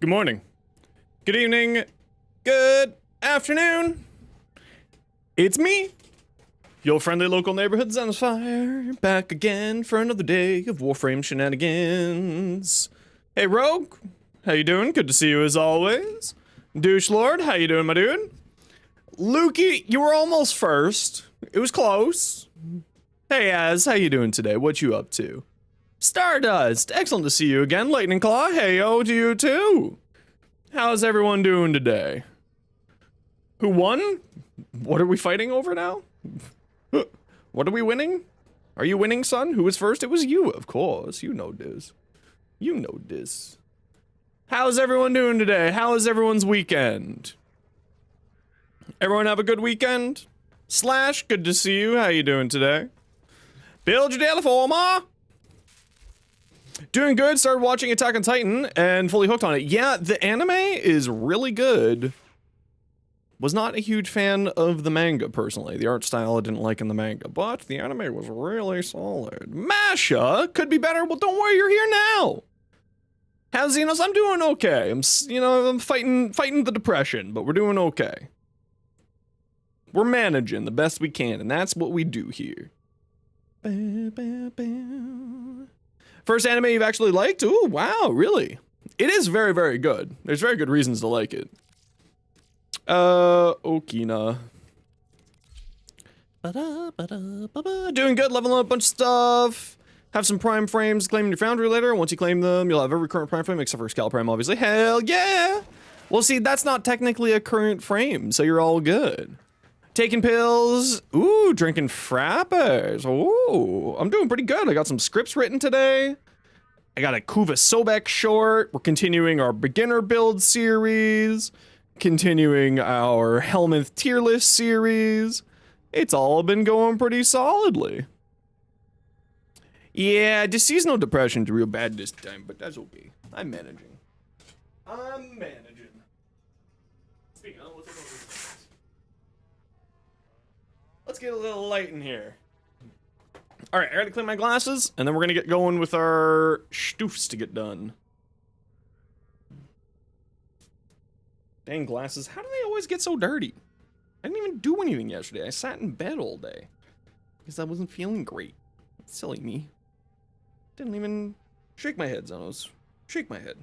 Good morning. Good evening. Good afternoon. It's me, your friendly local neighborhood Zenfire, back again for another day of Warframe shenanigans. Hey Rogue, how you doing? Good to see you as always. Douche Lord, how you doing, my dude? Lukey, you were almost first. It was close. Hey Az, how you doing today? What you up to? Stardust, excellent to see you again. Lightning Claw, hey-o to you too. How's everyone doing today? Who won? What are we fighting over now? What are we winning? Are you winning, son? Who was first? It was you, of course. You know this. You know this. How's everyone doing today? How is everyone's weekend? Everyone have a good weekend? Slash, good to see you. How you doing today? Build your daily forma. Doing good, started watching Attack on Titan and fully hooked on it. Yeah, the anime is really good. Was not a huge fan of the manga, personally. The art style I didn't like in the manga, but the anime was really solid. Masha could be better, well don't worry, you're here now. How's Xenos? I'm doing okay. I'm fighting the depression, but we're doing okay. We're managing the best we can, and that's what we do here. First anime you've actually liked? Ooh, wow, really? It is very, very good. There's very good reasons to like it. Okina. Doing good, leveling up a bunch of stuff. Have some prime frames claiming your foundry later. Once you claim them, you'll have every current prime frame except for Scala Prime, obviously. Hell yeah! Well, see, that's not technically a current frame, so you're all good. Taking pills. Ooh, drinking frappers. Ooh, I'm doing pretty good. I got some scripts written today. I got a Kuva Sobek short. We're continuing our beginner build series. Continuing our Helminth tier list series. It's all been going pretty solidly. Yeah, just seasonal depression's real bad this time, but that's okay. I'm managing. Speaking of, let's get a little light in here. All right, I gotta clean my glasses, and then we're gonna get going with our stoofs to get done. Dang glasses, how do they always get so dirty? I didn't even do anything yesterday. I sat in bed all day because I wasn't feeling great. Silly me. Didn't even shake my head, Zonos. Shake my head.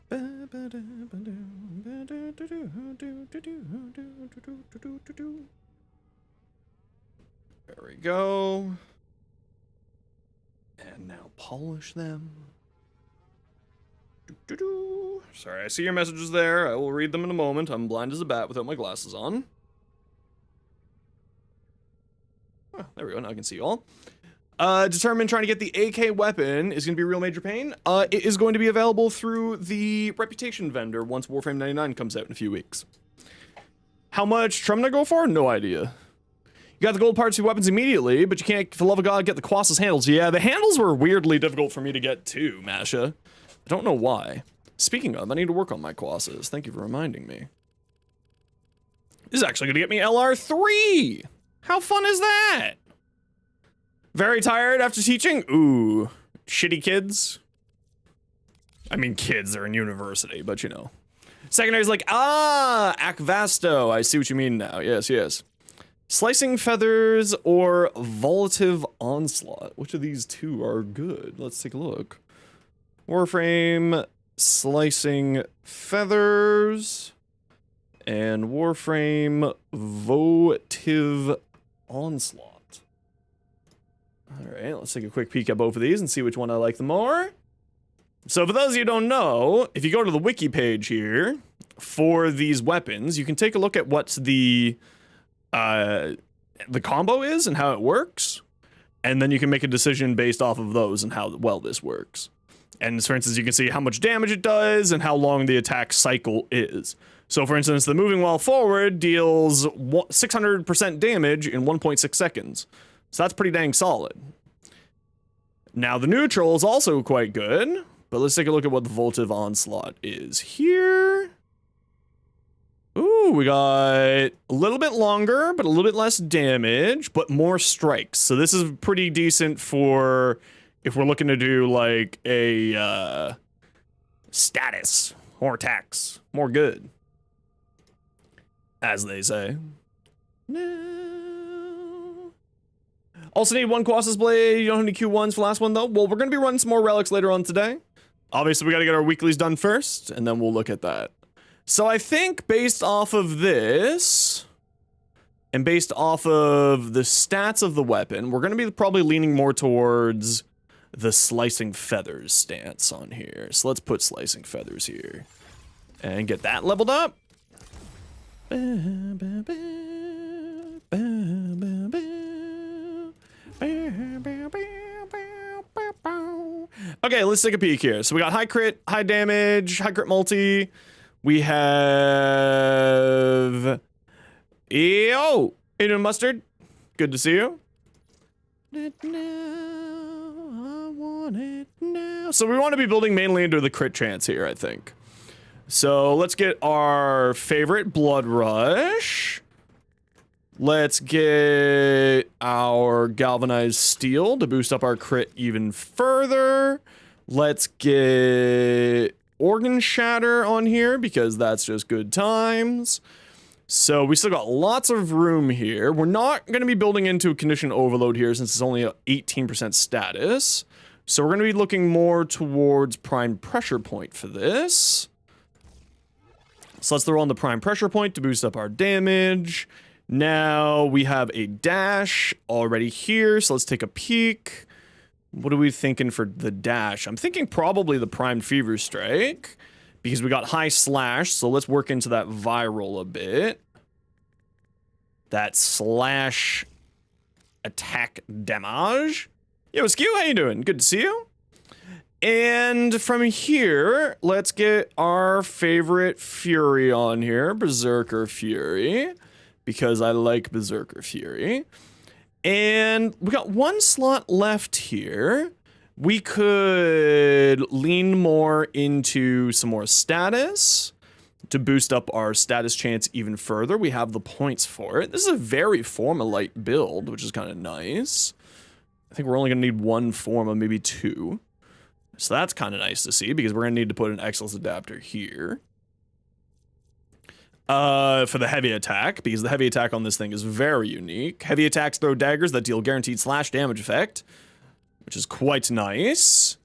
There we go. And now polish them. Sorry, I see your messages there. I will read them in a moment. I'm blind as a bat without my glasses on. Oh, there we go. Now I can see you all. Determined trying to get the AK weapon is going to be a real major pain. It is going to be available through the Reputation vendor once Warframe 99 comes out in a few weeks. How much Trumna to go for? No idea. You got the gold parts for weapons immediately, but you can't, for the love of God, get the Quassus handles. Yeah, the handles were weirdly difficult for me to get too, Masha. I don't know why. Speaking of, I need to work on my Quassus. Thank you for reminding me. This is actually gonna get me LR3! How fun is that? Very tired after teaching? Ooh, shitty kids. I mean, kids are in university, but you know. Secondary's like, Akvasto. I see what you mean now. Yes, yes. Slicing Feathers or Volative Onslaught. Which of these two are good? Let's take a look. Warframe Slicing Feathers and Warframe Votive Onslaught. Alright, let's take a quick peek at both of these and see which one I like the more. So for those of you who don't know, if you go to the wiki page here for these weapons, you can take a look at what the combo is and how it works, and then you can make a decision based off of those and how well this works. And for instance, you can see how much damage it does and how long the attack cycle is. So for instance, the moving while forward deals 600% damage in 1.6 seconds. So that's pretty dang solid. Now the neutral is also quite good, but let's take a look at what the Votive Onslaught is here. Ooh, we got a little bit longer, but a little bit less damage, but more strikes. So this is pretty decent for if we're looking to do like a status or attacks. More good, as they say. No. Also need one Colossus Blade. You don't have any Q1s for last one, though. Well, we're going to be running some more relics later on today. Obviously, we got to get our weeklies done first, and then we'll look at that. So I think based off of this, and based off of the stats of the weapon, we're going to be probably leaning more towards the slicing feathers stance on here. So let's put slicing feathers here and get that leveled up. Okay, let's take a peek here. So we got high crit, high damage, high crit multi. We have... Yo! Aiden Mustard. Good to see you. So we want to be building mainly into the crit chance here, I think. So let's get our favorite Blood Rush. Let's get our Galvanized Steel to boost up our crit even further. Let's get Organ Shatter on here because that's just good times. So we still got lots of room here. We're not going to be building into a condition overload here since it's only an 18% status. So we're going to be looking more towards Prime Pressure Point for this. So let's throw on the Prime Pressure Point to boost up our damage. Now we have a dash already here, so let's take a peek. What are we thinking for the dash? I'm thinking probably the Prime Fever Strike, because we got high slash, so let's work into that viral a bit. That slash attack damage. Yo, Skew, how you doing? Good to see you. And from here, let's get our favorite Fury on here, Berserker Fury, because I like Berserker Fury. And we got one slot left here. We could lean more into some more status to boost up our status chance even further. We have the points for it. This is a very Formalite build, which is kind of nice. I think we're only going to need one Forma, maybe two. So that's kind of nice to see, because we're going to need to put an Excellence Adapter here. For the heavy attack, because the heavy attack on this thing is very unique. Heavy attacks throw daggers that deal guaranteed slash damage effect, which is quite nice.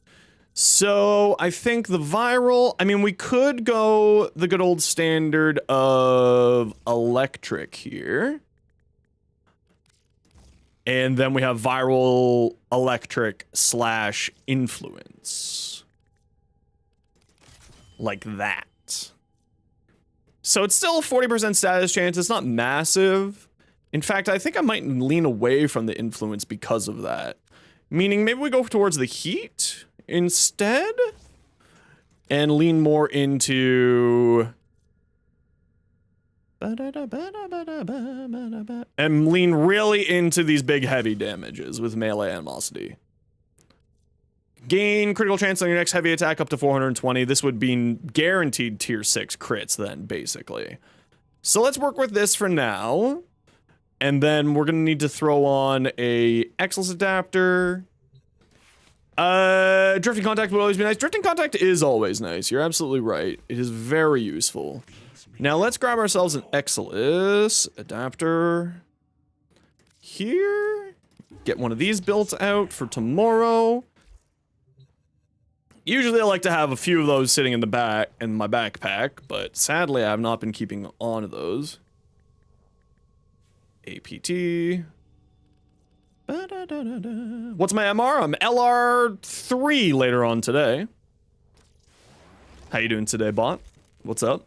So I think the viral, I mean, we could go the good old standard of electric here. And then we have viral, electric, slash influence. Like that. So it's still a 40% status chance. It's not massive. In fact, I think I might lean away from the influence because of that. Meaning maybe we go towards the heat instead and lean more into... and lean really into these big heavy damages with melee animosity. Gain critical chance on your next heavy attack up to 420. This would be guaranteed tier 6 crits then, basically. So let's work with this for now. And then we're going to need to throw on a Excellence Adapter. Drifting Contact would always be nice. Drifting Contact is always nice. You're absolutely right. It is very useful. Now let's grab ourselves an Excellence Adapter here. Get one of these built out for tomorrow. Usually I like to have a few of those sitting in the back in my backpack, but sadly I have not been keeping on to those. APT. What's my MR? I'm LR3 later on today. How you doing today, bot? What's up?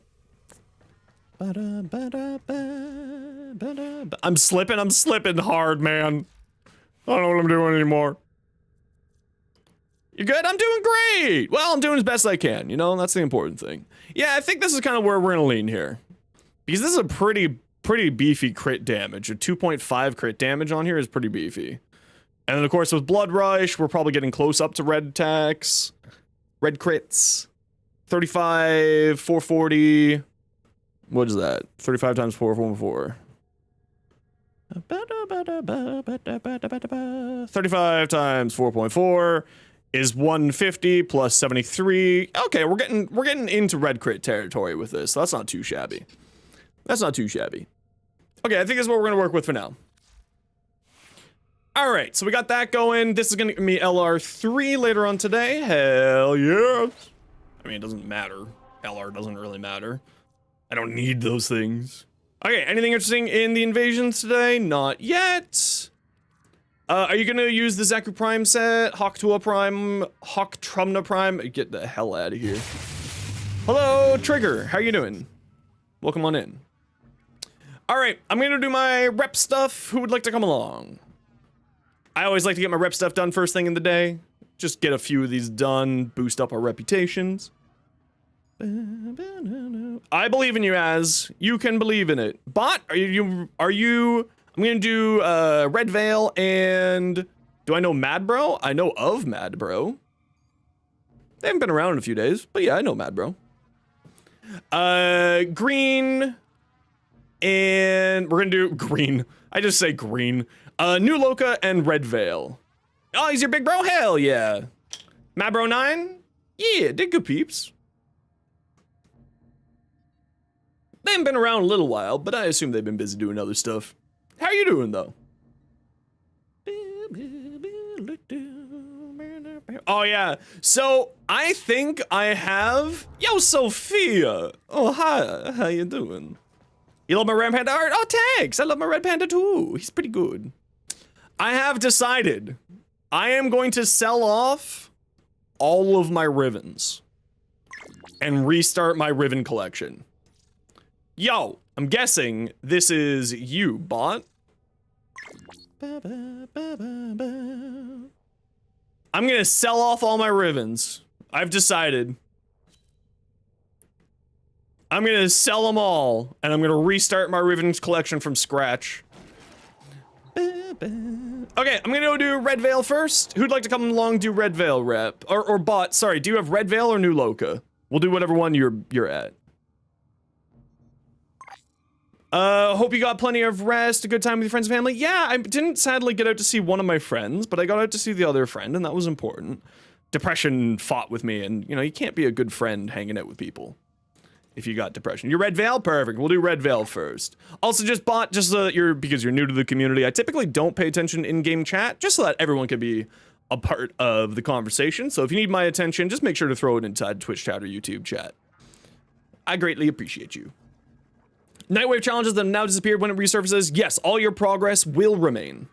I'm slipping hard, man. I don't know what I'm doing anymore. You're good? I'm doing great! Well, I'm doing as best I can, you know? That's the important thing. Yeah, I think this is kind of where we're gonna lean here. Because this is a pretty beefy crit damage. A 2.5 crit damage on here is pretty beefy. And then, of course, with Blood Rush, we're probably getting close up to red attacks. Red crits. 35, 440... What is that? 35 times 444. 35 times 4.4 is 150 plus 73. Okay, we're getting into red crit territory with this. So that's not too shabby. That's not too shabby. Okay, I think that's what we're gonna work with for now. All right, so we got that going. This is gonna give me LR3 later on today. Hell yes. I mean, it doesn't matter. LR doesn't really matter. I don't need those things. Okay, anything interesting in the invasions today? Not yet. Are you gonna use the Zaku Prime set? Hawk Tua Prime, Hawk Trumna Prime? Get the hell out of here. Hello, Trigger, how you doing? Welcome on in. All right, I'm gonna do my rep stuff. Who would like to come along? I always like to get my rep stuff done first thing in the day. Just get a few of these done, boost up our reputations. I believe in you, Az. You can believe in it. Bot, are you, I'm gonna do, Red Veil and, do I know Mad Bro? I know of Mad Bro. They haven't been around in a few days, but yeah, I know Mad Bro. Green, and we're gonna do green. I just say green. New Loca and Red Veil. Oh, he's your big bro? Hell yeah. Mad Bro 9? Yeah, did good peeps. They haven't been around a little while, but I assume they've been busy doing other stuff. How you doing, though? Oh, yeah. So, I think I have... Yo, Sophia! Oh, hi. How you doing? You love my Red Panda art? Oh, thanks! I love my Red Panda, too. He's pretty good. I have decided I am going to sell off all of my Rivens and restart my Riven collection. Yo, I'm guessing this is you, bot. I'm gonna sell off all my Rivens. I've decided. I'm gonna sell them all, and I'm gonna restart my Rivens collection from scratch. Okay, I'm gonna go do Red Veil first. Who'd like to come along do Red Veil rep? Or bot, sorry, do you have Red Veil or New Loca? We'll do whatever one you're at. Hope you got plenty of rest, a good time with your friends and family. Yeah, I didn't sadly get out to see one of my friends, but I got out to see the other friend, and that was important. Depression fought with me, and, you know, you can't be a good friend hanging out with people if you got depression. You're Red Veil? Perfect. We'll do Red Veil first. Also, just bot, just so that because you're new to the community, I typically don't pay attention in-game chat, just so that everyone can be a part of the conversation. So if you need my attention, just make sure to throw it inside Twitch chat or YouTube chat. I greatly appreciate you. Nightwave challenges that have now disappeared when it resurfaces. Yes, all your progress will remain.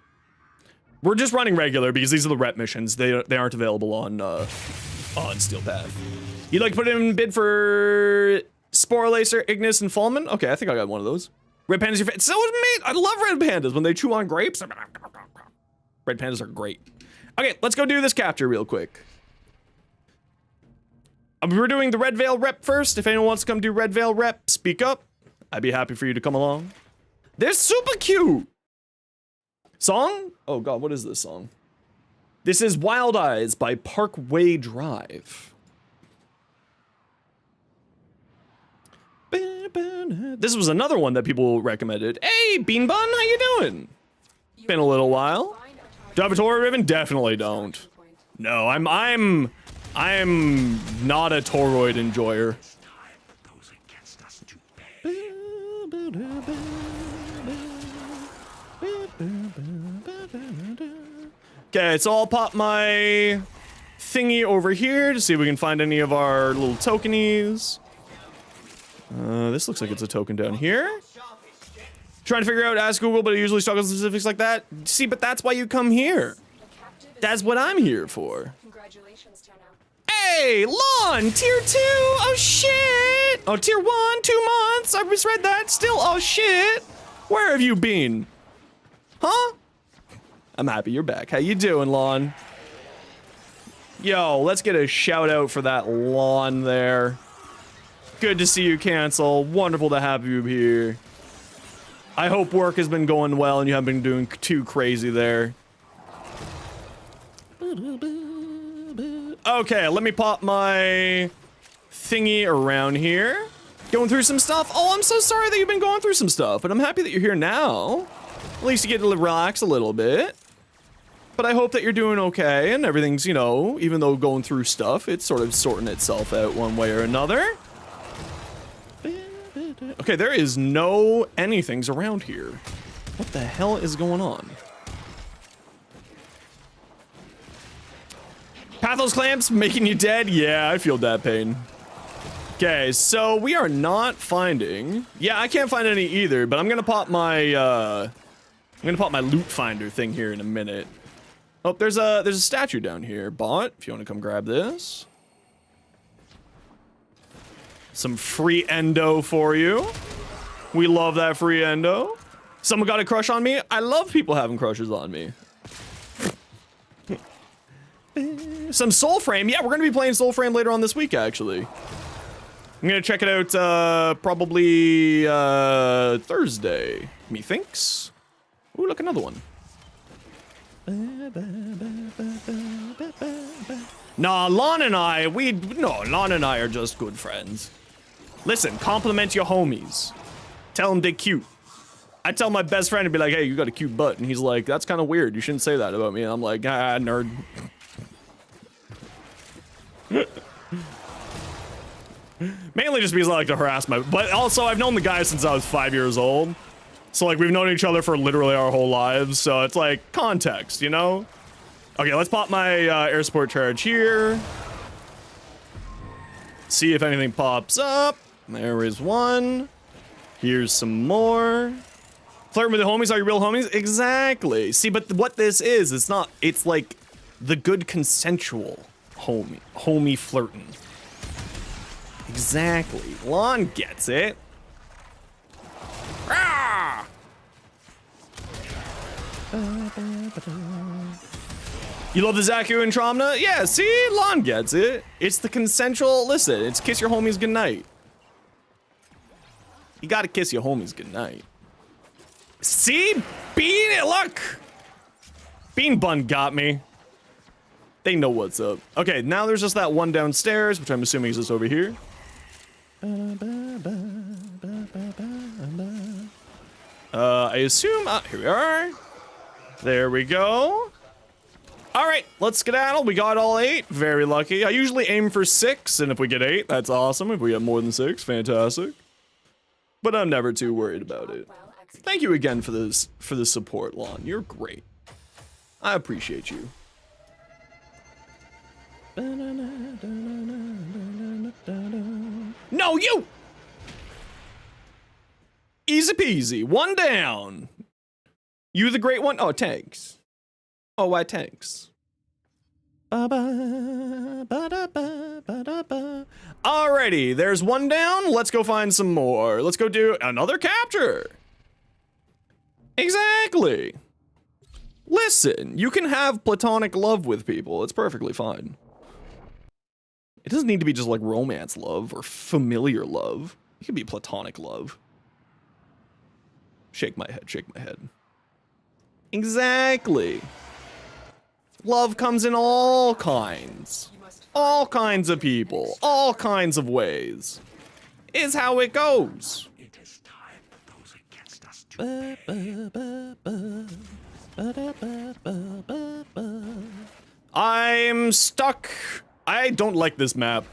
We're just running regular because these are the rep missions. They aren't available on Steel Path. You'd like to put in bid for Spore Lacer, Ignis, and Fallman? Okay, I think I got one of those. Red Pandas, your favorite. So is me. I love red pandas when they chew on grapes. Red pandas are great. Okay, let's go do this capture real quick. We're doing the Red Veil rep first. If anyone wants to come do Red Veil rep, speak up. I'd be happy for you to come along. They're super cute. Song? Oh god, what is this song? This is Wild Eyes by Parkway Drive. This was another one that people recommended. Hey, Bean Bun, how you doing? Been a little while. Do I have a Toro Ribbon? Definitely don't. No, I'm not a Toroid enjoyer. Okay, so I'll pop my thingy over here to see if we can find any of our little tokenies. This looks like it's a token down here. Trying to figure out, ask Google, but I usually struggle with specifics like that. See, but that's why you come here. That's what I'm here for. Congratulations, Turno. Hey, Lon, tier 2, oh shit. Oh, tier 1, 2 months, I misread that, still, oh shit. Where have you been? Huh? I'm happy you're back. How you doing, Lon? Yo, let's get a shout out for that Lon there. Good to see you, Cancel. Wonderful to have you here. I hope work has been going well and you haven't been doing too crazy there. Okay, let me pop my thingy around here. Going through some stuff. Oh, I'm so sorry that you've been going through some stuff, but I'm happy that you're here now. At least you get to relax a little bit. but I hope that you're doing okay and everything's, you know, even though going through stuff, it's sort of sorting itself out one way or another. Okay, there is no anythings around here. What the hell is going on? Pathos clamps making you dead? Yeah, I feel that pain. Okay, so we are not finding... Yeah, I can't find any either, but I'm gonna pop my, loot finder thing here in a minute. Oh, there's a statue down here. Bot, if you want to come grab this. Some free endo for you. We love that free endo. Someone got a crush on me? I love people having crushes on me. Some Soul Frame. Yeah, we're going to be playing Soul Frame later on this week, actually. I'm going to check it out probably Thursday, methinks. Ooh, look, another one. Nah, Lon and I are just good friends. Listen, compliment your homies. Tell them they're cute. I tell my best friend to be like, hey, you got a cute butt. And he's like, that's kind of weird. You shouldn't say that about me. And I'm like, ah, nerd. Mainly just because I like to harass my... But also, I've known the guy since I was 5 years old. So, like, we've known each other for literally our whole lives. So, it's like, context, you know? Okay, let's pop my air support charge here. See if anything pops up. There is one. Here's some more. Flirting with the homies, are you real homies? Exactly. See, but what this is, it's not, it's like the good consensual homie flirting. Exactly. Lon gets it. Ah! You love the Zaku and Tramna? Yeah, see? Lon gets it. It's the consensual, listen, it's kiss your homies goodnight. You gotta kiss your homies goodnight. See? Bean, look! Bean Bun got me. They know what's up. Okay, now there's just that one downstairs, which I'm assuming is just over here. I assume, here we are. There we go. All right, let's skedaddle. We got all 8. Very lucky. I usually aim for 6, and if we get 8, that's awesome. If we get more than 6, fantastic. But I'm never too worried about it. Thank you again for this, the support, Lon. You're great. I appreciate you. No, you! Easy peasy. One down. You the great one? Oh, tanks. Oh, why tanks? Alrighty, there's one down. Let's go find some more. Let's go do another capture. Exactly. Listen, you can have platonic love with people. It's perfectly fine. It doesn't need to be just like romance love or familiar love. It can be platonic love. Shake my head, shake my head. Exactly. Love comes in all kinds of people, all kinds of ways. Is how it goes. It is time for those against us to... I'm stuck. I don't like this map.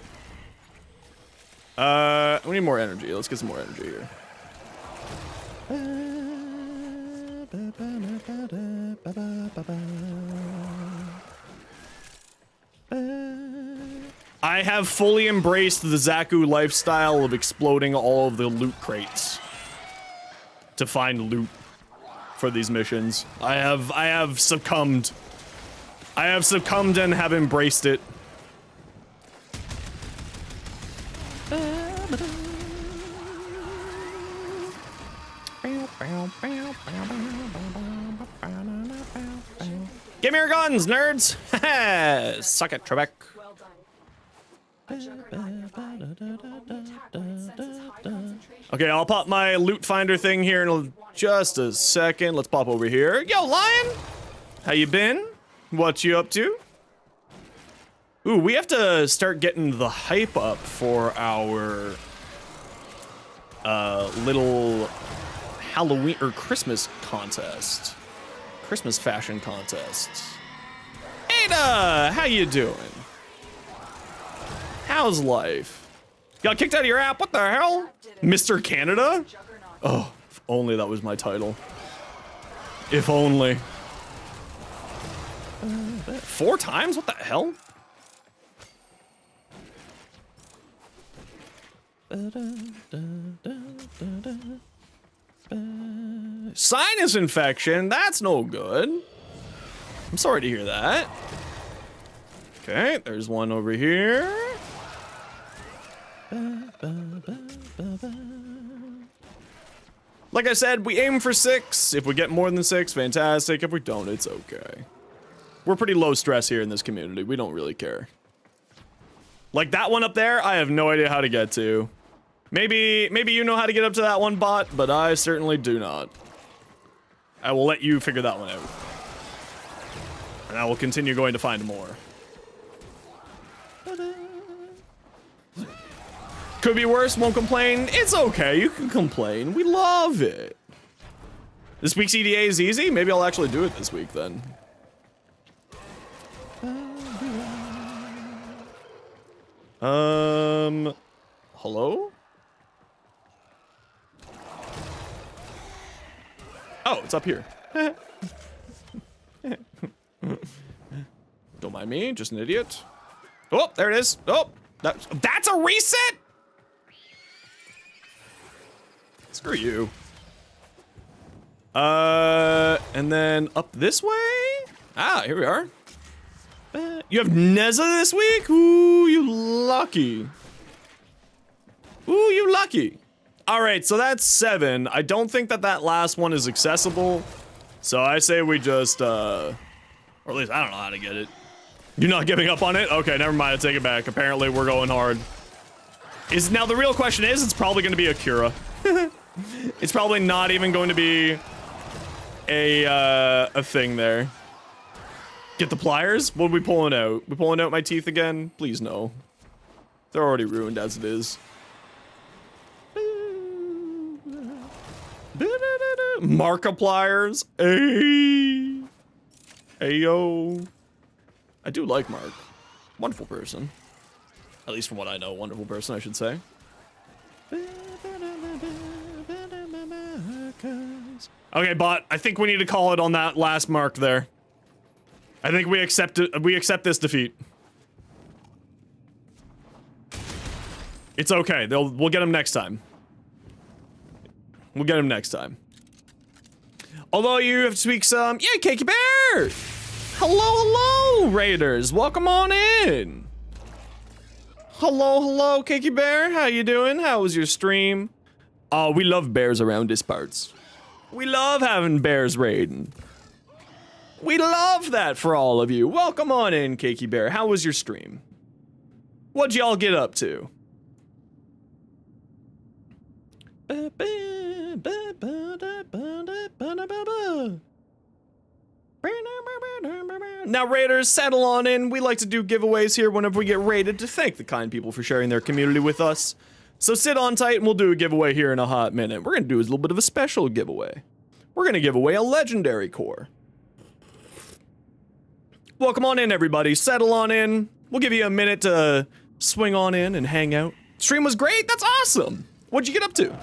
We need more energy. Let's get some more energy here. I have fully embraced the Zaku lifestyle of exploding all of the loot crates to find loot for these missions. I have succumbed. I have succumbed and have embraced it. Give me your guns, nerds! Suck it, Trebek. Okay, I'll pop my loot finder thing here in just a second. Let's pop over here. Yo, Lion! How you been? What you up to? Ooh, we have to start getting the hype up for our little Halloween or Christmas contest. Christmas fashion contest. Rita, how you doing? How's life? Got kicked out of your app, what the hell? Mr. Canada? Oh, if only that was my title. If only. 4 times? What the hell? Sinus infection? That's no good. I'm sorry to hear that. Okay, there's one over here. Like I said, we aim for 6. If we get more than 6, fantastic. If we don't, it's okay. We're pretty low stress here in this community. We don't really care. Like that one up there, I have no idea how to get to. Maybe you know how to get up to that one, bot, but I certainly do not. I will let you figure that one out. And I will continue going to find more. Could be worse, won't complain. It's okay, you can complain. We love it. This week's EDA is easy? Maybe I'll actually do it this week then. Hello? Oh, it's up here. Don't mind me, just an idiot. Oh, there it is. Oh, that's a reset? Screw you. And then up this way? Ah, here we are. You have Neza this week? Ooh, you lucky. Ooh, you lucky. All right, so that's 7. I don't think that last one is accessible. So I say we just, or at least I don't know how to get it. You're not giving up on it? Okay, never mind, I take it back. Apparently we're going hard. Now the real question is, it's probably gonna be a Cura. It's probably not even going to be a thing there. Get the pliers? What are we pulling out? We pulling out my teeth again? Please no. They're already ruined as it is. Markipliers. Hey. Ayo. I do like Mark. Wonderful person. At least from what I know, wonderful person, I should say. Okay, bot, I think we need to call it on that last mark there. I think we accept it. We accept this defeat. It's okay. We'll get him next time. We'll get him next time. Although you have to speak some. Yeah, Cakey Bear! Hello, Raiders. Welcome on in. Hello, Cakey Bear. How you doing? How was your stream? Oh, we love bears around these parts. We love having bears raiding. We love that for all of you. Welcome on in, Cakey Bear. How was your stream? What'd y'all get up to? Now, Raiders, settle on in. We like to do giveaways here whenever we get raided to thank the kind people for sharing their community with us. So sit on tight and we'll do a giveaway here in a hot minute. We're gonna do a little bit of a special giveaway. We're gonna give away a legendary core. Welcome on in, everybody. Settle on in. We'll give you a minute to swing on in and hang out. Stream was great. That's awesome. What'd you get up to?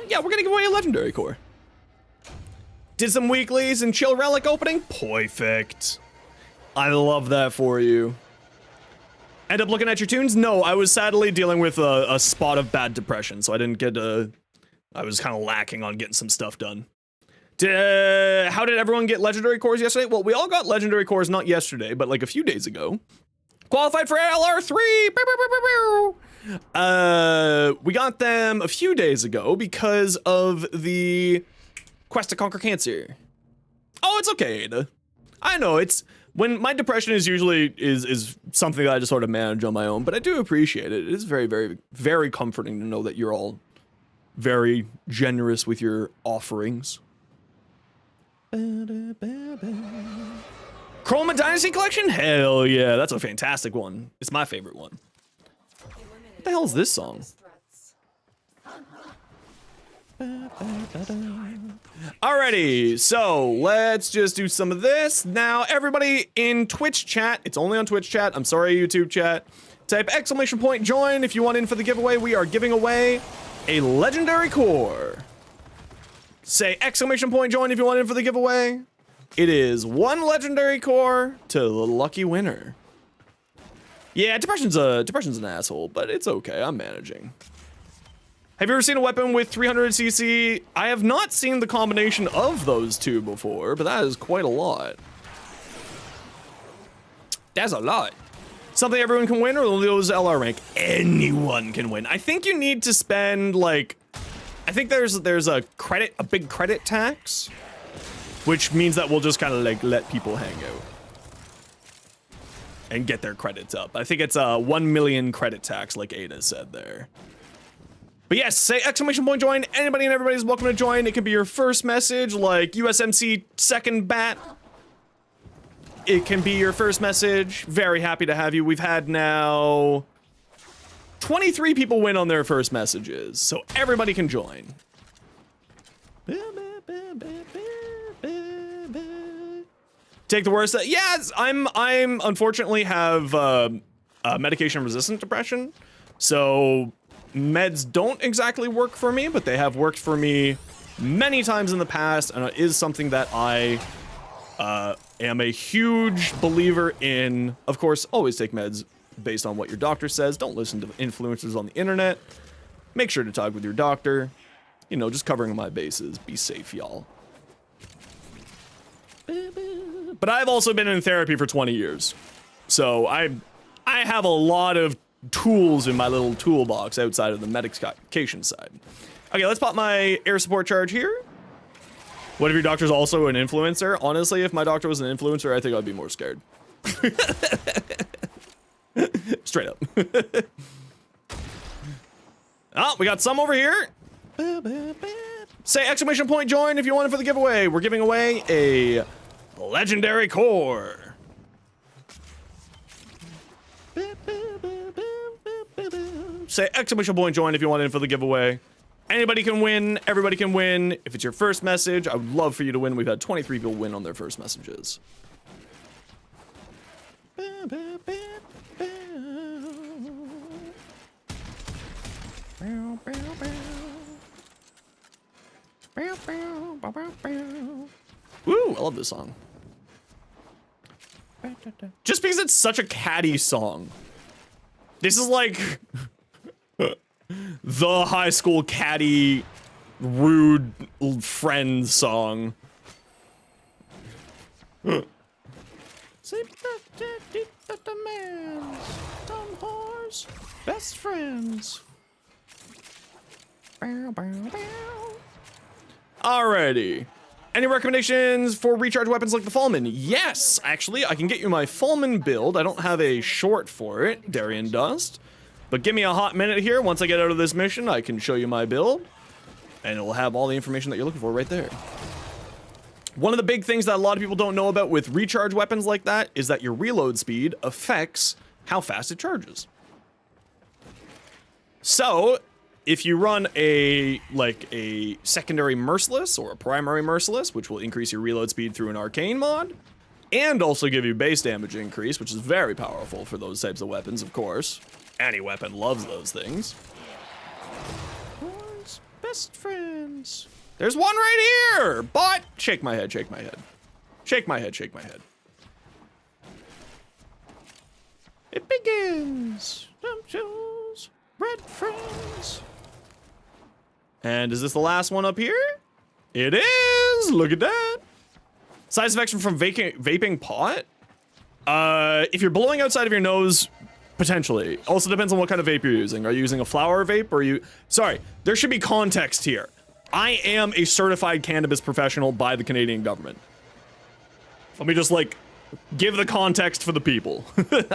Yeah, we're gonna give away a legendary core. Did some weeklies and chill relic opening. Perfect. I love that for you. End up looking at your tunes? No, I was sadly dealing with a spot of bad depression, so I didn't get I was kind of lacking on getting some stuff done. How did everyone get legendary cores yesterday? Well, we all got legendary cores not yesterday, but like a few days ago. Qualified for LR3! We got them a few days ago because of the Quest to Conquer Cancer. Oh, it's okay, Ada. I know, it's... When my depression is usually is something that I just sort of manage on my own, but I do appreciate it. It is very, very, very comforting to know that you're all very generous with your offerings. Chroma Dynasty Collection? Hell yeah, that's a fantastic one. It's my favorite one. What the hell is this song? Alrighty, so let's just do some of this. Now, everybody in Twitch chat, it's only on Twitch chat. I'm sorry, YouTube chat. Type !join if you want in for the giveaway. We are giving away a legendary core. Say !join if you want in for the giveaway. It is 1 legendary core to the lucky winner. Yeah, depression's an asshole, but it's okay. I'm managing. Have you ever seen a weapon with 300cc? I have not seen the combination of those two before, but that is quite a lot. That's a lot. Something everyone can win, or only those LR rank? Anyone can win. I think you need to spend, like, I think there's a big credit tax, which means that we'll just kind of like let people hang out and get their credits up. I think it's a 1 million credit tax, like Ada said there. But yes, say !join. Anybody and everybody is welcome to join. It could be your first message, like USMC second bat. It can be your first message. Very happy to have you. We've had now 23 people win on their first messages, so everybody can join. Take the worst. Yes, I'm unfortunately have medication resistant depression, so meds don't exactly work for me, but they have worked for me many times in the past, and it is something that I am a huge believer in. Of course, always take meds based on what your doctor says. Don't listen to influencers on the internet. Make sure to talk with your doctor. You know, just covering my bases. Be safe, y'all. But I've also been in therapy for 20 years. So I have a lot of tools in my little toolbox outside of the medication side. Okay, let's pop my air support charge here. What if your doctor's also an influencer? Honestly, if my doctor was an influencer, I think I'd be more scared. Straight up. Oh, we got some over here. Say !join if you want it for the giveaway. We're giving away a legendary core. Say !join if you want in for the giveaway. Anybody can win, everybody can win. If it's your first message, I would love for you to win. We've had 23 people win on their first messages. Woo, I love this song. Just because it's such a catty song. This is like the high school catty, rude friend song. Say the man's dumb whores, best friends. Alrighty. Any recommendations for recharge weapons like the Fallman? Yes, actually, I can get you my Fallman build. I don't have a short for it, Darien Dust. But give me a hot minute here. Once I get out of this mission, I can show you my build. And it will have all the information that you're looking for right there. One of the big things that a lot of people don't know about with recharge weapons like that is that your reload speed affects how fast it charges. So, if you run a secondary merciless or a primary merciless, which will increase your reload speed through an arcane mod, and also give you base damage increase, which is very powerful for those types of weapons, of course. Any weapon loves those things. Best friends. There's one right here, but shake my head, shake my head. Shake my head, shake my head. It begins. Dumb shoes, red friends. And is this the last one up here? It is! Look at that! Side effects from vaping pot? If you're blowing outside of your nose, potentially. Also depends on what kind of vape you're using. Are you using a flower vape or are you... Sorry, there should be context here. I am a certified cannabis professional by the Canadian government. Let me just, like, give the context for the people.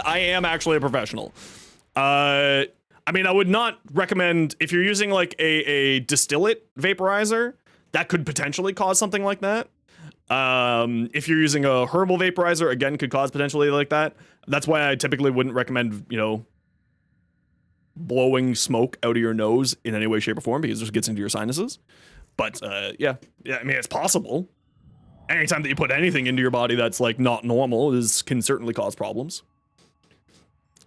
I am actually a professional. I mean, I would not recommend, if you're using like a distillate vaporizer, that could potentially cause something like that. If you're using a herbal vaporizer, again, could cause potentially like that. That's why I typically wouldn't recommend, you know, blowing smoke out of your nose in any way, shape, or form, because it just gets into your sinuses. But yeah, I mean, it's possible. Anytime that you put anything into your body that's like not normal can certainly cause problems.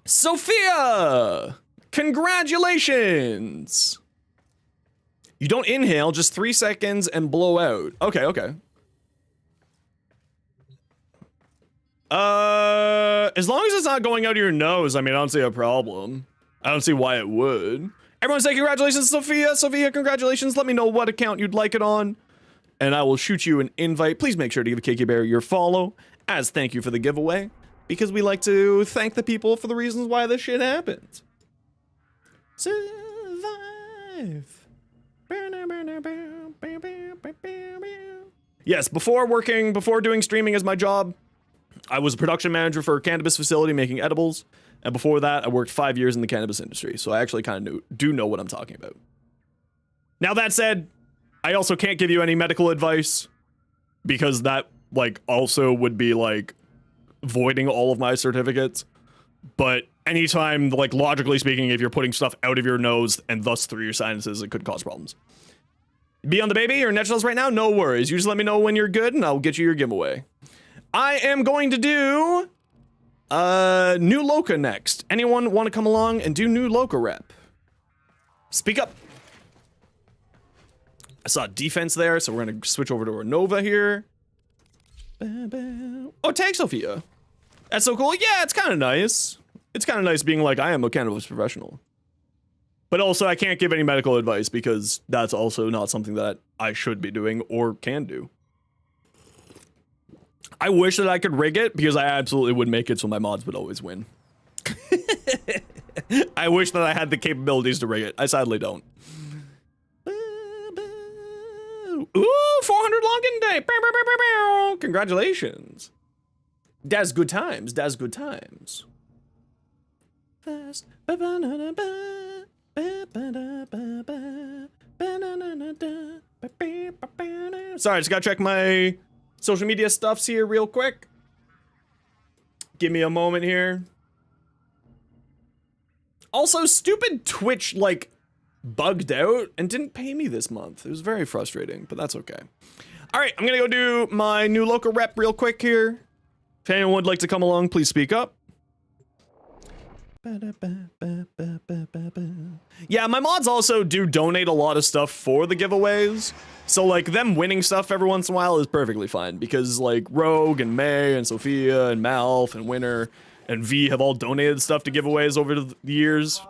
Sophia, congratulations. You don't inhale, just 3 seconds and blow out. Okay, okay. As long as it's not going out of your nose, I mean, I don't see a problem. I don't see why it would. Everyone say congratulations, Sophia. Sophia, congratulations. Let me know what account you'd like it on, and I will shoot you an invite. Please make sure to give Kiki Bear your follow as thank you for the giveaway, because we like to thank the people for the reasons why this shit happened. Survive. Yes, before doing streaming as my job, I was a production manager for a cannabis facility making edibles, and before that, I worked 5 years in the cannabis industry, so I actually kind of do know what I'm talking about. Now, that said, I also can't give you any medical advice, because that, like, also would be, like, voiding all of my certificates. But anytime, like, logically speaking, if you're putting stuff out of your nose and thus through your sinuses, it could cause problems. Be on the baby or Netchels right now? No worries. You just let me know when you're good, and I'll get you your giveaway. I am going to do New Loca next. Anyone want to come along and do New Loca rep? Speak up. I saw defense there, so we're going to switch over to our Nova here. Oh, tag Sophia. That's so cool. Yeah, it's kind of nice. It's kind of nice being like, I am a cannabis professional. But also, I can't give any medical advice because that's also not something that I should be doing or can do. I wish that I could rig it because I absolutely would make it so my mods would always win. I wish that I had the capabilities to rig it. I sadly don't. Ooh, 400 login day. Congratulations. That's good times. That's good times. Fast. Sorry, I just gotta check my social media stuffs here real quick. Give me a moment here. Also, stupid Twitch, like, bugged out and didn't pay me this month. It was very frustrating, but that's okay. All right, I'm gonna go do my New Loca rep real quick here. If anyone would like to come along, please speak up. Yeah, my mods also do donate a lot of stuff for the giveaways. So, like, them winning stuff every once in a while is perfectly fine. Because, like, Rogue and May and Sophia and Malf and Winner and V have all donated stuff to giveaways over the years.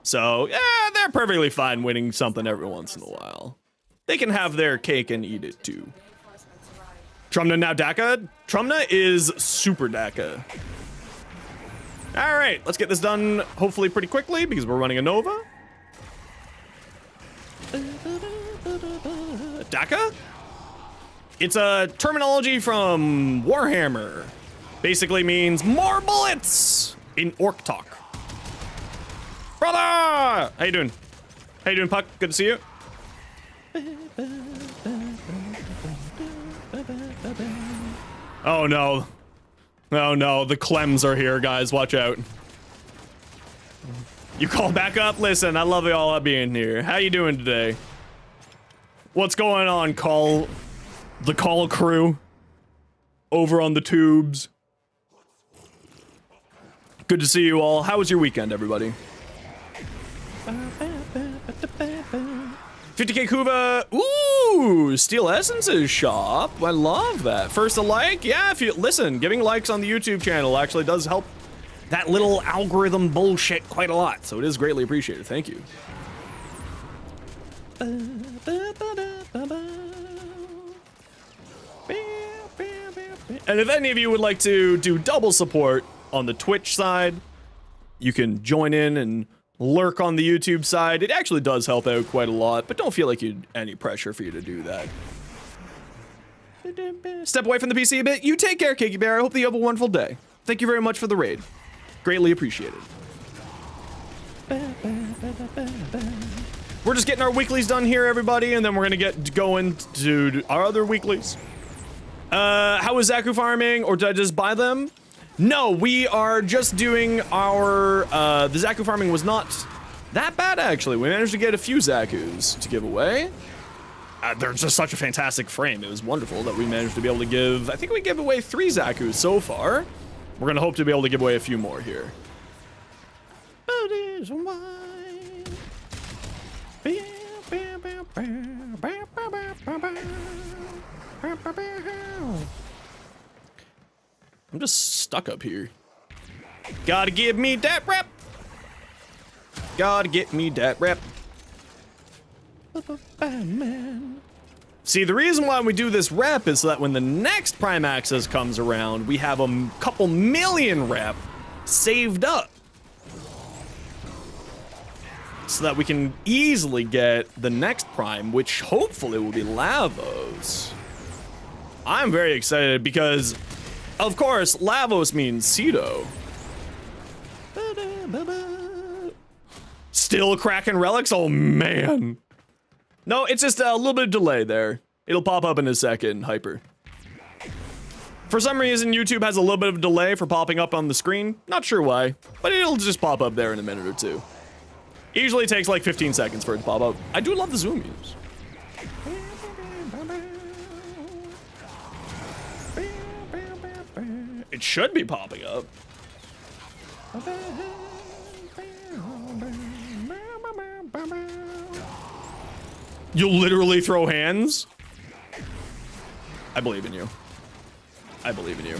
So, yeah, they're perfectly fine winning something every once in a while. They can have their cake and eat it, too. Trumna now DACA? Trumna is super DACA. All right, let's get this done hopefully pretty quickly because we're running a Nova. DACA? It's a terminology from Warhammer. Basically means more bullets in orc talk. Brother! How you doing? How you doing, Puck? Good to see you. Oh no. Oh no, the Clems are here, guys. Watch out. You call back up? Listen, I love you all being here. How you doing today? What's going on, the call crew? Over on the tubes. Good to see you all. How was your weekend, everybody? 50k Kuva. Ooh, Steel Essences shop. I love that. First a like. Yeah, if you listen, giving likes on the YouTube channel actually does help that little algorithm bullshit quite a lot. So it is greatly appreciated. Thank you. And if any of you would like to do double support on the Twitch side, you can join in and lurk on the YouTube side. It actually does help out quite a lot, but don't feel like any pressure for you to do that. Step away from the PC a bit. You take care, Kiki Bear. I hope that you have a wonderful day. Thank you very much for the raid. Greatly appreciated. We're just getting our weeklies done here, everybody, and then we're gonna get going to our other weeklies. How was Zaku farming, or did I just buy them? No, we are just doing our, the Zaku farming was not that bad, actually. We managed to get a few Zakus to give away. they're just such a fantastic frame. It was wonderful that we managed to be able to give, I think we gave away 3 Zakus so far. We're gonna hope to be able to give away a few more here. I'm just stuck up here. Gotta give me that rep. Gotta get me that rep. See, the reason why we do this rep is so that when the next Prime Access comes around, we have a couple million rep saved up. So that we can easily get the next Prime, which hopefully will be Lavos. I'm very excited because, of course, Lavos means Cedo. Still cracking relics? Oh, man. No, it's just a little bit of delay there. It'll pop up in a second, Hyper. For some reason, YouTube has a little bit of a delay for popping up on the screen. Not sure why, but it'll just pop up there in a minute or two. It usually takes like 15 seconds for it to pop up. I do love the zoom use. It should be popping up. You'll literally throw hands? I believe in you. I believe in you.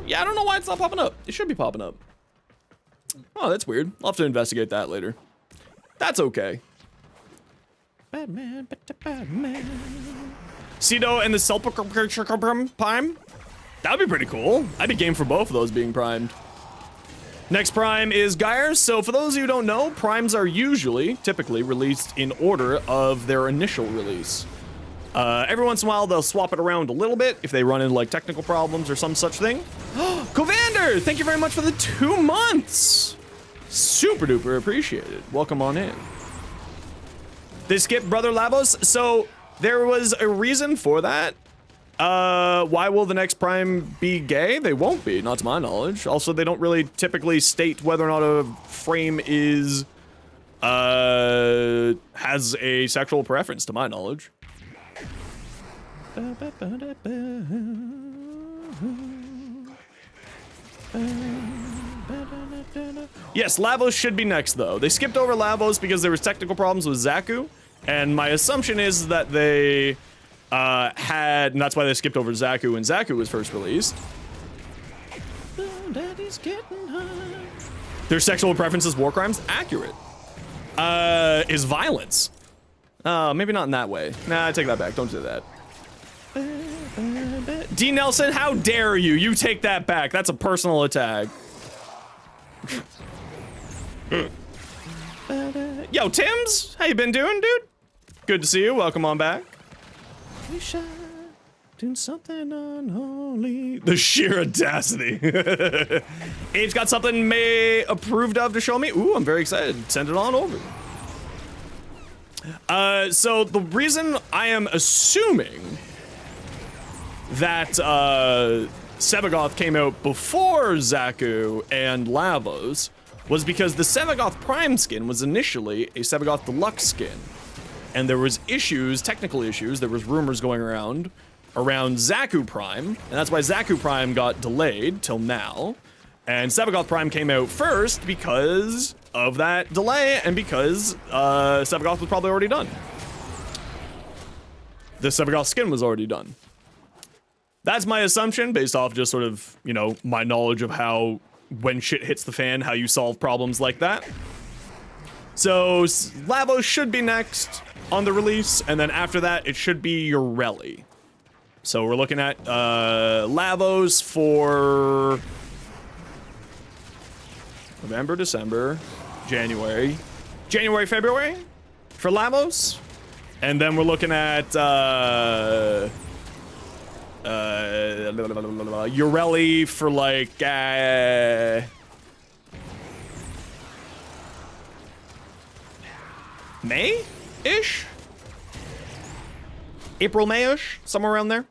Yeah, I don't know why it's not popping up. It should be popping up. Oh, that's weird. I'll have to investigate that later. That's okay. Batman, Batman. Cedo and the Sepulchre Prime? That would be pretty cool. I'd be game for both of those being primed. Next Prime is Gyre. So for those of you who don't know, Primes are typically released in order of their initial release. Every once in a while, they'll swap it around a little bit if they run into like technical problems or some such thing. Covander, thank you very much for the 2 months. Super duper appreciated. Welcome on in. They skipped Brother Lavos. So there was a reason for that. Why will the next Prime be gay? They won't be, not to my knowledge. Also, they don't really typically state whether or not a frame is, has a sexual preference, to my knowledge. Yes, Lavos should be next, though. They skipped over Lavos because there was technical problems with Zaku, and my assumption is that they and that's why they skipped over Zaku when Zaku was first released. Their sexual preferences, war crimes, accurate. Is violence. Maybe not in that way. Nah, I take that back. Don't do that. D. Nelson, how dare you? You take that back. That's a personal attack. Yo, Tim's, how you been doing, dude? Good to see you. Welcome on back. We shot doing something unholy. The sheer audacity. Abe's got something approved of to show me. Ooh, I'm very excited. Send it on over. So the reason I am assuming that Sevagoth came out before Zaku and Lavos was because the Sevagoth Prime skin was initially a Sevagoth Deluxe skin. And there was technical issues, there was rumors going around Zaku Prime, and that's why Zaku Prime got delayed till now. And Sevagoth Prime came out first because of that delay and because Sevagoth was probably already done. The Sevagoth skin was already done. That's my assumption based off just sort of, you know, my knowledge of how, when shit hits the fan, how you solve problems like that. So Lavos should be next on the release, and then after that, it should be your Reli. So we're looking at Lavos for November, December, January, February for Lavos, and then we're looking at your Reli for like May-ish? April, May-ish? Somewhere around there?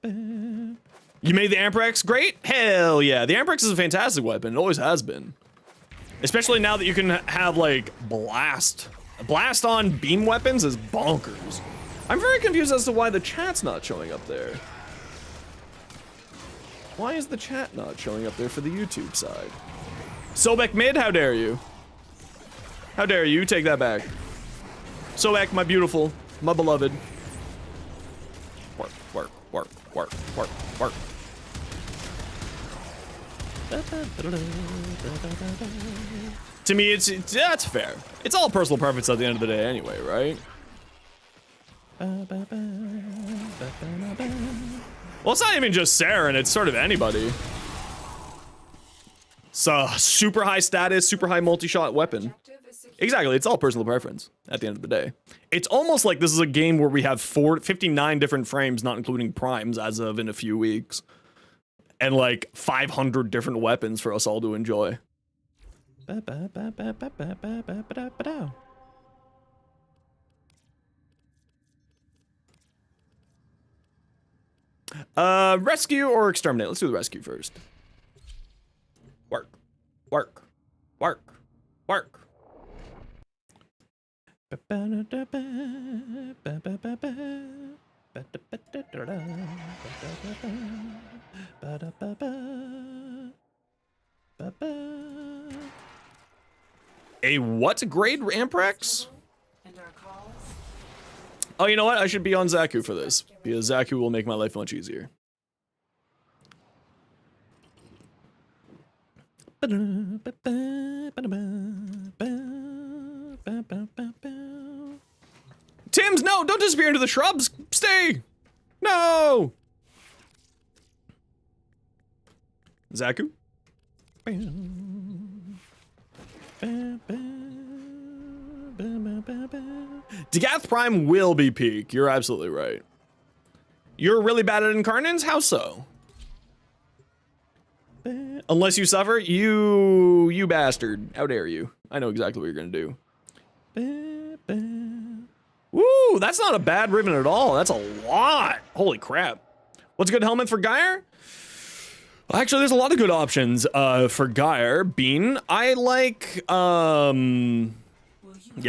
You made the Amprex great? Hell yeah. The Amprex is a fantastic weapon. It always has been. Especially now that you can have, like, blast. Blast on beam weapons is bonkers. I'm very confused as to why the chat's not showing up there. Why is the chat not showing up there for the YouTube side? Sobek mid, how dare you? How dare you? Take that back. Sobek, my beautiful, my beloved. Work, work, work, work, work, work. To me, that's fair. It's all personal preference at the end of the day anyway, right? Well, it's not even just Saren, it's sort of anybody. It's a super high status, super high multi-shot weapon. Exactly, it's all personal preference at the end of the day. It's almost like this is a game where we have 59 different frames, not including primes, as of in a few weeks. And like 500 different weapons for us all to enjoy. Rescue or exterminate? Let's do the rescue first. Work, work, work, work. A what grade Amprex? Oh, you know what? I should be on Zaku for this, because Zaku will make my life much easier. Tim's, no! Don't disappear into the shrubs! Stay! No! Zaku? Degath Prime will be peak. You're absolutely right. You're really bad at Incarnins? How so? Unless you suffer, you bastard. How dare you? I know exactly what you're gonna do. Woo, that's not a bad ribbon at all. That's a lot. Holy crap. What's a good helmet for Geyer? Actually, there's a lot of good options for Geyer. Bean, I like, yeah,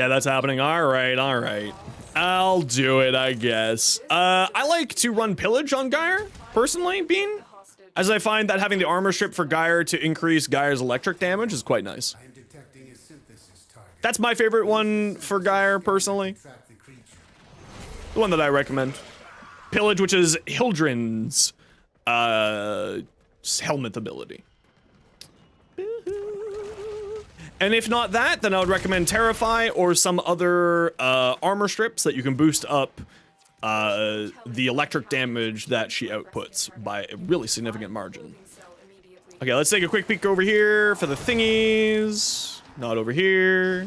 that's happening. All right, all right. I'll do it, I guess. I like to run Pillage on Geyer, personally, Bean, as I find that having the armor strip for Geyer to increase Geyer's electric damage is quite nice. That's my favorite one for Geyer, personally. The one that I recommend. Pillage, which is Hildren's helmet ability. And if not that, then I would recommend Terrify or some other armor strips that you can boost up the electric damage that she outputs by a really significant margin. Okay, let's take a quick peek over here for the thingies. Not over here.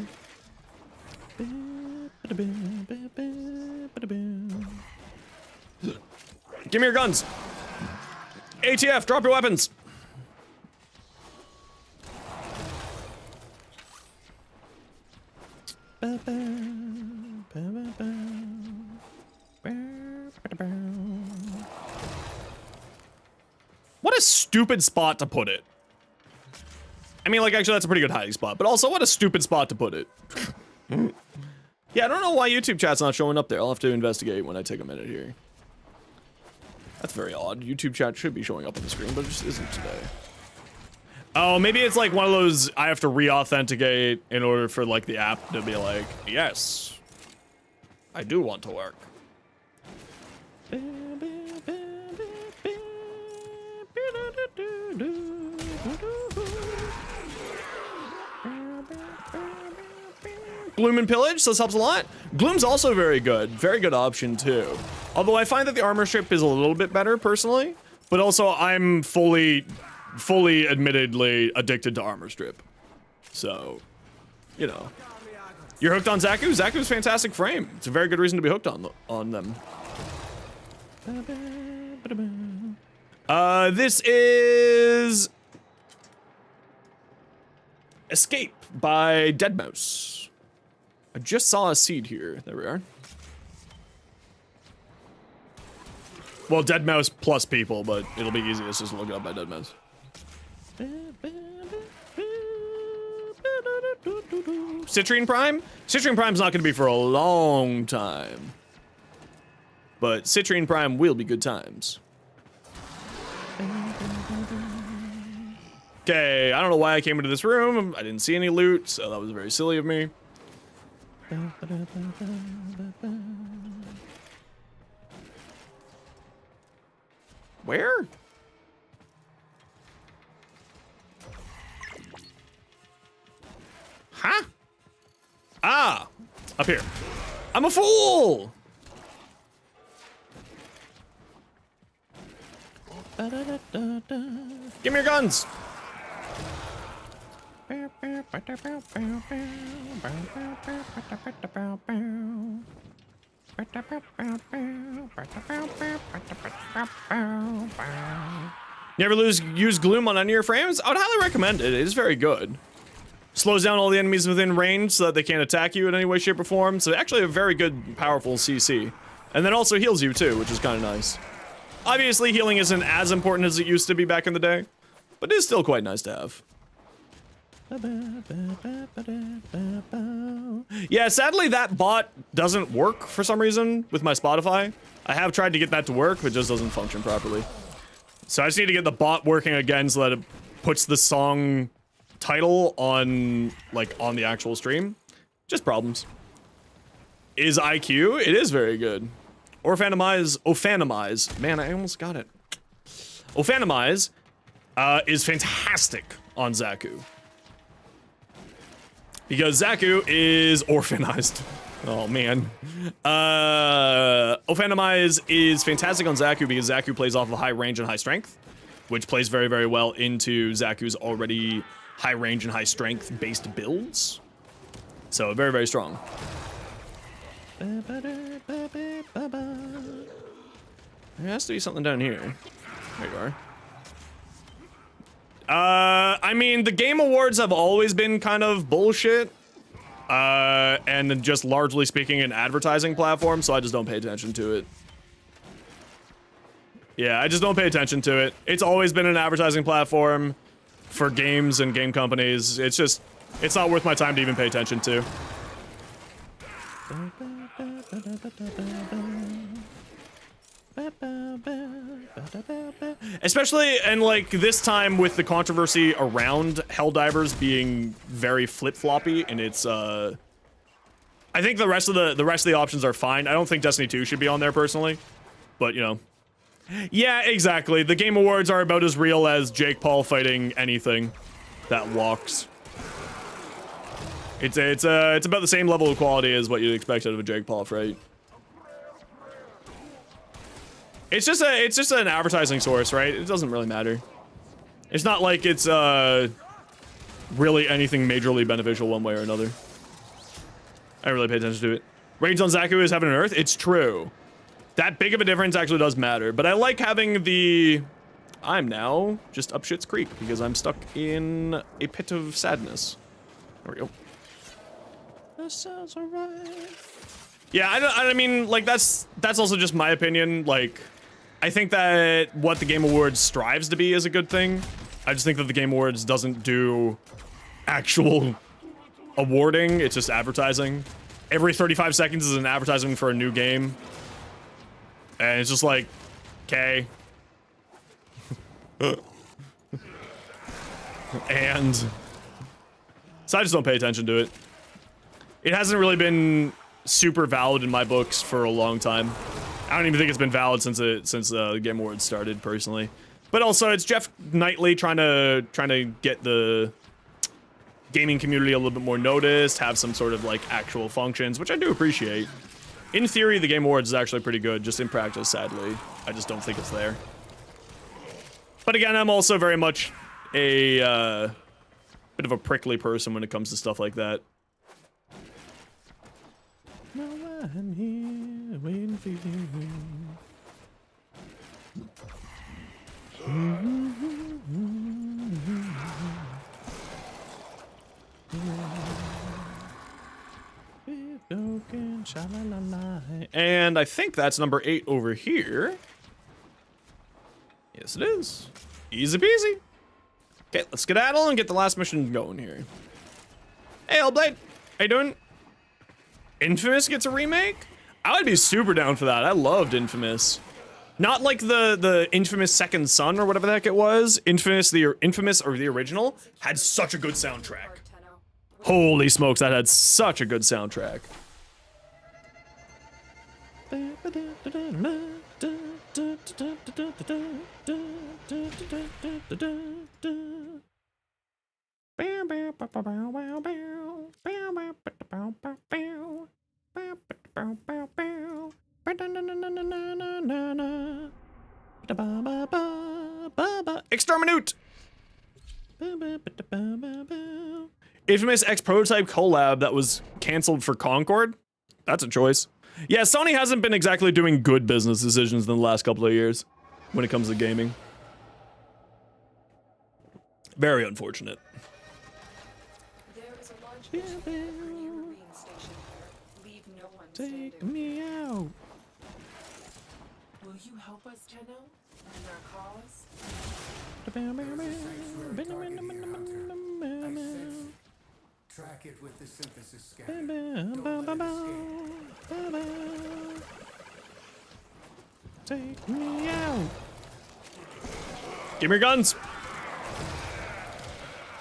Give me your guns. ATF, drop your weapons. What a stupid spot to put it. I mean, like, actually, that's a pretty good hiding spot, but also, what a stupid spot to put it. Yeah, I don't know why YouTube chat's not showing up there. I'll have to investigate when I take a minute here. That's very odd. YouTube chat should be showing up on the screen, but it just isn't today. Oh, maybe it's like one of those I have to re-authenticate in order for like the app to be like, yes, I do want to work. Gloom and Pillage, so this helps a lot. Gloom's also very good option too. Although I find that the armor strip is a little bit better personally, but also I'm fully admittedly addicted to armor strip. So, you know. You're hooked on Zaku? Zaku's fantastic frame. It's a very good reason to be hooked on them. This is Escape by Deadmau5. I just saw a seed here. There we are. Well, Deadmau5 plus people, but it'll be easiest just to look it up by Deadmau5. Citrine Prime? Citrine Prime's not going to be for a long time. But Citrine Prime will be good times. Okay, I don't know why I came into this room. I didn't see any loot, so that was very silly of me. Where? Huh? Ah, up here. I'm a fool! Give me your guns! You ever use Gloom on any of your frames? I would highly recommend it. It is very good. Slows down all the enemies within range so that they can't attack you in any way, shape, or form. So actually a very good, powerful CC. And then also heals you too, which is kind of nice. Obviously, healing isn't as important as it used to be back in the day, but it is still quite nice to have. Yeah, sadly that bot doesn't work for some reason with my Spotify. I have tried to get that to work, but it just doesn't function properly. So I just need to get the bot working again so that it puts the song title on, like, on the actual stream. Just problems. Is IQ? It is very good. Ophanimize. Man, I almost got it. Ophanimize is fantastic on Zaku. Because Zaku is orphanized. Oh, man. Ophanimize is fantastic on Zaku because Zaku plays off of high range and high strength, which plays very, very well into Zaku's already high range and high strength based builds. So, very, very strong. There has to be something down here. There you are. I mean, the Game Awards have always been kind of bullshit. And just largely speaking an advertising platform, so I just don't pay attention to it. Yeah, I just don't pay attention to it. It's always been an advertising platform for games and game companies. It's just, it's not worth my time to even pay attention to. Especially, and like this time with the controversy around Helldivers being very flip-floppy, and it's I think the rest of the options are fine. I don't think Destiny 2 should be on there personally, but you know. Yeah, exactly. The Game Awards are about as real as Jake Paul fighting anything that walks. It's about the same level of quality as what you'd expect out of a Jake Paul fight. It's just an advertising source, right? It doesn't really matter. It's not like it's really anything majorly beneficial one way or another. I don't really pay attention to it. Range on Zaku is heaven and earth. It's true. That big of a difference actually does matter, but I like having the... I'm now just up Shit's Creek because I'm stuck in a pit of sadness. There we go. That sounds alright. Yeah, I mean, like, that's also just my opinion. Like, I think that what the Game Awards strives to be is a good thing. I just think that the Game Awards doesn't do actual awarding. It's just advertising. Every 35 seconds is an advertisement for a new game. And it's just like, okay. And so I just don't pay attention to it. It hasn't really been super valid in my books for a long time. I don't even think it's been valid since the Game Awards started, personally. But also, it's Jeff Knightley trying to get the gaming community a little bit more noticed, have some sort of like actual functions, which I do appreciate. In theory, the Game Awards is actually pretty good. Just in practice, sadly, I just don't think it's there. But again, I'm also very much a bit of a prickly person when it comes to stuff like that. Now I'm here waiting for you. And I think that's number 8 over here. Yes, it is. Easy peasy. Okay, let's skedaddle and get the last mission going here. Hey, Hellblade. How you doing? Infamous gets a remake? I would be super down for that. I loved Infamous. Not like the Infamous Second Son or whatever the heck it was. Infamous or the original had such a good soundtrack. Holy smokes, that had such a good soundtrack. Exterminate! Infamous X Prototype collab that was canceled for Concord? That's a choice. Yeah, Sony hasn't been exactly doing good business decisions in the last couple of years when it comes to gaming. Very unfortunate. There is a large mission for the European station here. Leave no one standing. Take me out. Will you help us, Tenno? In our cause? Track it with the synthesis scanner. Don't let it escape. Take me out. Give me your guns.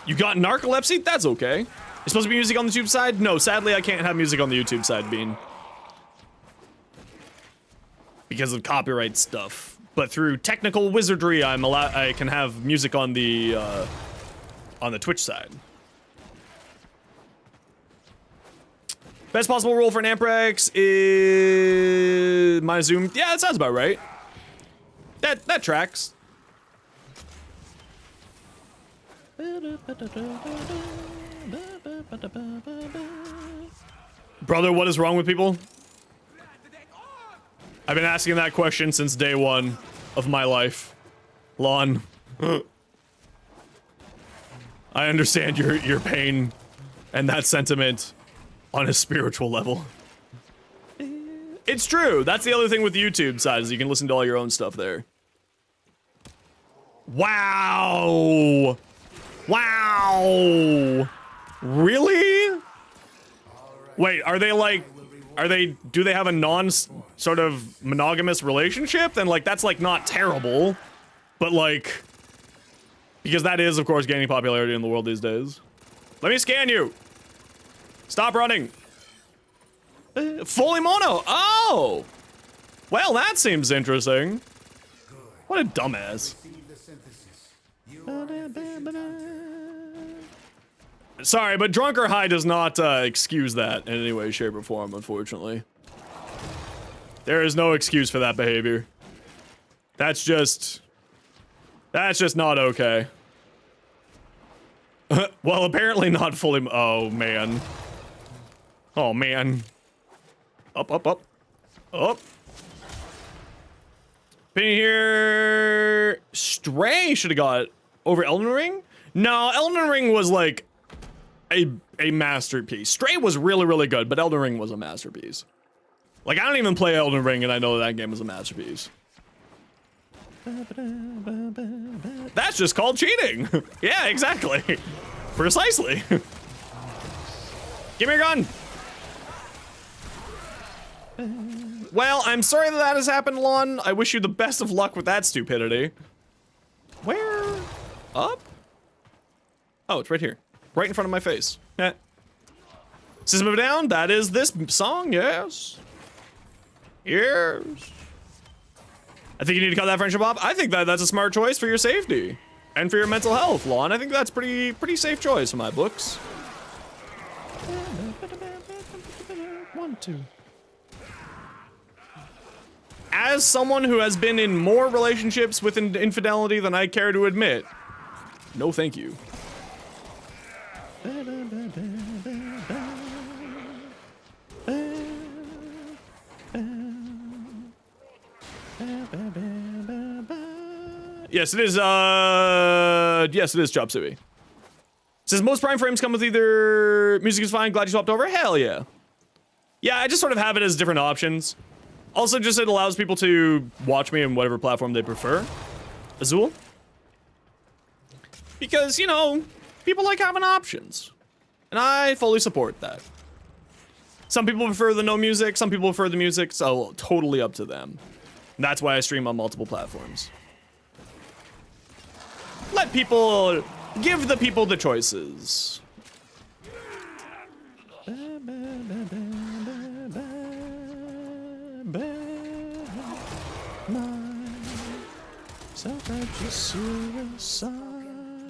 You got narcolepsy? That's okay. You're supposed to be music on the YouTube side? No, sadly I can't have music on the YouTube side, Bean. Because of copyright stuff. But through technical wizardry, I can have music on the Twitch side. Best possible roll for an Amprex is my zoom. Yeah, that sounds about right. That tracks. Brother, what is wrong with people? I've been asking that question since day one of my life. Lon. I understand your pain and that sentiment on a spiritual level. It's true. That's the other thing with the YouTube side, is you can listen to all your own stuff there. Wow. Wow. Really? Wait, are they like, do they have a sort of monogamous relationship? Then like, that's like not terrible, but like, because that is of course gaining popularity in the world these days. Let me scan you. Stop running. Fully mono. Oh. Well, that seems interesting. What a dumbass. Sorry, but drunk or high does not excuse that in any way, shape, or form, unfortunately. There is no excuse for that behavior. That's just not okay. Well, apparently not fully. Oh, man. Oh, man. Up, up, up. Up. Been here. Stray should have got it over Elden Ring. No, Elden Ring was like a masterpiece. Stray was really, really good, but Elden Ring was a masterpiece. Like, I don't even play Elden Ring, and I know that game was a masterpiece. That's just called cheating. Yeah, exactly. Precisely. Give me your gun. Well, I'm sorry that has happened, Lon. I wish you the best of luck with that stupidity. Where? Up? Oh, it's right here. Right in front of my face. Eh. System of a Down, that is this song, yes. Yes. I think you need to cut that friendship off. I think that's a smart choice for your safety. And for your mental health, Lon. I think that's pretty safe choice in my books. 1, 2. As someone who has been in more relationships with infidelity than I care to admit, no thank you. Yes, it is, yes, it is Chop Suey. Says most prime frames come with either music is fine, glad you swapped over. Hell yeah. Yeah, I just sort of have it as different options. Also, just it allows people to watch me on whatever platform they prefer. Azul. Because, you know, people like having options. And I fully support that. Some people prefer the no music, some people prefer the music, so totally up to them. That's why I stream on multiple platforms. Let people, give the people the choices. Self-righteous suicide.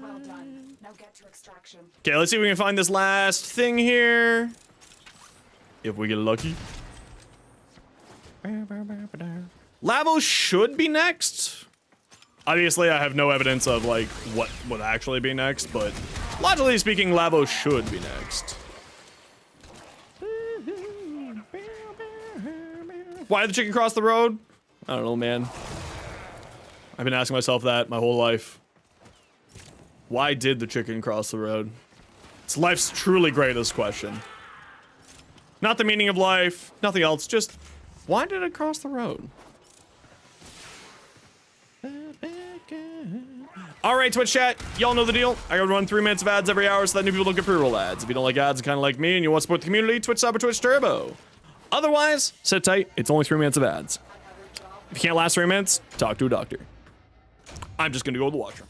Well done. Now get to extraction. Okay, let's see if we can find this last thing here. If we get lucky. Lavos should be next. Obviously, I have no evidence of like what would actually be next, but logically speaking, Lavos should be next. Why did the chicken cross the road? I don't know, man. I've been asking myself that my whole life. Why did the chicken cross the road? It's life's truly greatest question. Not the meaning of life, nothing else, just why did it cross the road? Alright, Twitch chat, y'all know the deal. I gotta run 3 minutes of ads every hour so that new people don't get pre-roll ads. If you don't like ads and kinda like me and you want to support the community, Twitch sub or Twitch Turbo. Otherwise, sit tight, it's only 3 minutes of ads. If you can't last 3 minutes, talk to a doctor. I'm just gonna go to the washroom.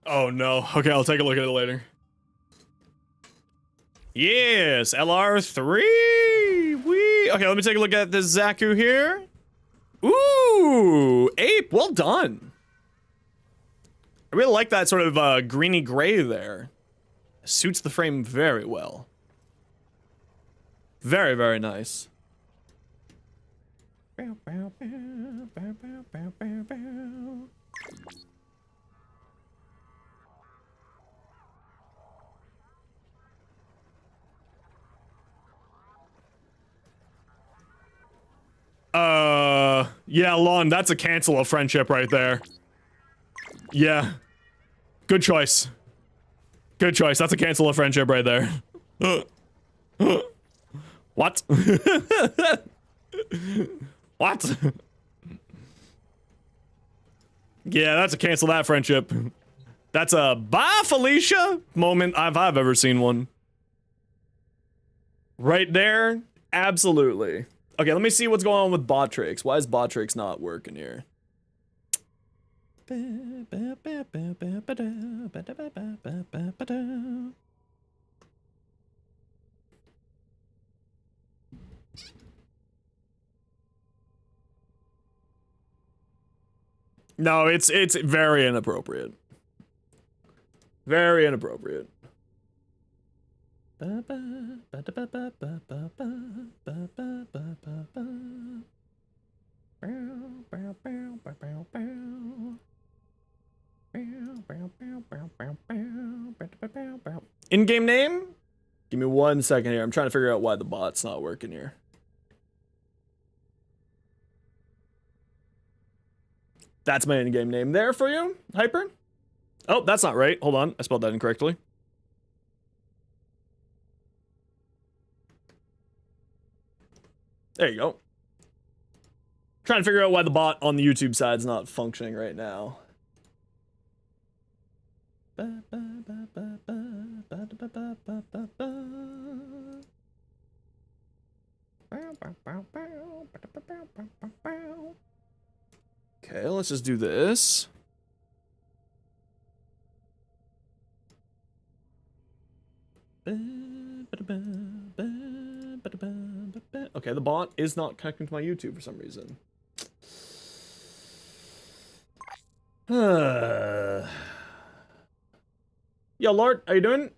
Oh no. Okay, I'll take a look at it later. Yes, LR3. Wee. Okay, let me take a look at this Zaku here. Ooh, Ape, well done. I really like that sort of greeny gray there. Suits the frame very well. Very, very nice. Yeah, Lon, that's a cancel of friendship right there. Yeah. Good choice. Good choice. That's a cancel of friendship right there. What? What? Yeah, that's a cancel that friendship. That's a bye Felicia moment if I've ever seen one. Right there, absolutely. Okay, let me see what's going on with Botrix. Why is Botrix not working here? No, it's very inappropriate. Very inappropriate. In-game name? Give me 1 second here. I'm trying to figure out why the bot's not working here. That's my in-game name there for you, Hyper. Oh, that's not right. Hold on. I spelled that incorrectly. There you go. Trying to figure out why the bot on the YouTube side's not functioning right now. Okay, let's just do this. Okay, the bot is not connecting to my YouTube for some reason. Yo, Lord, how you doing?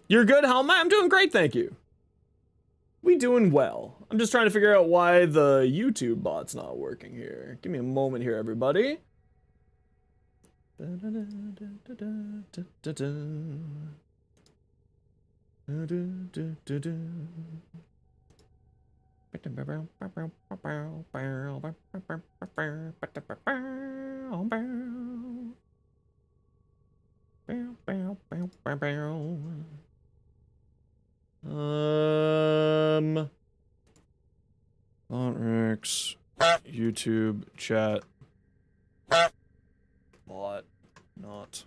You're good, Helma? I'm doing great, thank you. We doing well. I'm just trying to figure out why the YouTube bot's not working here. Give me a moment here, everybody. Onrix, YouTube, chat, bot, not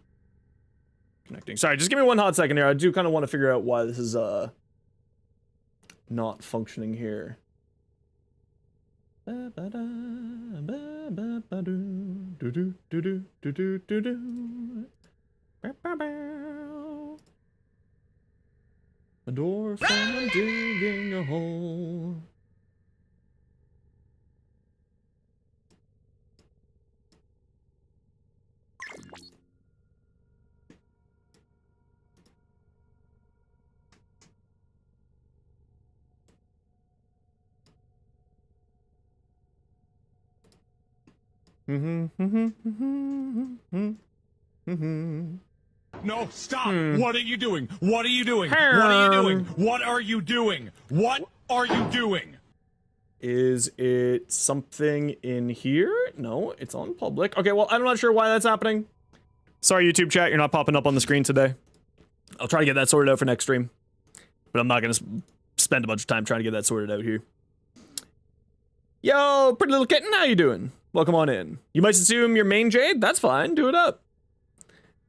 connecting. Sorry, just give me one hot second here. I do kind of want to figure out why this is, not functioning here. A door from digging a hole. No, stop! What are you doing? What are you doing? What are you doing? What are you doing? What are you doing? Is it something in here? No, it's on public. Okay, well, I'm not sure why that's happening. Sorry, YouTube chat, you're not popping up on the screen today. I'll try to get that sorted out for next stream. But I'm not gonna spend a bunch of time trying to get that sorted out here. Yo, pretty little kitten, how you doing? Welcome on in. You might assume you're main Jade? That's fine, do it up.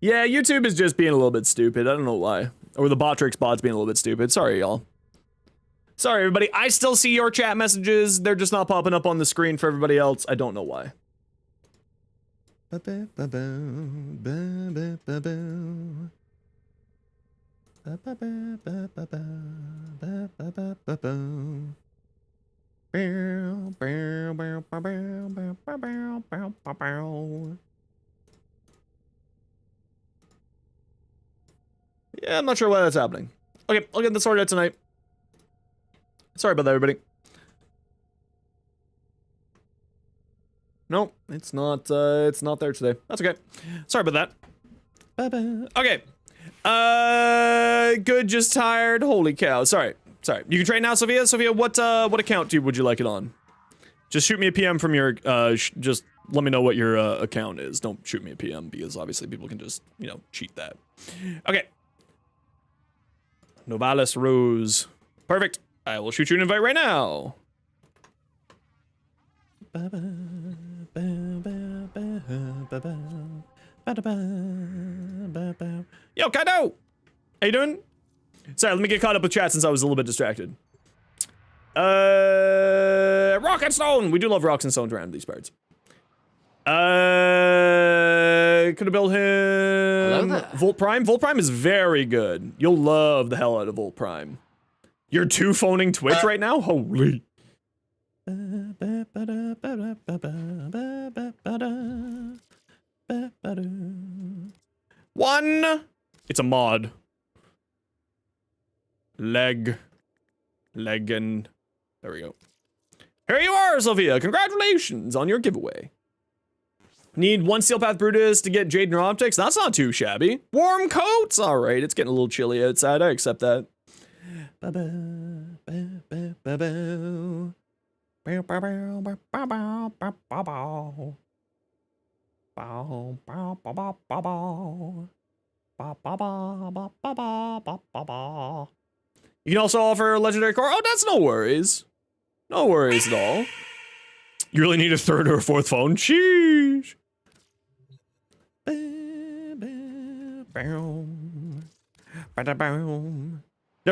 Yeah, YouTube is just being a little bit stupid. I don't know why. Or the Botrix bot's being a little bit stupid. Sorry, y'all. Sorry, everybody. I still see your chat messages. They're just not popping up on the screen for everybody else. I don't know why. Yeah, I'm not sure why that's happening. Okay, I'll get this sorted out tonight. Sorry about that, everybody. Nope, it's not there today. That's okay. Sorry about that. Okay. Good, just tired. Holy cow. Sorry. You can trade now, Sophia. Sophia, what account would you like it on? Just shoot me a PM from your, just let me know what your, account is. Don't shoot me a PM, because obviously people can just, you know, cheat that. Okay. Novalis Rose. Perfect. I will shoot you an invite right now. Yo, Kaido! How you doing? Sorry, let me get caught up with chat since I was a little bit distracted. Rock and Stone! We do love rocks and stones around these parts. Could have built him Volt Prime. Volt Prime is very good. You'll love the hell out of Volt Prime. You're two phoning Twitch right now? Holy. One. It's a mod. Leggin. There we go. Here you are, Sophia. Congratulations on your giveaway. Need one Steel Path Brutus to get Jade Neuroptics? That's not too shabby. Warm coats? Alright, it's getting a little chilly outside. I accept that. You can also offer a legendary core. Oh, that's no worries. No worries at all. You really need a third or a fourth phone? Sheesh. Never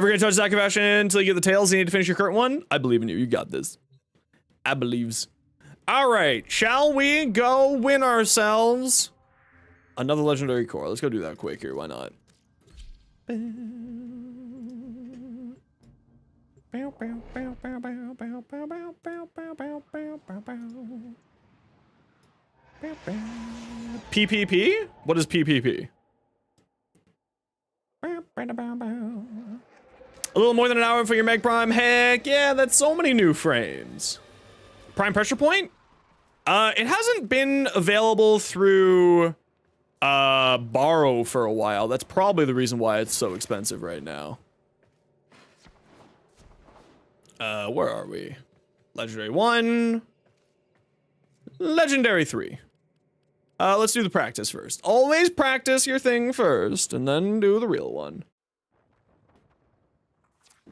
gonna touch that confession until you get the tails. You need to finish your current one. I believe in you. You got this. I believes. All right, shall we go win ourselves another legendary core? Let's go do that quick here. Why not? PPP? What is PPP? A little more than an hour for your Meg Prime. Heck yeah, that's so many new frames. Prime Pressure Point? It hasn't been available through Borrow for a while. That's probably the reason why it's so expensive right now. Where are we? Legendary 1. Legendary 3. Let's do the practice first. Always practice your thing first, and then do the real one.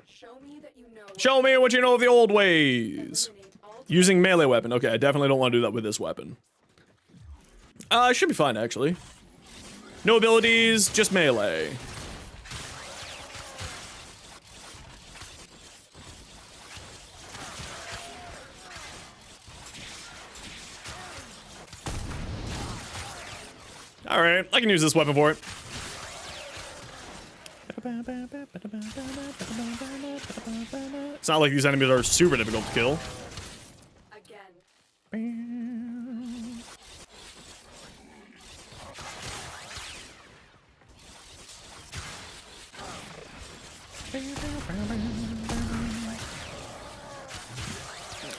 Show me that you know. Show me what you know of the old ways. Eliminate all Using melee weapon. Okay, I definitely don't want to do that with this weapon. It should be fine, actually. No abilities, just melee. Alright, I can use this weapon for it. It's not like these enemies are super difficult to kill. again.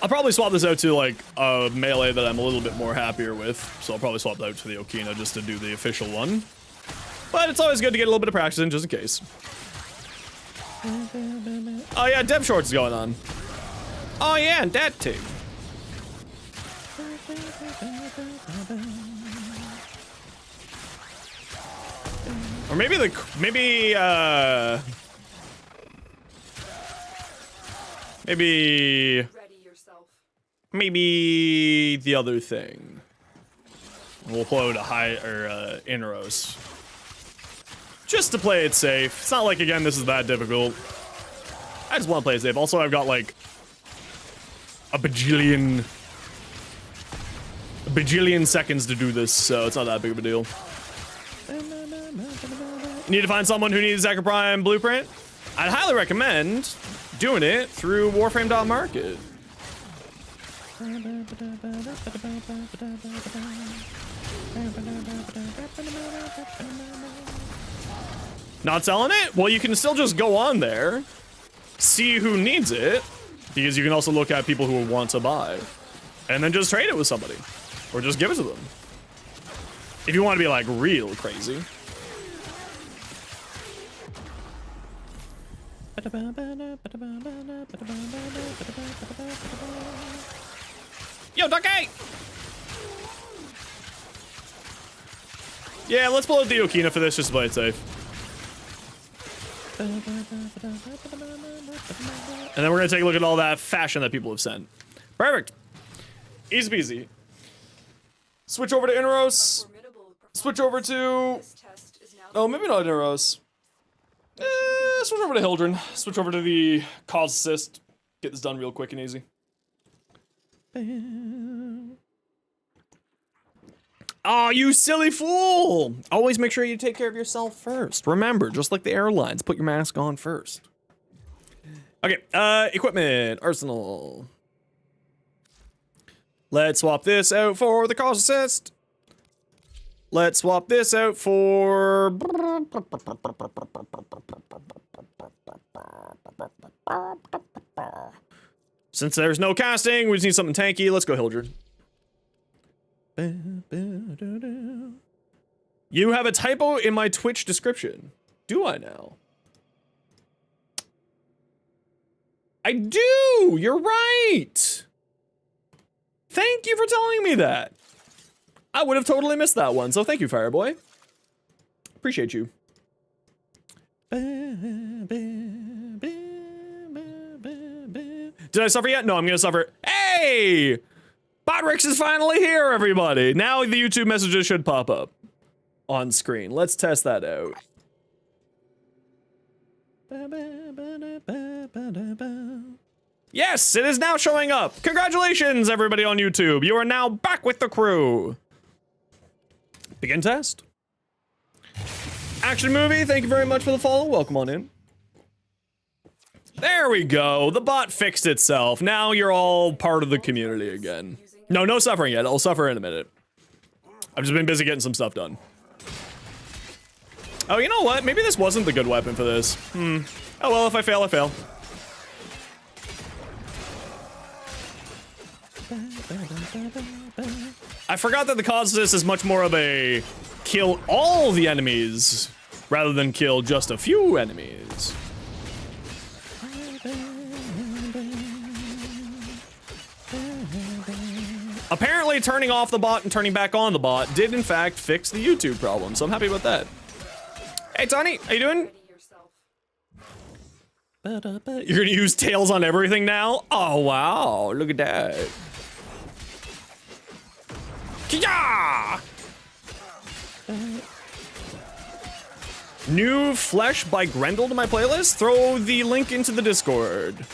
I'll probably swap this out to like a melee that I'm a little bit more happier with. So I'll probably swap that out to the Okina just to do the official one. But it's always good to get a little bit of practice in just in case. Oh yeah, Dev Shorts is going on. Oh yeah, and that too. Or maybe maybe Ready yourself. maybe the other thing. We'll upload a high or Inros. Just to play it safe. It's not like, again, this is that difficult. I just want to play it safe. Also, I've got like a bajillion seconds to do this, so it's not that big of a deal. Need to find someone who needs Zachar Prime Blueprint? I'd highly recommend doing it through Warframe.market. Not selling it? Well, you can still just go on there, see who needs it, because you can also look at people who want to buy, and then just trade it with somebody, or just give it to them. If you want to be like real crazy. Yo, Ducky! Yeah, let's pull out the Okina for this just to play it safe. And then we're gonna take a look at all that fashion that people have sent. Perfect. Easy peasy. Switch over to Inros. Switch over to... This test is now Oh, maybe not Inros. Switch over to Hildren. Switch over to the cause assist. Get this done real quick and easy. Oh, you silly fool! Always make sure you take care of yourself first. Remember, just like the airlines, put your mask on first. Okay, equipment, arsenal. Let's swap this out for the cause assist. Let's swap this out for... Since there's no casting, we just need something tanky. Let's go Hildred. You have a typo in my Twitch description. Do I now? I do! You're right! Thank you for telling me that. I would have totally missed that one, so thank you, Fireboy. Appreciate you. Did I suffer yet? No, I'm gonna suffer. Hey! Botrix is finally here, everybody! Now the YouTube messages should pop up. on screen. Let's test that out. Yes, it is now showing up. Congratulations, everybody on YouTube. You are now back with the crew. Begin test. Action movie, thank you very much for the follow. Welcome on in. There we go. The bot fixed itself. Now you're all part of the community again. No, no suffering yet. I'll suffer in a minute. I've just been busy getting some stuff done. Oh, you know what? Maybe this wasn't the good weapon for this. Oh well, if I fail, I fail. I forgot that the cause of this is much more of a kill all the enemies rather than kill just a few enemies. Apparently turning off the bot and turning back on the bot did in fact fix the YouTube problem, so I'm happy about that. Hey Tony, how you doing? You're gonna use tails on everything now? Oh wow, look at that. Kia! New Flesh by Grendel to my playlist? Throw the link into the Discord.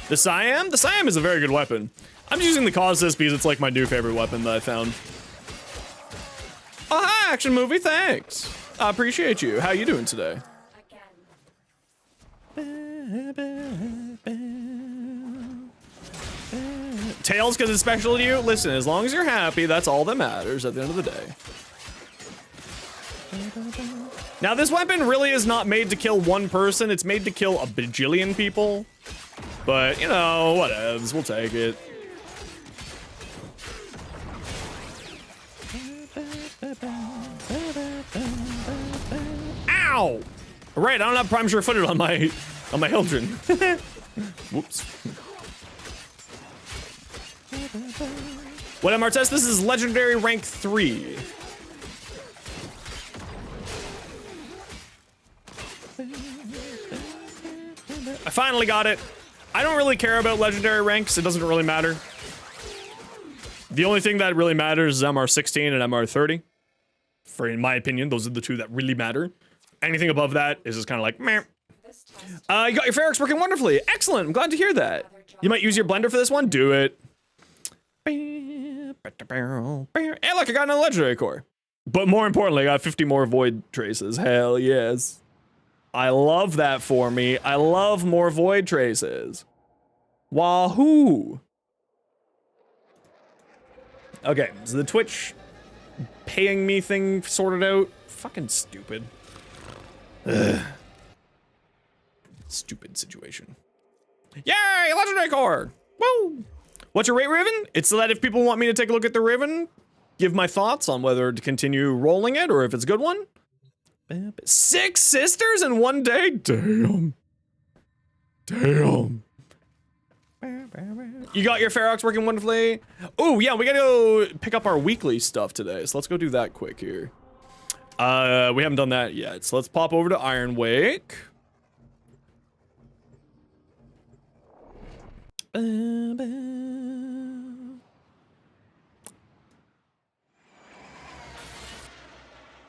The Siam? The Siam is a very good weapon. I'm just using the cause this because it's like my new favorite weapon that I found. Oh, hi, Action Movie, thanks. I appreciate you. How you doing today? Tails because it's special to you? Listen, as long as you're happy, that's all that matters at the end of the day. Now, this weapon really is not made to kill one person. It's made to kill a bajillion people. But, you know, whatevs. We'll take it. Ow! Right, I don't have prime sure-footed on my Hildren. Whoops. What MR test? This is legendary rank 3. I finally got it. I don't really care about legendary ranks. It doesn't really matter. The only thing that really matters is MR16 and MR30. For, in my opinion, those are the two that really matter. Anything above that is just kind of like, meh. You got your Ferrix working wonderfully. Excellent. I'm glad to hear that. You might use your blender for this one. Do it. Hey, look, I got another legendary core. But more importantly, I got 50 more void traces. Hell yes. I love that for me. I love more void traces. Wahoo! Okay, is the Twitch paying me thing sorted out? Fucking stupid. Ugh. Stupid situation. Yay! Legendary core! Woo! What's your rate, Riven? It's so that if people want me to take a look at the Riven, give my thoughts on whether to continue rolling it or if it's a good one. 6 sisters in one day? Damn. Damn. You got your Ferox working wonderfully? Oh, yeah, we gotta go pick up our weekly stuff today, so let's go do that quick here. We haven't done that yet, so let's pop over to Iron Wake.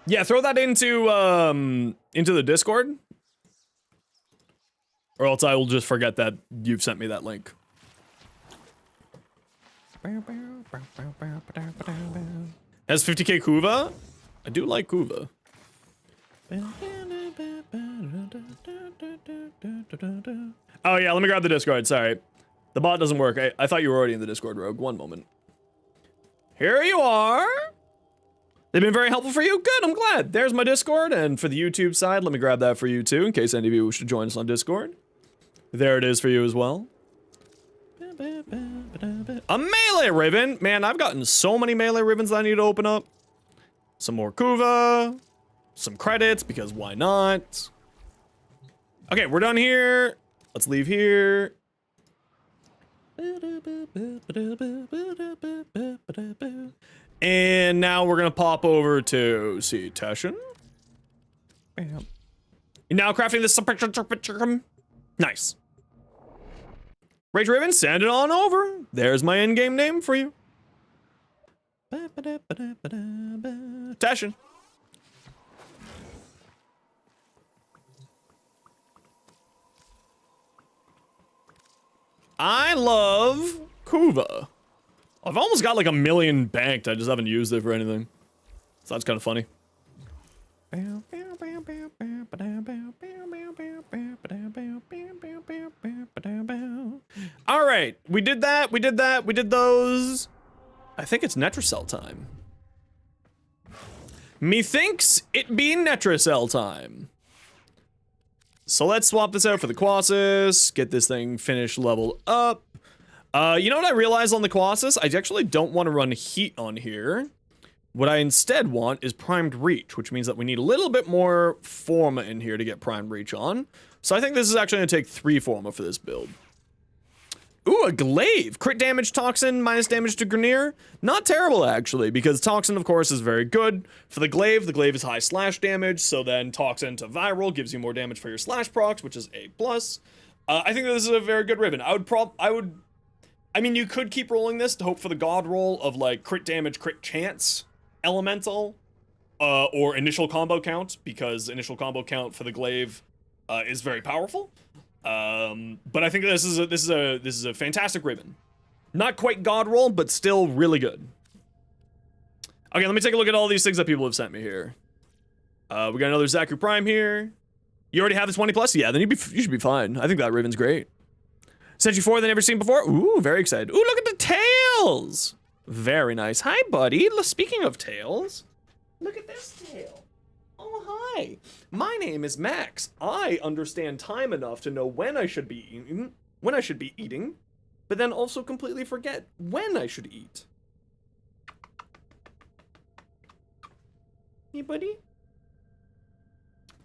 Yeah, throw that into the Discord. Or else I will just forget that you've sent me that link. Has 50k Kuva? I do like Kuva. Oh yeah, let me grab the Discord, sorry. The bot doesn't work. I thought you were already in the Discord, Rogue. One moment. Here you are. They've been very helpful for you? Good, I'm glad. There's my Discord, and for the YouTube side, let me grab that for you too, in case any of you wish to join us on Discord. There it is for you as well. A melee ribbon? Man, I've gotten so many melee ribbons that I need to open up. Some more Kuva. Some credits, because why not? Okay, we're done here. Let's leave here. And now we're gonna pop over to see Teshin. You're now crafting this. Nice. Rage Raven, send it on over. There's my in-game name for you. Tashin. I love Kuva. I've almost got like 1 million banked. I just haven't used it for anything. So that's kind of funny. All right, we did that. We did that. We did those. I think it's Netracell time. Methinks it be Netracell time. So let's swap this out for the Colossus, get this thing finished, leveled up. You know what I realized on the Colossus? I actually don't want to run heat on here. What I instead want is primed reach, which means that we need a little bit more Forma in here to get primed reach on. So I think this is actually going to take 3 Forma for this build. Ooh, a glaive. Crit damage, toxin, minus damage to Grineer. Not terrible, actually, because toxin, of course, is very good. For the glaive is high slash damage, so then toxin to viral gives you more damage for your slash procs, which is A+. I think that this is a very good ribbon. I mean, you could keep rolling this to hope for the god roll of, like, crit damage, crit chance, elemental, or initial combo count, because initial combo count for the glaive is very powerful. But I think this is a fantastic ribbon. Not quite god roll, but still really good. Okay, let me take a look at all these things that people have sent me here. We got another Zaku Prime here. You already have the 20 plus? Yeah, then you should be fine. I think that ribbon's great. Sent you 4 they never seen before? Ooh, very excited. Ooh, look at the tails! Very nice. Hi, buddy. Speaking of tails, look at this tail. Oh, hi. My name is Max. I understand time enough to know when I should be eating, but then also completely forget when I should eat. Hey, buddy?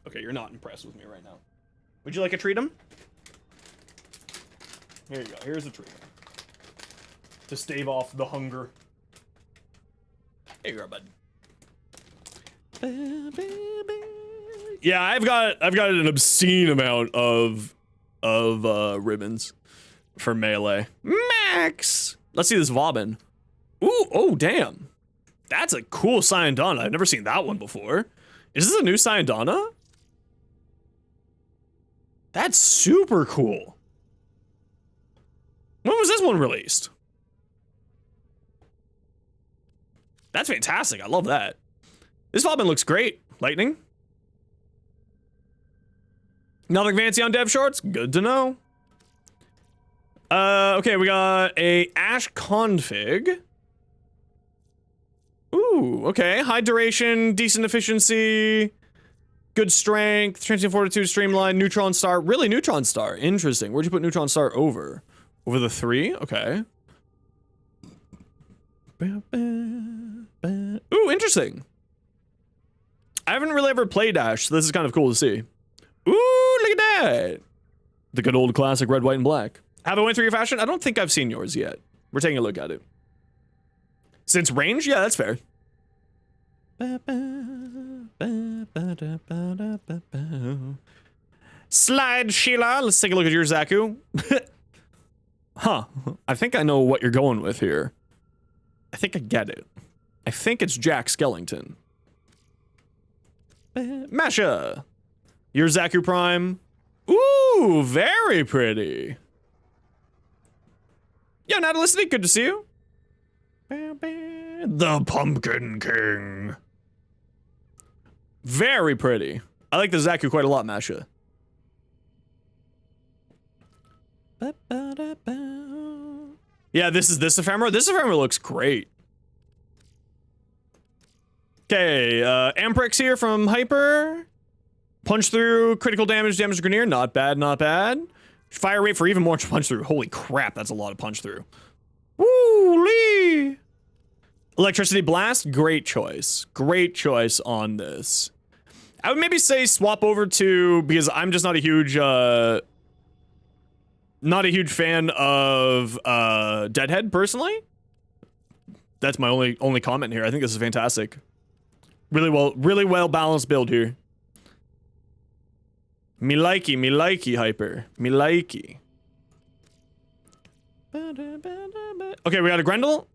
Okay, you're not impressed with me right now. Would you like a treatum? Here you go. Here's a treatum. To stave off the hunger. Here you go, bud. Yeah, I've got an obscene amount of ribbons for melee. Max! Let's see this Vauban. Ooh, oh damn. That's a cool Syandana. I've never seen that one before. Is this a new Syandana? That's super cool. When was this one released? That's fantastic. I love that. This Vauban looks great. Lightning. Nothing fancy on dev shorts? Good to know. Okay, we got a Ash config. Ooh, okay. High duration, decent efficiency, good strength, transient fortitude, streamline, neutron star. Really, neutron star. Interesting. Where'd you put neutron star over? Over the 3? Okay. Ooh, interesting. I haven't really ever played Ash, so this is kind of cool to see. Ooh, look at that. The good old classic red, white, and black. Have I went through your fashion? I don't think I've seen yours yet. We're taking a look at it. Since range? Yeah, that's fair. Slide, Sheila. Let's take a look at your Zaku. Huh. I think I know what you're going with here. I think I get it. I think it's Jack Skellington. Masha. Your Zaku Prime. Ooh, very pretty. Yo, Natalicity, good to see you. The Pumpkin King. Very pretty. I like the Zaku quite a lot, Masha. Yeah, this is this ephemera. This ephemera looks great. Okay, Amprex here from Hyper. Punch through, critical damage, damage to Grineer. Not bad, not bad. Fire rate for even more punch through. Holy crap, that's a lot of punch through. Woo-lee! Electricity Blast, great choice. Great choice on this. I would maybe say swap over to, because I'm just not a huge fan of Deadhead personally. That's my only comment here. I think this is fantastic. Really well balanced build here. Me likey, Hyper. Me likey. Okay, we got a Grendel.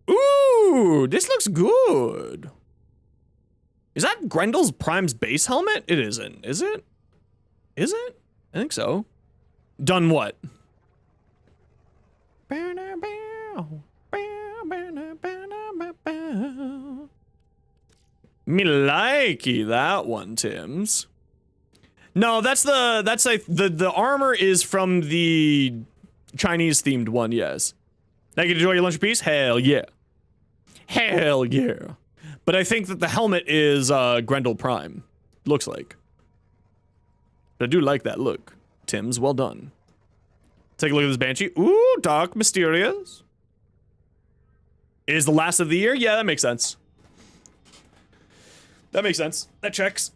Ooh, this looks good. Is that Grendel's Prime's base helmet? It isn't, is it? Is it? I think so. Done what? Me likey that one, Tims. No, that's the armor is from the Chinese themed one, yes. Now you can enjoy your lunch in peace? Hell yeah. Hell yeah. But I think that the helmet is Grendel Prime. Looks like. But I do like that look. Tims, well done. Take a look at this Banshee. Ooh, dark, mysterious. It is the last of the year? Yeah, that makes sense. That makes sense. That checks.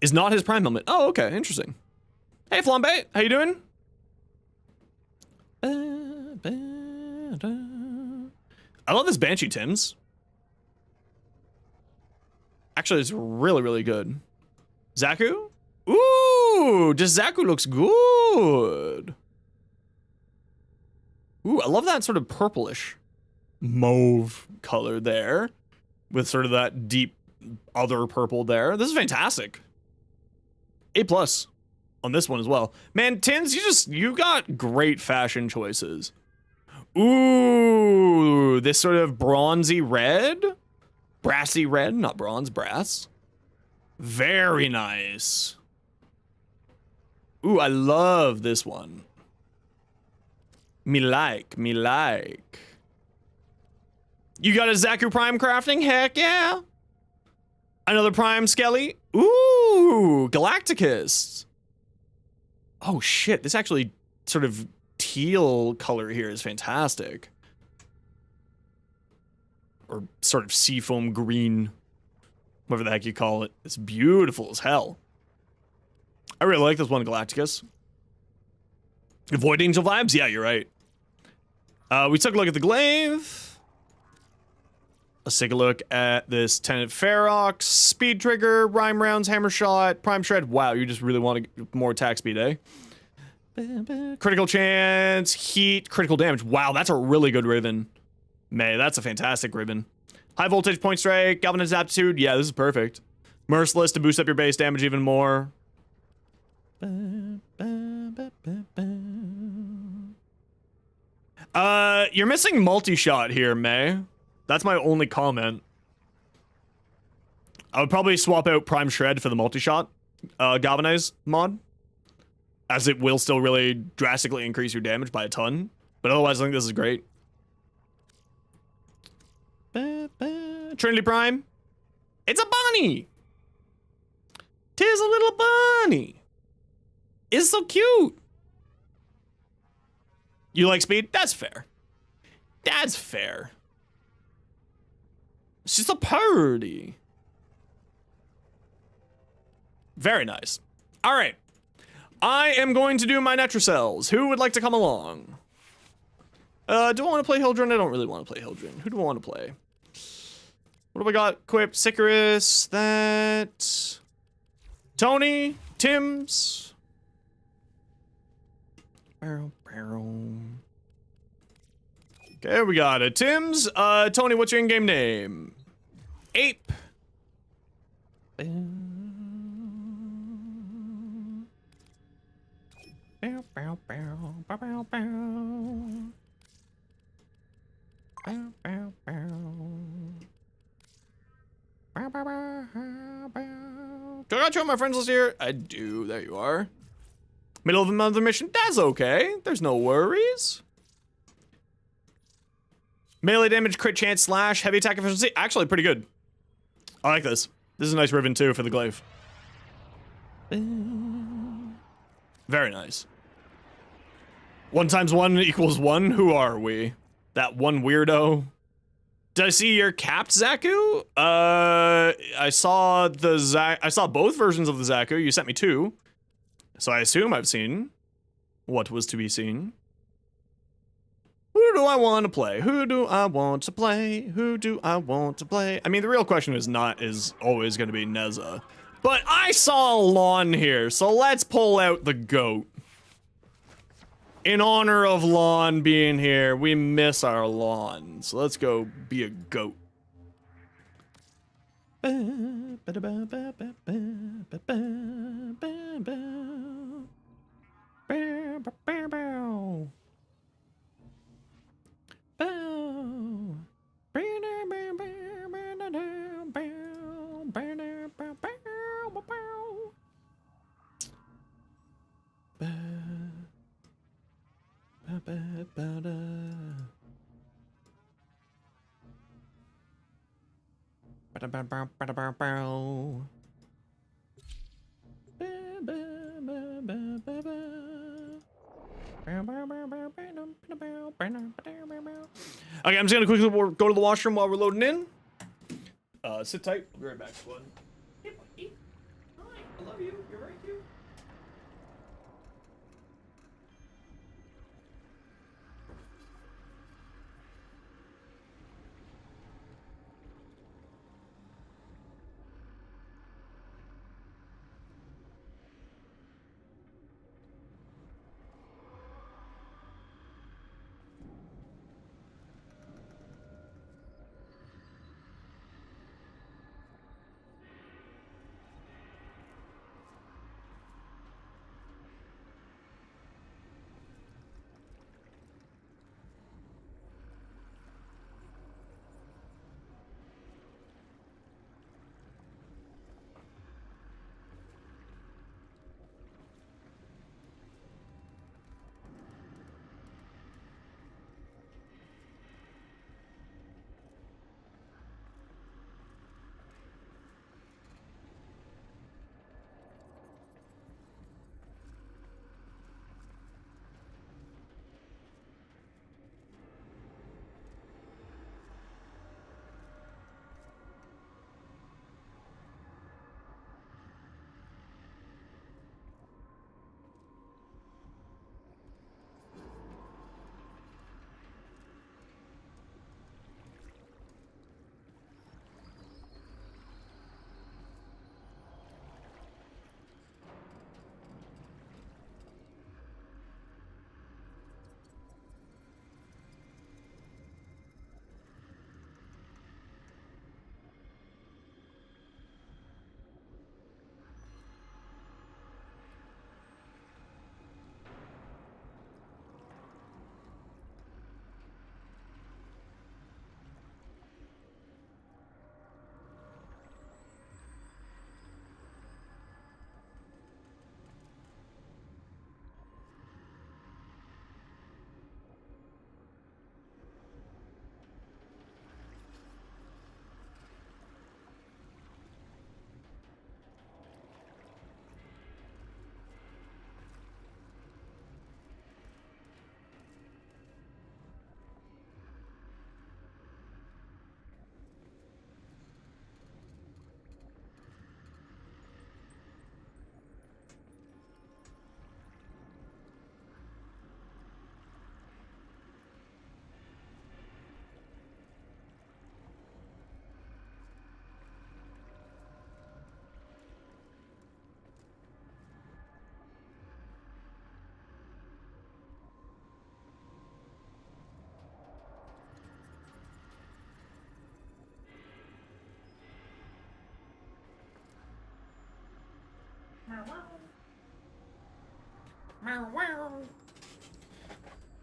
Is not his Prime helmet. Oh, okay, interesting. Hey, Flambe, how you doing? I love this Banshee, Tims. Actually, it's really, really good. Zaku? Ooh, just Zaku looks good. Ooh, I love that sort of purplish mauve color there with sort of that deep other purple there. This is fantastic. A+ on this one as well. Man, Tins, you got great fashion choices. Ooh, this sort of bronzy red? Brassy red, not bronze, brass. Very nice. Ooh, I love this one. Me like, me like. You got a Zaku Prime crafting? Heck yeah. Another Prime Skelly. Ooh, Galacticus. Oh shit, this actually sort of teal color here is fantastic. Or sort of seafoam green. Whatever the heck you call it. It's beautiful as hell. I really like this one, Galacticus. Void Angel vibes? Yeah, you're right. We took a look at the glaive. Let's take a look at this Tenant Ferox, Speed Trigger, Rhyme Rounds, Hammer Shot, Prime Shred. Wow, you just really want to more attack speed, eh? Critical chance, heat, critical damage. Wow, that's a really good ribbon. May, that's a fantastic ribbon. High voltage point strike, galvanized aptitude. Yeah, this is perfect. Merciless to boost up your base damage even more. You're missing multi-shot here, May. That's my only comment. I would probably swap out Prime Shred for the multi-shot galvanized mod, as it will still really drastically increase your damage by a ton. But otherwise, I think this is great. Trinity Prime. It's a bunny. 'Tis a little bunny. It's so cute. You like speed? That's fair. That's fair. It's just a party. Very nice. All right. I am going to do my Netrocells. Who would like to come along? Do I want to play Hildren? I don't really want to play Hildren. Who do I want to play? What have I got equipped? Sicarus, that... Tony, Tims. Okay, we got a Tims. Tony, what's your in-game name? Ape. Do I got you on my friends list here? I do. There you are. Middle of another mission. That's okay. There's no worries. Melee damage, crit chance, slash, heavy attack efficiency. Actually, pretty good. I like this. This is a nice ribbon too for the glaive. Very nice. 1 × 1 = 1. Who are we? That one weirdo. Did I see your capped Zaku? I saw both versions of the Zaku. You sent me 2. So I assume I've seen what was to be seen. Who do I want to play? Who do I want to play? Who do I want to play? I mean, the real question is always going to be Neza. But I saw a lawn here, so let's pull out the goat. In honor of lawn being here, we miss our lawn, so let's go be a goat. Okay, I'm just gonna quickly go to the washroom while we're loading in. Sit tight. I'll be right back, squad. Hey, buddy. Hi, I love you. You're very cute.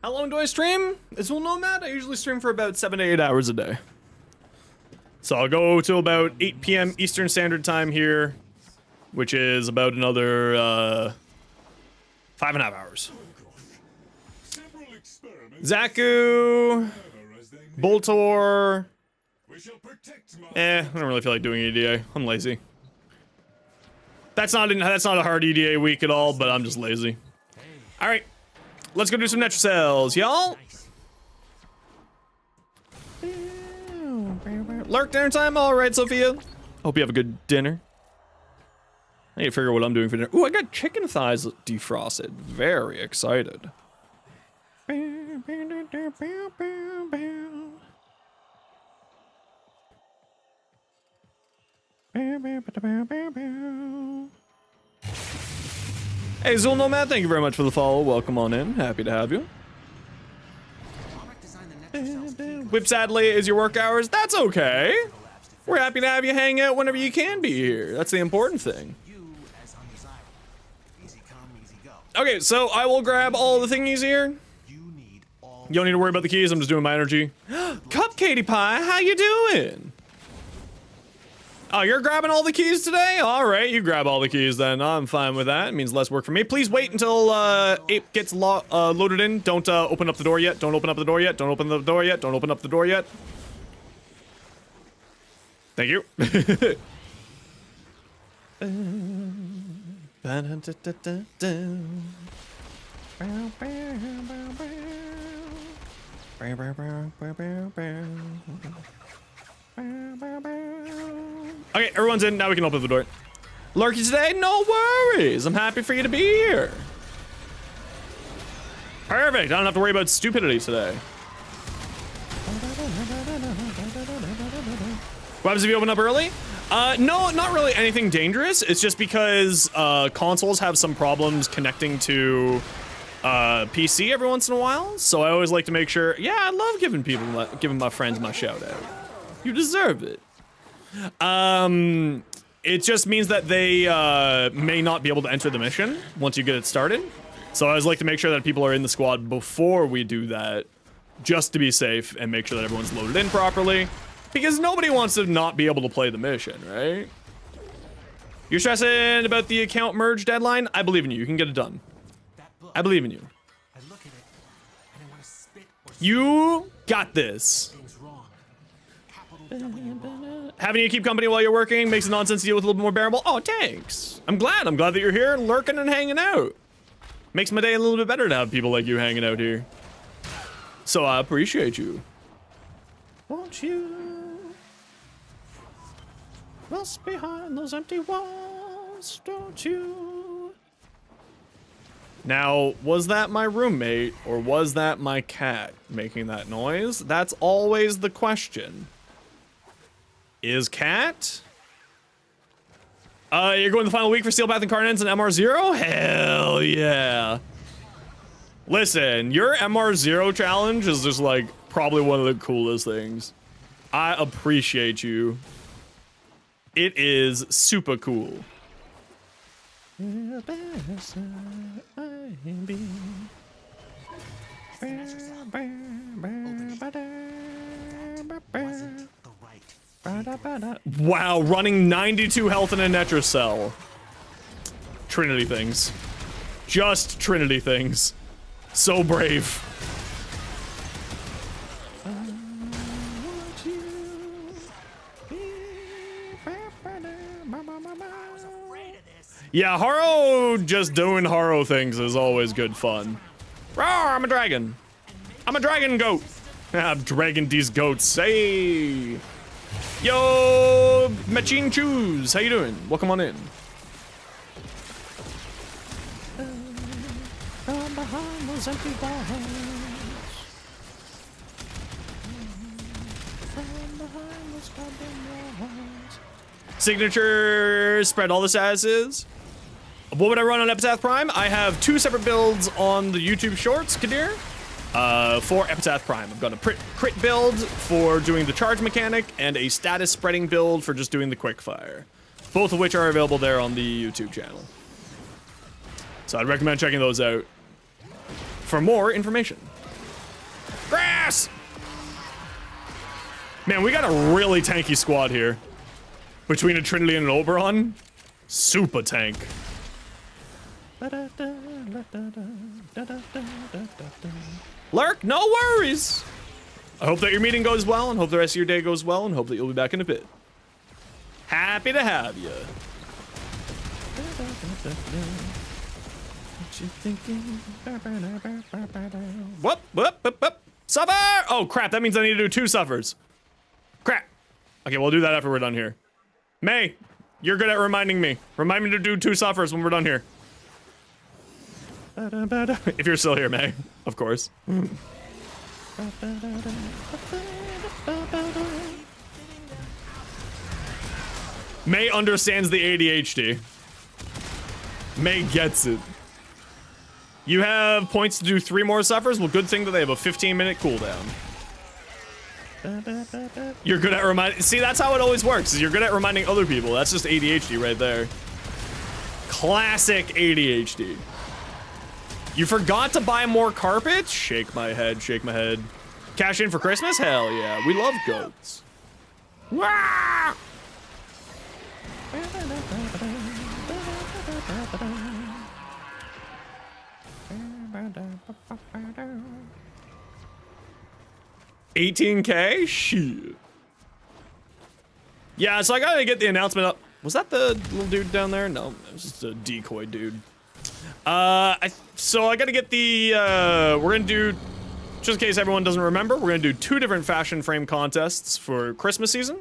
How long do I stream? As well known that I usually stream for about 7 to 8 hours a day. So I'll go till about 8 p.m. Eastern Standard Time here, which is about another 5.5 hours. Zaku, Boltor. I don't really feel like doing EDA. I'm lazy. That's not a hard EDA week at all, but I'm just lazy. All right, let's go do some Netro Cells, y'all. Lurk dinner time. All right, Sophia. Hope you have a good dinner. I need to figure out what I'm doing for dinner. Ooh, I got chicken thighs defrosted. Very excited. Hey, Zul Nomad, thank you very much for the follow. Welcome on in. Happy to have you. Whip sadly is your work hours. That's okay. We're happy to have you hang out whenever you can be here. That's the important thing. Okay, so I will grab all the thingies here. You don't need to worry about the keys. I'm just doing my energy. Cup Katie Pie, how you doing? Oh, you're grabbing all the keys today? All right, you grab all the keys then. I'm fine with that. It means less work for me. Please wait until Ape gets loaded in. Don't open up the door yet. Don't open up the door yet. Don't open the door yet. Don't open up the door yet. Thank you. Okay, everyone's in. Now we can open the door. Lurky today? No worries. I'm happy for you to be here. Perfect. I don't have to worry about stupidity today. What happens if you open up early? No, not really anything dangerous. It's just because consoles have some problems connecting to PC every once in a while. So I always like to make sure. Yeah, I love giving my friends my shout out. You deserve it. It just means that they may not be able to enter the mission once you get it started. So I always like to make sure that people are in the squad before we do that, just to be safe and make sure that everyone's loaded in properly. Because nobody wants to not be able to play the mission, right? You're stressing about the account merge deadline? I believe in you. You can get it done. I believe in you. You got this. Having you keep company while you're working makes the nonsense deal with a little bit more bearable. Oh, thanks. I'm glad that you're here lurking and hanging out. Makes my day a little bit better to have people like you hanging out here. So I appreciate you. Won't you? What's behind those empty walls, don't you? Now, was that my roommate or was that my cat making that noise? That's always the question. Is cat? You're going the final week for Steel Path Incarnates and MR0? Hell yeah. Listen, your MR0 challenge is just like probably one of the coolest things. I appreciate you. It is super cool. Wow, running 92 health in a Netracell. Trinity things. Just Trinity things. So brave. Yeah, Haro just doing Haro things is always good fun. Roar, I'm a dragon. I'm a dragon goat. I'm dragging these goats. Hey. Yo, Machine Choose. How you doing? Welcome on in. From behind those empty walls. From behind those goddamn walls. Signature spread all the statuses. What would I run on Epitaph Prime? I have 2 separate builds on the YouTube Shorts, Kadir, for Epitaph Prime. I've got a crit build for doing the charge mechanic and a status spreading build for just doing the quick fire. Both of which are available there on the YouTube channel. So I'd recommend checking those out for more information. Grass! Man, we got a really tanky squad here. Between a Trinity and an Oberon. Super tank. Lurk, no worries. I hope that your meeting goes well and hope the rest of your day goes well and hope that you'll be back in a bit. Happy to have you. What you thinking? Whoop. Suffer! Oh crap, that means I need to do 2 suffers. Crap. Okay, we'll do that after we're done here. May, you're good at reminding me. Remind me to do 2 suffers when we're done here. If you're still here, May, of course. May understands the ADHD. May gets it. You have points to do 3 more suffers. Well, good thing that they have a 15-minute cooldown. You're good at reminding. See, that's how it always works. Is you're good at reminding other people. That's just ADHD right there. Classic ADHD. You forgot to buy more carpet? Shake my head, shake my head. Cash in for Christmas? Hell yeah. We love goats. Wah! 18K? Shit. Yeah, so I gotta get the announcement up. Was that the little dude down there? No, it was just a decoy dude. So I gotta get the, we're gonna do, just in case everyone doesn't remember, we're gonna do 2 different fashion frame contests for Christmas season.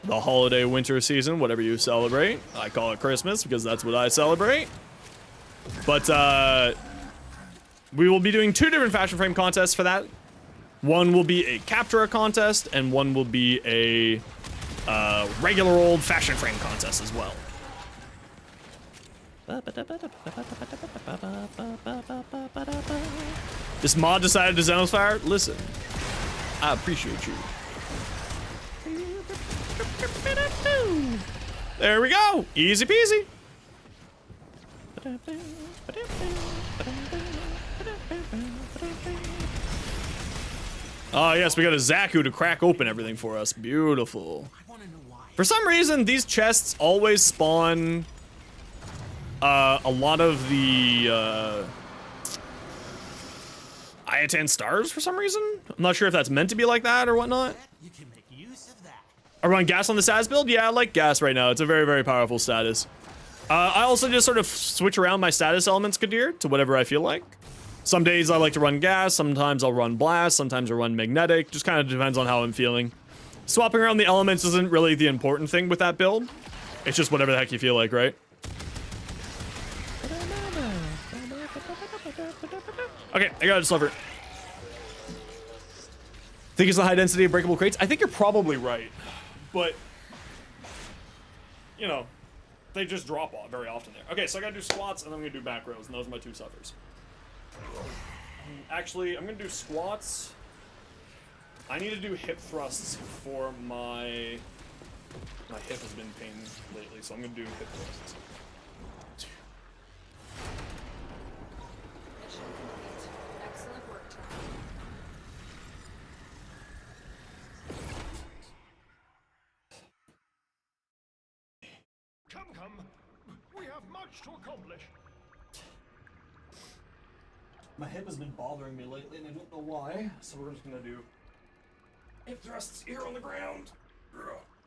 The holiday winter season, whatever you celebrate. I call it Christmas because that's what I celebrate. But, we will be doing 2 different fashion frame contests for that. One will be a Captura contest, and one will be a regular old fashion frame contest as well. This mod decided to zone fire? Listen, I appreciate you. There we go! Easy peasy! Oh yes, we got a Zaku to crack open everything for us. Beautiful. For some reason, these chests always spawn a lot of the Ayatan stars for some reason. I'm not sure if that's meant to be like that or whatnot. You can make use of that. I run gas on the status build? Yeah, I like gas right now. It's a very, very powerful status. I also just sort of switch around my status elements, Kadir, to whatever I feel like. Some days I like to run gas, sometimes I'll run blast, sometimes I'll run magnetic. Just kind of depends on how I'm feeling. Swapping around the elements isn't really the important thing with that build. It's just whatever the heck you feel like, right? Okay, I got a sliver. Think it's the high density of breakable crates? I think you're probably right, but you know, they just drop off very often there. Okay, so I gotta do squats and then I'm gonna do back rows, and those are my 2 suffers. Actually, I'm gonna do squats. I need to do hip thrusts for my hip has been pain lately, so I'm gonna do hip thrusts. Mission complete. Excellent work, Tom. Come. We have much to accomplish. My hip has been bothering me lately, and I don't know why, so we're just gonna do hip thrusts here on the ground.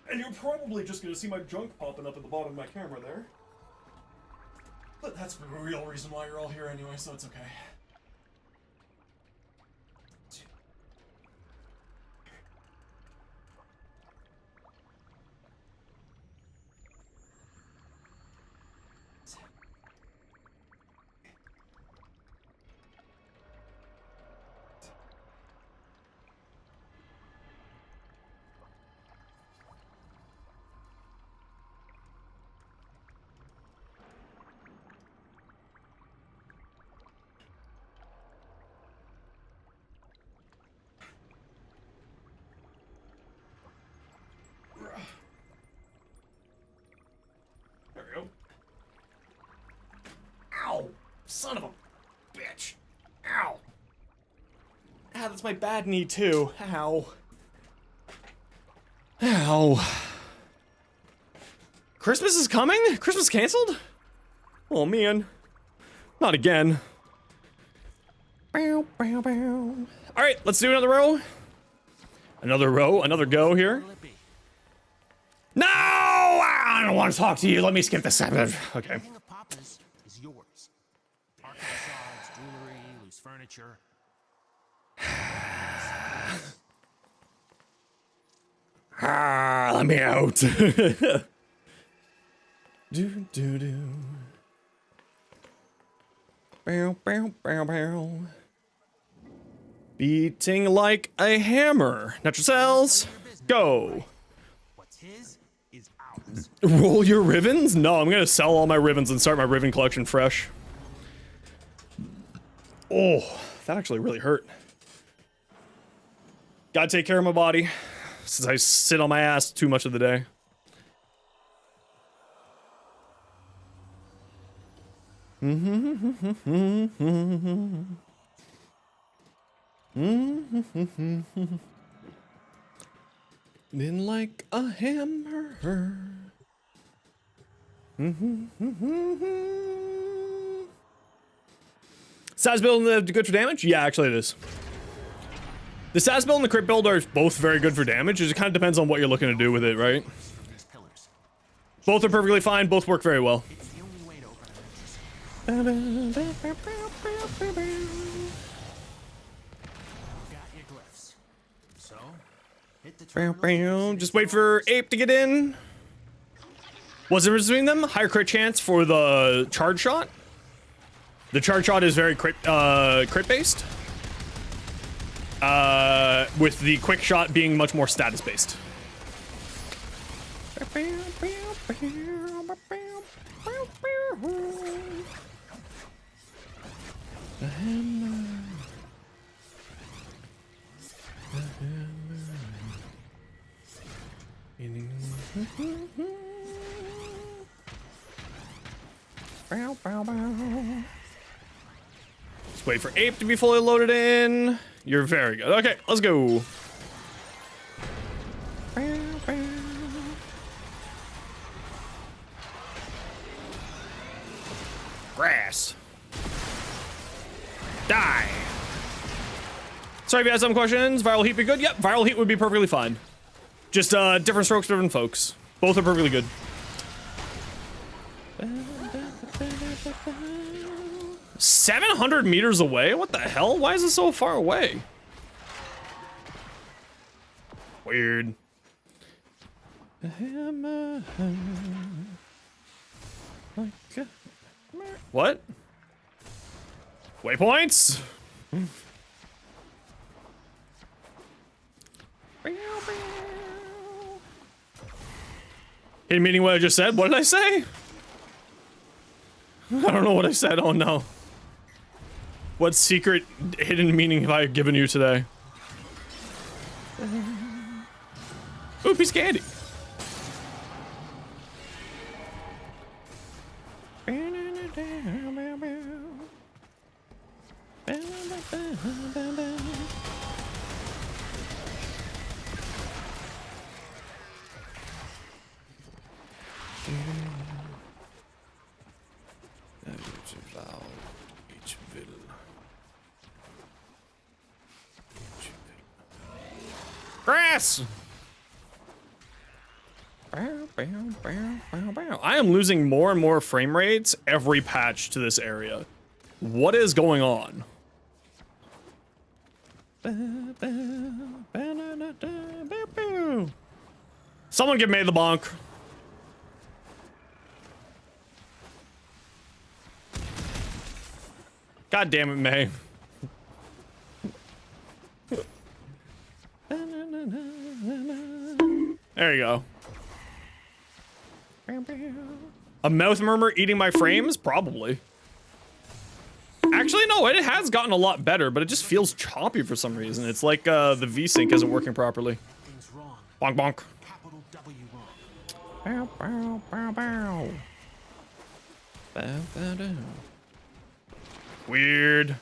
And you're probably just gonna see my junk popping up at the bottom of my camera there. But that's the real reason why you're all here anyway, so it's okay. There we go. Ow! Son of a bitch! Ow! Ah, that's my bad knee too. Ow. Ow. Christmas is coming? Christmas canceled? Oh man. Not again. Bow, bow, bow. Alright, let's do another row. Another row, another go here. No! I don't want to talk to you. Let me skip this. Okay. Everything of Papa's is yours. Arkansas, jewelry, loose furniture. Let me out. Do do do. Bow bow bow bow. Beating like a hammer. Natural cells. Go. What's his is ours. Roll your ribbons? No, I'm gonna sell all my ribbons and start my ribbon collection fresh. Oh, that actually really hurt. Gotta take care of my body since I sit on my ass too much of the day. Been like a hammer. Size build and the good for damage? Yeah, actually it is. The size build and the crit build are both very good for damage. It just kind of depends on what you're looking to do with it, right? Both are perfectly fine. Both work very well. Just wait for Ape to get in. What's the difference between them? Higher crit chance for the charge shot. The charge shot is very crit based. With the quick shot being much more status based. Let's wait for Ape to be fully loaded in. You're very good. Okay, let's go. Grass. Die. Sorry if you had some questions. Viral heat be good? Yep, viral heat would be perfectly fine. Just different strokes for different folks. Both are perfectly good. 700 meters away? What the hell? Why is it so far away? Weird. What? Waypoints? Hidden meaning what I just said? What did I say? I don't know what I said. Oh no. What secret hidden meaning have I given you today? Ooh, piece of candy. Grass! I am losing more and more frame rates every patch to this area. What is going on? Someone give May the bonk. God damn it, May. There you go. A mouth murmur eating my frames? Probably. Actually, no, it has gotten a lot better, but it just feels choppy for some reason. It's like the V-Sync isn't working properly. Bonk bonk. Bow, bow, bow, bow. Bow, bow, bow. Weird.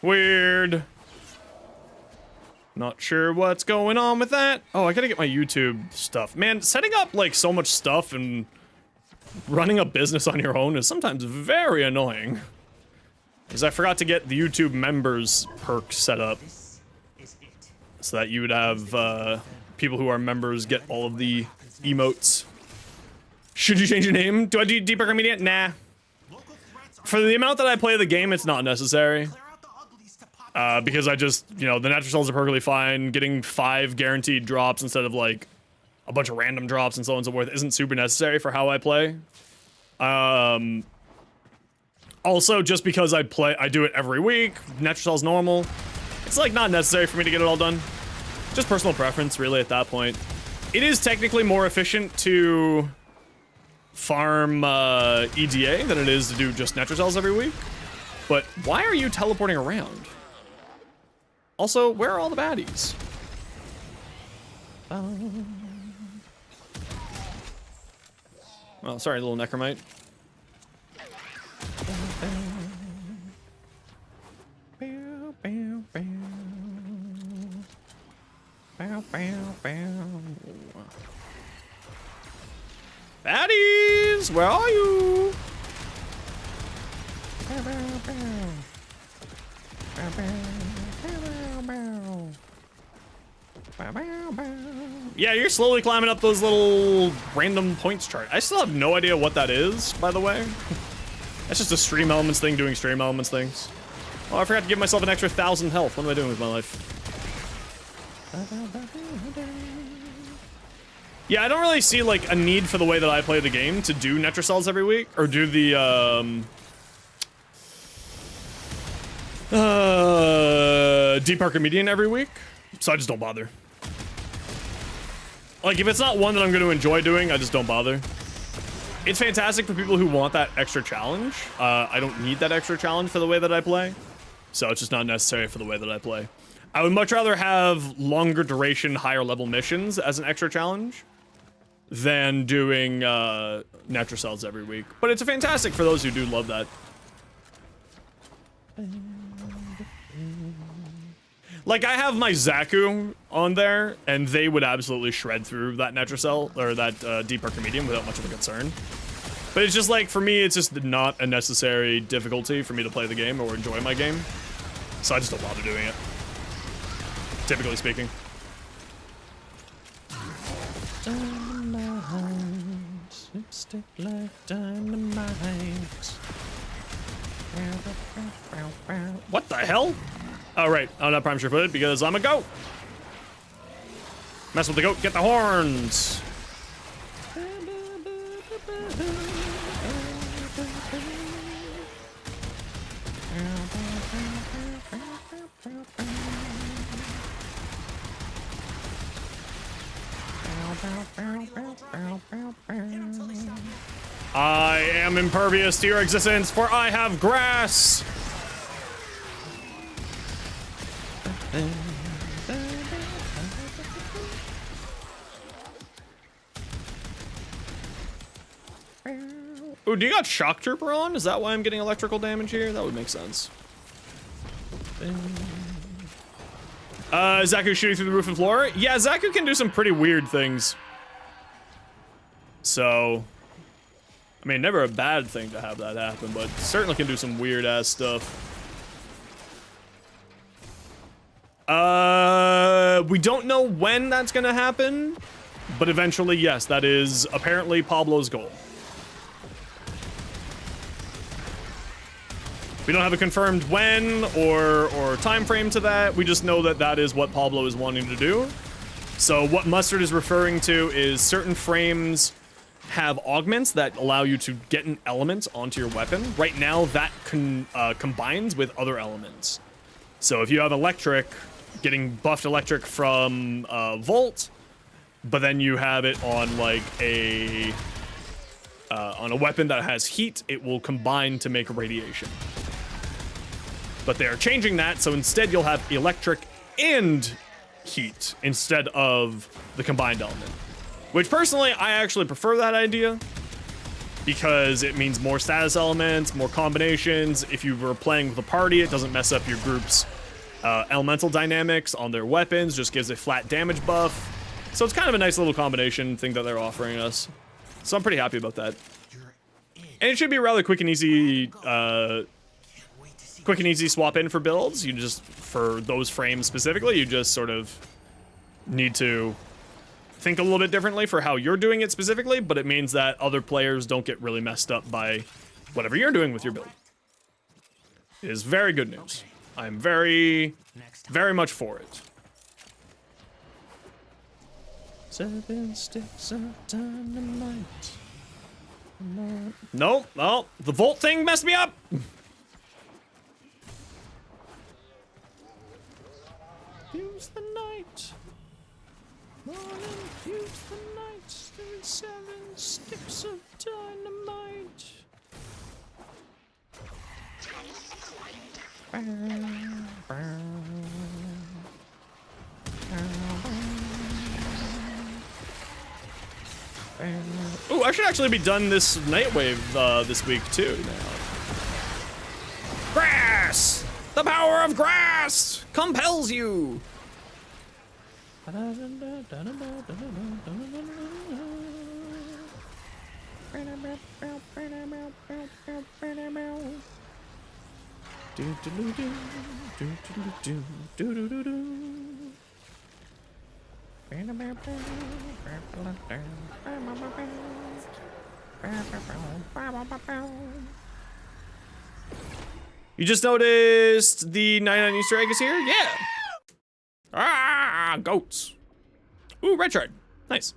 Weird. Not sure what's going on with that. Oh, I gotta get my YouTube stuff. Man, setting up like so much stuff and running a business on your own is sometimes very annoying. Because I forgot to get the YouTube members perk set up. So that you would have people who are members get all of the emotes. Should you change your name? Do I do Deeper Media? Nah. For the amount that I play the game, it's not necessary. Because I just, you know, the natural cells are perfectly fine. Getting 5 guaranteed drops instead of like a bunch of random drops and so on and so forth isn't super necessary for how I play. Also, just because I do it every week, natural cells normal. It's like not necessary for me to get it all done. Just personal preference, really, at that point. It is technically more efficient to farm EDA than it is to do just natural cells every week. But why are you teleporting around? Also, where are all the baddies? Oh, sorry, little necromite. Baddies, where are you? Yeah, you're slowly climbing up those little random points chart. I still have no idea what that is, by the way. That's just a stream elements thing doing stream elements things. Oh, I forgot to give myself an extra 1,000 health. What am I doing with my life? Yeah, I don't really see like a need for the way that I play the game to do Netrocells every week or do the Deep Archimedean every week, so I just don't bother. Like, if it's not one that I'm going to enjoy doing, I just don't bother. It's fantastic for people who want that extra challenge. I don't need that extra challenge for the way that I play, so it's just not necessary for the way that I play. I would much rather have longer duration, higher level missions as an extra challenge than doing Netrocells every week. But it's fantastic for those who do love that. Like, I have my Zaku on there, and they would absolutely shred through that Netrocell, or that Deep Archimedean without much of a concern. But it's just like, for me, it's just not a necessary difficulty for me to play the game or enjoy my game. So I just don't bother doing it. Typically speaking. Dynamite, lipstick like dynamite. What the hell? Oh, right. I'm not prime sure-footed because I'm a goat. Mess with the goat, get the horns. I am impervious to your existence, for I have grass. Ooh, do you got Shock Trooper on? Is that why I'm getting electrical damage here? That would make sense. Zaku shooting through the roof and floor? Yeah, Zaku can do some pretty weird things. So, I mean, never a bad thing to have that happen, but certainly can do some weird-ass stuff. We don't know when that's gonna happen, but eventually, yes, that is apparently Pablo's goal. We don't have a confirmed when or time frame to that. We just know that that is what Pablo is wanting to do. So what Mustard is referring to is certain frames have augments that allow you to get an element onto your weapon. Right now, that combines with other elements. So if you have electric, getting buffed electric from Volt, but then you have it on like on a weapon that has heat, it will combine to make radiation. But they are changing that, so instead you'll have electric and heat instead of the combined element. Which personally, I actually prefer that idea because it means more status elements, more combinations. If you were playing with a party, it doesn't mess up your group's elemental dynamics on their weapons, just gives a flat damage buff. So it's kind of a nice little combination thing that they're offering us. So I'm pretty happy about that. And it should be rather quick and easy swap in for builds. You just, for those frames specifically, you just sort of need to think a little bit differently for how you're doing it specifically, but it means that other players don't get really messed up by whatever you're doing with your build. It is very good news. I'm very, very much for it. 7 sticks of dynamite. Nope, oh, the Volt thing messed me up! Fuse the night. Morning, fuse the night. There's 7 sticks of dynamite. Ooh, I should actually be done this Nightwave this week too now. Grass! The power of grass compels you! You just noticed the 99 Easter egg is here? Yeah. Ah, goats. Ooh, red shard. Nice.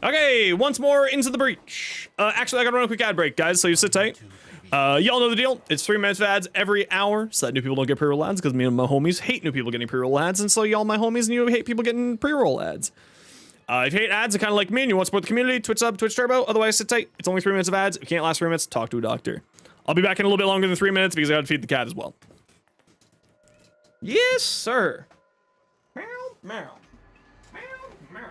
Okay, once more into the breach. Actually, I gotta run a quick ad break, guys, so you sit tight. Y'all know the deal. It's 3 minutes of ads every hour, so that new people don't get pre-roll ads, because me and my homies hate new people getting pre-roll ads, and so y'all my homies and you hate people getting pre-roll ads. If you hate ads and kind of like me and you want to support the community, Twitch sub, Twitch turbo, otherwise sit tight. It's only 3 minutes of ads. If you can't last 3 minutes, talk to a doctor. I'll be back in a little bit longer than 3 minutes because I gotta feed the cat as well. Yes, sir. Meow, meow. Meow, meow.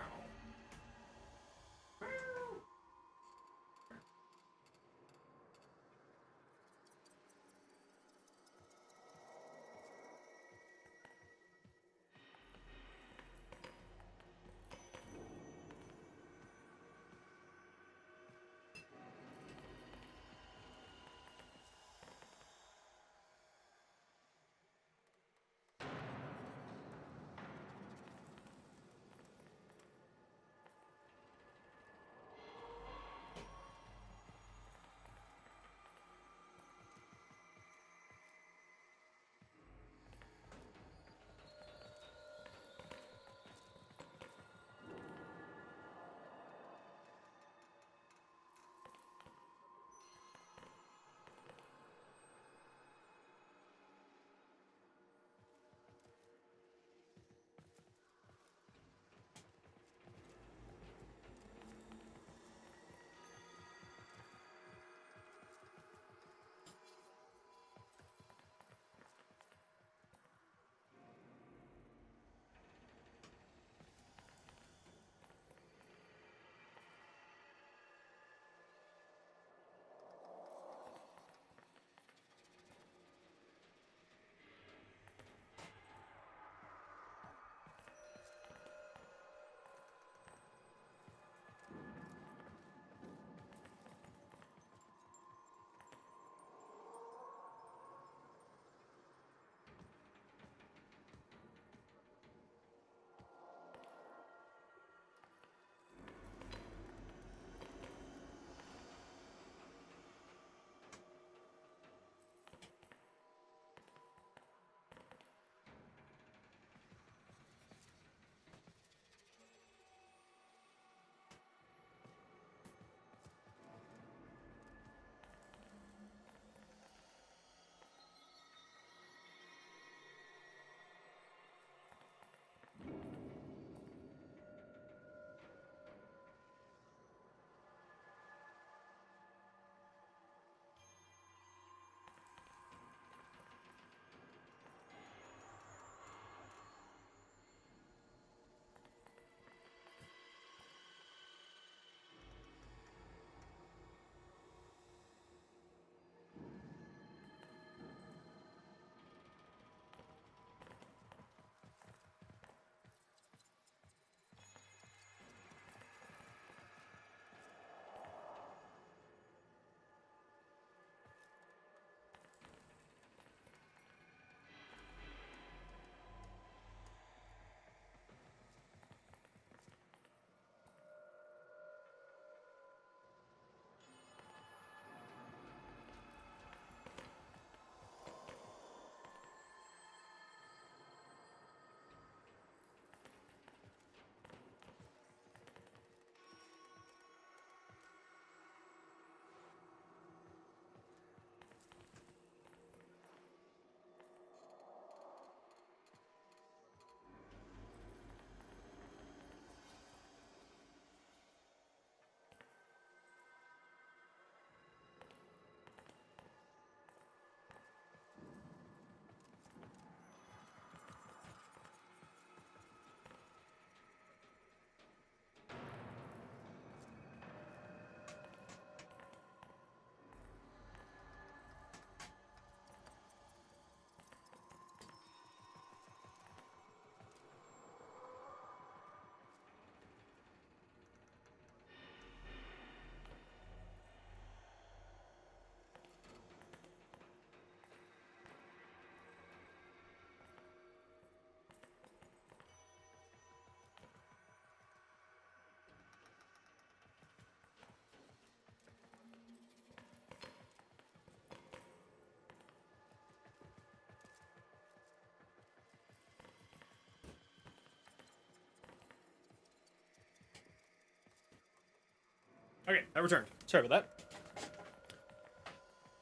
Okay, I returned. Sorry about that.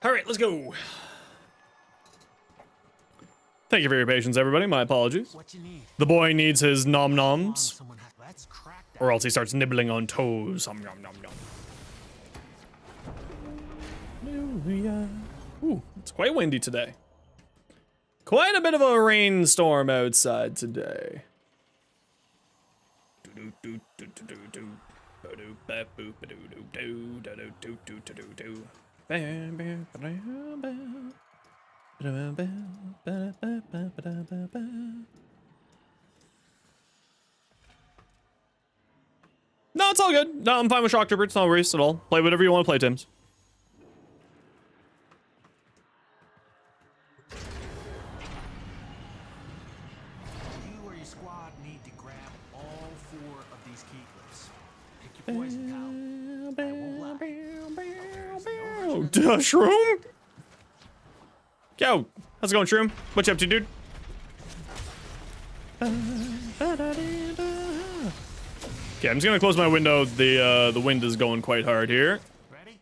All right, let's go. Thank you for your patience, everybody. My apologies. What you need? The boy needs his nom noms, Someone has. Let's crack that. or else he starts nibbling on toes. Nom nom nom nom. Hallelujah. Ooh, it's quite windy today. Quite a bit of a rainstorm outside today. No, it's all good. No, I'm fine with Shock Trooper. It's no worries at all. Play whatever you want to play, Tims. You or your squad need to grab all 4 of these key clips. Pick your poison, pal. I won't lie. There is no Shroom? Yo, how's it going, Shroom? What you up to, dude? Okay, I'm just gonna close my window. The wind is going quite hard here. Ready?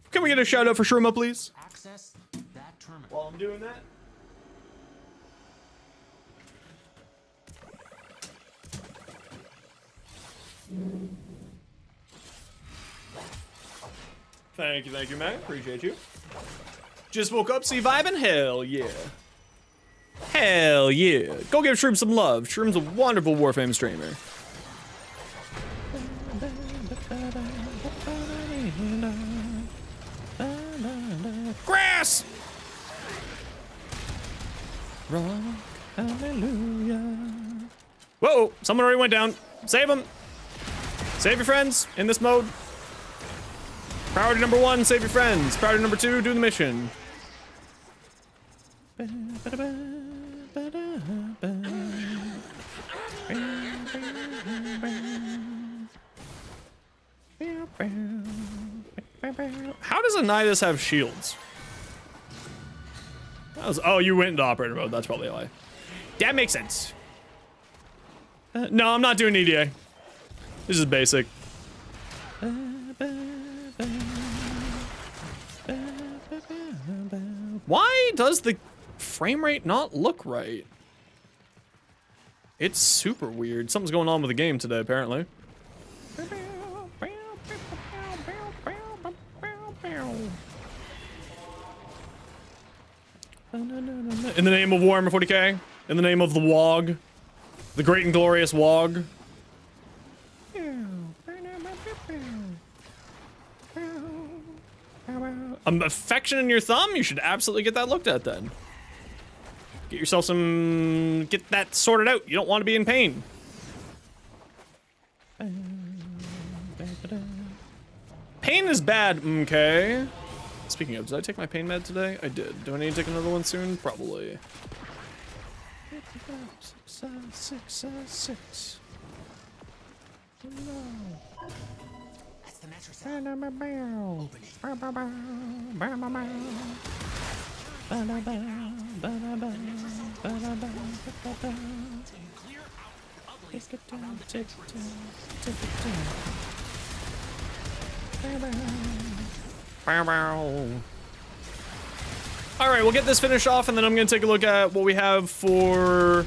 Can we get a shout out for Shruma, please? Access that terminal. While I'm doing that. Thank you, man. Appreciate you. Just woke up, see vibing? Hell yeah. Hell yeah. Go give Shroom some love. Shroom's a wonderful Warframe streamer. Grass! Rock, hallelujah. Whoa, someone already went down. Save him. Save your friends in this mode. Priority number 1, save your friends. Priority number 2, do the mission. How does a Nidus have shields? Oh, you went into operator mode. That's probably why. That makes sense. No, I'm not doing EDA. This is basic. Why does the frame rate not look right? It's super weird. Something's going on with the game today, apparently. In the name of Warhammer 40k, in the name of the WOG, the great and glorious WOG. Affection in your thumb? You should absolutely get that looked at then. Get yourself some... Get that sorted out. You don't want to be in pain. Pain is bad, okay. Speaking of, did I take my pain med today? I did. Do I need to take another one soon? Probably. 6. That's the mattress. Open it. Clear out the ugliest around the All right, we'll get this finished off, and then I'm gonna take a look at what we have for.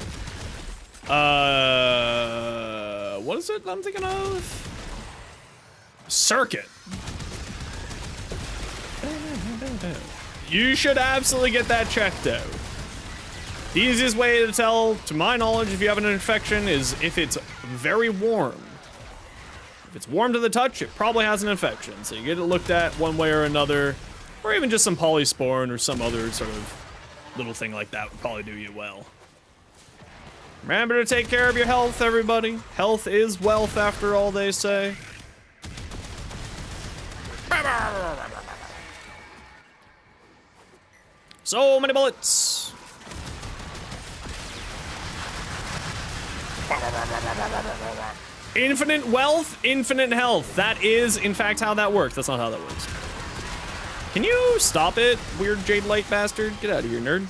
What is it I'm thinking of? Circuit. You should absolutely get that checked out. The easiest way to tell, to my knowledge, if you have an infection is if it's very warm. If it's warm to the touch, it probably has an infection. So you get it looked at one way or another, or even just some polysporin or some other sort of little thing like that would probably do you well. Remember to take care of your health, everybody. Health is wealth, after all, they say. So many bullets. Infinite wealth, infinite health. That is, in fact, how that works. That's not how that works. Can you stop it, weird jade light bastard? Get out of here, nerd.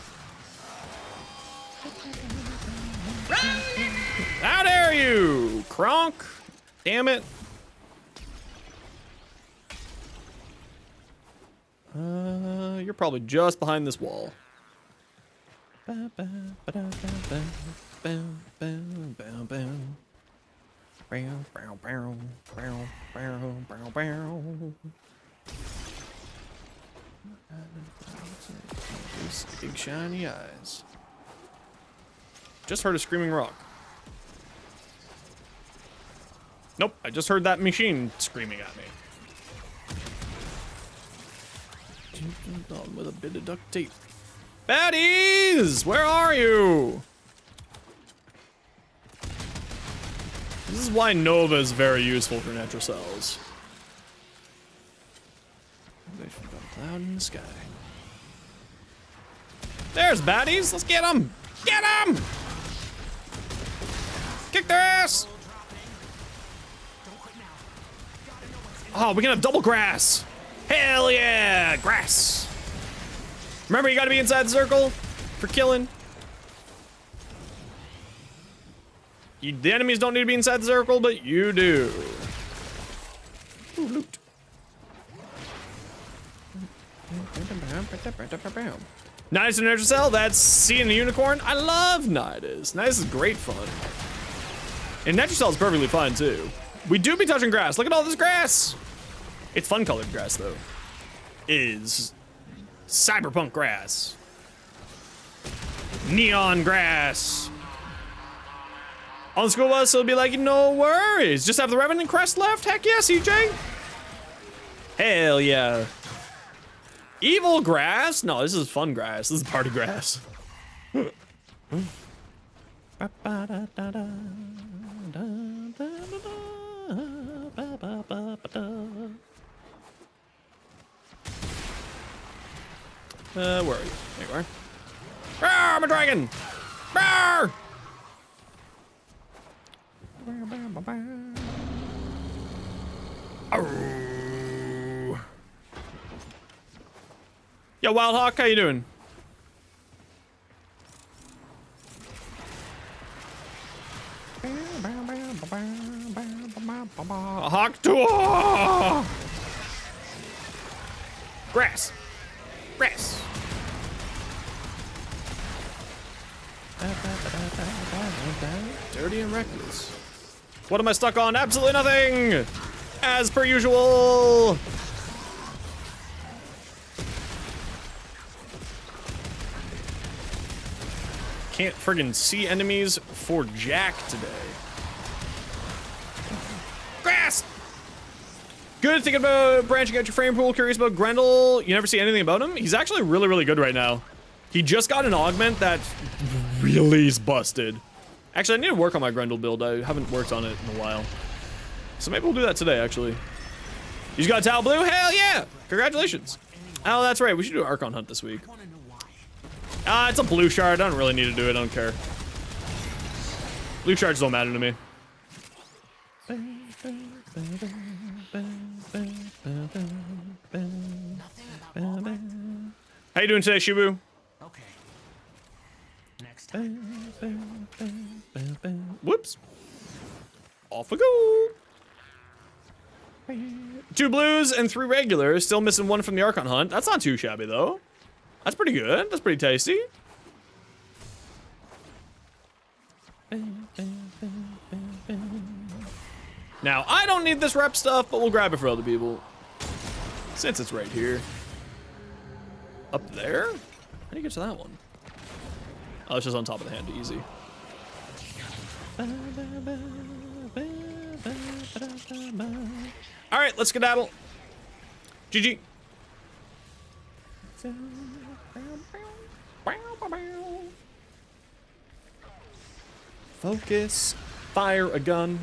How dare you, Kronk? Damn it. You're probably just behind this wall. Those big shiny eyes. Just heard a screaming rock. Nope, I just heard that machine screaming at me. On with a bit of duct tape. Baddies! Where are you? This is why Nova is very useful for natural cells. There's a cloud in the sky. There's baddies! Let's get them! Get them! Kick their ass! Oh, we can have double grass! Hell yeah! Grass! Remember, you gotta be inside the circle for killing. The enemies don't need to be inside the circle, but you do. Ooh, loot. Nidus in an extra cell, that's seeing the unicorn. I love Nidus. Nidus is great fun. And Natural Cell is perfectly fine too. We do be touching grass. Look at all this grass. It's fun colored grass though. Is cyberpunk grass. Neon grass. On the school bus, it'll be like, no worries. Just have the Revenant crest left. Heck yeah, CJ. Hell yeah. Evil grass? No, this is fun grass. This is party grass. Where are you? There you are. Rawr, I'm a dragon! Rawr! Arrgh. Yo, Wild Hawk, how you doing? Hawk to grass. Grass. Dirty and reckless. What am I stuck on? Absolutely nothing! As per usual! Can't friggin' see enemies for jack today. Grass! Good thinking about branching out your frame pool. Curious about Grendel. You never see anything about him? He's actually really, really good right now. He just got an augment that really is busted. Actually, I need to work on my Grendel build. I haven't worked on it in a while. So maybe we'll do that today, actually. You just got a Tal Blue? Hell yeah! Congratulations. Oh, that's right. We should do an Archon hunt this week. It's a blue shard. I don't really need to do it. I don't care. Blue shards don't matter to me. How you doing today, Shibu? Okay. Next time. Whoops. Off we go. 2 blues and 3 regulars. Still missing 1 from the Archon hunt. That's not too shabby, though. That's pretty good. That's pretty tasty. Now, I don't need this rep stuff, but we'll grab it for other people. Since it's right here. Up there? How do you get to that one? Oh, it's just on top of the hand, easy. All right, let's skedaddle. GG. Focus. Fire a gun.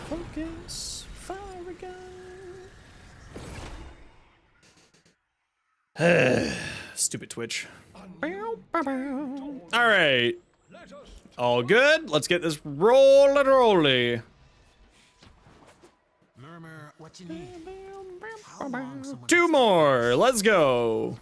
Focus. Fire a gun. Stupid Twitch. All right. All good. Let's get this roll-a-rolly. Murmur, what you need? How long someone 2 more. Let's go.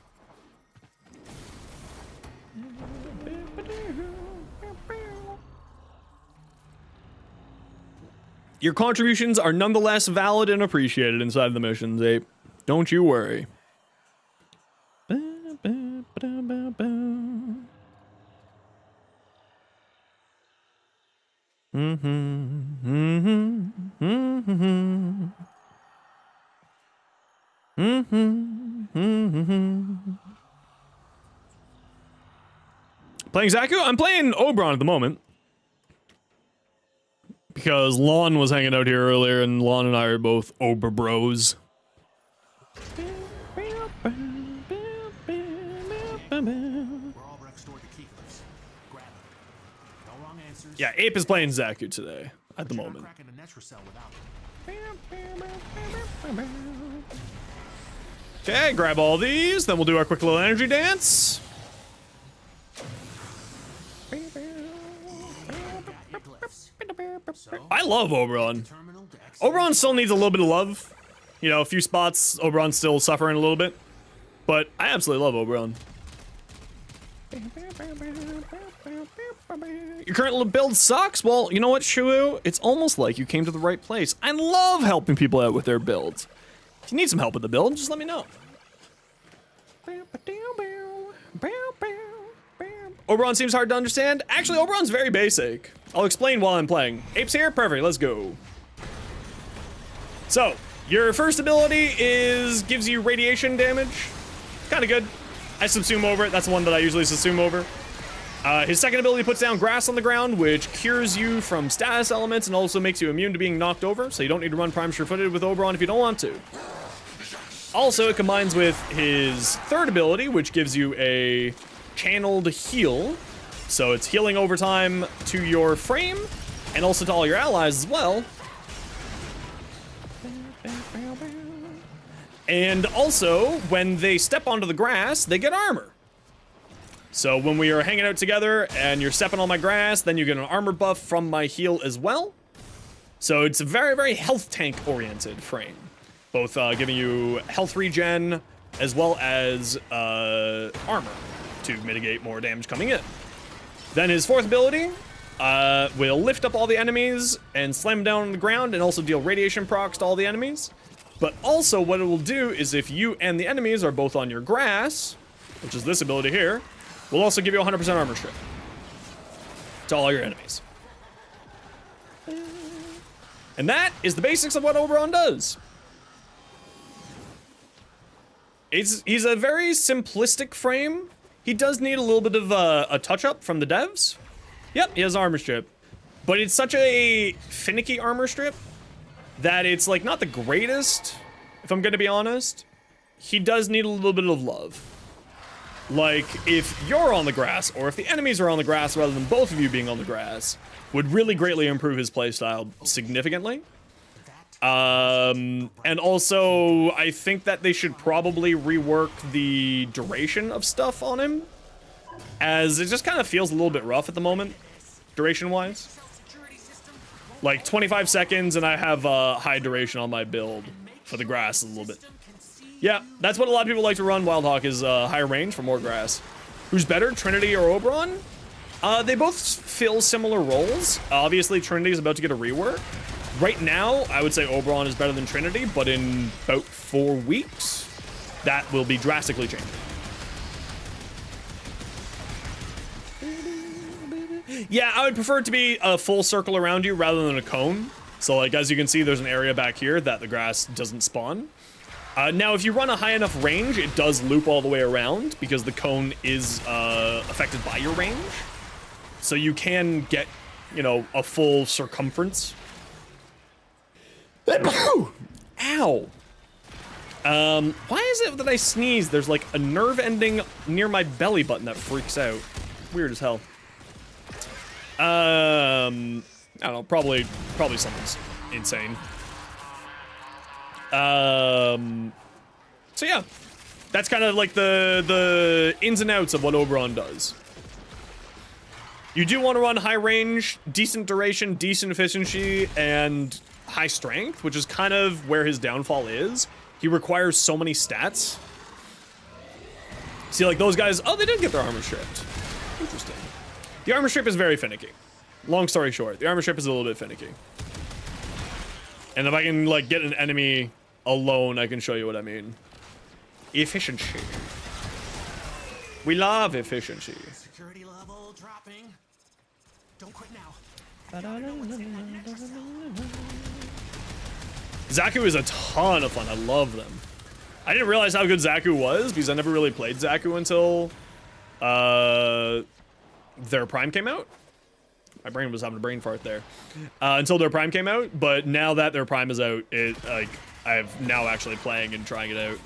Your contributions are nonetheless valid and appreciated inside of the missions, Ape. Don't you worry. Playing Zaku? I'm playing Oberon at the moment. Because Lon was hanging out here earlier, and Lon and I are both Ober bros. We're all restored to Keekless. Grab them. No wrong answers. Yeah, Ape is playing Zaku today, at the You're not moment. cracking a Netra cell without them. Okay, grab all these, then we'll do our quick little energy dance. Got your glyphs. So, I love Oberon. terminal to exit. Oberon still needs a little bit of love. You know, a few spots, Oberon's still suffering a little bit. But I absolutely love Oberon. Your current build sucks? Well, you know what, Shuo? It's almost like you came to the right place. I love helping people out with their builds. If you need some help with the build, just let me know. Oberon seems hard to understand. Actually, Oberon's very basic. I'll explain while I'm playing. Ape's here? Perfect, let's go. So, your first ability gives you radiation damage. Kinda good. I subsume over it, that's the one that I usually subsume over. His second ability puts down grass on the ground, which cures you from status elements and also makes you immune to being knocked over, so you don't need to run Prime Sure-Footed with Oberon if you don't want to. Also, it combines with his third ability, which gives you a channeled heal. So it's healing over time to your frame, and also to all your allies as well. And also, when they step onto the grass, they get armor. So when we are hanging out together and you're stepping on my grass, then you get an armor buff from my heal as well. So it's a very, very health tank oriented frame. Both giving you health regen as well as armor to mitigate more damage coming in. Then his fourth ability will lift up all the enemies and slam them down on the ground and also deal radiation procs to all the enemies. But also what it will do is if you and the enemies are both on your grass, which is this ability here, will also give you 100% armor strip to all your enemies. And that is the basics of what Oberon does. He's a very simplistic frame. He does need a little bit of a touch-up from the devs. Yep, he has armor strip. But it's such a finicky armor strip that it's like not the greatest, if I'm gonna be honest. He does need a little bit of love. Like, if you're on the grass, or if the enemies are on the grass rather than both of you being on the grass, would really greatly improve his playstyle significantly. And also, I think that they should probably rework the duration of stuff on him, as it just kind of feels a little bit rough at the moment, duration-wise. Like, 25 seconds, and I have high duration on my build for the grass a little bit. Yeah, that's what a lot of people like to run Wildhawk, is higher range for more grass. Who's better, Trinity or Oberon? They both fill similar roles. Obviously, Trinity is about to get a rework. Right now, I would say Oberon is better than Trinity, but in about 4 weeks, that will be drastically changing. Yeah, I would prefer it to be a full circle around you rather than a cone. So, like, as you can see, there's an area back here that the grass doesn't spawn. Now, if you run a high enough range, it does loop all the way around because the cone is affected by your range. So you can get, you know, a full circumference. Ow! Why is it that I sneeze? There's like a nerve ending near my belly button that freaks out. Weird as hell. I don't know, probably something's insane. So yeah, that's kind of like the ins and outs of what Oberon does. You do want to run high range, decent duration, decent efficiency, and high strength, which is kind of where his downfall is. He requires so many stats. See, like those guys, oh, they did get their armor stripped. Interesting. The armor strip is very finicky. Long story short, the armor strip is a little bit finicky. And if I can like get an enemy alone, I can show you what I mean. Efficiency. We love efficiency. Security level dropping. Don't quit now. Zaku is a ton of fun. I love them. I didn't realize how good Zaku was because I never really played Zaku until their Prime came out. My brain was having a brain fart there. Until their Prime came out, but now that their Prime is out, I'm now actually playing and trying it out.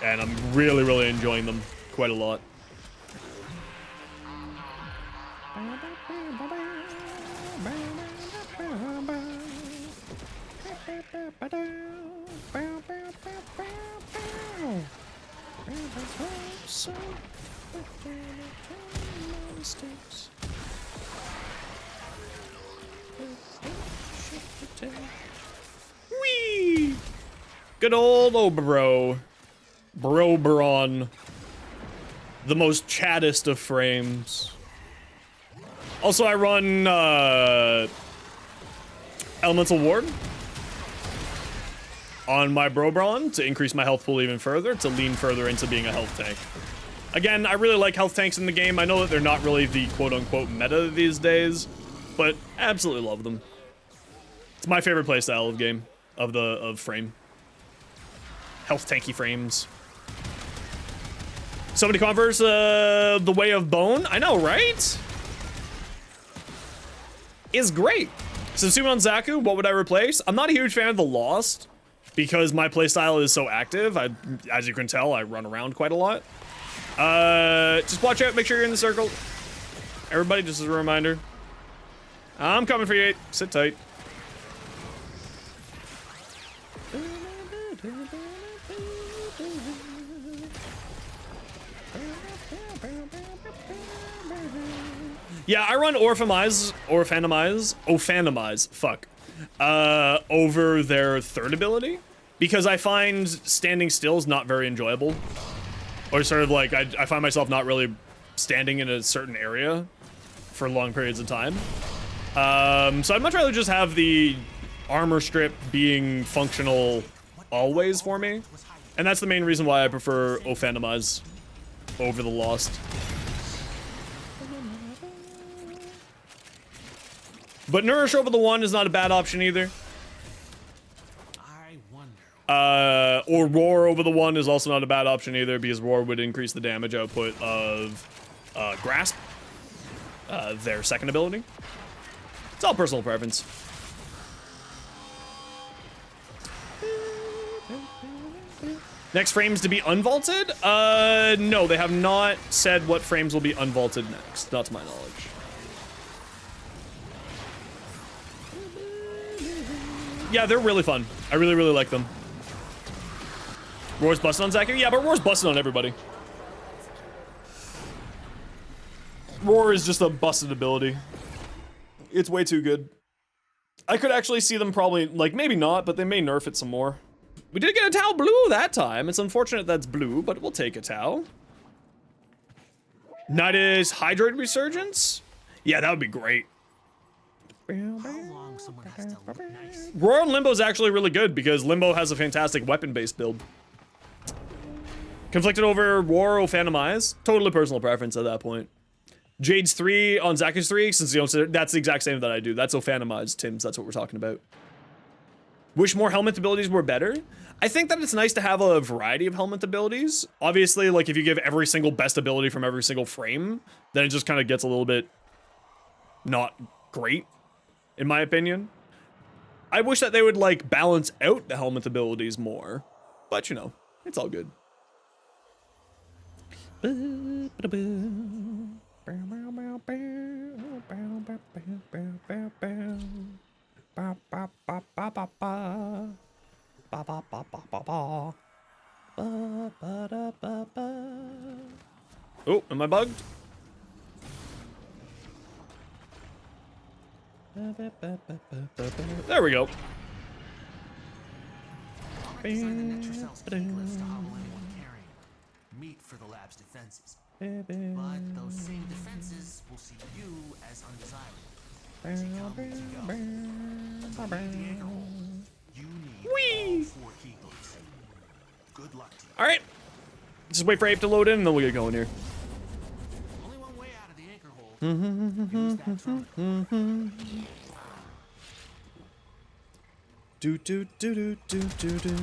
And I'm really, really enjoying them quite a lot. Whee! Good old Obro. Broberon. The most chattest of frames. Also, I run Elemental Ward on my Broberon to increase my health pool even further, to lean further into being a health tank. Again, I really like health tanks in the game. I know that they're not really the quote-unquote meta these days, but absolutely love them. It's my favorite playstyle of game, of frame. Health tanky frames. Somebody converse the Way of Bone. I know, right? Is great. So assuming on Zaku, what would I replace? I'm not a huge fan of the Lost because my playstyle is so active. As you can tell, I run around quite a lot. Just watch out, make sure you're in the circle. Everybody, just as a reminder. I'm coming for you, 8. Sit tight. Yeah, I run Orphanize, fuck, over their third ability, because I find standing still is not very enjoyable. Or sort of like, I find myself not really standing in a certain area for long periods of time. So I'd much rather just have the armor strip being functional always for me. And that's the main reason why I prefer Ophanimize over the Lost. But Nourish over the 1 is not a bad option either. I wonder. Or Roar over the 1 is also not a bad option either, because Roar would increase the damage output of Grasp, their second ability. It's all personal preference. Next frames to be unvaulted? No, they have not said what frames will be unvaulted next, not to my knowledge. Yeah, they're really fun. I really, really like them. Roar's busted on Zaku? Yeah, but Roar's busted on everybody. Roar is just a busted ability. It's way too good. I could actually see them probably, like, maybe not, but they may nerf it some more. We did get a Tau blue that time. It's unfortunate that's blue, but we'll take a Tau. Nidus Hydroid Resurgence? Yeah, that would be great. How long someone has to look nice. Roar on Limbo is actually really good because Limbo has a fantastic weapon-based build. Conflicted over Roar or Phantomize? Totally personal preference at that point. Jade's 3 on Zaku's 3, since you know, that's the exact same that I do. That's Ophanimized, Tim's, that's what we're talking about. Wish more helmet abilities were better. I think that it's nice to have a variety of helmet abilities. Obviously, like, if you give every single best ability from every single frame, then it just kind of gets a little bit not great, in my opinion. I wish that they would, like, balance out the helmet abilities more. But, you know, it's all good. Oh, am I bugged? There we go. Design the Nectar Cell's keyless to hobble anyone carrying meat for the lab's defenses. But those same defenses will see you as undesirable. Take how many to go. For the anchor hold, you need Whee! all 4 keylets. Good luck to you. All right. Just wait for Ape to load in, and then we'll get going here. Only one way out of the anchor hold. Use that terminal. Do do do do do do do.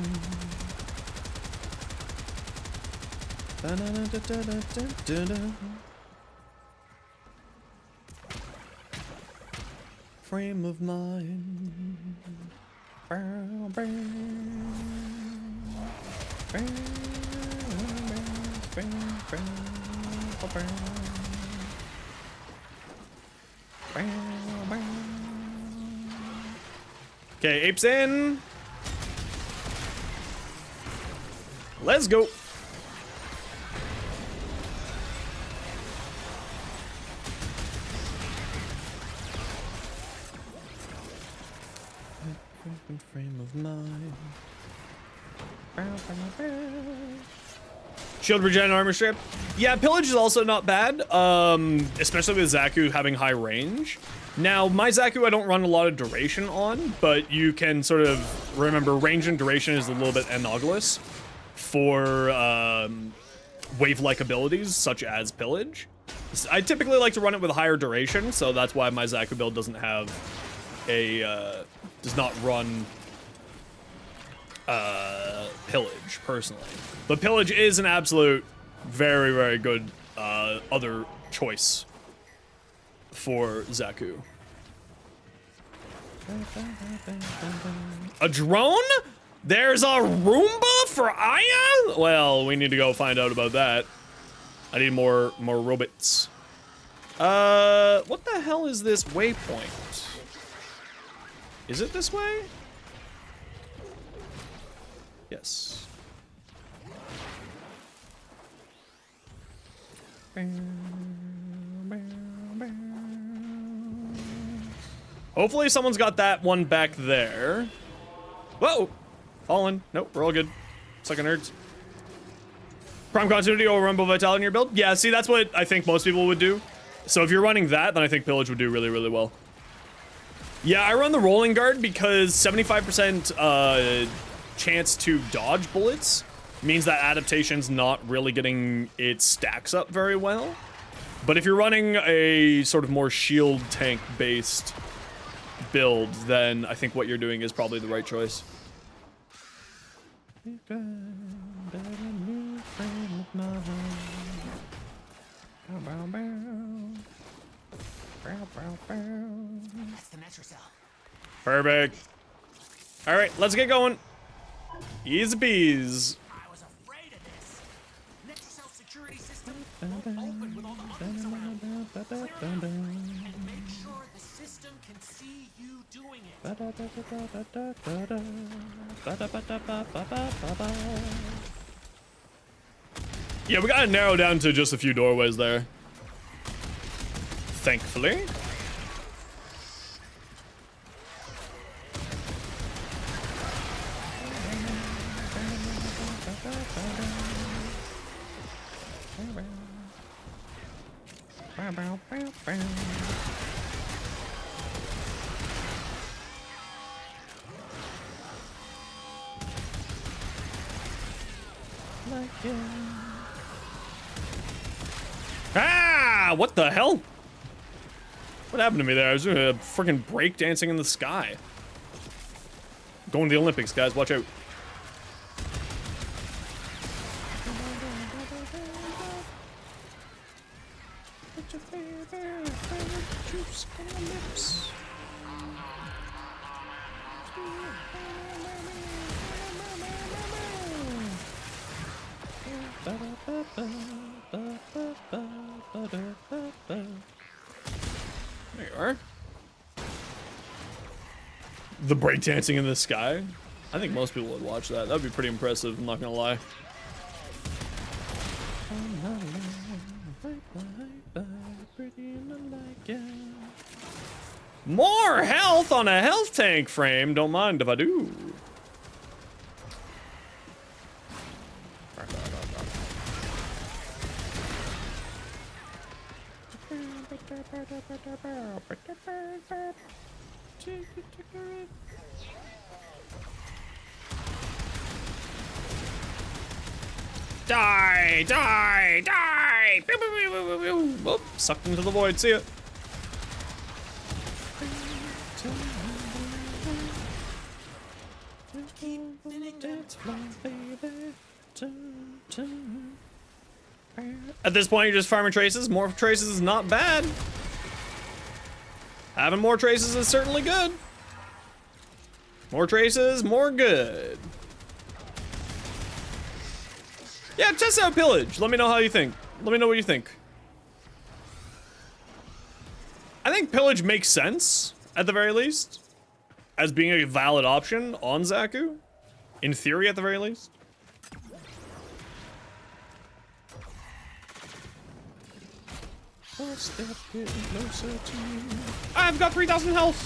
Da-da-da-da-da-da-da-da. Frame of mind. Bow, bow. Bow, bow, bow, bow, bow. Bow, bow. Okay, Ape's in. Let's go. Frame of mind. Shield regen armor strip. Yeah, pillage is also not bad. Especially with Zaku having high range. Now, my Zaku I don't run a lot of duration on, but you can sort of remember range and duration is a little bit analogous for wave-like abilities such as pillage. I typically like to run it with higher duration, so that's why my Zaku build doesn't have a does not run pillage personally. But pillage is an absolute very, very good other choice for Zaku. A drone? There's a Roomba for Aya? Well, we need to go find out about that. I need more robots. What the hell is this waypoint? Is it this way? Yes. Hopefully someone's got that one back there. Whoa! Fallen. Nope, we're all good. Sucking nerds. Prime continuity over rumble vitality in your build? Yeah, see, that's what I think most people would do. So if you're running that, then I think pillage would do really, really well. Yeah, I run the rolling guard because 75% chance to dodge bullets means that adaptation's not really getting its stacks up very well. But if you're running a sort of more shield tank based build, then I think what you're doing is probably the right choice. That's the metro cell. Perfect. All right, let's get going. Easy peas. I was afraid of this. Metro cell security system won't open with all the buttons around. Clear enough. And make sure the system can see you doing it. Yeah, we gotta narrow down to just a few doorways there. Thankfully. Ah! What the hell? What happened to me there? I was doing a freaking break dancing in the sky. Going to the Olympics, guys. Watch out. There you are. The breakdancing in the sky. I think most people would watch that. That'd be pretty impressive, I'm not gonna lie. More health on a health tank frame. Don't mind if I do. Die! Die! Die! Pew, pew, pew, pew, pew, pew. Oh, sucked into the void. See ya. At this point, you're just farming traces. More traces is not bad. Having more traces is certainly good. More traces, more good. Yeah, test out pillage. Let me know how you think. Let me know what you think. I think pillage makes sense, at the very least, as being a valid option on Zaku. In theory, at the very least. I've got 3,000 health.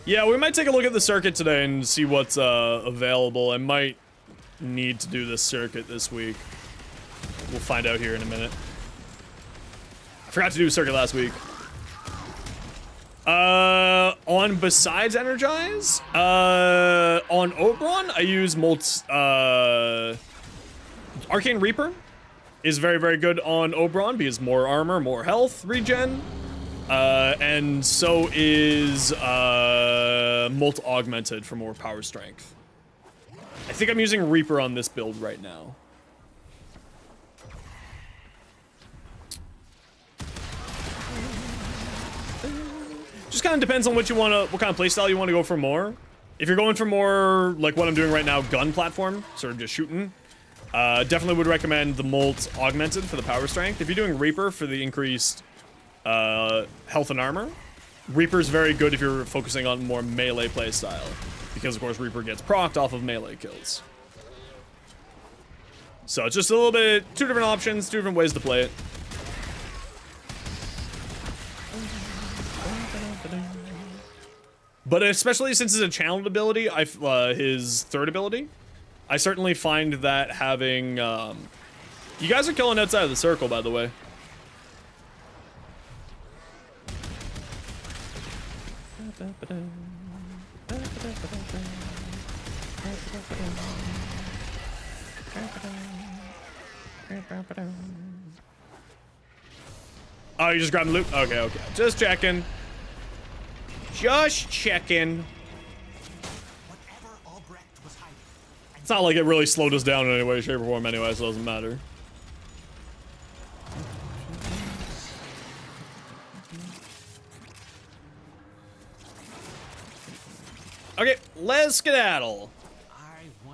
Yeah, we might take a look at the circuit today and see what's available. I might need to do this circuit this week. We'll find out here in a minute. I forgot to do a circuit last week. On besides Energize, on Oberon, I use Arcane Reaper is very, very good on Oberon because more armor, more health regen. And so is Molt Augmented for more power strength. I think I'm using Reaper on this build right now. Just kind of depends on what you want to, what kind of playstyle you want to go for more. If you're going for more, like what I'm doing right now, gun platform, sort of just shooting, definitely would recommend the Molt Augmented for the power strength. If you're doing Reaper for the increased health and armor, Reaper's very good if you're focusing on more melee playstyle, because of course Reaper gets procced off of melee kills. So it's just a little bit, two different options, two different ways to play it. But especially since it's a channeled ability, his third ability, I certainly find that having, you guys are killing outside of the circle, by the way. Oh, you just grabbing loot? Okay, okay. Just checking. Just checking. It's not like it really slowed us down in any way, shape, or form anyway, so it doesn't matter. Okay, let's skedaddle.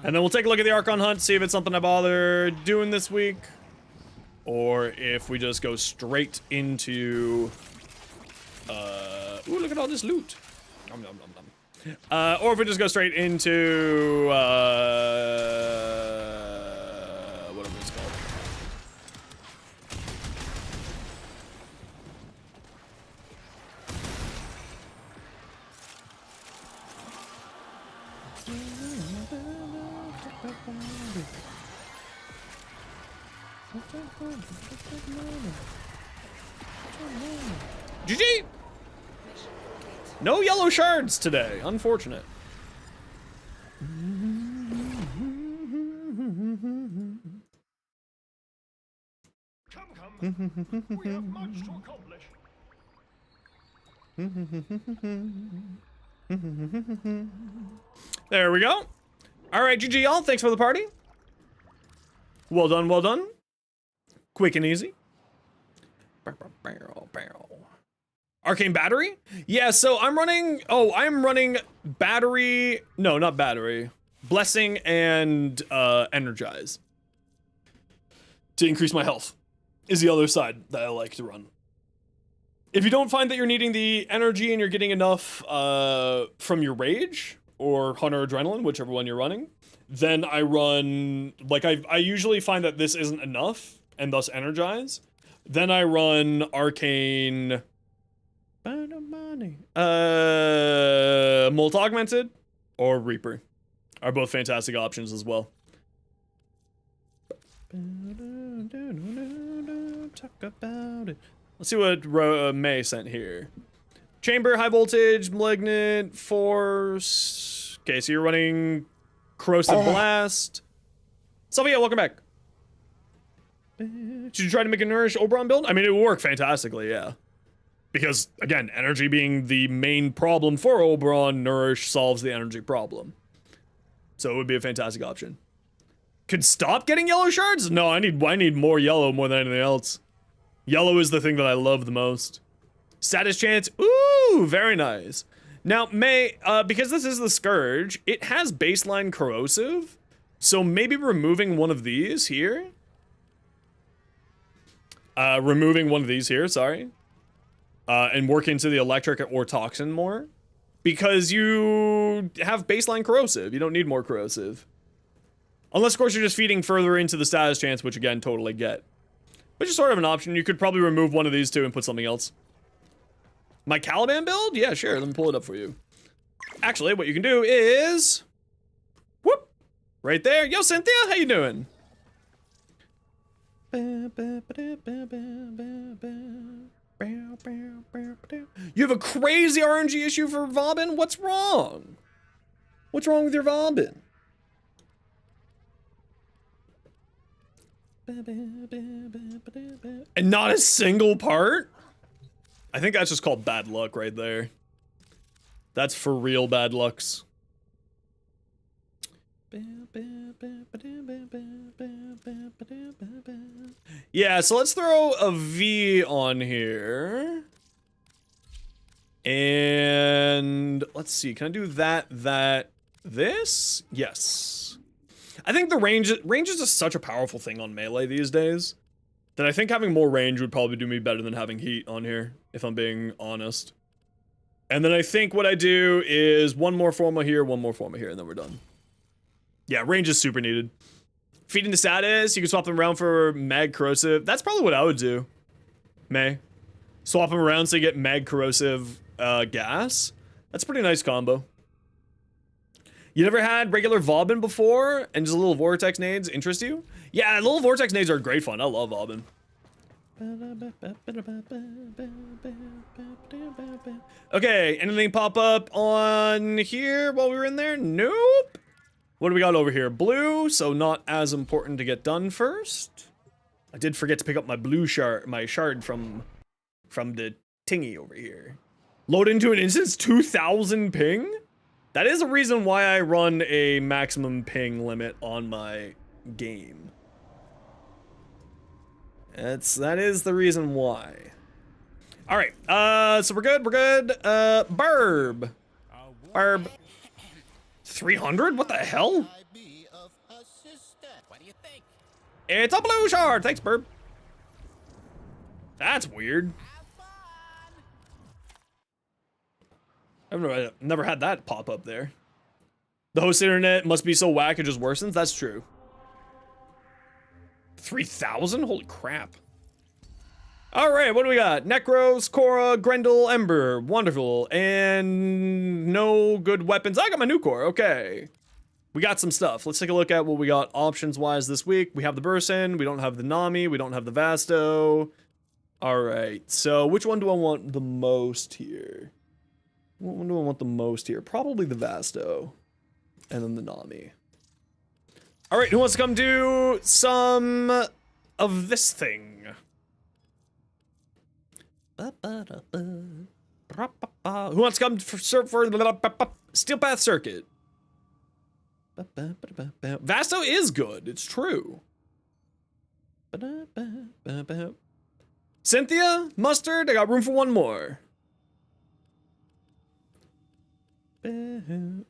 And then we'll take a look at the Archon Hunt, see if it's something I bother doing this week. Or if we just go straight into... ooh, look at all this loot. Nom, nom, nom, nom. Or if we just go straight into... whatever it's called. GG! No yellow shards today. Unfortunate. Come, we have much to accomplish. There we go. All right, GG y'all. Thanks for the party. Well done, well done. Quick and easy. Arcane battery? Yeah, so I'm running, I'm running battery, no, not battery. Blessing and Energize. To increase my health is the other side that I like to run. If you don't find that you're needing the energy and you're getting enough from your rage or Hunter Adrenaline, whichever one you're running, then I run, like I usually find that this isn't enough and thus Energize. Then I run Arcane money. Molt Augmented or Reaper are both fantastic options as well. Talk about it. Let's see what May sent here. Chamber, high voltage, malignant, force. Okay, so you're running corrosive blast. Sylvia, welcome back. Should you try to make a Nourish Oberon build? I mean, it would work fantastically, yeah. Because, again, energy being the main problem for Oberon, Nourish solves the energy problem. So it would be a fantastic option. Could stop getting yellow shards? No, I need more yellow more than anything else. Yellow is the thing that I love the most. Status chance, ooh, very nice. Now, May, because this is the Scourge, it has baseline corrosive, so maybe removing one of these here. Removing one of these here, sorry. And work into the electric or toxin more. Because you have baseline corrosive, you don't need more corrosive. Unless, of course, you're just feeding further into the status chance, which, again, totally get. Which is sort of an option. You could probably remove one of these two and put something else. My Caliban build? Yeah, sure. Let me pull it up for you. Actually, what you can do is... Whoop! Right there. Yo, Cynthia, how you doing? You have a crazy RNG issue for Vauban? What's wrong? What's wrong with your Vauban? And not a single part? I think that's just called bad luck right there. That's for real bad lucks. Yeah, so let's throw a V on here. And let's see, can I do this? Yes. I think the range is just such a powerful thing on melee these days that I think having more range would probably do me better than having heat on here, if I'm being honest. And then I think what I do is one more Forma here, and then we're done. Yeah, range is super needed. Feeding the status, you can swap them around for mag corrosive. That's probably what I would do, May. Swap them around so you get mag corrosive gas. That's a pretty nice combo. You never had regular Vauban before, and just a little Vortex nades interest you? Yeah, little Vortex nades are great fun. I love Vauban. Okay, anything pop up on here while we were in there? Nope. What do we got over here? Blue, so not as important to get done first. I did forget to pick up my blue shard, from the tingy over here. Load into an instance, 2000 ping? That is a reason why I run a maximum ping limit on my game. That is the reason why. All right, so we're good. Burb. 300? What the hell? What do you think? It's a blue shard. Thanks, Burb. That's weird. I've never had that pop up there. The host internet must be so whack it just worsens. That's true. 3,000? Holy crap. All right, what do we got? Necros, Cora, Grendel, Ember. Wonderful. And no good weapons. I got my new core. Okay. We got some stuff. Let's take a look at what we got options-wise this week. We have the Bursin. We don't have the Nami. We don't have the Vasto. All right. So which one do I want the most here? What one do I want the most here? Probably the Vasto. And then the Nami. All right, who wants to come do some of this thing? Who wants to come for Steel Path Circuit? Vasto is good, it's true. Cynthia, Mustard, I got room for one more.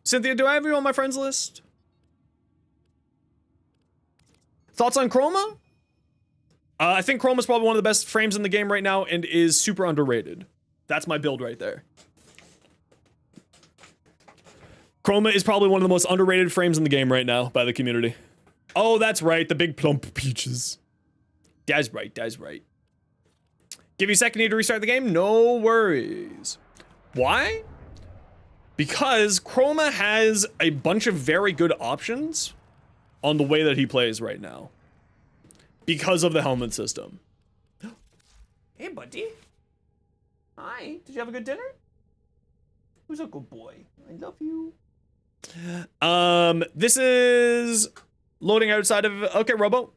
Cynthia, do I have you on my friends list? Thoughts on Chroma? I think Chroma's probably one of the best frames in the game right now and is super underrated. That's my build right there. Chroma is probably one of the most underrated frames in the game right now by the community. Oh, that's right, the big plump peaches. That's right. Give you a second here to restart the game? No worries. Why? Because Chroma has a bunch of very good options on the way that he plays right now. Because of the helmet system. Hey, buddy. Hi. Did you have a good dinner? Who's a good boy? I love you. This is loading outside of... Okay, Robo.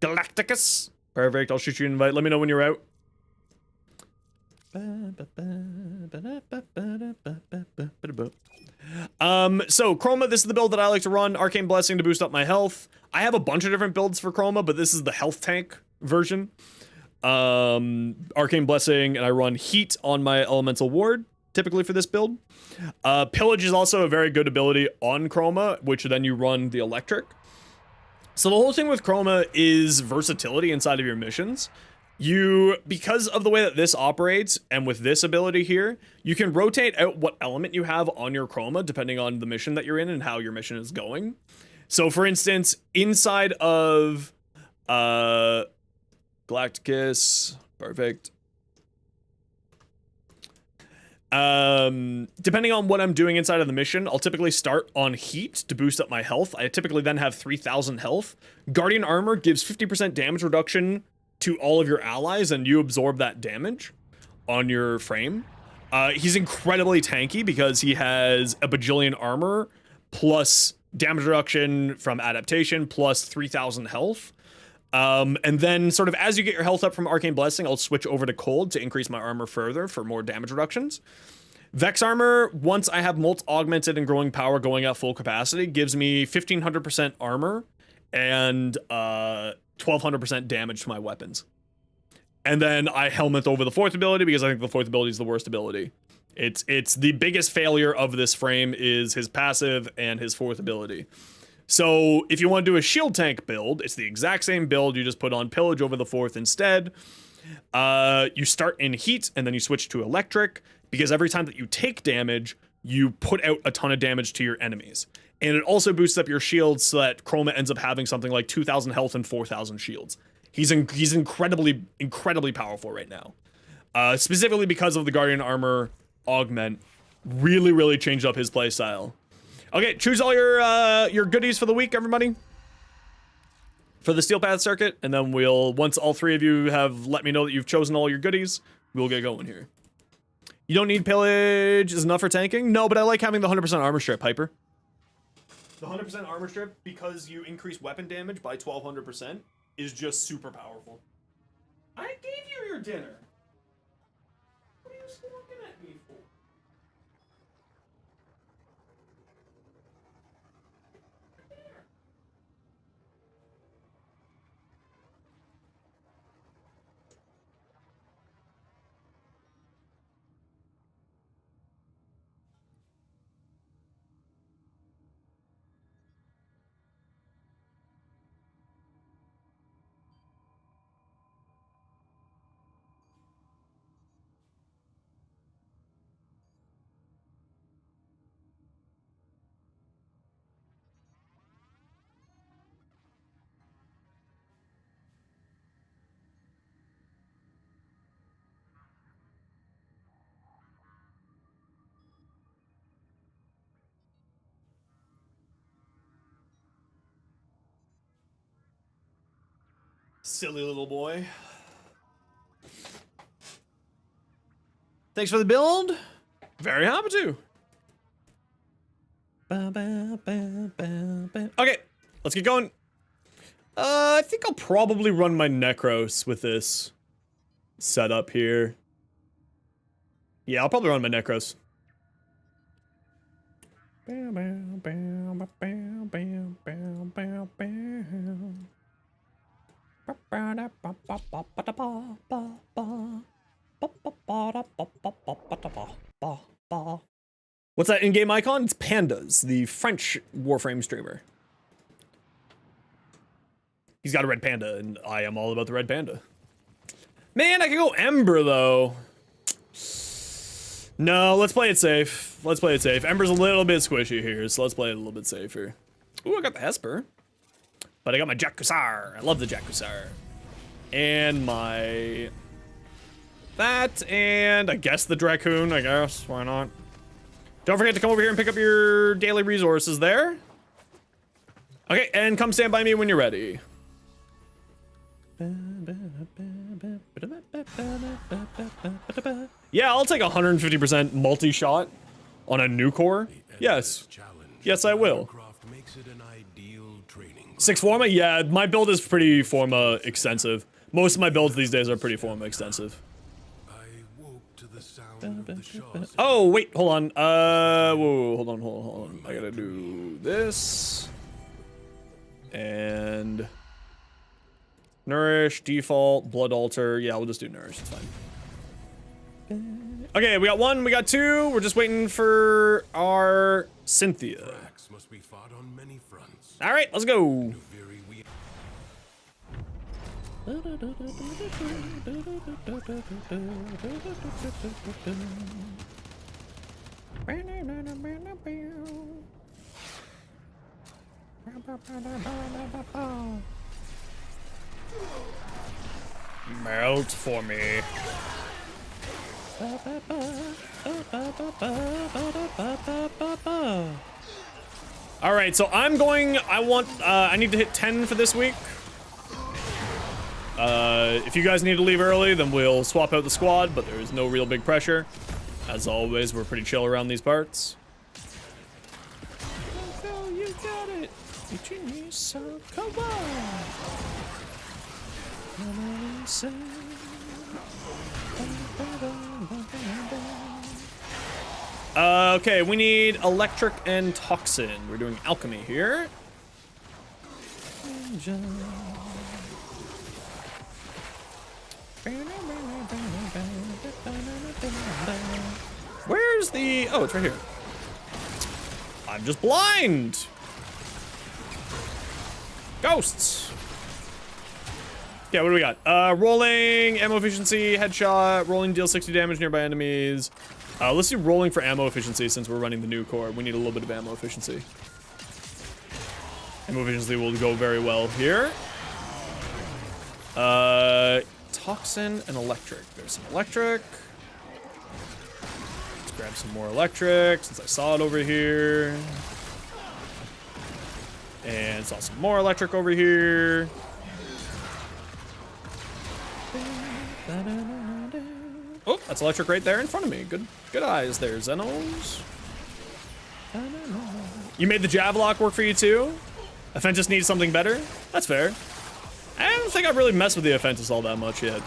Galacticus. Perfect. I'll shoot you an invite. Let me know when you're out. So Chroma, this is the build that I like to run. Arcane Blessing to boost up my health. I have a bunch of different builds for Chroma, but this is the health tank version. Arcane Blessing, and I run Heat on my Elemental Ward, typically for this build. Pillage is also a very good ability on Chroma, which then you run the Electric. So the whole thing with Chroma is versatility inside of your missions. Because of the way that this operates, and with this ability here, you can rotate out what element you have on your Chroma, depending on the mission that you're in and how your mission is going. So for instance, inside of Galacticus, perfect. Depending on what I'm doing inside of the mission, I'll typically start on Heat to boost up my health. I typically then have 3,000 health. Guardian Armor gives 50% damage reduction to all of your allies, and you absorb that damage on your frame. He's incredibly tanky because he has a bajillion armor plus damage reduction from adaptation plus 3,000 health. And then sort of as you get your health up from Arcane Blessing, I'll switch over to Cold to increase my armor further for more damage reductions. Vex Armor, once I have Molt Augmented and Growing Power going at full capacity, gives me 1,500% armor and 1,200% damage to my weapons. And then I helmet over the fourth ability because I think the fourth ability is the worst ability. It's the biggest failure of this frame is his passive and his fourth ability. So if you want to do a shield tank build, it's the exact same build. You just put on Pillage over the fourth instead. You start in Heat and then you switch to Electric because every time that you take damage, you put out a ton of damage to your enemies. And it also boosts up your shields so that Chroma ends up having something like 2,000 health and 4,000 shields. He's incredibly powerful right now. Specifically because of the Guardian Armor augment. Really changed up his playstyle. Okay, choose all your goodies for the week, everybody. For the Steel Path circuit, and then once all three of you have let me know that you've chosen all your goodies, we'll get going here. You don't need Pillage is enough for tanking? No, but I like having the 100% armor strip, Piper. The 100% armor strip, because you increase weapon damage by 1,200%, is just super powerful. I gave you your dinner. What are you still looking at me for? Silly little boy. Thanks for the build. Very happy to. Okay, let's get going. I think I'll probably run my Necros with this setup here. Yeah, I'll probably run my Necros. What's that in-game icon? It's Pandas, the French Warframe streamer. He's got a red panda, and I am all about the red panda. Man, I could go Ember, though. No, let's play it safe. Let's play it safe. Ember's a little bit squishy here, so let's play it a little bit safer. Ooh, I got the Hesper. But I got my Jack Cussar. I love the Jack Cussar. And my that, and I guess the Dracoon, I guess. Why not? Don't forget to come over here and pick up your daily resources there. Okay, and come stand by me when you're ready. Yeah, I'll take 150% multi-shot on a new core. Yes. Yes, I will. 6 Forma? Yeah, my build is pretty Forma extensive. Most of my builds these days are pretty Forma extensive. Oh, wait, hold on. Whoa, hold on. I gotta do this. And nourish, default, blood altar. Yeah, we'll just do nourish, it's fine. Okay, we got 1, we got 2. We're just waiting for our Cynthia. All right, let's go. Melt for me. All right, so I need to hit 10 for this week. If you guys need to leave early, then we'll swap out the squad, but there's no real big pressure. As always, we're pretty chill around these parts. Oh, you got it. So come on. Okay, we need electric and toxin. We're doing alchemy here. Where's the... Oh, it's right here. I'm just blind. Ghosts. Yeah, what do we got? Rolling, ammo efficiency, headshot, rolling deals 60 damage nearby enemies. Let's do rolling for ammo efficiency since we're running the new core. We need a little bit of ammo efficiency. Ammo efficiency will go very well here. Toxin and electric. There's some electric. Let's grab some more electric since I saw it over here. And saw some more electric over here. Oh, that's electric right there in front of me. Good eyes there, Zenos. You made the Javlock work for you too? Aphentus needs something better? That's fair. I don't think I've really messed with the Aphentus all that much yet.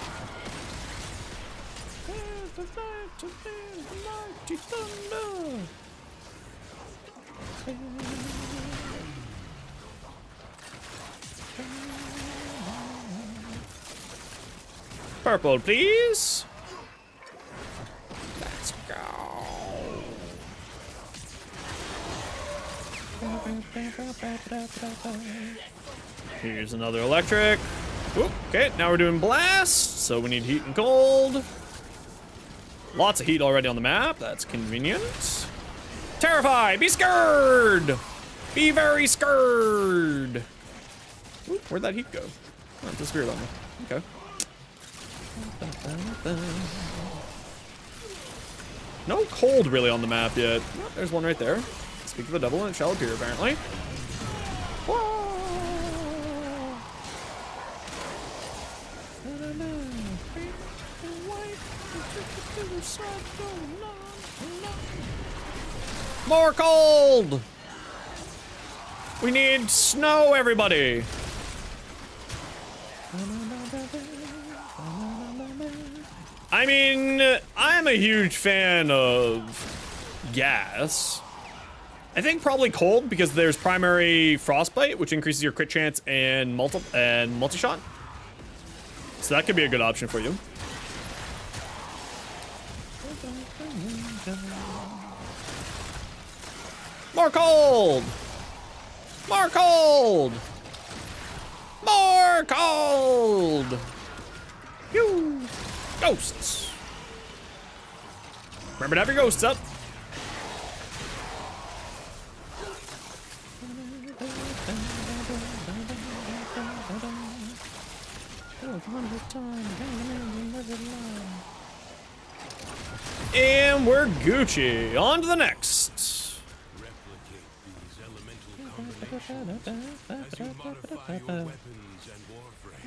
Purple, please. Let's go. Here's another electric. Whoop, okay, now we're doing blast, so we need heat and cold. Lots of heat already on the map, that's convenient. Terrify, be scared! Be very scared! Oop, where'd that heat go? Oh, it disappeared on me, okay. No cold really on the map yet. Oh, there's one right there. Speak of the devil and it shall appear, apparently. Whoa. More cold! We need snow, everybody! I mean, I'm a huge fan of gas. I think probably cold because there's primary frostbite, which increases your crit chance and multi-shot. So that could be a good option for you. More cold! More cold! More cold! You ghosts! Remember to have your ghosts up. And we're Gucci. On to the next. Replicate these elemental combinations as you modify your weapons and warframes.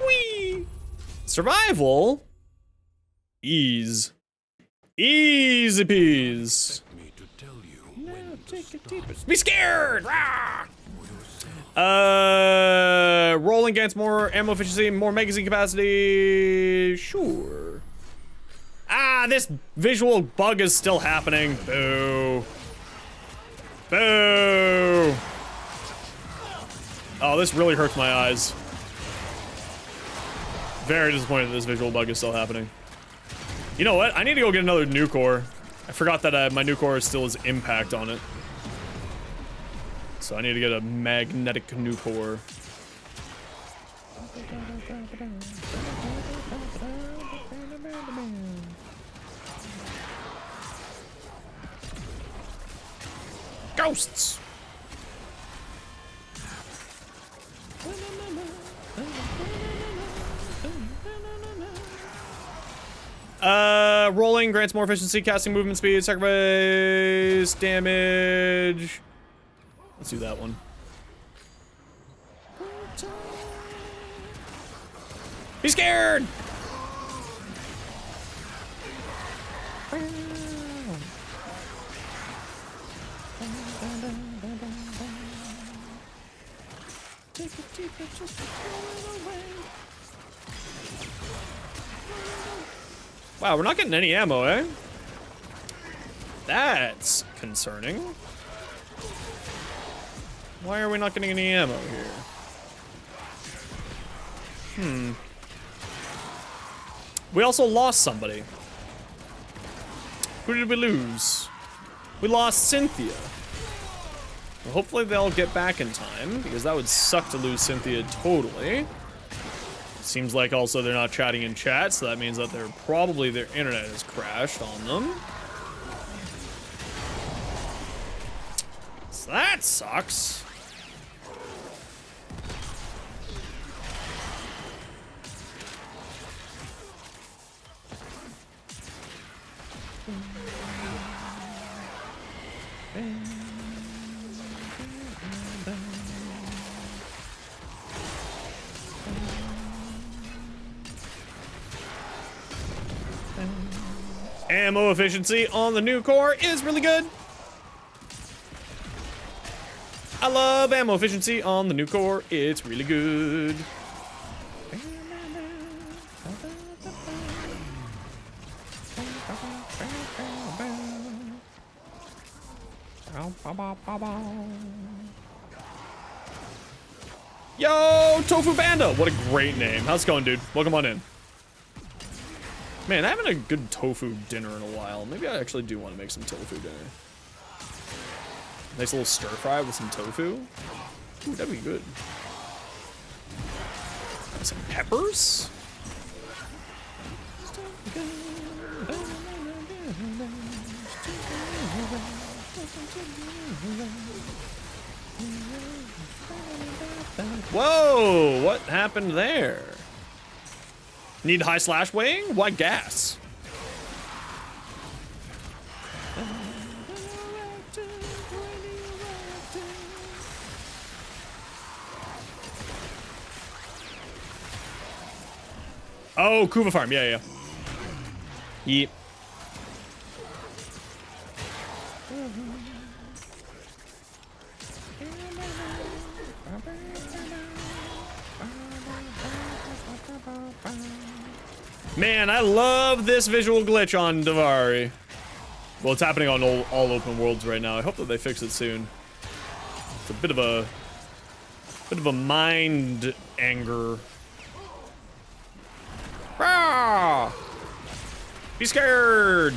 Whee! Survival. Ease. Easy peas. Me to tell you when to stop. Be scared! Rah! Rolling against more ammo efficiency, more magazine capacity. Sure. Ah, this visual bug is still happening. Boo. Boo. Oh, this really hurts my eyes. Very disappointed that this visual bug is still happening. You know what? I need to go get another new core. I forgot that my new core still has impact on it. So I need to get a magnetic new core. Ghosts! Rolling grants more efficiency, casting movement speed, sacrifice, damage. Let's do that one. Be scared! Wow, we're not getting any ammo, eh? That's concerning. Why are we not getting any ammo here? We also lost somebody. Who did we lose? We lost Cynthia. Well, hopefully they'll get back in time, because that would suck to lose Cynthia totally. Seems like also they're not chatting in chat, so that means that they're probably their internet has crashed on them. So that sucks. Ammo efficiency on the new core is really good. I love ammo efficiency on the new core. It's really good. Yo, Tofu Banda! What a great name. How's it going, dude? Welcome on in. Man, I haven't had a good tofu dinner in a while. Maybe I actually do want to make some tofu dinner. Nice little stir fry with some tofu. Ooh, that'd be good. Some peppers. Whoa, what happened there? Need high slash weighing? Why gas? Oh, Kuva Farm. Yeah. Yep. Man, I love this visual glitch on Davari. Well, it's happening on all open worlds right now. I hope that they fix it soon. It's a bit of a mind anger. Rah! Be scared!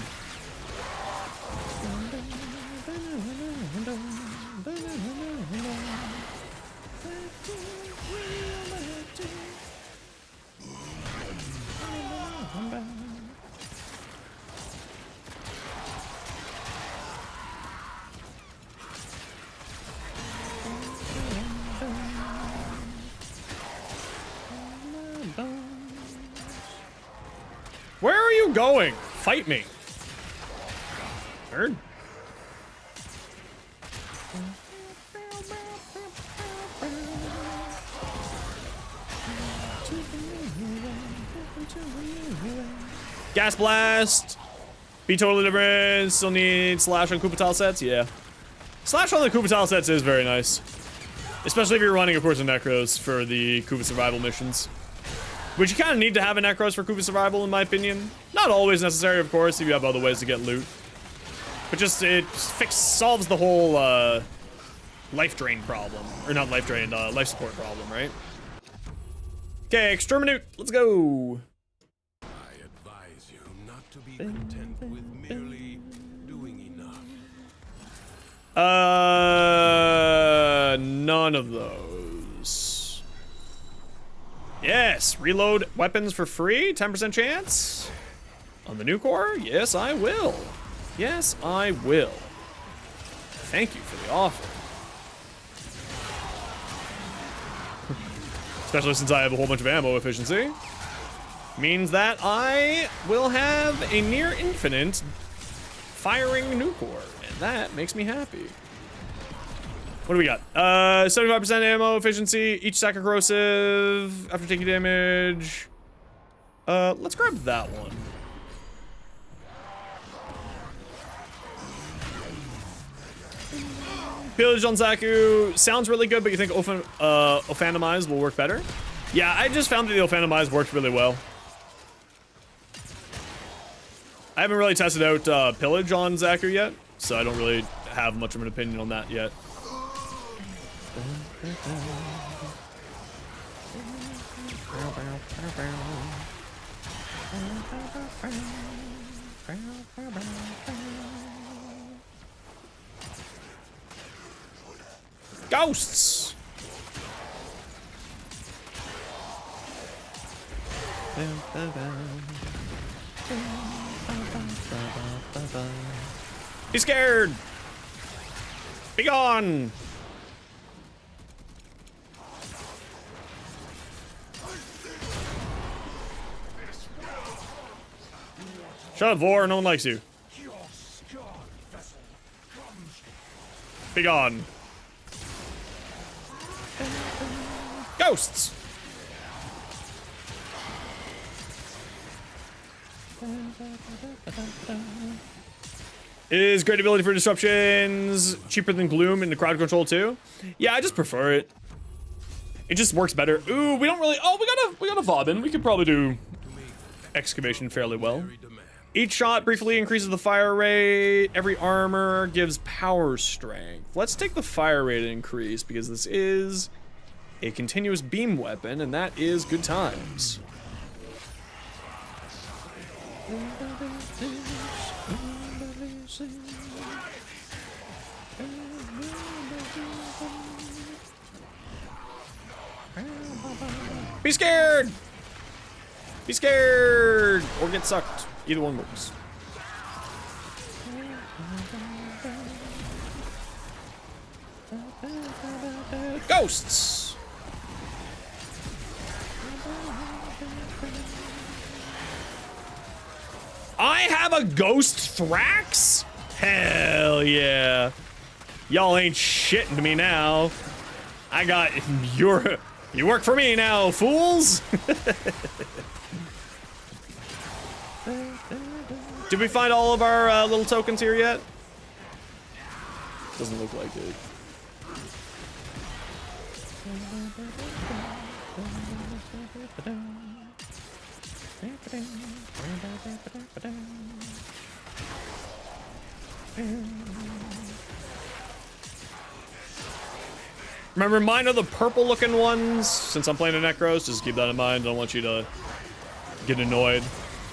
you going? Fight me. Nerd. Gas blast. Be totally different. Still need slash on Koopa tile sets. Yeah. Slash on the Koopa tile sets is very nice. Especially if you're running, of course, a Necros for the Koopa survival missions. Which you kind of need to have a Necros for Koopa survival, in my opinion. Not always necessary, of course, if you have other ways to get loot. But just, it solves the whole, life drain problem. Or not life drain, life support problem, right? Okay, exterminate. Let's go. I advise you not to be content with merely doing enough. None of those. Yes, reload weapons for free, 10% chance. On the new core? Yes, I will. Yes, I will. Thank you for the offer. Especially since I have a whole bunch of ammo efficiency. Means that I will have a near infinite firing new core. And that makes me happy. What do we got? 75% ammo efficiency, each stack of corrosive after taking damage. Let's grab that one. Pillage on Zaku sounds really good, but you think Ophanimize will work better? Yeah, I just found that the Ophanimize worked really well. I haven't really tested out Pillage on Zaku yet, so I don't really have much of an opinion on that yet. Ghosts! Be scared! Be gone! Shut up, Vor, no one likes you. Be gone. Ghosts! It is great ability for disruptions, cheaper than Gloom in the crowd control too. Yeah, I just prefer it. It just works better. Ooh, we don't really, oh, we got a Vauban. We could probably do excavation fairly well. Each shot briefly increases the fire rate. Every armor gives power strength. Let's take the fire rate increase because this is a continuous beam weapon, and that is good times. Be scared! Be scared! Or get sucked. Either one works. Ghosts! I have a ghost Thrax? Hell yeah. Y'all ain't shitting to me now. I got you work for me now, fools. Did we find all of our little tokens here yet? Doesn't look like it. Remember, mine are the purple looking ones. Since I'm playing a Necros, just keep that in mind. I don't want you to get annoyed.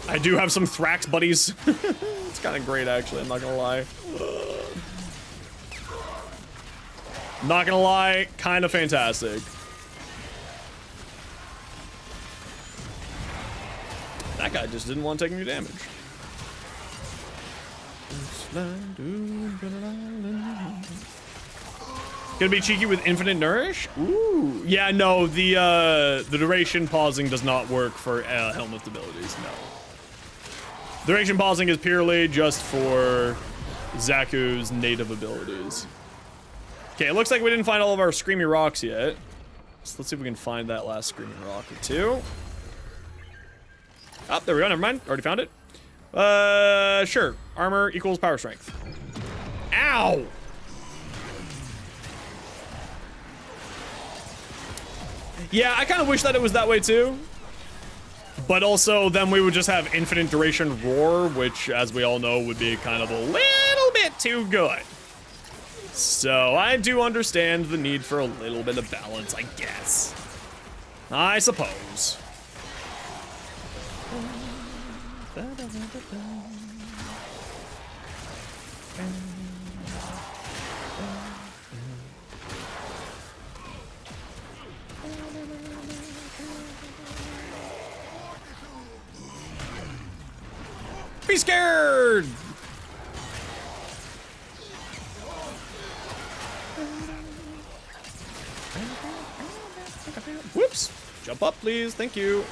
I do have some Thrax buddies. It's kind of great, actually. I'm not gonna lie. Not gonna lie, kind of fantastic. That guy just didn't want to take any damage. Gonna be cheeky with infinite nourish? Ooh. Yeah, no, the duration pausing does not work for Helmut abilities, no. Duration pausing is purely just for Zaku's native abilities. Okay, it looks like we didn't find all of our Screamy Rocks yet. So let's see if we can find that last Screamy Rock or two. Oh, there we go, never mind. Already found it. Sure. Armor equals power strength. Ow! Yeah, I kind of wish that it was that way too. But also, then we would just have infinite duration roar, which, as we all know, would be kind of a little bit too good. So, I do understand the need for a little bit of balance, I guess. I suppose. Be scared! Whoops! Jump up, please. Thank you.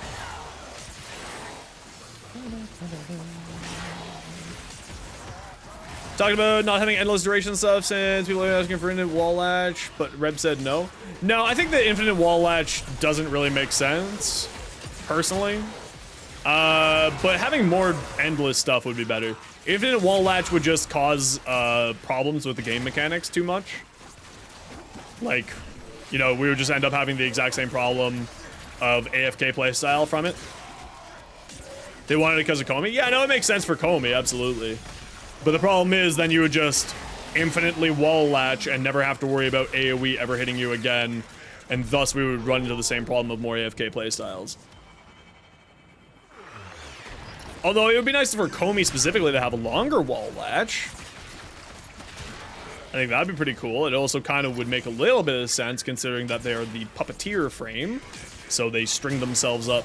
Talking about not having endless duration stuff since people are asking for infinite wall latch, but Reb said no. No, I think the infinite wall latch doesn't really make sense, personally. But having more endless stuff would be better. Infinite wall latch would just cause problems with the game mechanics too much. Like, you know, we would just end up having the exact same problem of AFK playstyle from it. They wanted it because of Komi? Yeah, no, it makes sense for Komi, absolutely. But the problem is then you would just infinitely wall latch and never have to worry about AoE ever hitting you again, and thus we would run into the same problem of more AFK playstyles. Although it would be nice for Komi specifically to have a longer wall latch. I think that'd be pretty cool. It also kind of would make a little bit of sense considering that they are the puppeteer frame. So they string themselves up,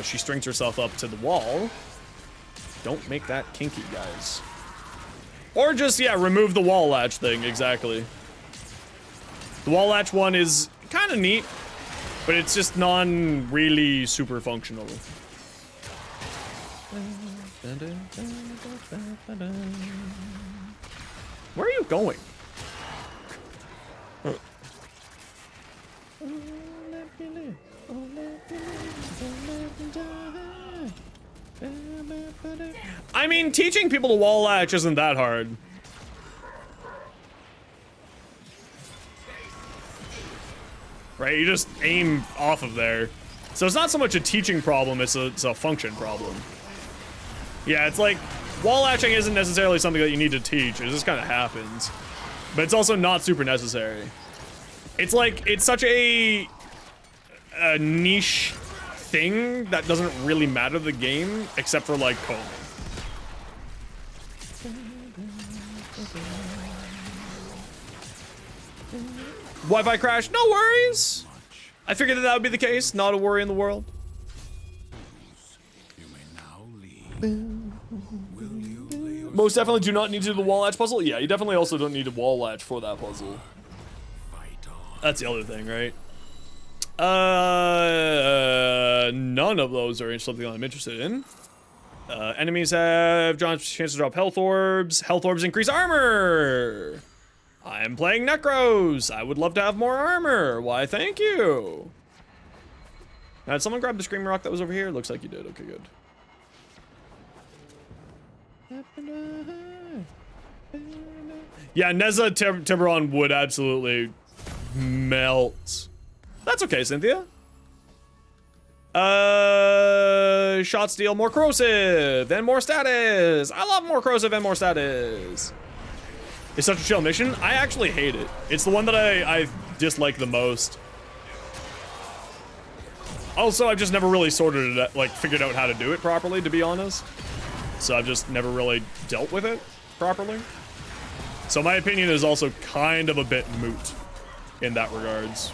she strings herself up to the wall. Don't make that kinky, guys. Or just, yeah, remove the wall latch thing, exactly. The wall latch one is kind of neat, but it's just non-really super functional. Where are you going? I mean, teaching people to wall latch isn't that hard. Right, you just aim off of there. So it's not so much a teaching problem, it's a function problem. Yeah, it's like, wall latching isn't necessarily something that you need to teach, it just kind of happens. But it's also not super necessary. It's like, it's such a niche thing that doesn't really matter to the game, except for like Komi. Wi-Fi crash, no worries! I figured that would be the case, not a worry in the world. You may now leave. Will you lay your Most definitely do not need to do the wall latch puzzle. Yeah, you definitely also don't need a wall latch for that puzzle. fight on? That's the other thing, right? None of those are something I'm interested in. Enemies have John's chance to drop health orbs. Health orbs increase armor. I am playing Necros. I would love to have more armor. Why, thank you. Now, did someone grab the Scream Rock that was over here? Looks like you did. Okay, good. Yeah, Neza Tiburon would absolutely melt. That's okay, Cynthia. Shot steal, more corrosive, and more status. I love more corrosive and more status. It's such a chill mission. I actually hate it. It's the one that I dislike the most. Also, I've just never really sorted it out, like figured out how to do it properly, to be honest. So I've just never really dealt with it properly. So my opinion is also kind of a bit moot in that regards.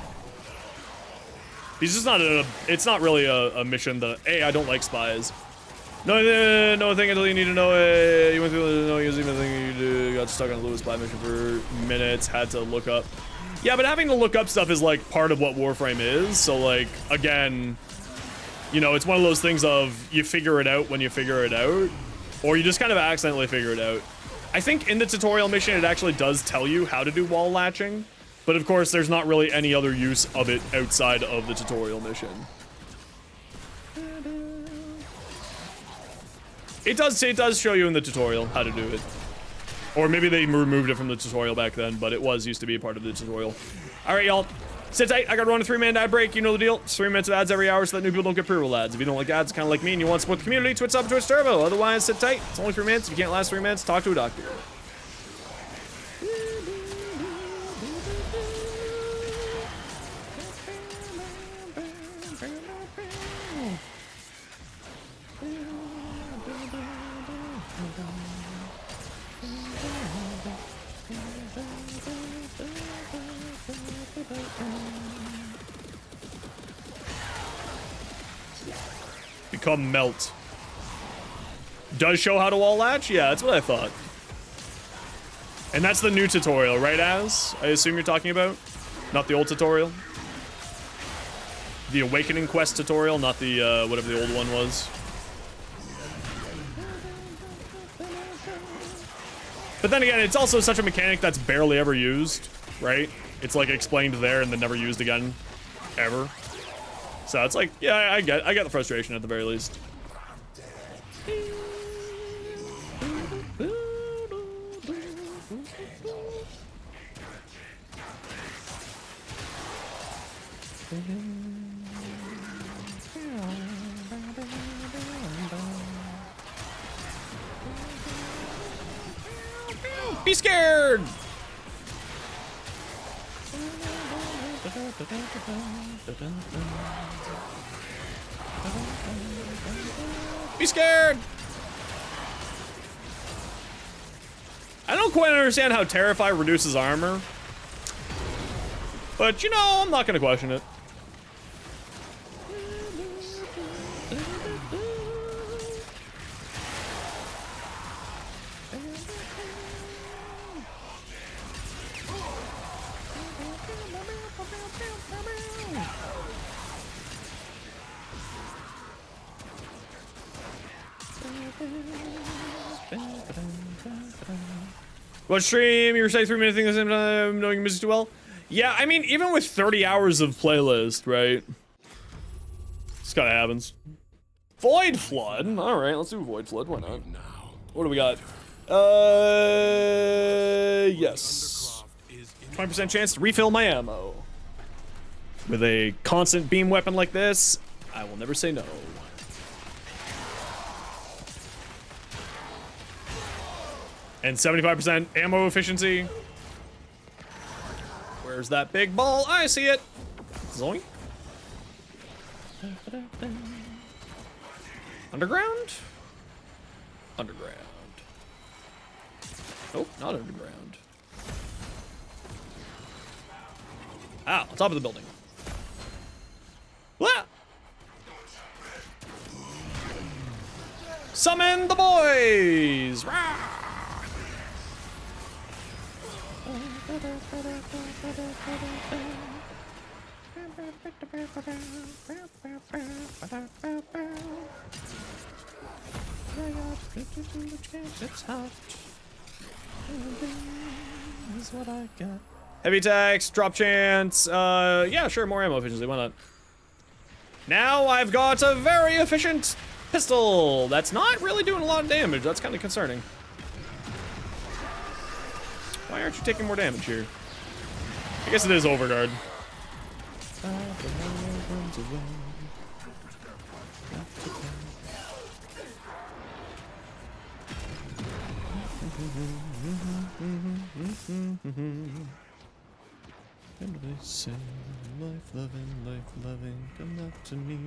It's not really a mission that, hey, I don't like spies. No thing until you need to know it. You went through the no using the thing you got stuck on a Lewis spy mission for minutes, had to look up. Yeah, but having to look up stuff is like part of what Warframe is. So like, again, you know, it's one of those things of you figure it out when you figure it out. Or you just kind of accidentally figure it out. I think in the tutorial mission, it actually does tell you how to do wall latching. But of course, there's not really any other use of it outside of the tutorial mission. It does show you in the tutorial how to do it. Or maybe they removed it from the tutorial back then, but it used to be a part of the tutorial. All right, y'all. Sit tight. I got to run a 3-man ad break. You know the deal. It's 3 minutes of ads every hour so that new people don't get pre-roll ads. If you don't like ads, kind of like me, and you want to support the community, Twitch sub, Twitch Turbo. Otherwise, sit tight. It's only 3 minutes. If you can't last 3 minutes, talk to a doctor. Become melt. Does show how to wall latch? Yeah, that's what I thought. And that's the new tutorial, right, Az? I assume you're talking about? Not the old tutorial? The Awakening Quest tutorial, not the, whatever the old one was. But then again, it's also such a mechanic that's barely ever used, right? It's like explained there and then never used again, ever. So it's like, yeah, I get the frustration at the very least. Be scared! Be scared! I don't quite understand how Terrify reduces armor. But, you know, I'm not gonna question it. What stream? You were saying 3 minute thing at the same time, knowing music too well? Yeah, I mean, even with 30 hours of playlist, right? This kinda happens. Void Flood. Alright, let's do Void Flood. Why not? What do we got? Yes. 20% chance to refill my ammo. With a constant beam weapon like this, I will never say no. And 75% ammo efficiency. Where's that big ball? I see it. Zoink. Underground? Underground. Nope, not underground. Ah, on top of the building. Blah! Summon the boys! Rah! Is what I got. Heavy attacks, drop chance. Yeah, sure, more ammo efficiency. Why not? Now I've got a very efficient pistol. That's not really doing a lot of damage. That's kind of concerning. Why aren't you taking more damage here? I guess it is Overguard. And they say, life loving, come up to me.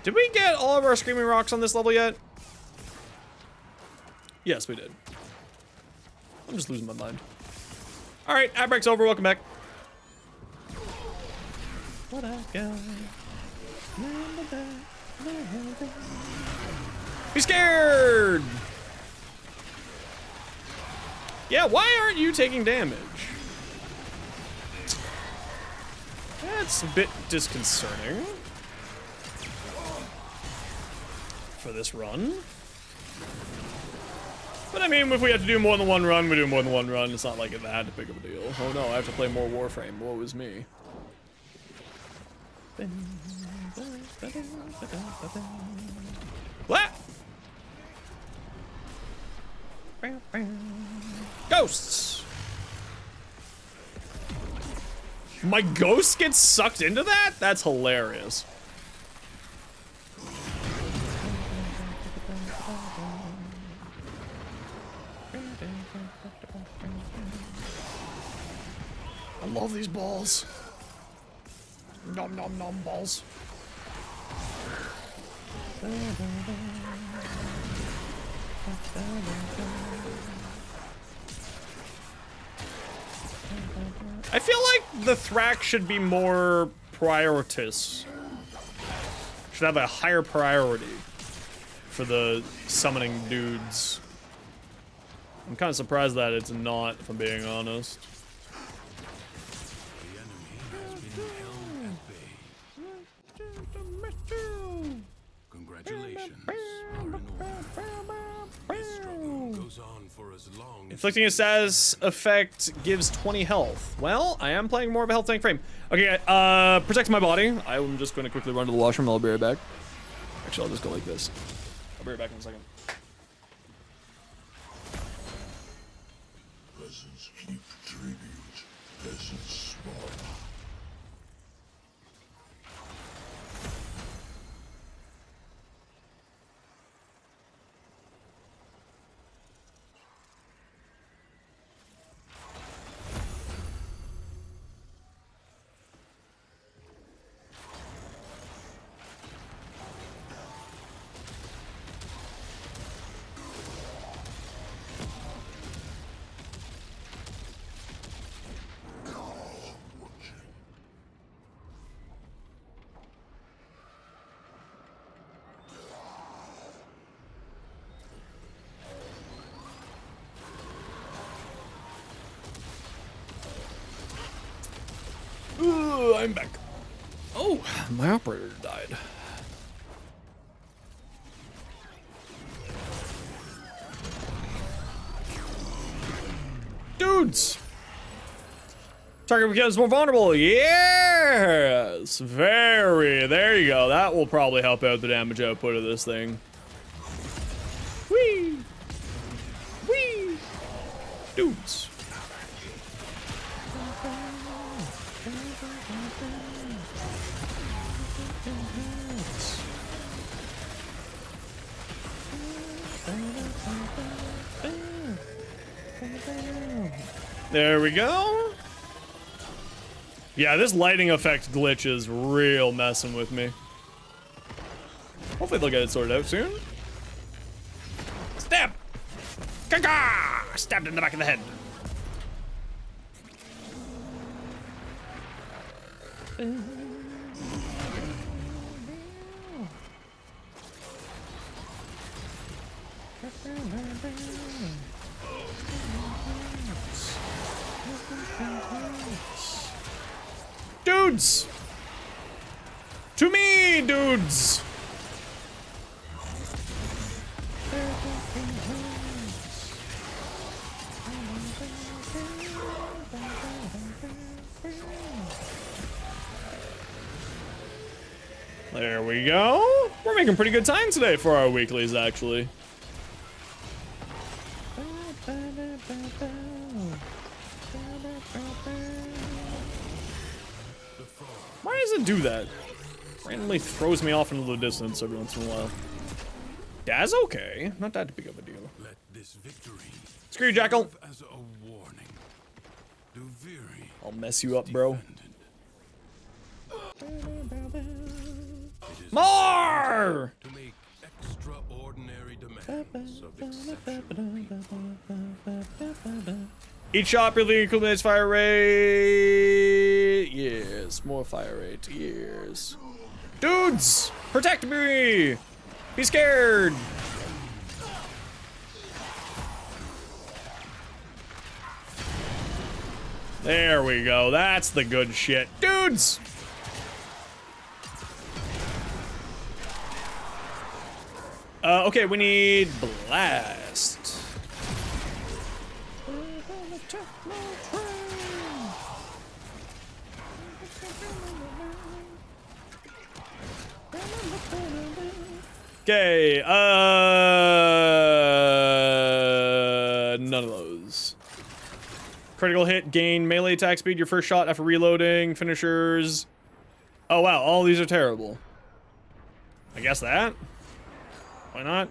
Did we get all of our Screaming Rocks on this level yet? Yes, we did. I'm just losing my mind. All right, ad break's over. Welcome back. What I got. Be scared. Yeah, why aren't you taking damage? That's a bit disconcerting for this run. But I mean, if we have to do more than one run, we do more than one run. It's not like that big of a deal. Oh no, I have to play more Warframe. Woe is me. What? Ghosts! My ghost gets sucked into that? That's hilarious. I love these balls. Nom nom nom balls. I feel like the Thrax should be more prioritous. Should have a higher priority for the summoning dudes. I'm kind of surprised that it's not, if I'm being honest. The enemy has been held at bay. Congratulations are in order. This struggle goes on for as long as Inflicting a status effect gives 20 health. Well, I am playing more of a health tank frame. Okay, protect my body. I'm just going to quickly run to the washroom. I'll be right back. Actually, I'll just go like this. I'll be right back in a second. Peasants keep tribute. Peasants smart. Ooh, I'm back. Oh, my operator died. Dudes! Target becomes more vulnerable. Yes! Very. There you go. That will probably help out the damage output of this thing. Whee! Whee! Dudes. There we go. Yeah, this lighting effect glitch is real messing with me. Hopefully they'll get it sorted out soon. Stab! Gaga! Stabbed in the back of the head. Dudes! To me, dudes! There we go. We're making pretty good time today for our weeklies, actually. Why does it do that? Randomly throws me off into the distance every once in a while. That's okay. Not that big of a deal. let this victory Screw you, Jackal. serve as a warning. Duviri I'll mess you up, bro. More! to make extraordinary demands of exceptional people. Each shot really includes fire rate. Yes, more fire rate. Yes. Dudes, protect me. Be scared. we go. That's the good shit. Dudes! Okay, we need blast. Okay, none of those. Critical hit, gain melee attack speed, your first shot after reloading, finishers. Oh wow, all these are terrible. I guess that? Why not?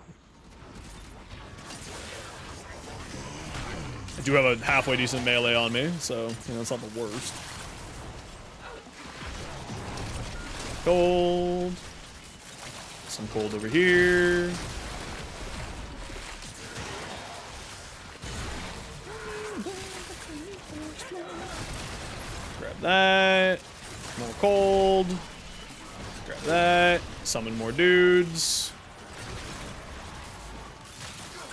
I do have a halfway decent melee on me, so, you know, it's not the worst. Gold. Some gold over here. Grab that. More gold. Grab that. Summon more dudes.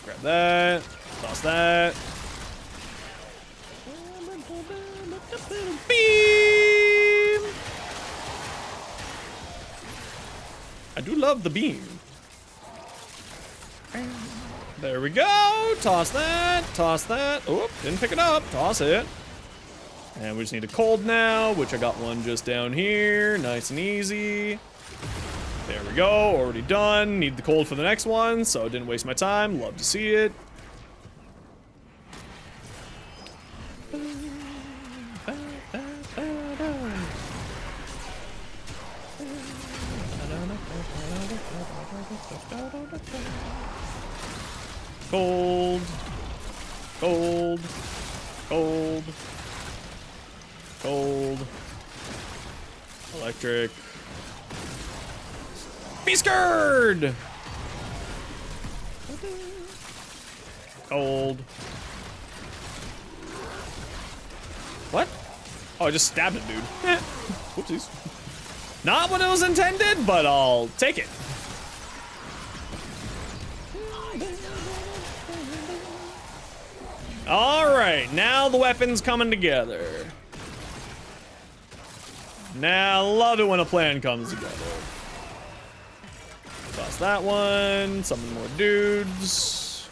Grab that. Toss that. Beam! I do love the beam. There we go. Toss that. Toss that. Oop, didn't pick it up. Toss it. And we just need a cold now, which I got one just down here. Nice and easy. There we go. Already done. Need the cold for the next one, so didn't waste my time. Love to see it. Gold. Gold. Gold. Gold. Electric. Be scared! Gold. What? Oh, I just stabbed it, dude. Whoopsies. Not what it was intended, but I'll take it. Alright, now the weapon's coming together. Now, love it when a plan comes together. Toss that one, summon more dudes.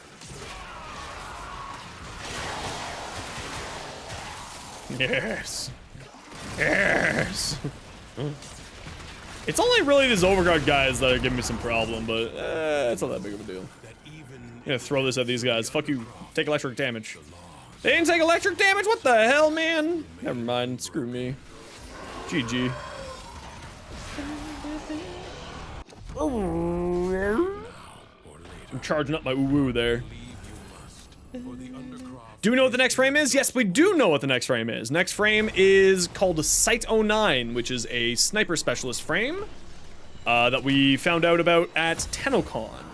Yes. Yes. It's only really these overguard guys that are giving me some problem, but it's not that big of a deal. I'm gonna throw this at these guys. Fuck you. Take electric damage. They didn't take electric damage? What the hell, man? Never mind. Screw me. GG. I'm charging up my woo-woo there. Do we know what the next frame is? Yes, we do know what the next frame is. Next frame is called Site 09, which is a sniper specialist frame that we found out about at TennoCon.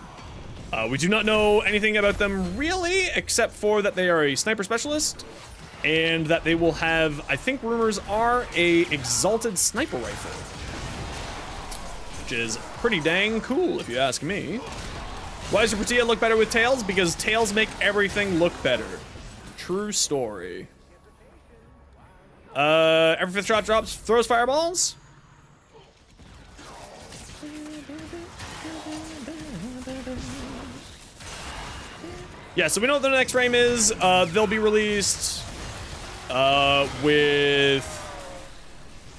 We do not know anything about them really, except for that they are a sniper specialist and that they will have, I think rumors are, a exalted sniper rifle, which is pretty dang cool if you ask me. Why does your Portilla look better with tails? Because tails make everything look better. True story. Every fifth shot drops, throws fireballs. Yeah, so we know what the next frame is. They'll be released with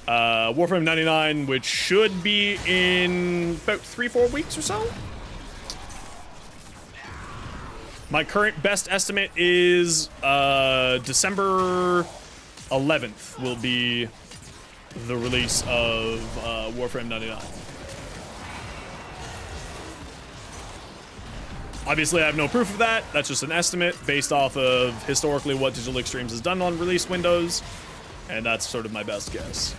Warframe 99, which should be in about 3-4 weeks or so. My current best estimate is December 11th will be the release of Warframe 99. Obviously, I have no proof of that. That's just an estimate based off of historically what Digital Extremes has done on release windows, and that's sort of my best guess.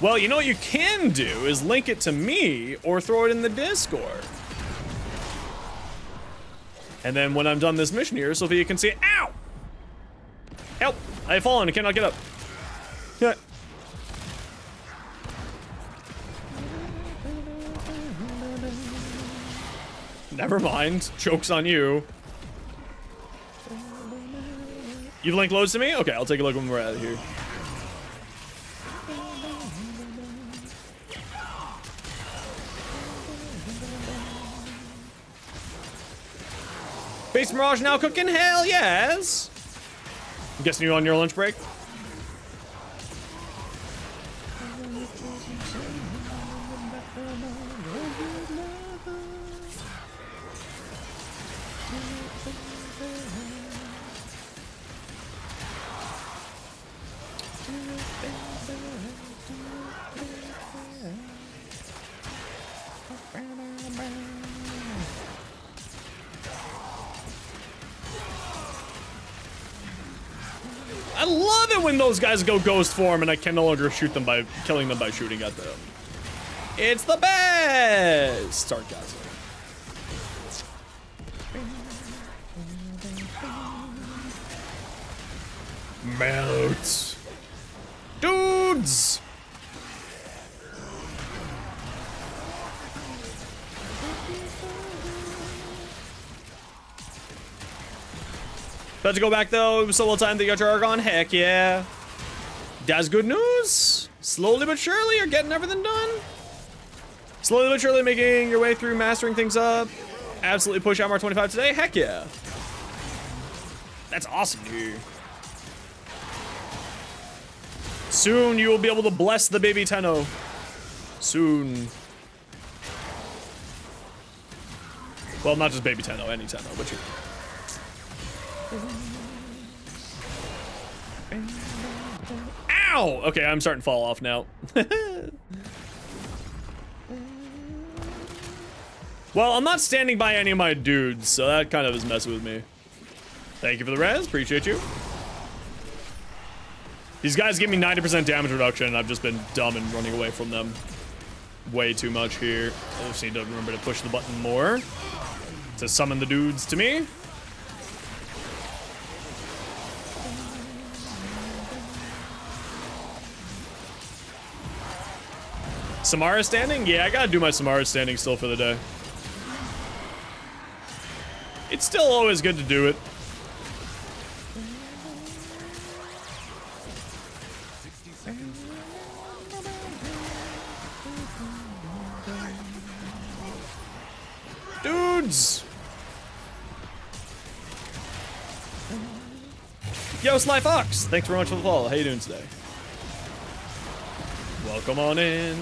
Well, you know what you can do is link it to me or throw it in the Discord. And then when I'm done this mission here, Sophia can see it. Ow! Help! I have fallen. I cannot get up. Yeah. Never mind. Joke's on you. You've linked loads to me? Okay, I'll take a look when we're out of here. Base Mirage now cooking? Hell yes! I'm guessing you on your lunch break? I love it when those guys go ghost form and I can no longer shoot them by killing them by shooting at them. It's the best! Sarcasm. Melt. Dudes! About to go back though. It was so well timed that you got your Argon. Heck yeah. That's good news. Slowly but surely, you're getting everything done. Slowly but surely making your way through mastering things up. Absolutely push Outmar 25 today. Heck yeah. That's awesome, dude. Soon you will be able to bless the baby Tenno. Soon. Well, not just baby Tenno, any Tenno, but you. Ow! Okay, I'm starting to fall off now. Well, I'm not standing by any of my dudes, so that kind of is messing with me. Thank you for the res, appreciate you. These guys give me 90% damage reduction, and I've just been dumb and running away from them way too much here. I just need to remember to push the button more to summon the dudes to me. Samara standing? Yeah, I gotta do my Samara standing still for the day. It's still always good to do it. Dudes! Yo, Sly Fox! Thanks very much for the follow. How you doing today? Welcome on in.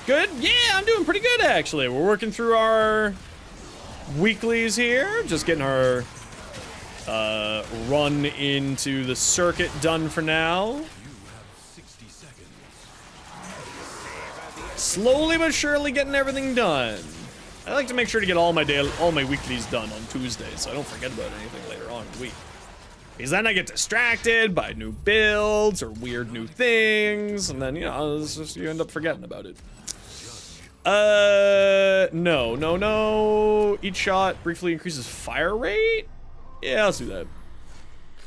Good? Yeah, I'm doing pretty good actually. We're working through our weeklies here. Just getting our run into the circuit done for now. Slowly but surely getting everything done. I like to make sure to get all my weeklies done on Tuesdays, so I don't forget about anything later on in the week. Because then I get distracted by new builds or weird new things, and then, you know, it's just, you end up forgetting about it. No. Each shot briefly increases fire rate? Yeah, let's do that.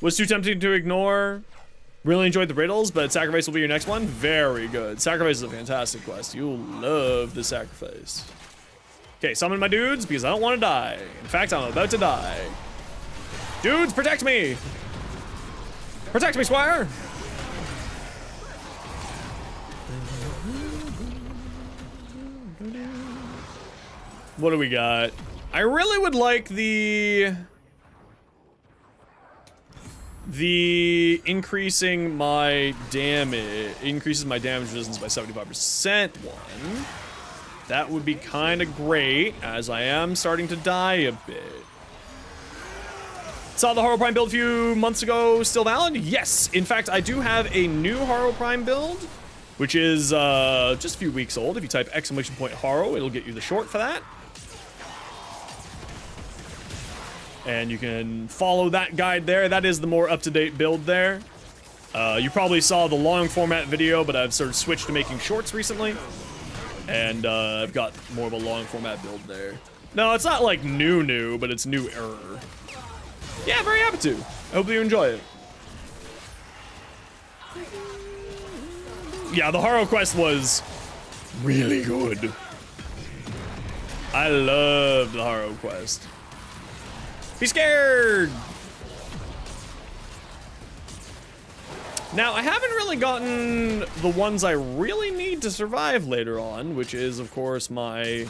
Was too tempting to ignore. Really enjoyed the riddles, but Sacrifice will be your next one. Very good. Sacrifice is a fantastic quest. You'll love the Sacrifice. Okay, summon my dudes because I don't want to die. In fact, I'm about to die. Dudes, protect me! Protect me, Squire! What do we got? I really would like the increasing my damage, increases my damage resistance by 75% one. That would be kind of great, as I am starting to die a bit. Saw the Haro Prime build a few months ago, still valid? Yes, in fact, I do have a new Haro Prime build, which is just a few weeks old. If you type !Haro, it'll get you the short for that. And you can follow that guide there. That is the more up-to-date build there. You probably saw the long format video, but I've sort of switched to making shorts recently. And I've got more of a long format build there. No, it's not like new, but it's newer. Yeah, very happy to. I hope you enjoy it. Yeah, the Haro quest was really good. I loved the Haro quest. Be scared! Now, I haven't really gotten the ones I really need to survive later on, which is, of course, my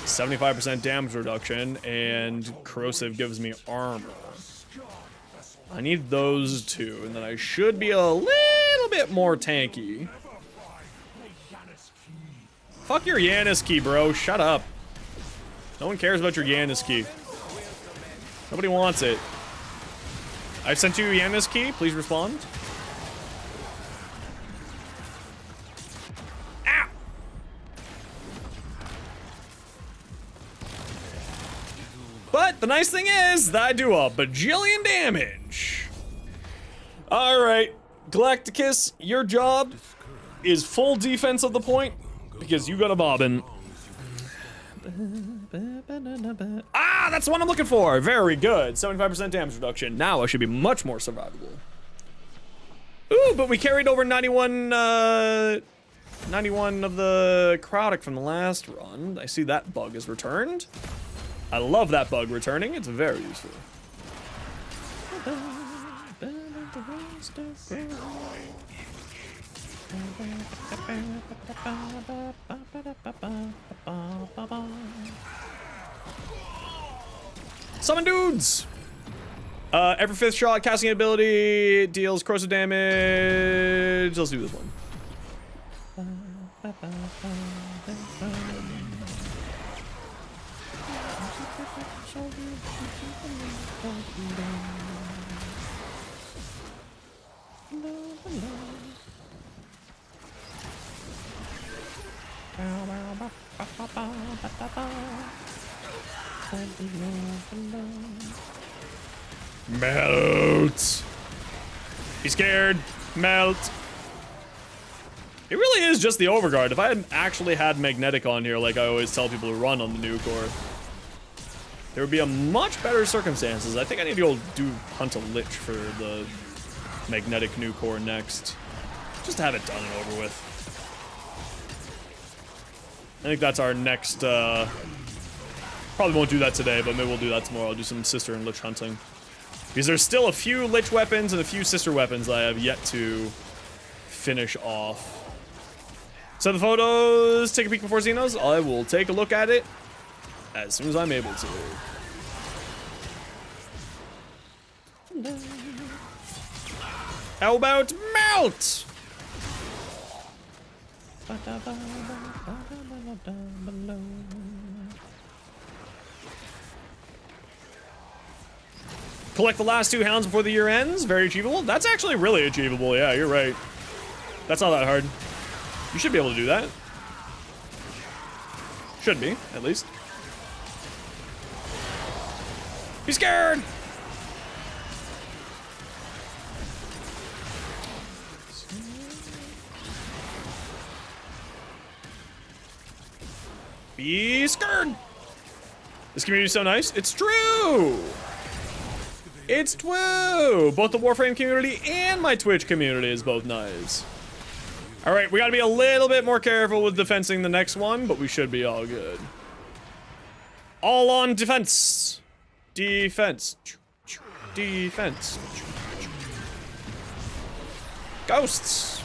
75% damage reduction, and corrosive gives me armor. I need those two, and then I should be a little bit more tanky. Fuck your Yanis key, bro. Shut up. No one cares about your Yanis key. Nobody wants it. I sent you Yanis key. Please respond. Ow! But the nice thing is that I do a bajillion damage. All right, Galacticus, your job is full defense of the point because you got a bobbin. Ah, that's the one I'm looking for. Very good. 75% damage reduction. Now I should be much more survivable. Ooh, but we carried over 91 of the necrotic from the last run. I see that bug is returned. I love that bug returning. It's very useful. Summon dudes! Every 5th shot, casting ability deals corrosive damage. Let's do this one. Melt. Be scared. Melt. It really is just the overguard. If I had actually had magnetic on here, like I always tell people to run on the new core, there would be a much better circumstances. I think I need to go do hunt a lich for the magnetic new core next, just to have it done and over with. I think that's our next. Probably won't do that today, but maybe we'll do that tomorrow. I'll do some sister and lich hunting. Because there's still a few lich weapons and a few sister weapons that I have yet to finish off. So the photos, take a peek before Xenos. I will take a look at it as soon as I'm able to. How about melt? Collect the last 2 hounds before the year ends. Very achievable. That's actually really achievable. Yeah, you're right. That's not that hard. You should be able to do that. Should be, at least. Be scared! Be scared! This community is so nice. It's true! It's true! Both the Warframe community and my Twitch community is both nice. Alright, we gotta be a little bit more careful with defensing the next one, but we should be all good. All on defense! Defense. Defense. Ghosts!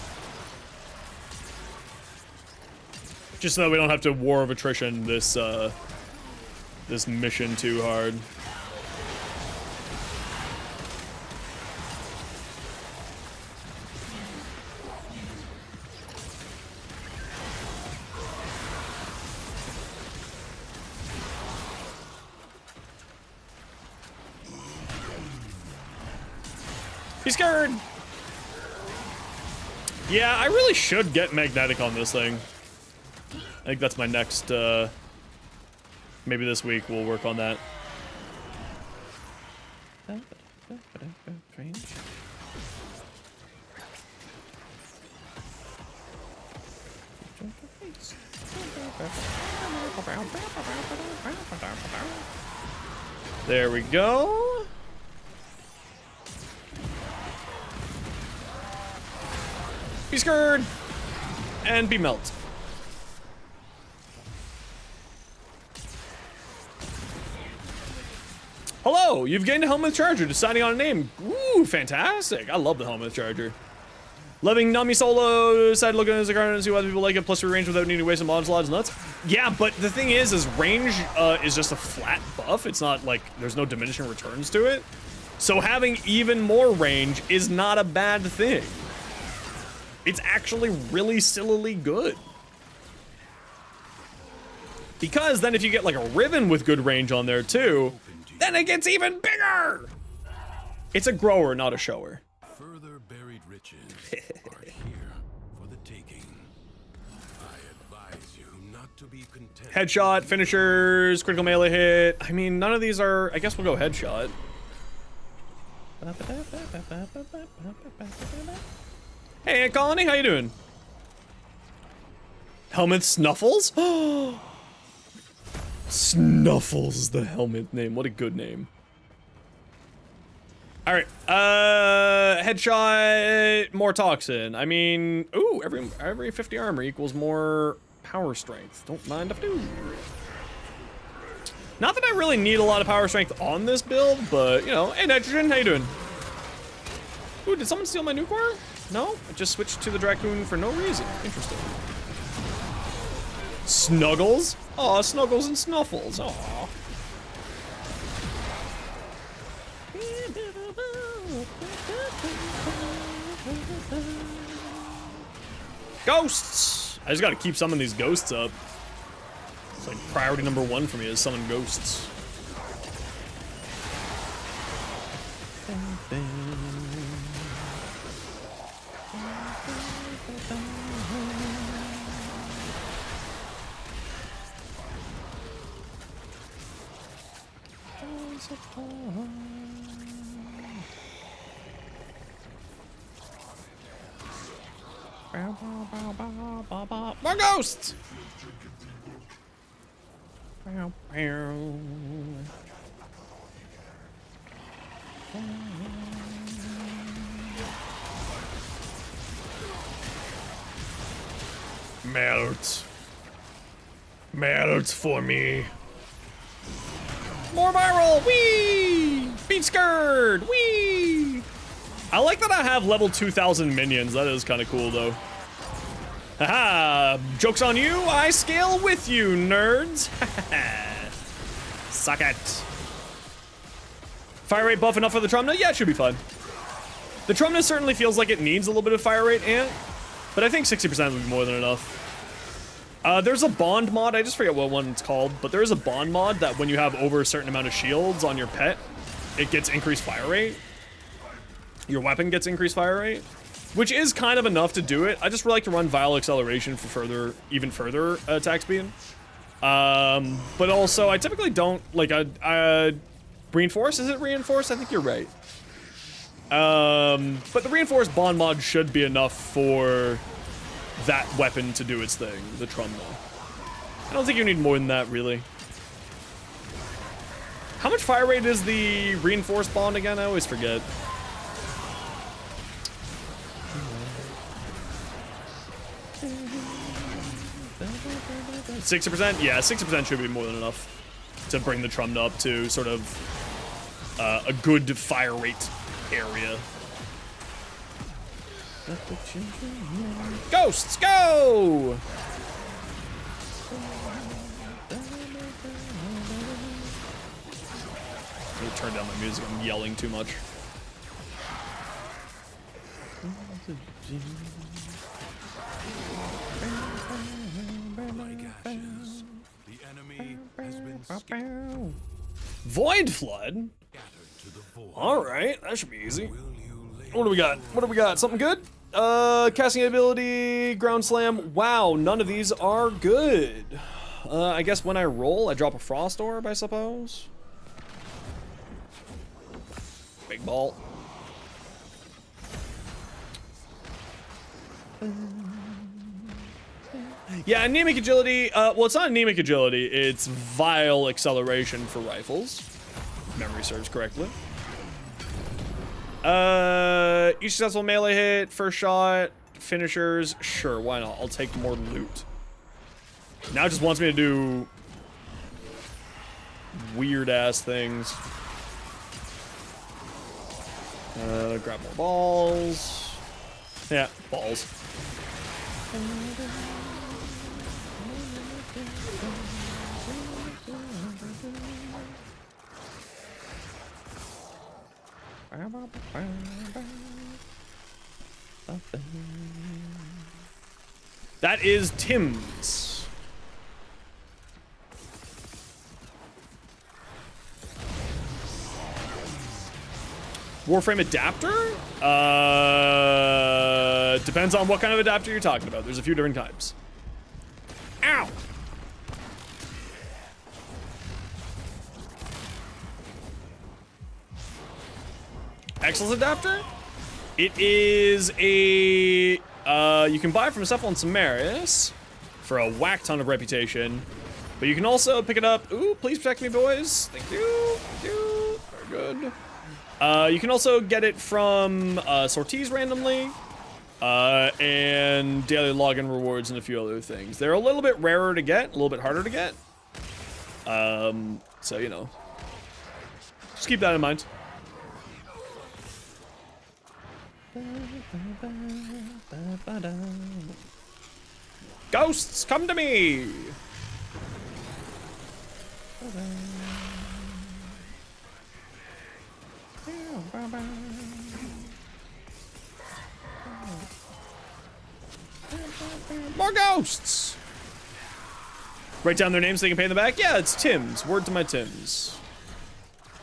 Just so that we don't have to War of Attrition this, this mission too hard. Be scared! Yeah, I really should get magnetic on this thing. I think that's my next, maybe this week we'll work on that. There we go. Be Be scared. And be melt. Hello, you've gained a helmet charger, deciding on a name. Ooh, fantastic. I love the helmet charger. Loving Nami Solo, decided looking at the card and see why people like it, plus free range without needing to waste some mod slots nuts. Yeah, but the thing is range is just a flat buff. It's not like, there's no diminishing returns to it. So having even more range is not a bad thing. It's actually really sillily good. Because then if you get like a Riven with good range on there too, then it gets even bigger! It's a grower, not a shower. Further buried riches are here for the taking. I advise you not to be content. Headshot, finishers, critical melee hit. I mean, none of these are... I guess we'll go headshot. Hey, Ant Colony, how you doing? Helmet Snuffles? Snuffles is the helmet name. What a good name. Alright, headshot, more toxin. I mean, ooh, every 50 armor equals more power strength. Don't mind if I do. Not that I really need a lot of power strength on this build, but, you know, hey, Nitrogen, how you doing? Ooh, did someone steal my new core? No? I just switched to the Dracoon for no reason. Interesting. Snuggles? Aw, Snuggles and Snuffles. Aw. Ghosts! I just gotta keep summoning these ghosts up. It's like priority number 1 for me is summon ghosts. More ghosts! Melt. Melt for me. More viral! Whee! Beat skirt! Whee! I like that I have level 2000 minions. That is kind of cool, though. Haha! Joke's on you! I scale with you, nerds! Suck it. Fire rate buff enough for the Trumna? Yeah, it should be fun. The Trumna certainly feels like it needs a little bit of fire rate, Ant, but I think 60% would be more than enough. There's a bond mod, I just forget what one it's called, but there is a bond mod that when you have over a certain amount of shields on your pet, it gets increased fire rate. Your weapon gets increased fire rate, which is kind of enough to do it. I just really like to run Vile Acceleration for even further attack speed. But also, I typically don't, like, Reinforce? Is it Reinforce? I think you're right. But the Reinforced bond mod should be enough for that weapon to do its thing, the Trumna. I don't think you need more than that, really. How much fire rate is the Reinforced bond again? I always forget. %? Yeah, 60% should be more than enough to bring the Trumna up to sort of a good fire rate area. Ghosts, go! I'm gonna turn down my music, I'm yelling too much. Ashes. The enemy has been scattered Void Flood? to the void. Alright, that should be easy. Will you lay What do we got? What do we got? Something good? Casting ability, ground slam. Wow, none of these are good. I guess when I roll, I drop a frost orb, I suppose. Big ball. Yeah, anemic agility. Well, it's not anemic agility. It's vile acceleration for rifles. If memory serves correctly. Each successful melee hit, first shot, finishers. Sure, why not? I'll take more loot. Now it just wants me to do weird ass things. Grab more balls. Yeah, balls. That is Tim's. Warframe adapter? Depends on what kind of adapter you're talking about. There's a few different types. Ow! Excel's adapter? It is a, you can buy it from Cephalon Samaris for a whack ton of reputation, but you can also pick it up. Ooh, please protect me, boys. Thank you. Thank you. Very good. You can also get it from sorties randomly, and daily login rewards and a few other things. They're a little bit rarer to get, a little bit harder to get. So, you know, just keep that in mind. Ghosts, come to me! More ghosts! Write down their names so they can pay them back? Yeah, it's Tim's. Word to my Tims.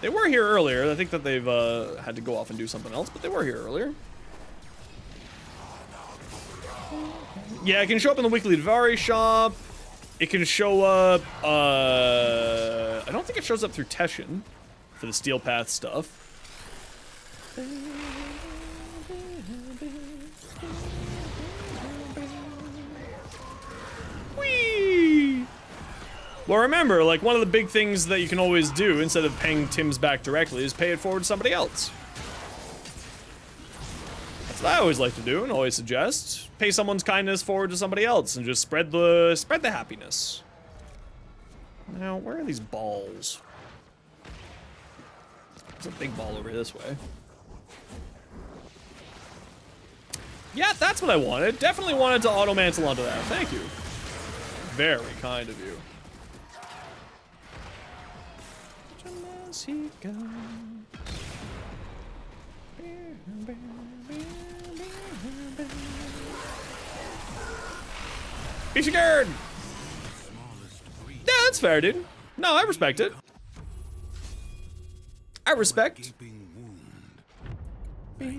They were here earlier. I think that they've had to go off and do something else, but they were here earlier. Yeah, it can show up in the Weekly Davari shop. It can show up, I don't think it shows up through Teshin for the Steel Path stuff. Whee! Well, remember, like, one of the big things that you can always do instead of paying Tim's back directly is pay it forward to somebody else. That's what I always like to do and always suggest. Pay someone's kindness forward to somebody else and just spread the happiness. Now, where are these balls? There's a big ball over this way. Yeah, that's what I wanted. Definitely wanted to auto mantle onto that. Thank you. Very kind of you. Be scared! Yeah, that's fair, dude. No, I respect it. I respect. That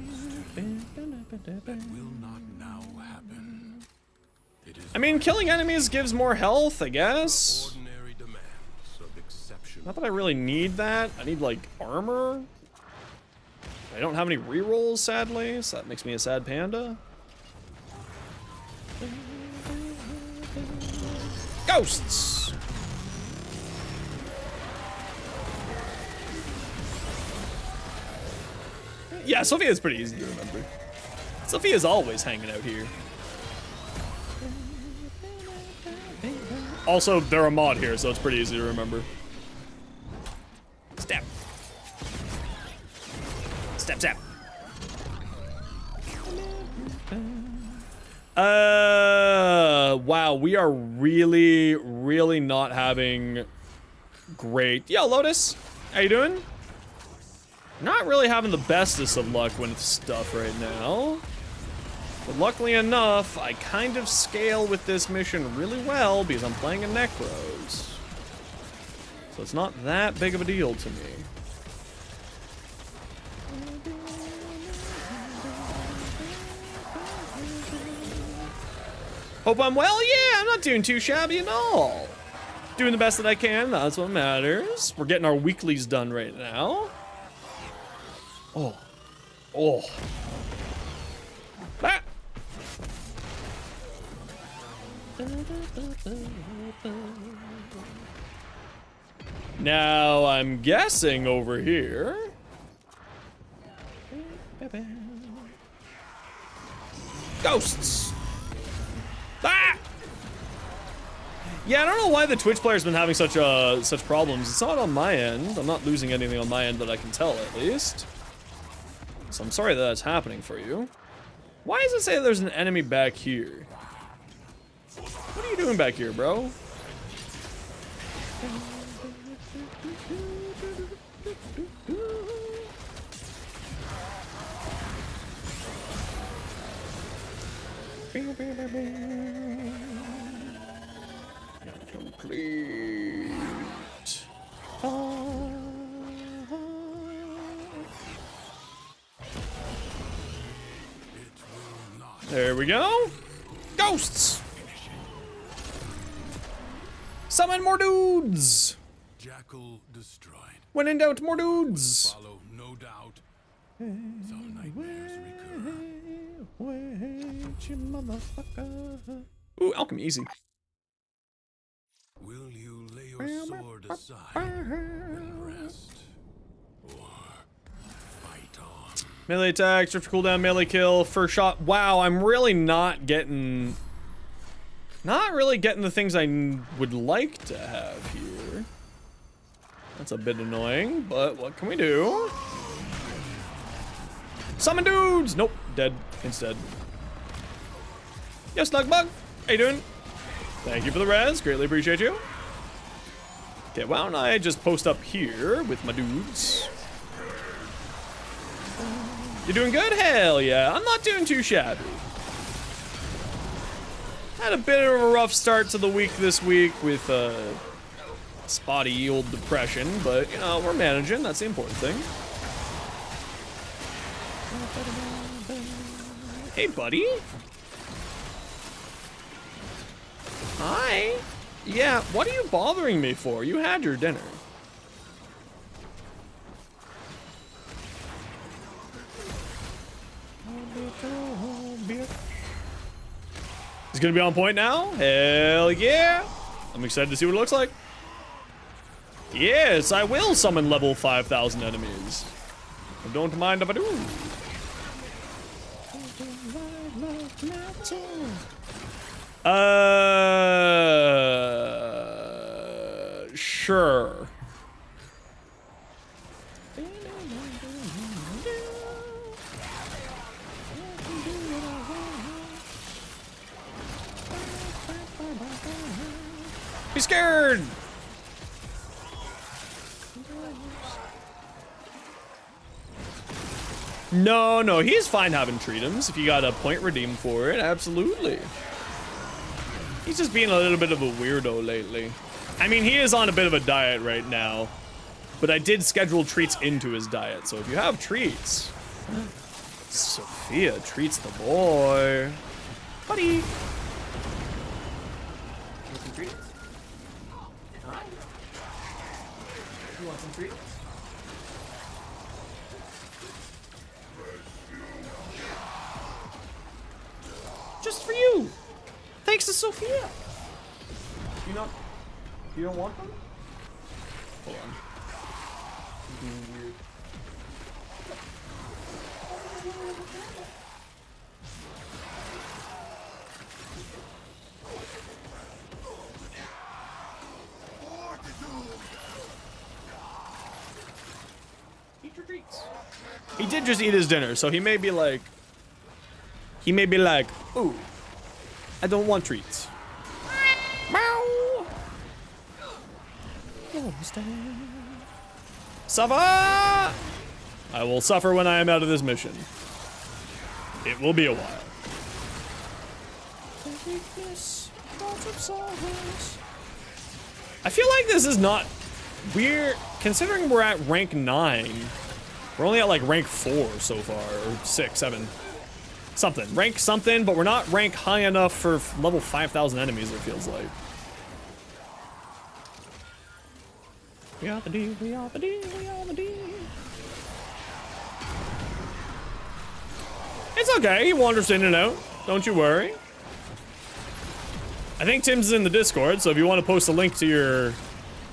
will not now happen. It is I mean, killing enemies gives more health, I guess. ordinary demands of exception. Not that I really need that. I need, like, armor. I don't have any rerolls, sadly, so that makes me a sad panda. Ghosts! Yeah, Sophia's pretty easy to remember. Sophia's always hanging out here. Also, they're a mod here, so it's pretty easy to remember. Step. Step, step. Wow, we are really, really not having great. Yo, Lotus, how you doing? Not really having the bestest of luck with stuff right now. But luckily enough, I kind of scale with this mission really well because I'm playing a Necros. So it's not that big of a deal to me. Hope I'm well? Yeah, I'm not doing too shabby at all. Doing the best that I can, that's what matters. We're getting our weeklies done right now. Oh. Oh. Ah. Now, I'm guessing over here. Ghosts. Ah! Yeah, I don't know why the Twitch player's been having such problems. It's not on my end. I'm not losing anything on my end that I can tell, at least. So I'm sorry that that's happening for you. Why does it say there's an enemy back here? What are you doing back here, bro? Complete. There we go. Ghosts. Summon more dudes. Jackal destroyed. When in doubt, more dudes. Follow, no doubt. Some nightmares recur. Wait, you motherfucker. Ooh, alchemy, easy. Will you lay your sword aside and rest? Or fight on? Melee attack, drift cooldown, melee kill, first shot. Wow, I'm really not getting the things I would like to have here. That's a bit annoying, but what can we do? Summon dudes! Nope, dead instead. Yo, Snugbug, how you doing? Thank you for the res, greatly appreciate you. Okay, why don't I just post up here with my dudes? You doing good? Hell yeah, I'm not doing too shabby. Had a bit of a rough start to the week this week with spotty old depression, but you know, we're managing, that's the important thing. Hey, buddy. Hi. Yeah, what are you bothering me for? You had your dinner. It's gonna be on point now? Hell yeah. I'm excited to see what it looks like. Yes, I will summon level 5,000 enemies. I don't mind if I do. Sure. Be scared. No, he's fine having treatums if you got a point redeemed for it, absolutely. He's just being a little bit of a weirdo lately. I mean, he is on a bit of a diet right now, but I did schedule treats into his diet, so if you have treats... Sophia treats the boy. Buddy. You want some treats? Huh? You want some treats? Just for you. Thanks to Sophia. You don't want them? Hold on. I'm being weird. Eat your treats. He did just eat his dinner, so he may be like, ooh, I don't want treats. Meow. Suffer! I will suffer when I am out of this mission. It will be a while. I feel like this is not weird, considering we're at rank 9. We're only at like rank 4 so far, or 6, 7. Something. Rank something, but we're not rank high enough for level 5,000 enemies, it feels like. We are the D, we are the D, we are the D. It's okay, he wanders in and out. Don't you worry. I think Tim's in the Discord, so if you want to post a link to your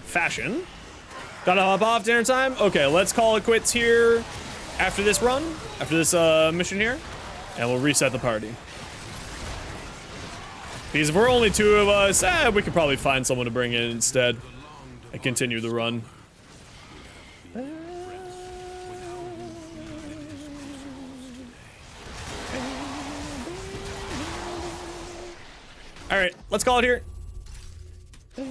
fashion. Gotta hop off dinner time? Okay, let's call it quits here after this run, after this mission here, and we'll reset the party. Because if we're only 2 of us, we could probably find someone to bring in instead and continue the run. All right, let's call it here. Yes,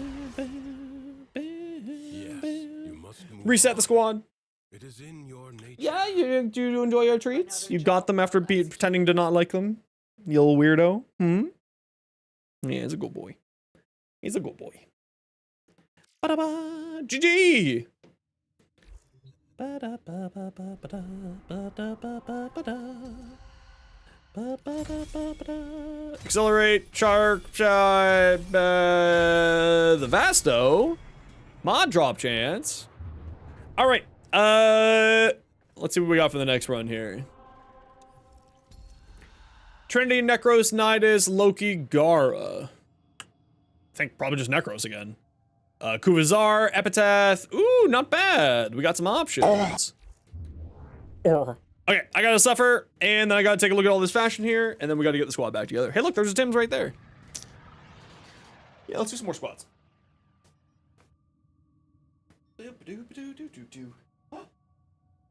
you must move Reset the on. squad. It is in your nature. Yeah, you enjoy your treats? You got them after pretending to not like them? You little weirdo. Hmm? Yeah, he's a good boy. He's a good boy. Ba-da-ba! GG! Accelerate, shark, the Vasto. Mod drop chance. Alright, let's see what we got for the next run here. Trinity, Necros, Nidus, Loki, Gara. I think probably just Necros again. Kuvazar, Epitaph. Ooh, not bad. We got some options. Okay, I gotta suffer, and then I gotta take a look at all this fashion here, and then we gotta get the squad back together. Hey, look, there's a Tim's right there. Yeah, let's do some more squads. Huh?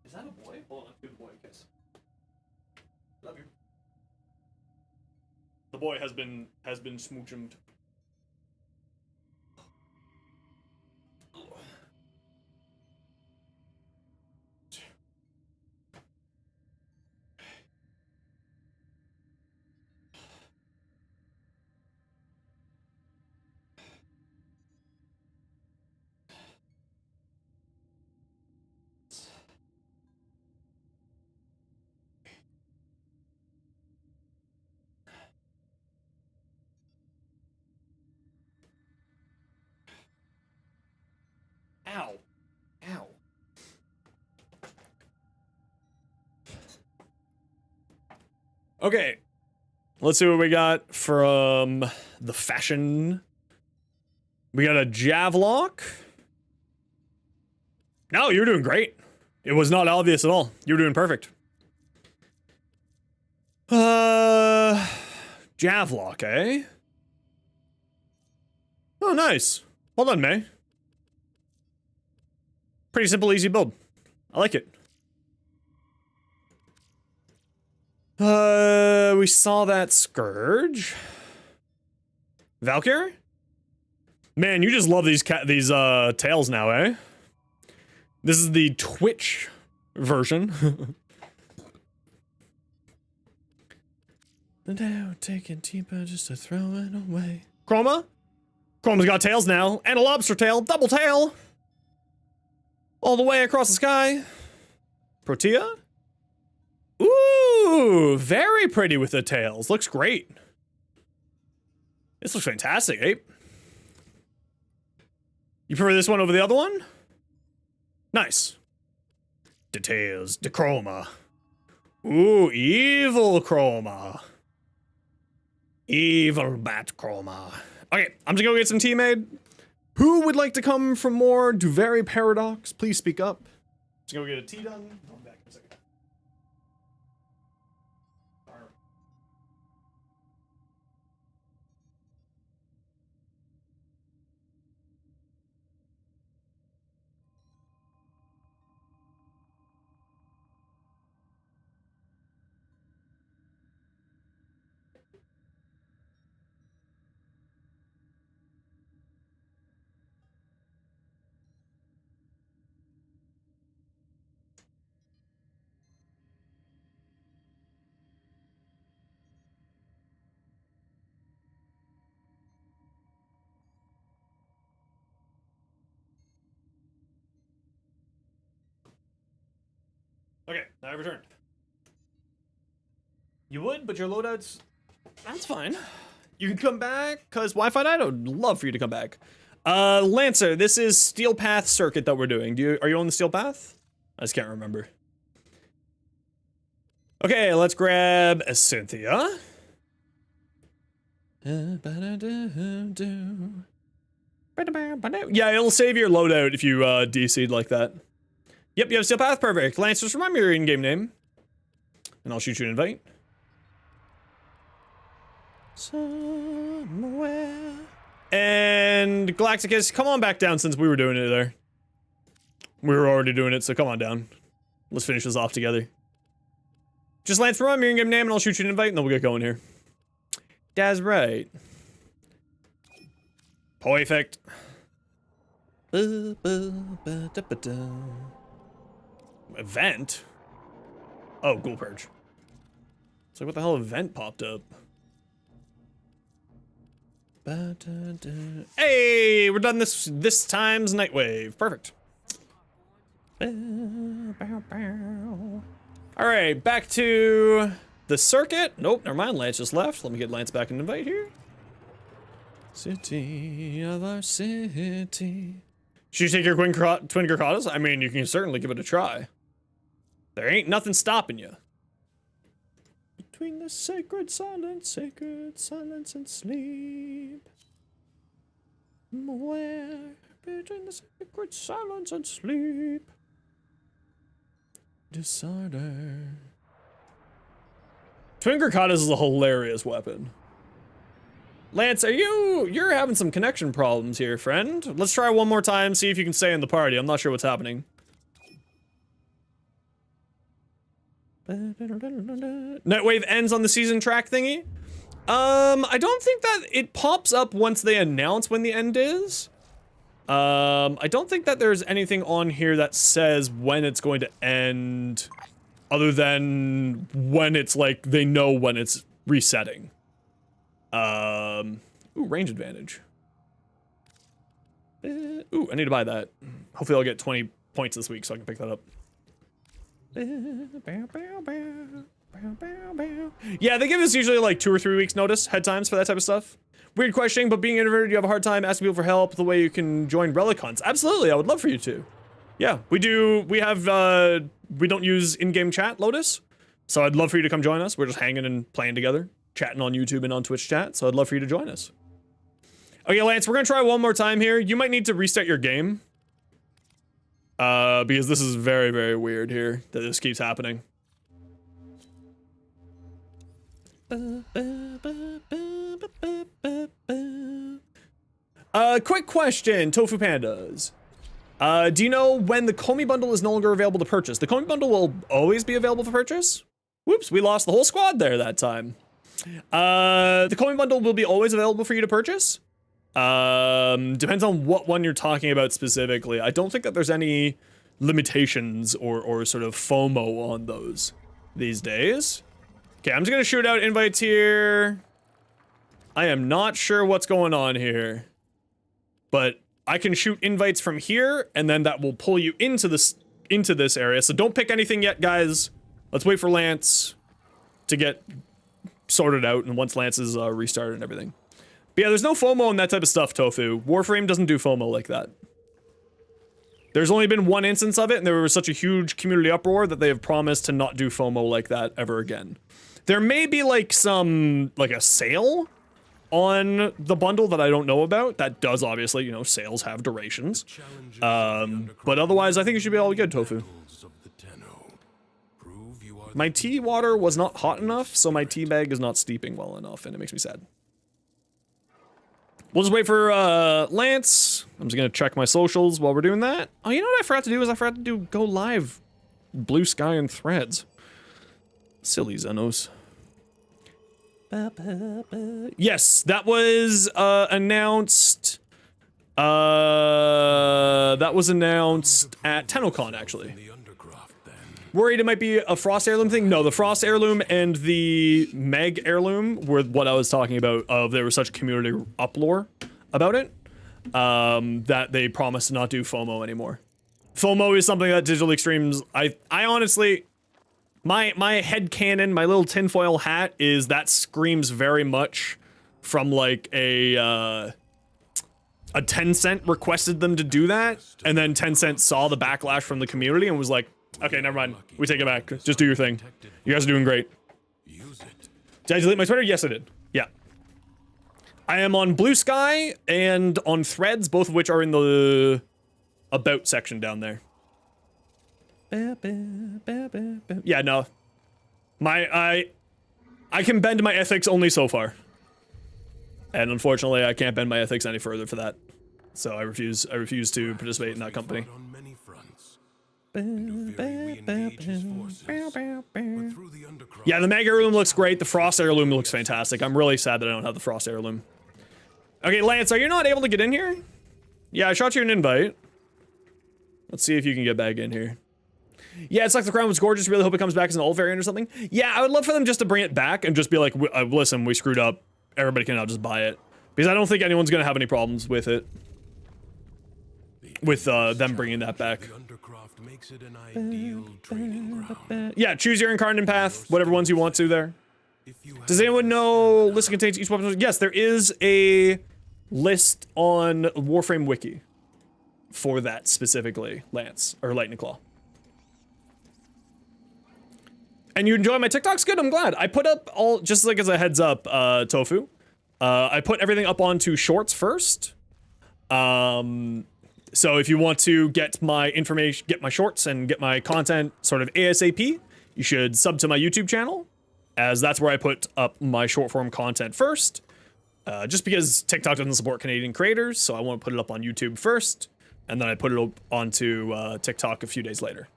Is that a boy? Hold on, give the boy a kiss. Love you. The boy has been smooching. Ow. Ow. Okay. Let's see what we got from the fashion. We got a Javlock. No, you're doing great. It was not obvious at all. You're doing perfect. Javlock, eh? Oh, nice. Well done, May. Pretty simple, easy build. I like it. We saw that Scourge. Valkyrie? Man, you just love these tails now, eh? This is the Twitch version. And now taking Tipa just to throw it away. Chroma? Chroma's got tails now, and a lobster tail, double tail! All the way across the sky. Protea? Ooh, very pretty with the tails. Looks great. This looks fantastic, Ape. You prefer this one over the other one? Nice. Details, the chroma. Ooh, evil chroma. Evil bat chroma. Okay, I'm just gonna get some tea made. Who would like to come for more Duvary Paradox? Please speak up. Just gonna get a tea done. I'll be back in a second. Okay, now I've returned. You would, but your loadouts... That's fine. You can come back, because Wi-Fi Night, I would love for you to come back. Lancer, this is Steel Path Circuit that we're doing. Are you on the Steel Path? I just can't remember. Okay, let's grab a Cynthia. Yeah, it'll save your loadout if you DC'd like that. Yep, you have Steel Path, perfect. Lance, just remind me your in-game name. And I'll shoot you an invite. Somewhere. And Galacticus, come on back down since we were doing it there. We were already doing it, so come on down. Let's finish this off together. Just Lance, remember your in-game name and I'll shoot you an invite and then we'll get going here. That's right. Perfect. Event? Oh, Ghoul Purge. It's like, what the hell event popped up? Hey, we're done this time's Nightwave. Perfect. Alright, back to the circuit. Nope, never mind. Lance just left. Let me get Lance back an invite here. City of our city. Should you take your twin Kratos? I mean, you can certainly give it a try. There ain't nothing stopping you. Between the sacred silence and sleep. Where between the sacred silence and sleep. Disorder. Twin Kratos is a hilarious weapon. Lance, you're having some connection problems here, friend. Let's try one more time, see if you can stay in the party. I'm not sure what's happening. Nightwave ends on the season track thingy. I don't think that it pops up once they announce when the end is. I don't think that there's anything on here that says when it's going to end, other than when it's like, they know when it's resetting. Ooh, range advantage. Ooh, I need to buy that. Hopefully I'll get 20 points this week so I can pick that up. Yeah, they give us usually like 2 or 3 weeks notice, head times for that type of stuff. Weird questioning, but being introverted, you have a hard time asking people for help the way you can join relic hunts. Absolutely, I would love for you to. Yeah, we don't use in-game chat, Lotus. So I'd love for you to come join us. We're just hanging and playing together, chatting on YouTube and on Twitch chat, so I'd love for you to join us. Okay, Lance, we're gonna try one more time here. You might need to reset your game. Because this is very, very weird here, that this keeps happening. Quick question, Tofu Pandas. Do you know when the Komi bundle is no longer available to purchase? The Komi bundle will always be available for purchase? Whoops, we lost the whole squad there that time. The Komi bundle will be always available for you to purchase. Depends on what one you're talking about specifically. I don't think that there's any limitations or sort of FOMO on those these days. Okay, I'm just gonna shoot out invites here. I am not sure what's going on here, but I can shoot invites from here, and then that will pull you into this area. So don't pick anything yet, guys. Let's wait for Lance to get sorted out, and once Lance is restarted and everything. But yeah, there's no FOMO and that type of stuff, Tofu. Warframe doesn't do FOMO like that. There's only been one instance of it, and there was such a huge community uproar that they have promised to not do FOMO like that ever again. There may be like a sale on the bundle that I don't know about. That does obviously, you know, sales have durations. But otherwise, I think it should be all good, Tofu. My tea water was not hot enough, so my tea bag is not steeping well enough, and it makes me sad. We'll just wait for Lance. I'm just gonna check my socials while we're doing that. Oh, you know what I forgot to do is I forgot to do go live Blue Sky and Threads. Silly Xenos. Yes, that was announced. That was announced at TennoCon, actually. Worried it might be a Frost Heirloom thing? No, the Frost Heirloom and the Meg Heirloom were what I was talking about. There was such community uproar about it that they promised to not do FOMO anymore. FOMO is something that Digital Extremes, I honestly, my headcanon, my little tinfoil hat is that screams very much from like a Tencent requested them to do that, and then Tencent saw the backlash from the community and was like, okay, never mind. We take it back. Just do your thing. You guys are doing great. Did I delete my Twitter? Yes, I did. Yeah. I am on Blue Sky and on Threads, both of which are in the About section down there. Yeah, no. I can bend my ethics only so far. And unfortunately, I can't bend my ethics any further for that. So I refuse to participate in that company. On many fronts. Neferi re-engaged his forces, but through the undercroft, Yeah, the Mag Heirloom looks great. The Frost Heirloom looks fantastic. I'm really sad that I don't have the Frost Heirloom. Okay, Lance, are you not able to get in here? Yeah, I shot you an invite. Let's see if you can get back in here. Yeah, it's like the crown was gorgeous. Really hope it comes back as an old variant or something. Yeah, I would love for them just to bring it back and just be like, listen, we screwed up. Everybody can now just buy it. Because I don't think anyone's going to have any problems with it. With them bringing that back. the undercroft makes it an ideal training ground. Yeah, choose your incarnate path, whatever ones you want to there. If you have Does anyone know list contains each weapon? Yes, there is a list on Warframe Wiki for that specifically, Lance, or Lightning Claw. And you enjoy my TikToks? Good, I'm glad. I put up all, just like as a heads up, Tofu, I put everything up onto Shorts first. So if you want to get my information, get my shorts and get my content sort of ASAP, you should sub to my YouTube channel, as that's where I put up my short form content first. Just because TikTok doesn't support Canadian creators, so I want to put it up on YouTube first, and then I put it up onto TikTok a few days later.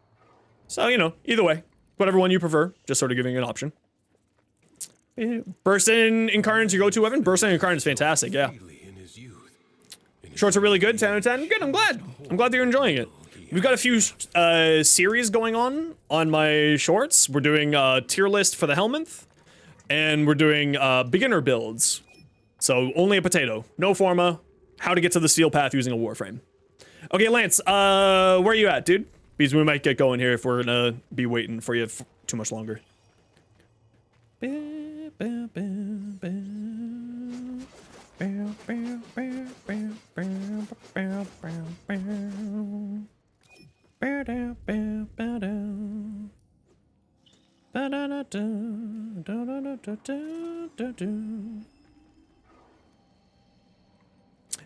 So, you know, either way, whatever one you prefer, just sort of giving you an option. Bursting Incarnate's your go-to weapon? Bursting Incarnate is fantastic, yeah. in his youth. Shorts are really good, 10 out of 10. Good, I'm glad. I'm glad that you're enjoying it. We've got a few series going on my shorts. We're doing tier list for the Helminth, and we're doing beginner builds. So only a potato, no forma, how to get to the steel path using a warframe. Okay, Lance, where are you at, dude? Because we might get going here if we're gonna be waiting for you too much longer.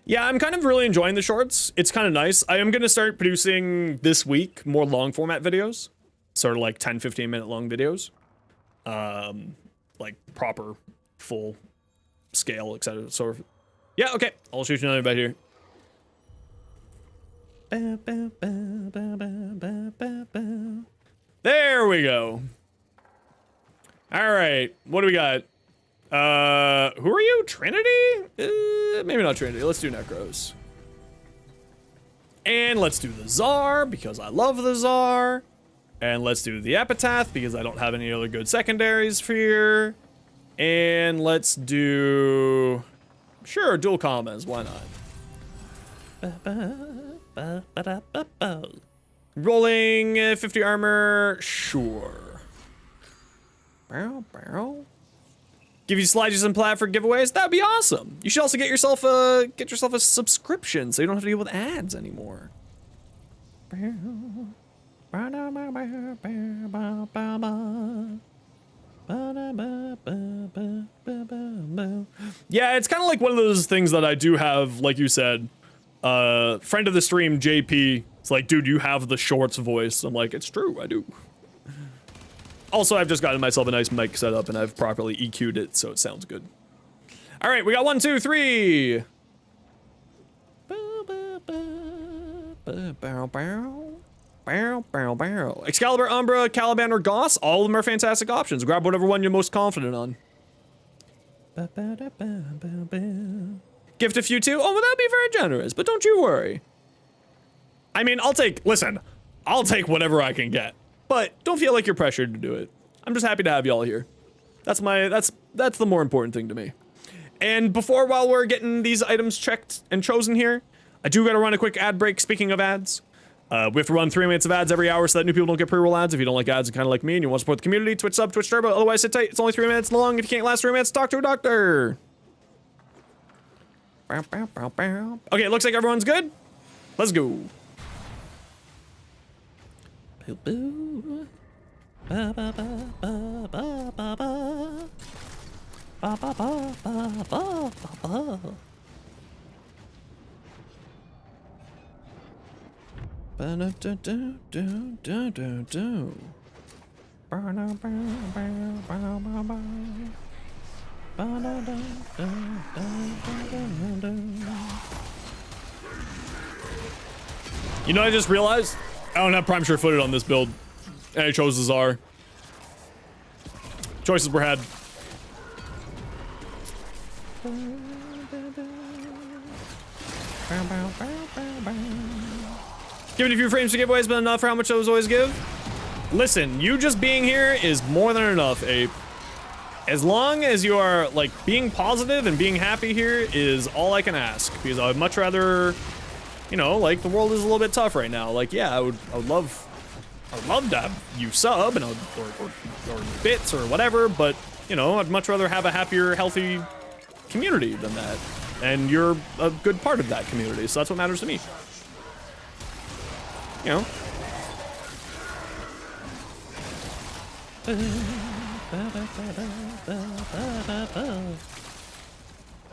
Yeah, I'm kind of really enjoying the shorts. It's kind of nice. I am going to start producing this week more long format videos. Sort of like 10, 15 minute long videos. Like proper, full scale, etc. Sort of. Yeah, okay. I'll shoot you another bit here. There we go. All right. What do we got? Who are you? Trinity? Maybe not Trinity. Let's do Necros. And let's do the Tsar, because I love the Tsar. And let's do the Epitaph, because I don't have any other good secondaries for here. And let's do... Sure, dual comments. Why not? Rolling 50 armor. Sure. Give you sliders and plat for giveaways? That'd be awesome. You should also get yourself a subscription so you don't have to deal with ads anymore. Yeah, it's kind of like one of those things that I do have, like you said. Friend of the stream, JP, it's like, dude, you have the shorts voice. I'm like, it's true, I do. Also, I've just gotten myself a nice mic set up and I've properly EQ'd it, so it sounds good. All right, we got 1, 2, 3. Excalibur, Umbra, Caliban, or Goss, all of them are fantastic options. Grab whatever one you're most confident on. Gift a few too? Oh, well, that'd be very generous, but don't you worry. I mean, I'll take whatever I can get. But don't feel like you're pressured to do it. I'm just happy to have y'all here. That's the more important thing to me. And while we're getting these items checked and chosen here, I do gotta run a quick ad break. Speaking of ads, we have to run 3 minutes of ads every hour so that new people don't get pre-roll ads. If you don't like ads and kind of like me and you want to support the community, Twitch sub, Twitch turbo. Otherwise, sit tight. It's only 3 minutes long. If you can't last 3 minutes, talk to a doctor. Okay, it looks like everyone's good. Let's go. Boo. Ba ba ba ba ba ba ba. Ba ba ba ba ba ba. Ba da da da da da da da. Ba da ba ba ba ba ba. You know, I just realized I don't have prime sure-footed on this build, and I chose the Tsar. Choices were had. Giving a few frames for giveaways, but enough for how much those always give. Listen, you just being here is more than enough, Ape. As long as you are, like, being positive and being happy here is all I can ask. Because I would much rather, you know, like, the world is a little bit tough right now. Like, yeah, I would love to have you sub, and or bits or whatever, but, you know, I'd much rather have a happier, healthy community than that. And you're a good part of that community, so that's what matters to me. You know?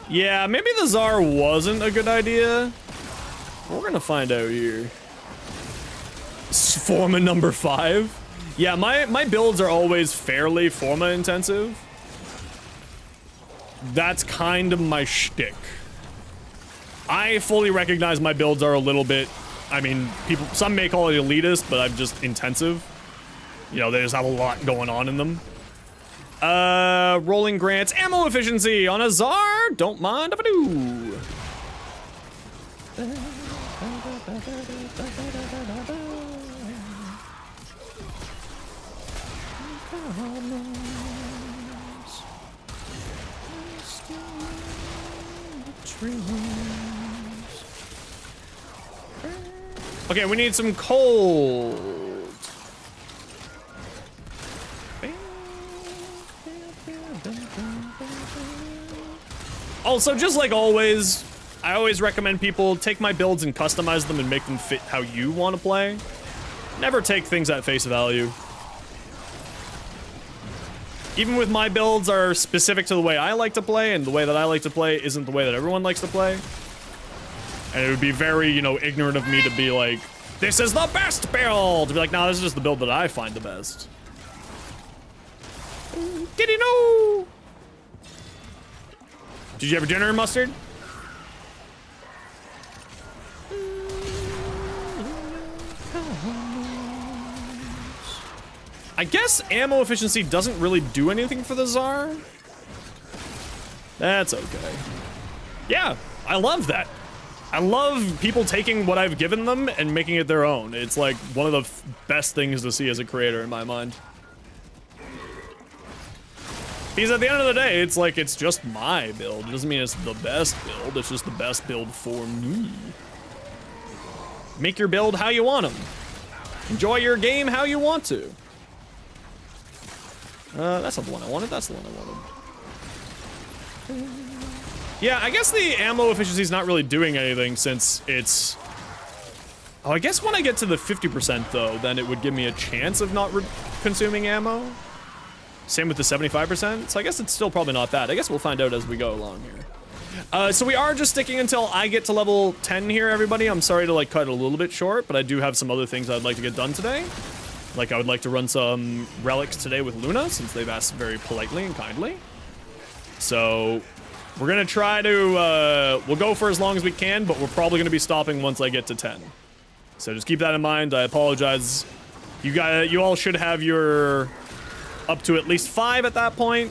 Yeah, maybe the Tsar wasn't a good idea. We're gonna find out here. Forma number 5. Yeah, my builds are always fairly Forma intensive. That's kind of my shtick. I fully recognize my builds are a little bit, I mean, some may call it elitist, but I'm just intensive. You know, they just have a lot going on in them. Rolling grants, ammo efficiency on a Tsar. Don't mind if I do. Okay, we need some coal. Also, just like always, I always recommend people take my builds and customize them and make them fit how you want to play. Never take things at face value. Even with my builds are specific to the way I like to play, and the way that I like to play isn't the way that everyone likes to play. And it would be very, you know, ignorant of me to be like, this is the best build! To be like, nah, this is just the build that I find the best. Did you know? Did you have dinner, Mustard? I guess ammo efficiency doesn't really do anything for the Tsar. That's okay. Yeah, I love that. I love people taking what I've given them and making it their own. It's like one of the best things to see as a creator in my mind. Because at the end of the day, it's like, it's just my build. It doesn't mean it's the best build, it's just the best build for me. Make your build how you want them. Enjoy your game how you want to. That's not the one I wanted, that's the one I wanted. Yeah, I guess the ammo efficiency is not really doing anything since it's... Oh, I guess when I get to the 50% though, then it would give me a chance of not consuming ammo. Same with the 75%, so I guess it's still probably not bad. I guess we'll find out as we go along here. So we are just sticking until I get to level 10 here, everybody. I'm sorry to like cut it a little bit short, but I do have some other things I'd like to get done today. Like I would like to run some relics today with Luna, since they've asked very politely and kindly. So we're gonna try to, we'll go for as long as we can, but we're probably gonna be stopping once I get to 10. So just keep that in mind. I apologize. You all should have your up to at least 5 at that point.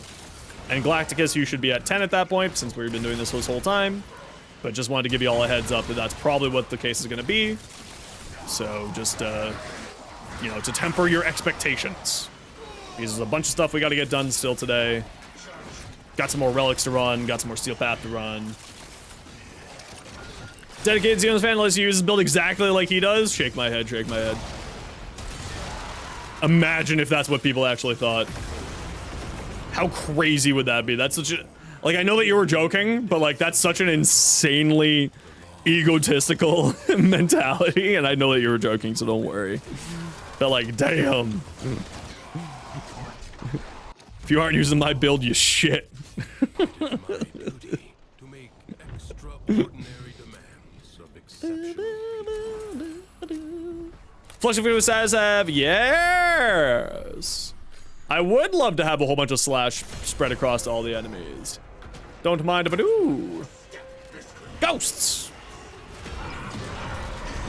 And Galacticus, you should be at 10 at that point, since we've been doing this whole time. But just wanted to give you all a heads up that that's probably what the case is gonna be. So just, you know, to temper your expectations. Because there's a bunch of stuff we gotta get done still today. Got some more relics to run, got some more steel path to run. Dedicated Xeon's fan lets you use his build exactly like he does. Shake my head, shake my head. Imagine if that's what people actually thought. How crazy would that be? That's such a... Like, I know that you were joking, but like, that's such an insanely egotistical mentality, and I know that you were joking, so don't worry. But like, damn. If you aren't using my build, you shit. It is my duty to make extraordinary demands of exceptional people. Flush of says have yes. I would love to have a whole bunch of slash spread across all the enemies. Don't mind if I do. Ghosts!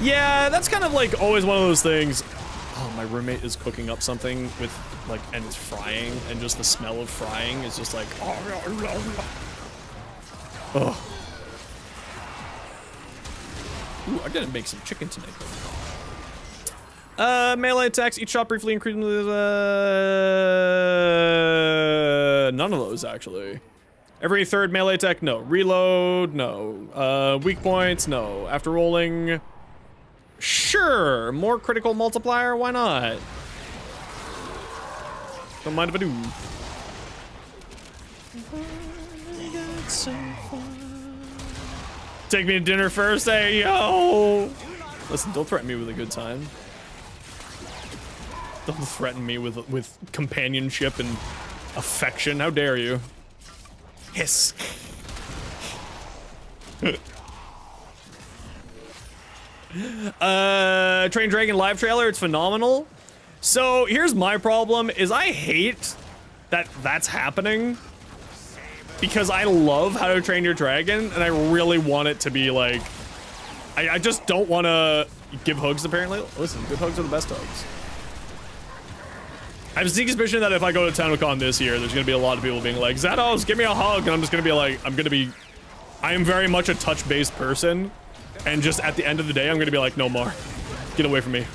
Yeah, that's kind of like always one of those things. Oh, my roommate is cooking up something with like, and it's frying, and just the smell of frying is just like, oh. Ooh, I gotta make some chicken tonight. Melee attacks, each shot briefly increases, none of those, actually. Every third melee attack, no. Reload, no. Weak points, no. After rolling, sure. More critical multiplier, why not? Don't mind if I do. Take me to dinner first, hey, yo! Listen, don't threaten me with a good time. Don't threaten me with companionship and affection. How dare you? Hiss. Train Dragon live trailer, it's phenomenal. So here's my problem, is I hate that that's happening. Because I love How to Train Your Dragon, and I really want it to be like... I just don't want to give hugs, apparently. Listen, good hugs are the best hugs. I have a sneaky suspicion that if I go to TownCon this year, there's going to be a lot of people being like, Zados, give me a hug, and I'm just going to be like, I am very much a touch-based person, and just at the end of the day, I'm going to be like, no more. Get away from me.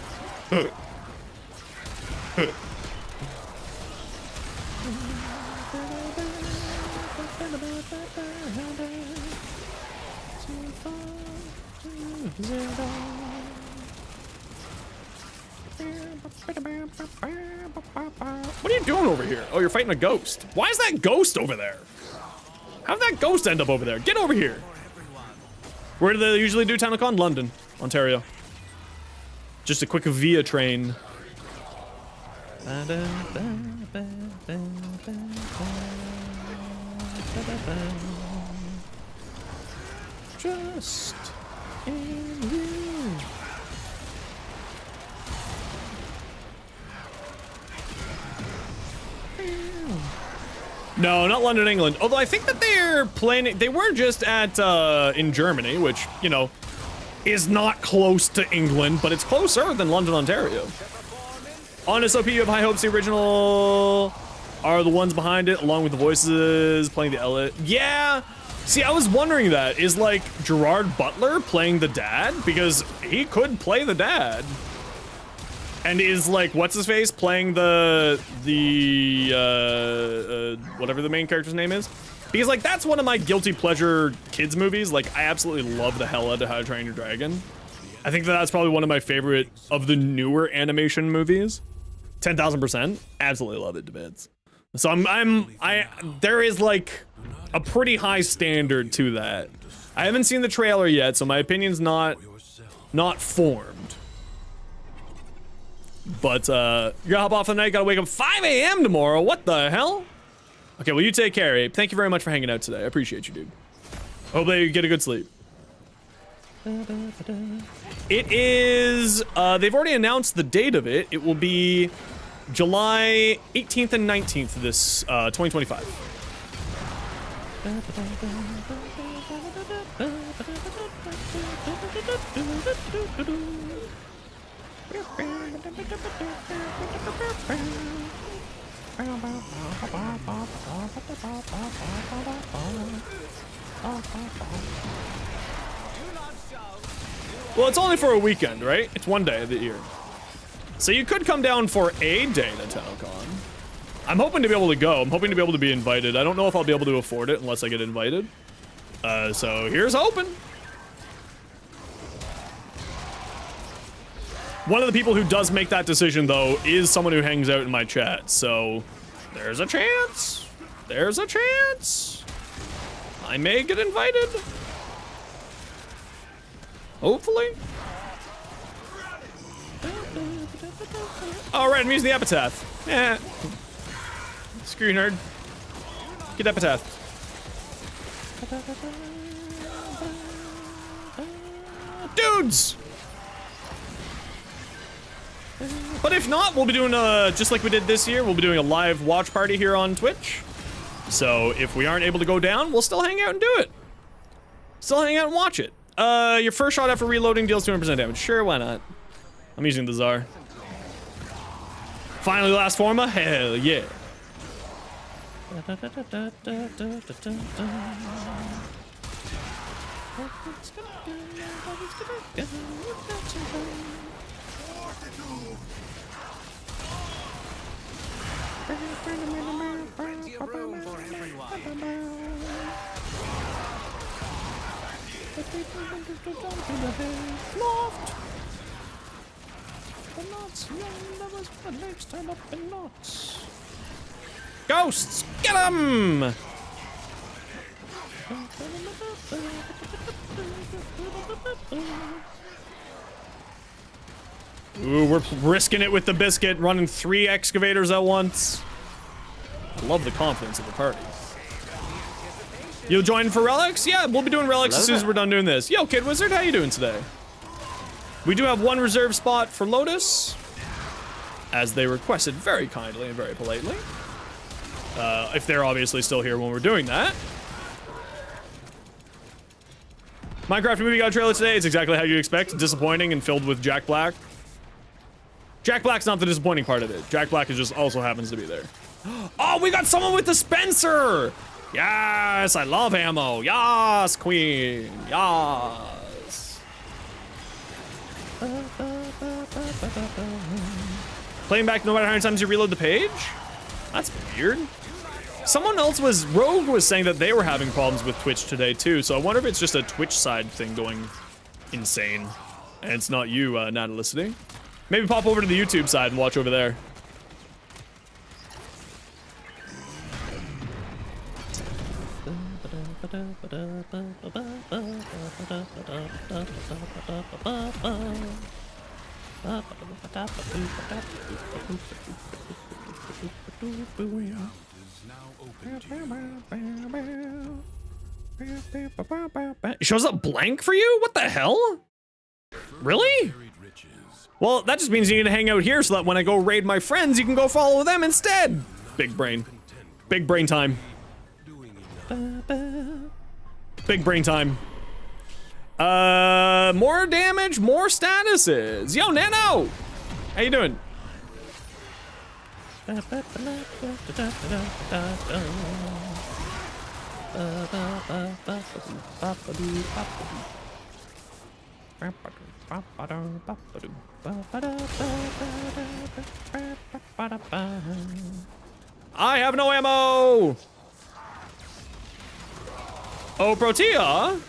What are you doing over here? Oh, you're fighting a ghost. Why is that ghost over there? How did that ghost end up over there? Get over here. Where do they usually do TownCon? London, Ontario. Just a quick via train. Just in you. No, not London, England. Although I think that they're planning, they were just at, in Germany, which, you know, is not close to England, but it's closer than London, Ontario. On SOP, you have high hopes the original are the ones behind it, along with the voices playing the Elliot. Yeah, see, I was wondering that. Is, like, Gerard Butler playing the dad? Because he could play the dad. And is, like, what's-his-face playing the whatever the main character's name is? Because, like, that's one of my guilty pleasure kids movies. Like, I absolutely love the hell out of How to Train Your Dragon. I think that's probably one of my favorite of the newer animation movies. 10,000%. Absolutely love it to bits. So there is, like, a pretty high standard to that. I haven't seen the trailer yet, so my opinion's not formed. But, you're gonna hop off the night, gotta wake up 5 a.m. tomorrow. What the hell? Okay, well, you take care, Abe. Thank you very much for hanging out today. I appreciate you, dude. Hope that you get a good sleep. It is, they've already announced the date of it. It will be July 18th and 19th this, 2025. Well, it's only for a weekend, right? It's one day of the year. So you could come down for a day to TownCon. I'm hoping to be able to go. I'm hoping to be able to be invited. I don't know if I'll be able to afford it unless I get invited. So here's hoping. One of the people who does make that decision, though, is someone who hangs out in my chat. So there's a chance. There's a chance. I may get invited. Hopefully. Oh, right, I'm using the epitaph. Yeah. Screw you, nerd. Get epitaph. But if not, we'll be doing just like we did this year, we'll be doing a live watch party here on Twitch. So if we aren't able to go down, we'll still hang out and do it. Still hang out and watch it. Your first shot after reloading deals 200% damage. Sure, why not? I'm using the Tsar. Finally, last forma? Hell yeah. Plenty of room for everyone. Ghosts, get 'em! Ooh, we're risking it with the biscuit, running 3 excavators at once. Love the confidence of the party. You'll join for relics? Yeah, we'll be doing relics as soon as we're done doing this. Yo, Kid Wizard, how you doing today? We do have 1 reserved spot for Lotus, as they requested very kindly and very politely. If they're obviously still here when we're doing that. Minecraft movie got a trailer today. It's exactly how you'd expect. Disappointing and filled with Jack Black. Jack Black's not the disappointing part of it. Jack Black is just also happens to be there. Oh, we got someone with the Spencer! Yes, I love ammo. Yes, queen. Yes. Playing back no matter how many times you reload the page? That's weird. Someone else Rogue was saying that they were having problems with Twitch today too, so I wonder if it's just a Twitch side thing going insane. And it's not you, Natalicity. Maybe pop over to the YouTube side and watch over there. It shows up blank for you? What the hell? Really? Well, that just means you need to hang out here so that when I go raid my friends, you can go follow them instead. Big brain. Big brain time. Big brain time. More damage, more statuses. Yo, Nano! How you doing? I have no ammo! Oh, Protea?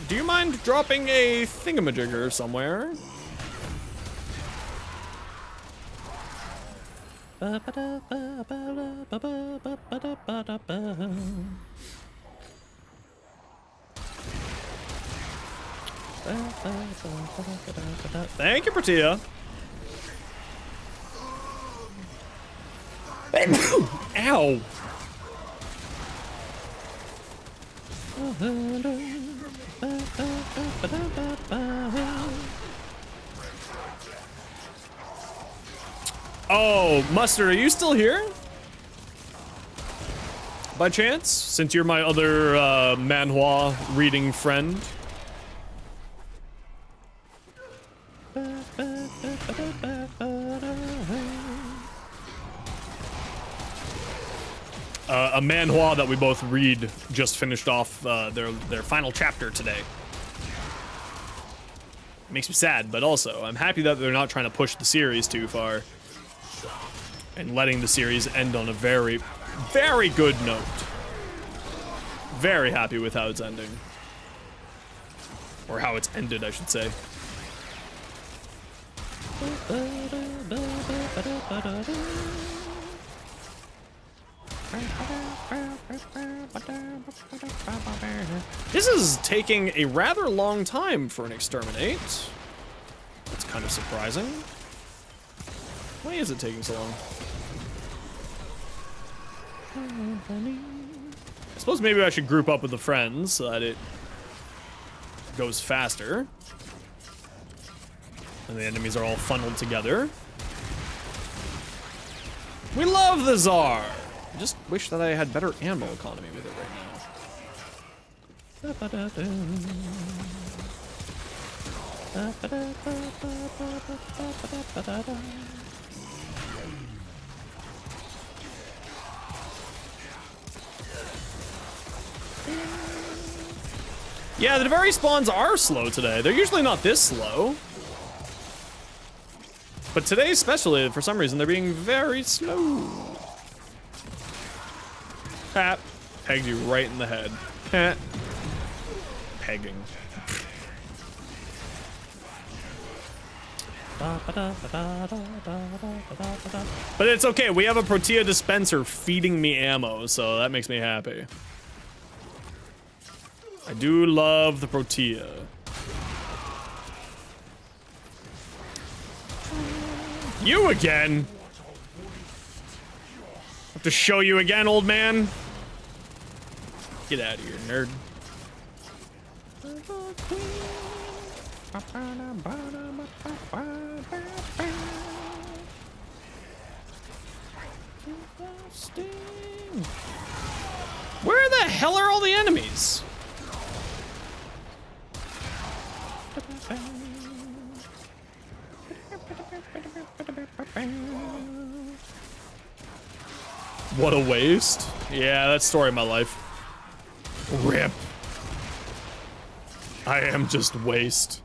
Do you mind dropping a thingamajigger somewhere? Thank you, Protea. Ow. Oh, Mustard, are you still here? By chance? Since you're my other manhwa reading friend. A manhwa that we both read just finished off their final chapter today. It makes me sad, but also I'm happy that they're not trying to push the series too far and letting the series end on a very, very good note. Very happy with how it's ending. Or how it's ended, I should say. This is taking a rather long time for an exterminate. That's kind of surprising. Why is it taking so long? I suppose maybe I should group up with the friends so that it goes faster. And the enemies are all funneled together. We love the Tsar! I just wish that I had better ammo economy with it right now. Yeah, the Devari spawns are slow today. They're usually not this slow. But today especially, for some reason, they're being very slow. Ah, pegged you right in the head. Pegging. But it's okay, we have a Protea dispenser feeding me ammo, so that makes me happy. I do love the Protea. You again? Have to show you again, old man? Get out of here, nerd. Where the hell are all the enemies? What a waste. Yeah, that's the story of my life. RIP. I am just waste.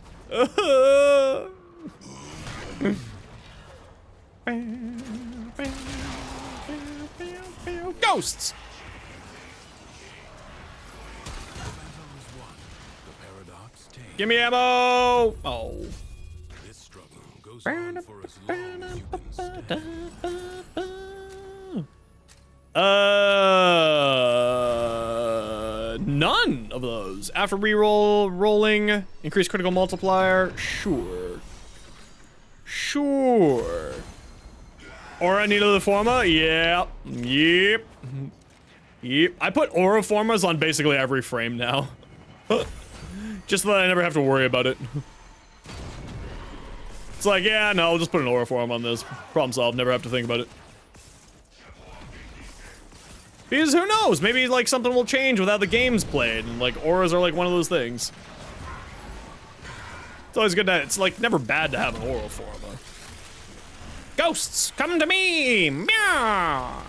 Ghosts! Give me ammo! Oh. This struggle goes on for as long as you can stand. None of those. After rolling, increase critical multiplier. Sure. Sure. Aura Forma? Yeah. Yep. Yep. I put Aura Formas on basically every frame now. Just so that I never have to worry about it. It's like, yeah, no, I'll just put an Aura Form on this. Problem solved, never have to think about it. Because who knows? Maybe like something will change with how the game's played, and like auras are like one of those things. It's always good to, it's like never bad to have an aura form. Ghosts, come to me! Meow!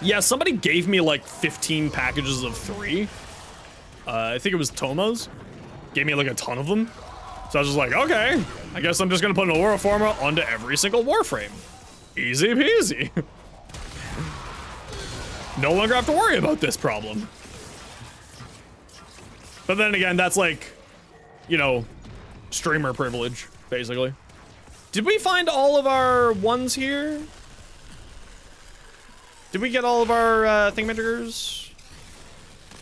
Yeah, somebody gave me like 15 packages of 3. I think it was Tomo's. Gave me like a ton of them. So I was just like, okay, I guess I'm just gonna put an Aura Forma onto every single Warframe. Easy peasy. No longer have to worry about this problem. But then again, that's like, you know, streamer privilege, basically. Did we find all of our ones here? Did we get all of our thingamajigers?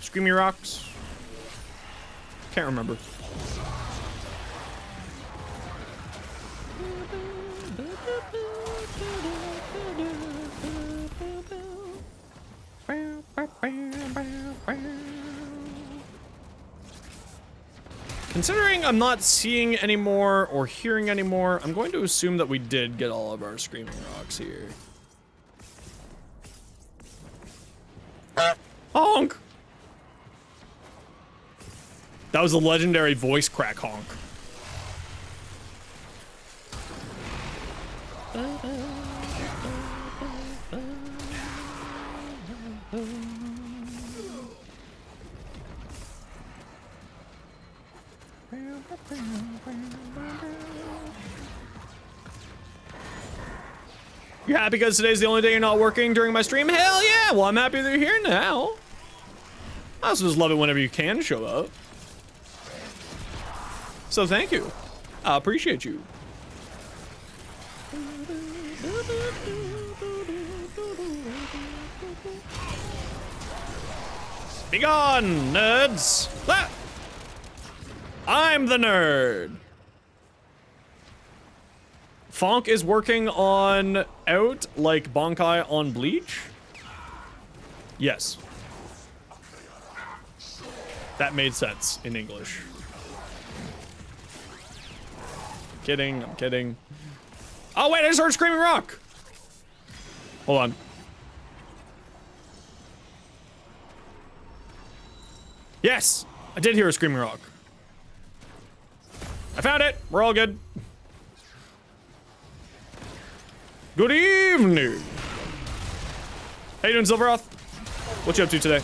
Screamy rocks? Can't remember. Considering I'm not seeing anymore or hearing anymore, I'm going to assume that we did get all of our screaming rocks here. Honk! That was a legendary voice crack honk. You happy because today's the only day you're not working during my stream? Hell yeah! Well, I'm happy that you're here now. I also just love it whenever you can show up. So thank you. I appreciate you. Be gone, nerds! Ah! I'm the nerd. Fonk is working on out like Bonkai on Bleach? Yes. That made sense in English. Kidding, I'm kidding. Oh wait, I just heard Screaming Rock. Hold on. Yes, I did hear a Screaming Rock. I found it. We're all good. Good evening. How you doing, Silveroth? What you up to today?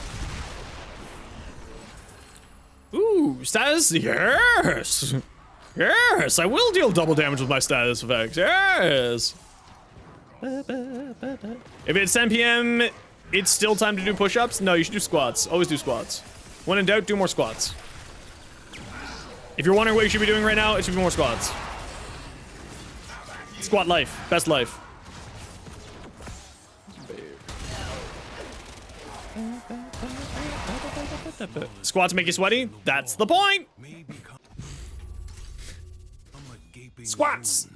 Ooh, status? Yes. Yes, I will deal double damage with my status effects. Yes. If it's 10 p.m., it's still time to do push-ups? No, you should do squats. Always do squats. When in doubt, do more squats. If you're wondering what you should be doing right now, it should be more squats. Squat life. Best life. Squats make you sweaty? That's the point! Squats!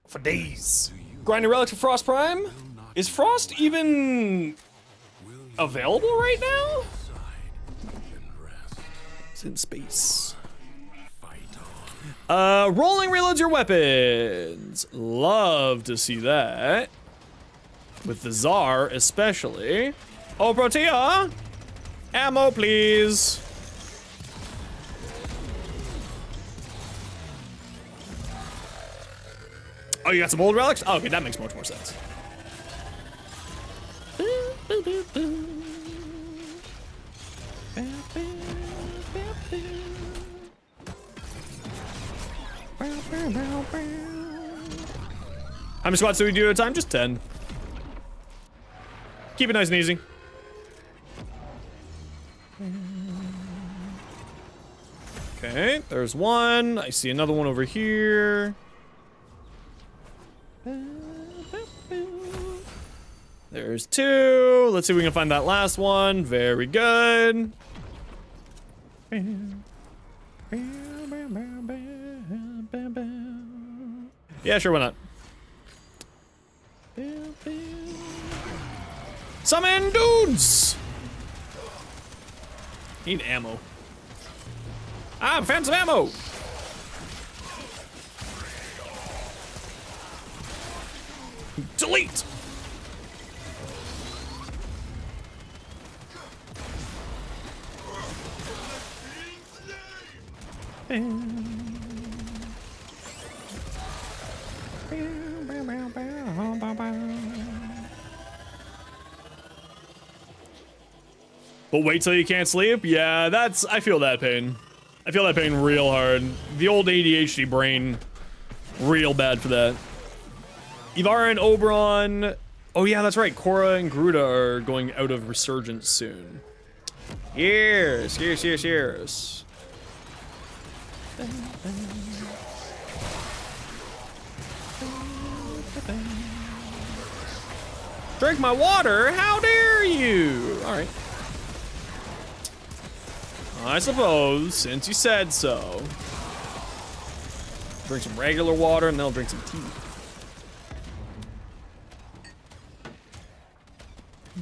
For days. Grinding relics for Frost Prime? Is Frost even available right now? It's in space. Rolling reloads your weapons. Love to see that. With the Tsar, especially. Oh, Protea! Ammo, please. Oh, you got some old relics? Oh, okay, that makes much more sense. How many squats do we do at a time? Just 10. Keep it nice and easy. Okay, there's one. I see another one over here. There's two. Let's see if we can find that last one. Very good. Yeah, sure, why not? Summon dudes! Need ammo. Ah, found some ammo! Delete! But wait till you can't sleep? Yeah, I feel that pain. I feel that pain real hard. The old ADHD brain, real bad for that. Ivara and Oberon. Oh yeah, that's right. Korra and Gruda are going out of Resurgence soon. Yes. Drink my water? How dare you? All right. I suppose, since you said so. Drink some regular water and then I'll drink some tea.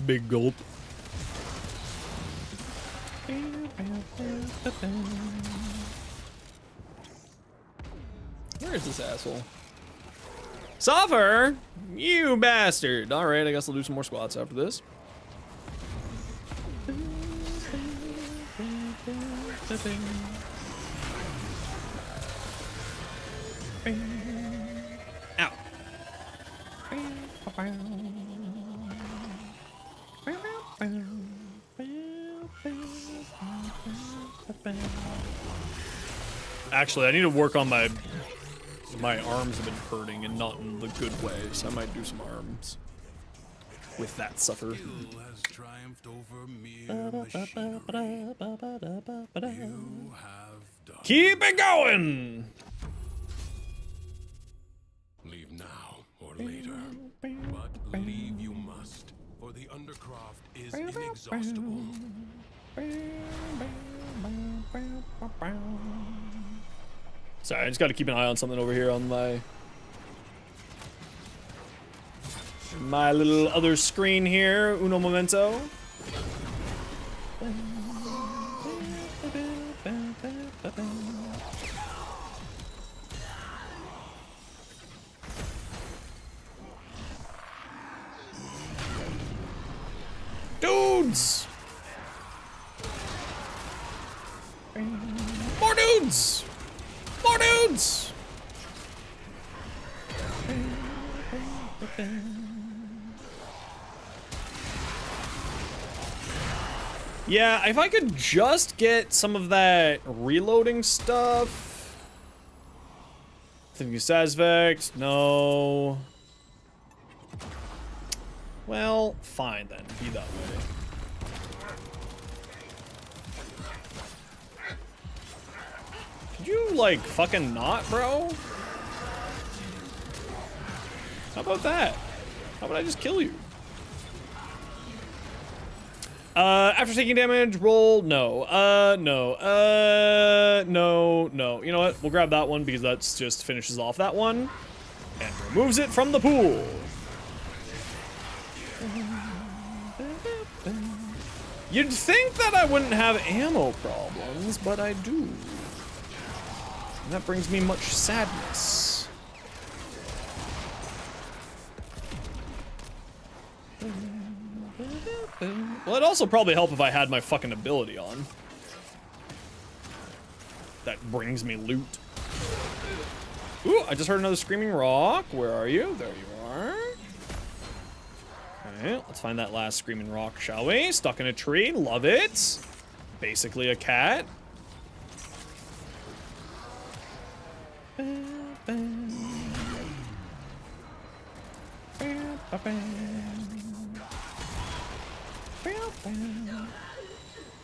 Big gulp. Where is this asshole? Suffer! You bastard! Alright, I guess I'll do some more squats after this. Ow. Actually, I need to work on my arms have been hurting and not in the good way, so I might do some arms with that sucker. Has triumphed over mere machinery. You have done. Keep it going! Leave now or later, but leave you must, for the Undercroft is inexhaustible. Sorry, I just gotta keep an eye on something over here on my little other screen here. Uno momento. dudes! More dudes! More dudes! Yeah, if I could just get some of that reloading stuff. Thinking Sazvect, no. Well, fine then, be that way. Could you, like, fucking not, bro? How about that? How about I just kill you? After taking damage, roll, no. No. You know what? We'll grab that one because that's just finishes off that one. And removes it from the pool. You'd think that I wouldn't have ammo problems, but I do. And that brings me much sadness. Well, it'd also probably help if I had my fucking ability on. That brings me loot. Ooh, I just heard another screaming rock. Where are you? There you are. Okay, let's find that last screaming rock, shall we? Stuck in a tree, love it. Basically a cat.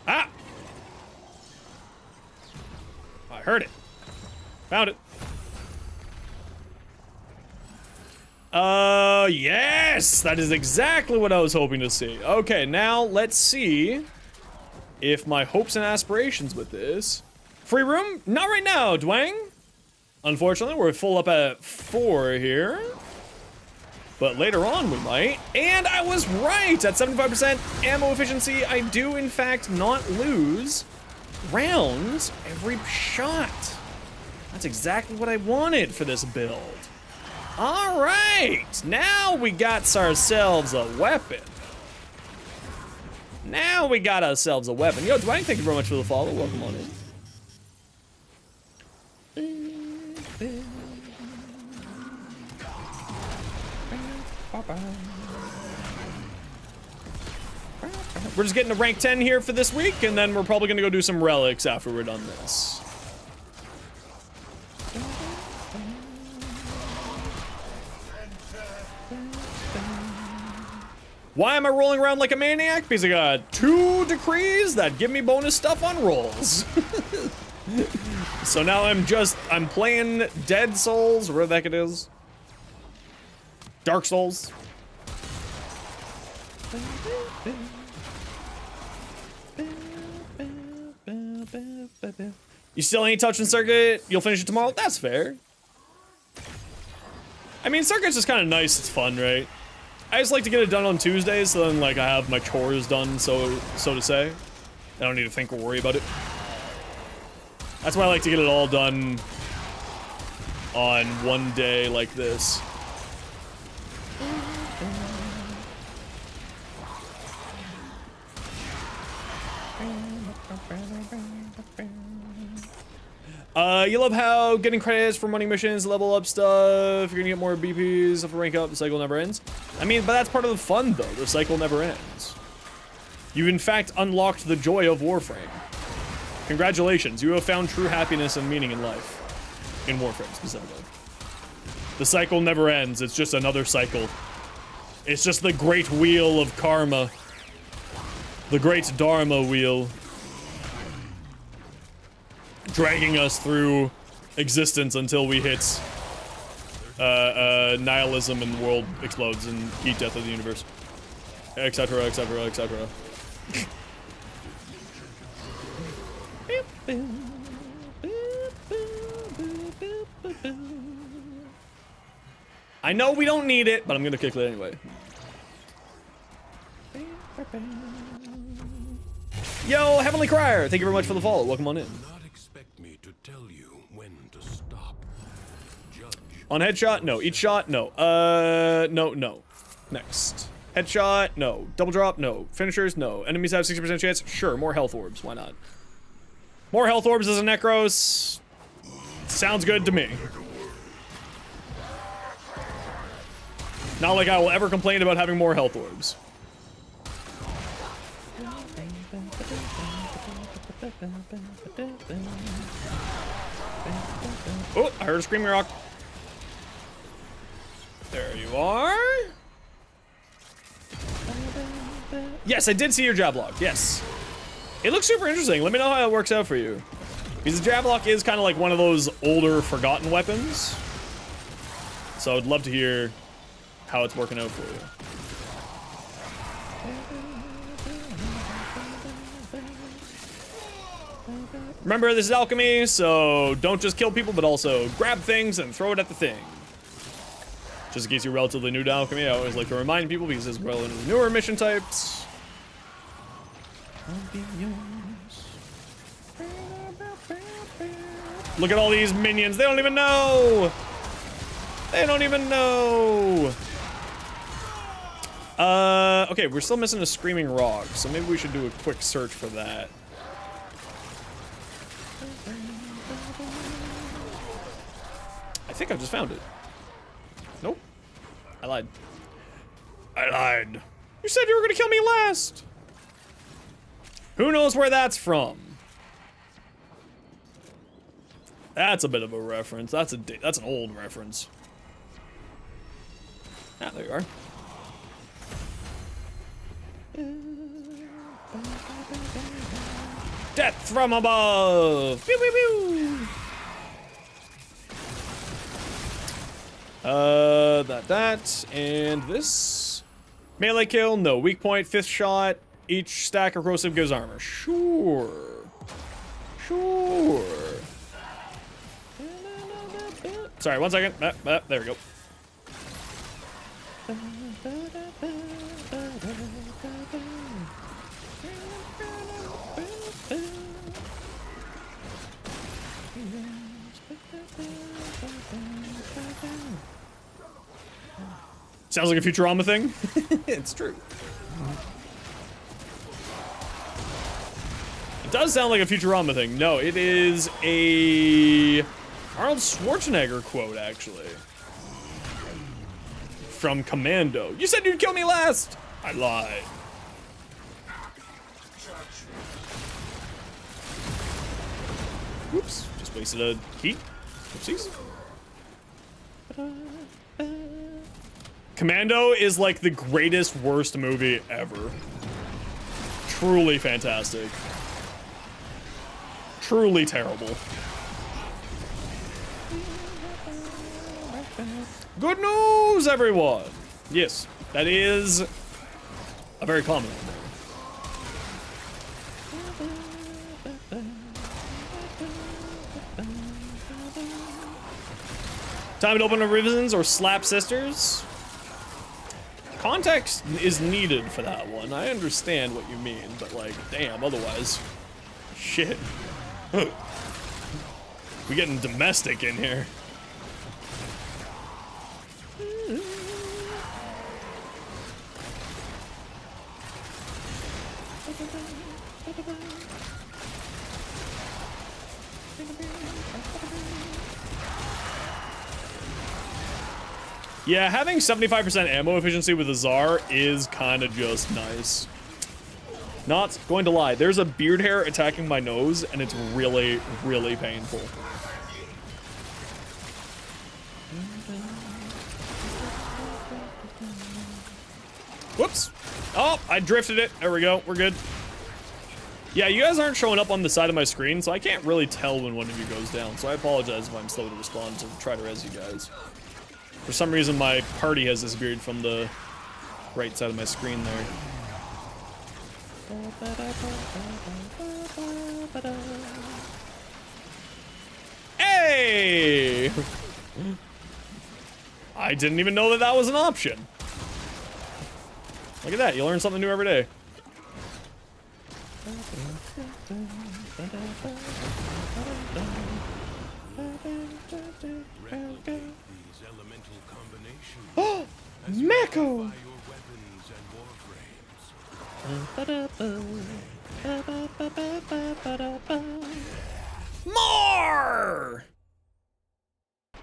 Ah! I heard it. Found it. Yes! That is exactly what I was hoping to see. Okay, now let's see if my hopes and aspirations with this. Free room? Not right now, Dwang. Unfortunately, we're full up at 4 here. But later on we might. And I was right! At 75% ammo efficiency, I do in fact not lose rounds every shot. That's exactly what I wanted for this build. All right, now we got ourselves a weapon. Now we got ourselves a weapon. Yo, Dwayne, thank you very much for the follow. Welcome on in. We're just getting to rank 10 here for this week, and then we're probably gonna go do some relics after we're done this. Why am I rolling around like a maniac? Because I got 2 decrees that give me bonus stuff on rolls. So now I'm playing Dead Souls, or whatever the heck it is. Dark Souls. You still ain't touching Circuit? You'll finish it tomorrow? That's fair. I mean, Circuit's just kind of nice. It's fun, right? I just like to get it done on Tuesdays, so then, like, I have my chores done, so to say. I don't need to think or worry about it. That's why I like to get it all done on one day like this. You love how getting credits for running missions, level up stuff, you're gonna get more BPs if you rank up, the cycle never ends. I mean, but that's part of the fun, though. The cycle never ends. You've, in fact, unlocked the joy of Warframe. Congratulations, you have found true happiness and meaning in life. In Warframe, specifically. The cycle never ends, it's just another cycle. It's just the great wheel of karma. The great Dharma wheel. Dragging us through existence until we hit nihilism and the world explodes and heat death of the universe, etc, etc, etc. I know we don't need it, but I'm gonna kick it anyway. Yo, Heavenly Crier, thank you very much for the follow. Welcome on in. On headshot? No. Each shot? No. No. Next. Headshot, no. Double drop, no. Finishers, no. Enemies have 60% chance, sure. More health orbs, why not? More health orbs as a Necros. Sounds good to me. Not like I will ever complain about having more health orbs. Oh, I heard a screaming rock. There you are. Yes, I did see your jab lock. Yes. It looks super interesting. Let me know how it works out for you. Because the jab lock is kind of like one of those older, forgotten weapons. So I'd love to hear how it's working out for you. Remember, this is alchemy, so don't just kill people, but also grab things and throw it at the thing. Just in case you're relatively new to alchemy, I always like to remind people because it's well into the newer mission types. Look at all these minions. They don't even know. They don't even know. Okay, we're still missing a screaming rock, so maybe we should do a quick search for that. I think I just found it. Nope. I lied. I lied. You said you were gonna kill me last. Who knows where that's from? That's a bit of a reference. That's an old reference. Ah, there you are. Death from above. Pew pew pew. That, and this. Melee kill, no. Weak point, 5th shot. Each stack of corrosive gives armor. Sure. Sure. Sorry, 1 second. There we go. Sounds like a Futurama thing. It's true. It does sound like a Futurama thing. No, it is a Arnold Schwarzenegger quote, actually. From Commando. You said you'd kill me last! I lied. Whoops, just wasted a heat. Oopsies. Commando is like the greatest, worst movie ever. Truly fantastic. Truly terrible. Good news, everyone! Yes, that is a very common one. Time to open up revisions or slap sisters. Context is needed for that one. I understand what you mean, but like, damn, otherwise. Shit. We getting domestic in here. Yeah, having 75% ammo efficiency with a Tsar is kind of just nice. Not going to lie, there's a beard hair attacking my nose, and it's really, really painful. Whoops. Oh, I drifted it. There we go. We're good. Yeah, you guys aren't showing up on the side of my screen, so I can't really tell when one of you goes down. So I apologize if I'm slow to respond to try to res you guys. For some reason, my party has disappeared from the right side of my screen there. Hey! I didn't even know that that was an option. Look at that, you learn something new every day. Replicate these elemental combinations. Mako! Your weapons and More!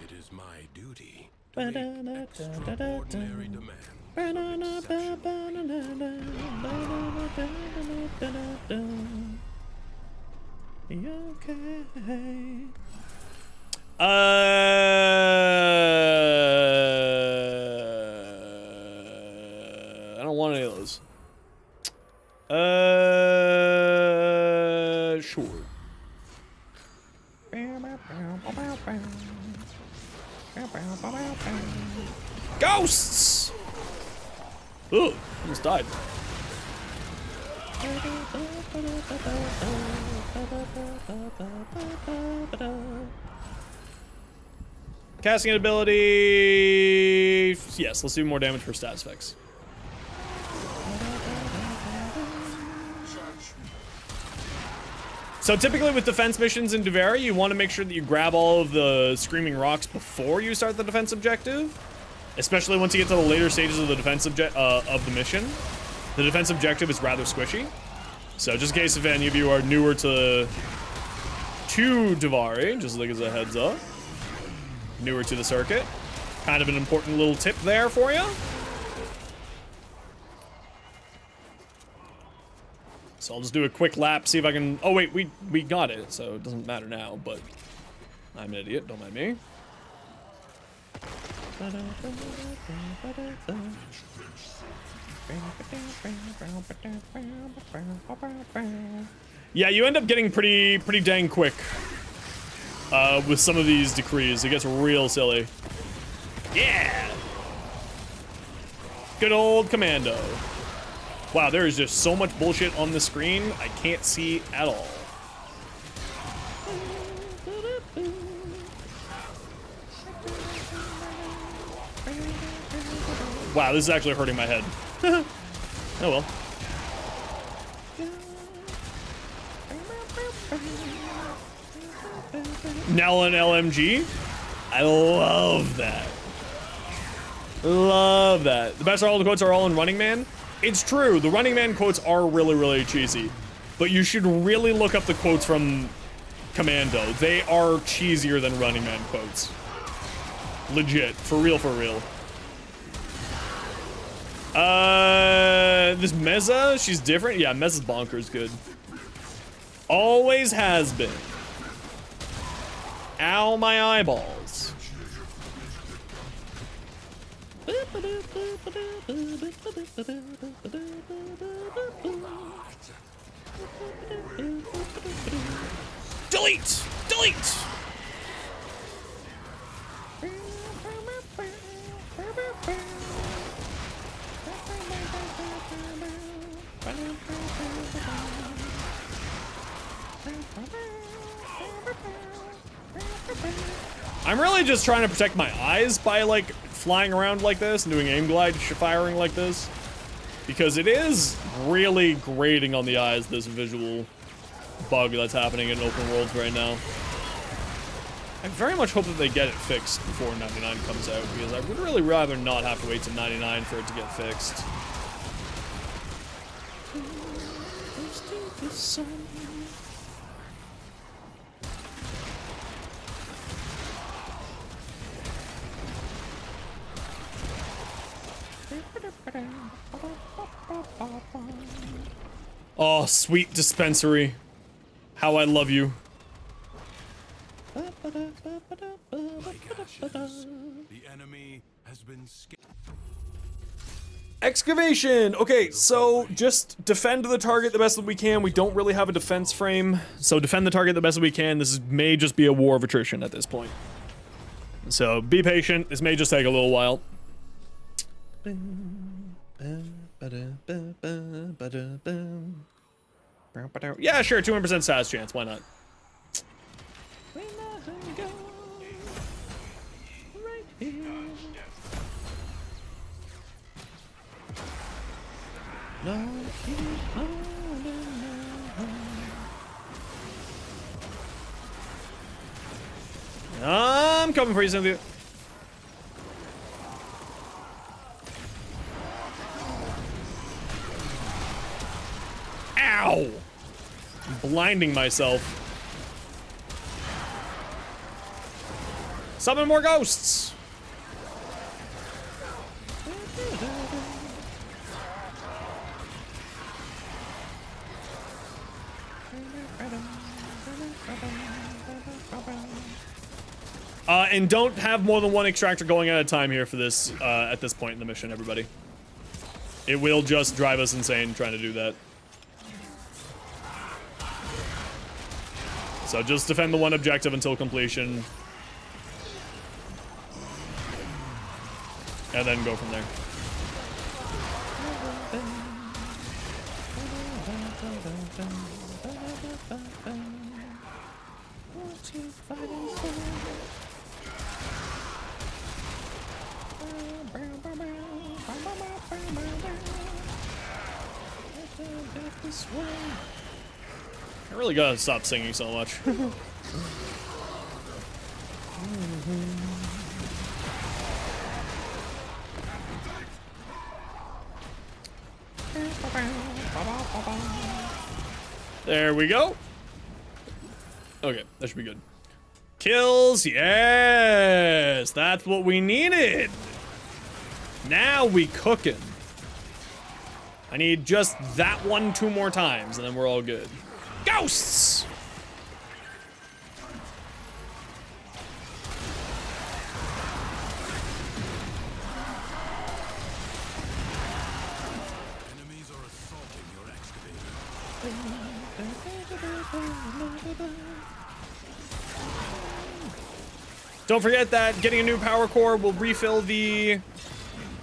It is my duty to make extraordinary demands of exceptional Okay. I don't want any of those. Sure. Ghosts! Ugh, almost died. Casting ability. Yes, let's do more damage for stats effects. So typically with defense missions in Devera, you want to make sure that you grab all of the screaming rocks before you start the defense objective, especially once you get to the later stages of the defense of the mission. The defense objective is rather squishy. So just in case if any of you are newer to Devari, just like as a heads up, newer to the circuit, kind of an important little tip there for you. So I'll just do a quick lap, see if I can... Oh wait, we got it, so it doesn't matter now, but I'm an idiot, don't mind me. Yeah, you end up getting pretty dang quick with some of these decrees. It gets real silly. Yeah! Good old commando. Wow, there is just so much bullshit on the screen, I can't see at all. Wow, this is actually hurting my head. Oh well. Now an LMG? I love that. Love that. The best all the quotes are all in Running Man. It's true, the Running Man quotes are really cheesy. But you should really look up the quotes from Commando. They are cheesier than Running Man quotes. Legit, for real, for real. This Meza, she's different. Yeah, Meza's bonkers good. Always has been. Ow, my eyeballs. Delete! Delete! I'm really just trying to protect my eyes by like flying around like this and doing aim glide firing like this, because it is really grating on the eyes, this visual bug that's happening in open worlds right now. I very much hope that they get it fixed before 99 comes out, because I would really rather not have to wait to 99 for it to get fixed. Oh, sweet dispensary. How I love you. like ashes. The enemy has been Excavation! Okay, so just defend the target the best that we can. We don't really have a defense frame, so defend the target the best that we can. This may just be a war of attrition at this point. So be patient. This may just take a little while. Yeah, sure, 200% stats chance. Why not? Right here. No, I'm coming for you, Cynthia. blinding myself. Summon more ghosts! And don't have more than one extractor going at a time here for this, at this point in the mission, everybody. It will just drive us insane trying to do that. So just defend the one objective until completion. And then go from there. I really gotta stop singing so much. There we go. Okay, that should be good. Kills, yes! That's what we needed! Now we cookin'. I need just that one 2 more times, and then we're all good. Ghosts! Enemies are assaulting your excavator. Don't forget that getting a new power core will refill the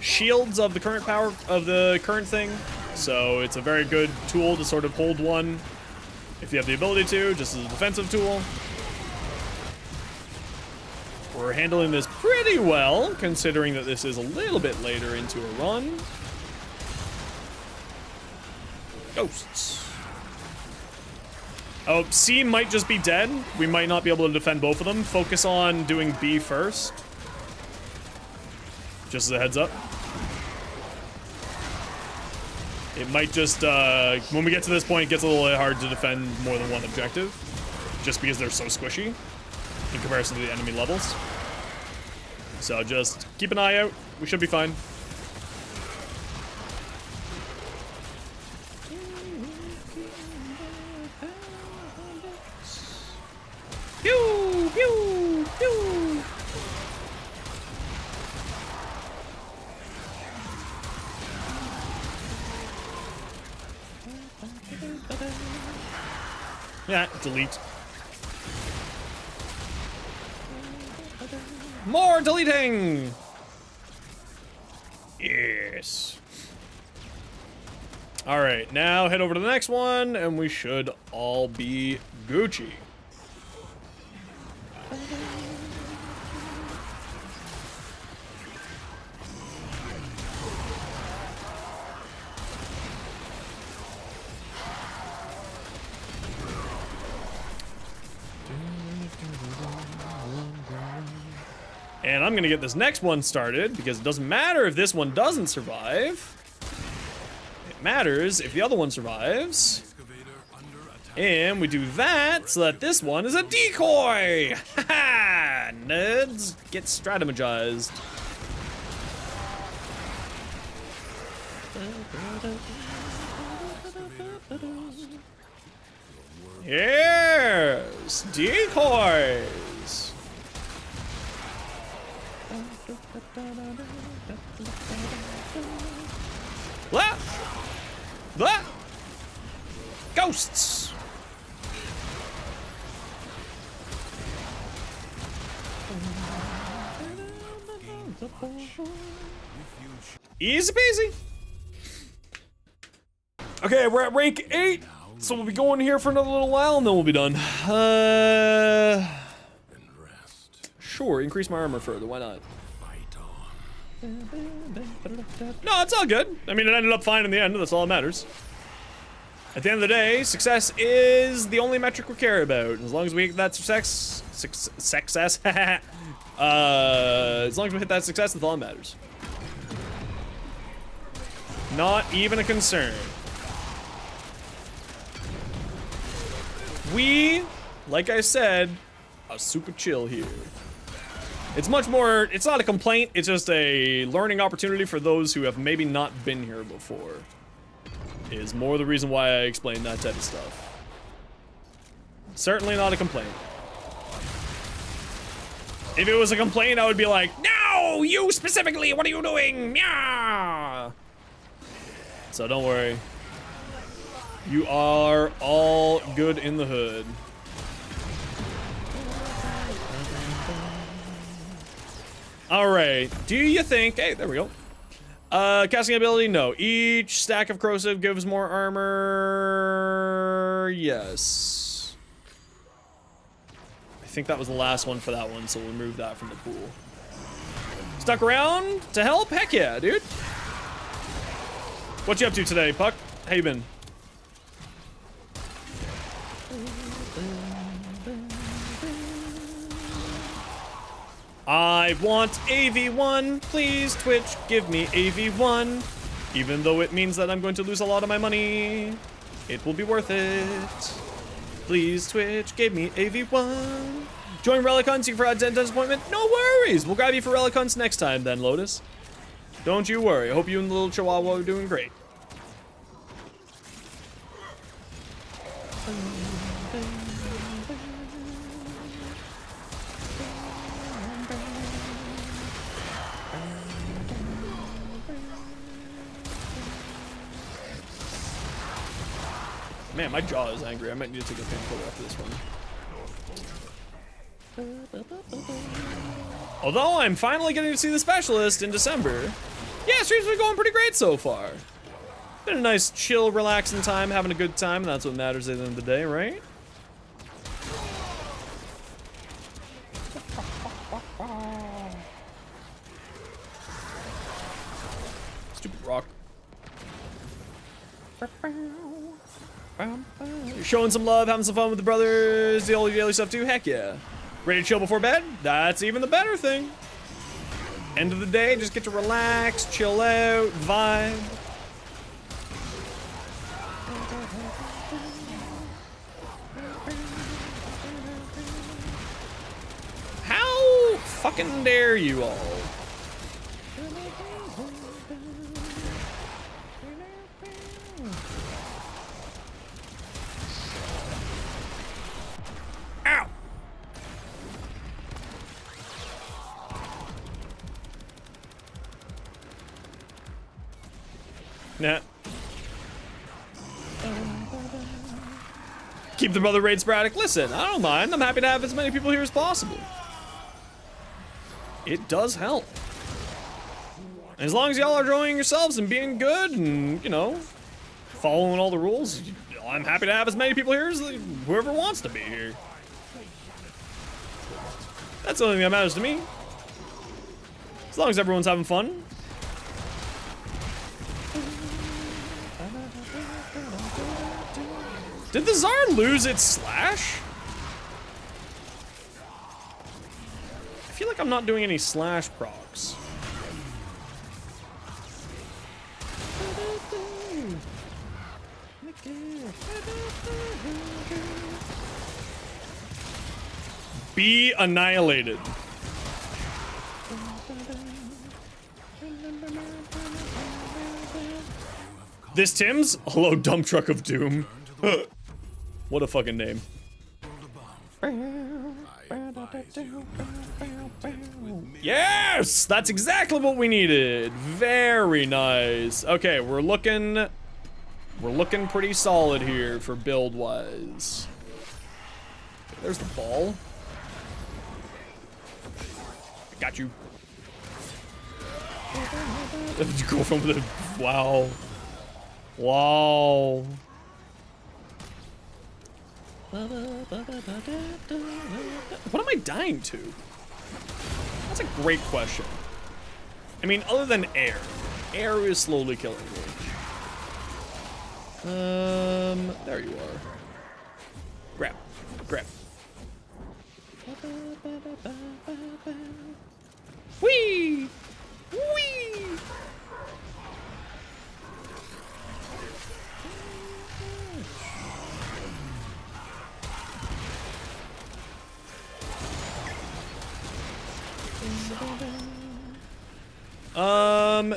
shields of the current power of the current thing. So it's a very good tool to sort of hold one if you have the ability to, just as a defensive tool. We're handling this pretty well, considering that this is a little bit later into a run. Ghosts. Oh, C might just be dead. We might not be able to defend both of them. Focus on doing B first. Just as a heads up. It might just, when we get to this point, it gets a little bit hard to defend more than one objective. Just because they're so squishy in comparison to the enemy levels. So just keep an eye out. We should be fine. Pew! Pew! Pew! Yeah, delete. More deleting! Yes. Alright, now head over to the next one, and we should all be Gucci. And I'm gonna get this next one started, because it doesn't matter if this one doesn't survive. It matters if the other one survives. Excavator under attack. And we do that so that this one is a decoy! Haha! Nerds get strategized. Yes! Decoys! Blah! Blah! Ghosts! Easy peasy. Okay, we're at rank 8, so we'll be going here for another little while, and then we'll be done. Sure, increase my armor further, why not? No, it's all good. I mean, it ended up fine in the end, that's all that matters. At the end of the day, success is the only metric we care about. As long as we hit that success, as long as we hit that success, that's all that matters. Not even a concern. We, like I said, are super chill here. It's much more, it's not a complaint, it's just a learning opportunity for those who have maybe not been here before. Is more the reason why I explain that type of stuff. Certainly not a complaint. If it was a complaint, I would be like, no, you specifically, what are you doing? Yeah. So don't worry. You are all good in the hood. All right, do you think, hey, there we go. Casting ability, no. Each stack of corrosive gives more armor, yes. I think that was the last one for that one, so we'll remove that from the pool. Stuck around to help? Heck yeah, dude. What you up to today, Puck? How you been? I want AV1, please Twitch, give me AV1. Even though it means that I'm going to lose a lot of my money, it will be worth it. Please Twitch, give me AV1. Join Relic Hunts, you forgot dentist appointment? No worries, we'll grab you for Relic Hunts next time then, Lotus. Don't you worry, I hope you and the little chihuahua are doing great. Man, my jaw is angry. I might need to take a painkiller after this one. Although I'm finally getting to see the specialist in December. Yeah, stream's been going pretty great so far. Been a nice, chill, relaxing time, having a good time, and that's what matters at the end of the day, right? Stupid rock. You're showing some love, having some fun with the brothers, the old daily stuff too? Heck yeah. Ready to chill before bed? That's even the better thing. End of the day, just get to relax, chill out, vibe. How fucking dare you all? Ow! Nah. Keep the brother raid sporadic. Listen, I don't mind. I'm happy to have as many people here as possible. It does help. And as long as y'all are enjoying yourselves and being good and, you know, following all the rules, I'm happy to have as many people here as whoever wants to be here. That's the only thing that matters to me. As long as everyone's having fun. Did the Tsar lose its slash? I feel like I'm not doing any slash procs. Be annihilated. This Tim's? Hello, dump truck of doom. What a fucking name. Yes! That's exactly what we needed. Very nice. Okay, we're looking pretty solid here for build-wise. There's the ball. I got you. Go from the... Wow. Wow. What am I dying to? That's a great question. I mean, other than air. Air is slowly killing me. There you are. Grab. Grab. Whee! Whee!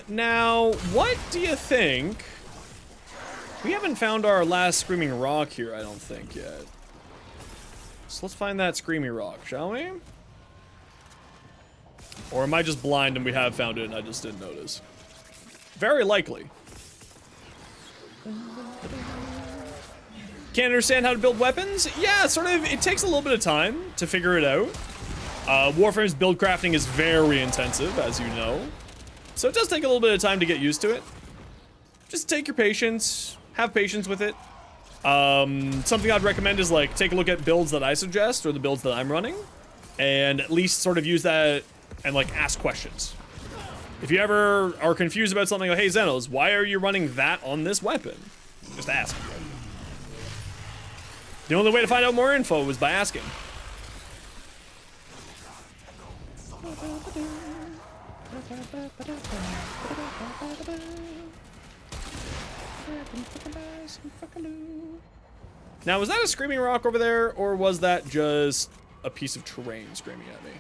Now, what do you think? We haven't found our last Screaming Rock here, I don't think, yet. So let's find that Screaming Rock, shall we? Or am I just blind and we have found it and I just didn't notice? Very likely. Can't understand how to build weapons? Yeah, sort of. It takes a little bit of time to figure it out. Warframe's build crafting is very intensive, as you know. So it does take a little bit of time to get used to it. Just take your patience. Have patience with it. Something I'd recommend is, like, take a look at builds that I suggest or the builds that I'm running. And at least sort of use that and, like, ask questions. If you ever are confused about something like, hey, Xenos, why are you running that on this weapon? Just ask. The only way to find out more info is by asking. Now, was that a Screaming Rock over there, or was that just a piece of terrain screaming at me?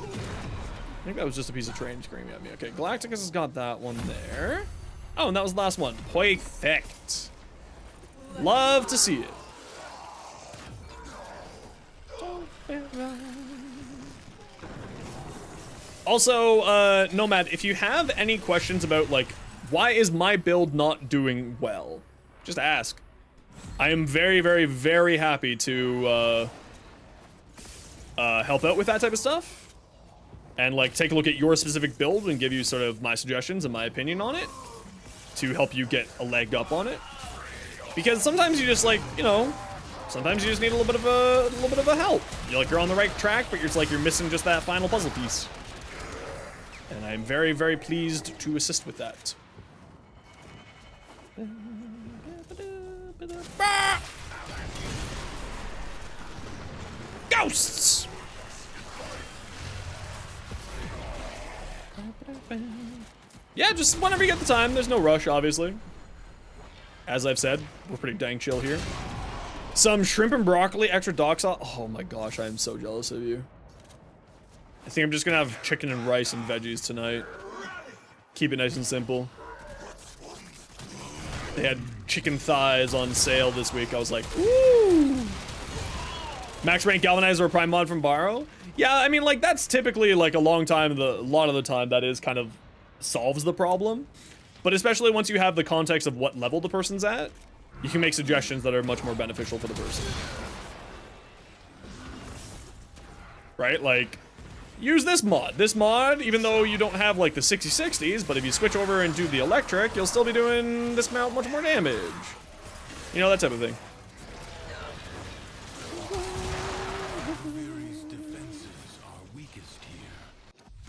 I think that was just a piece of terrain screaming at me. Okay, Galacticus has got that one there. Oh, and that was the last one. Perfect. Love to see it. Also, Nomad, if you have any questions about, like, why is my build not doing well, just ask. I am very, very, very happy to help out with that type of stuff. And, like, take a look at your specific build and give you sort of my suggestions and my opinion on it to help you get a leg up on it. Because sometimes you just, like, you know, sometimes you just need a little bit of a help. You're like, you're on the right track, but it's like you're missing just that final puzzle piece. And I'm very, very pleased to assist with that. Ghosts! Yeah, just whenever you get the time. There's no rush, obviously. As I've said, we're pretty dang chill here. Some shrimp and broccoli, extra dock sauce. Oh my gosh, I am so jealous of you. I think I'm just gonna have chicken and rice and veggies tonight. Keep it nice and simple. They had chicken thighs on sale this week. I was like, ooh. Max rank galvanizer or prime mod from Borrow? Yeah, I mean, like, that's typically like a lot of the time that is kind of solves the problem. But especially once you have the context of what level the person's at, you can make suggestions that are much more beneficial for the person. Right? Like, use this mod. This mod, even though you don't have, like, the 60/60s, but if you switch over and do the electric, you'll still be doing this amount much more damage. You know, that type of thing.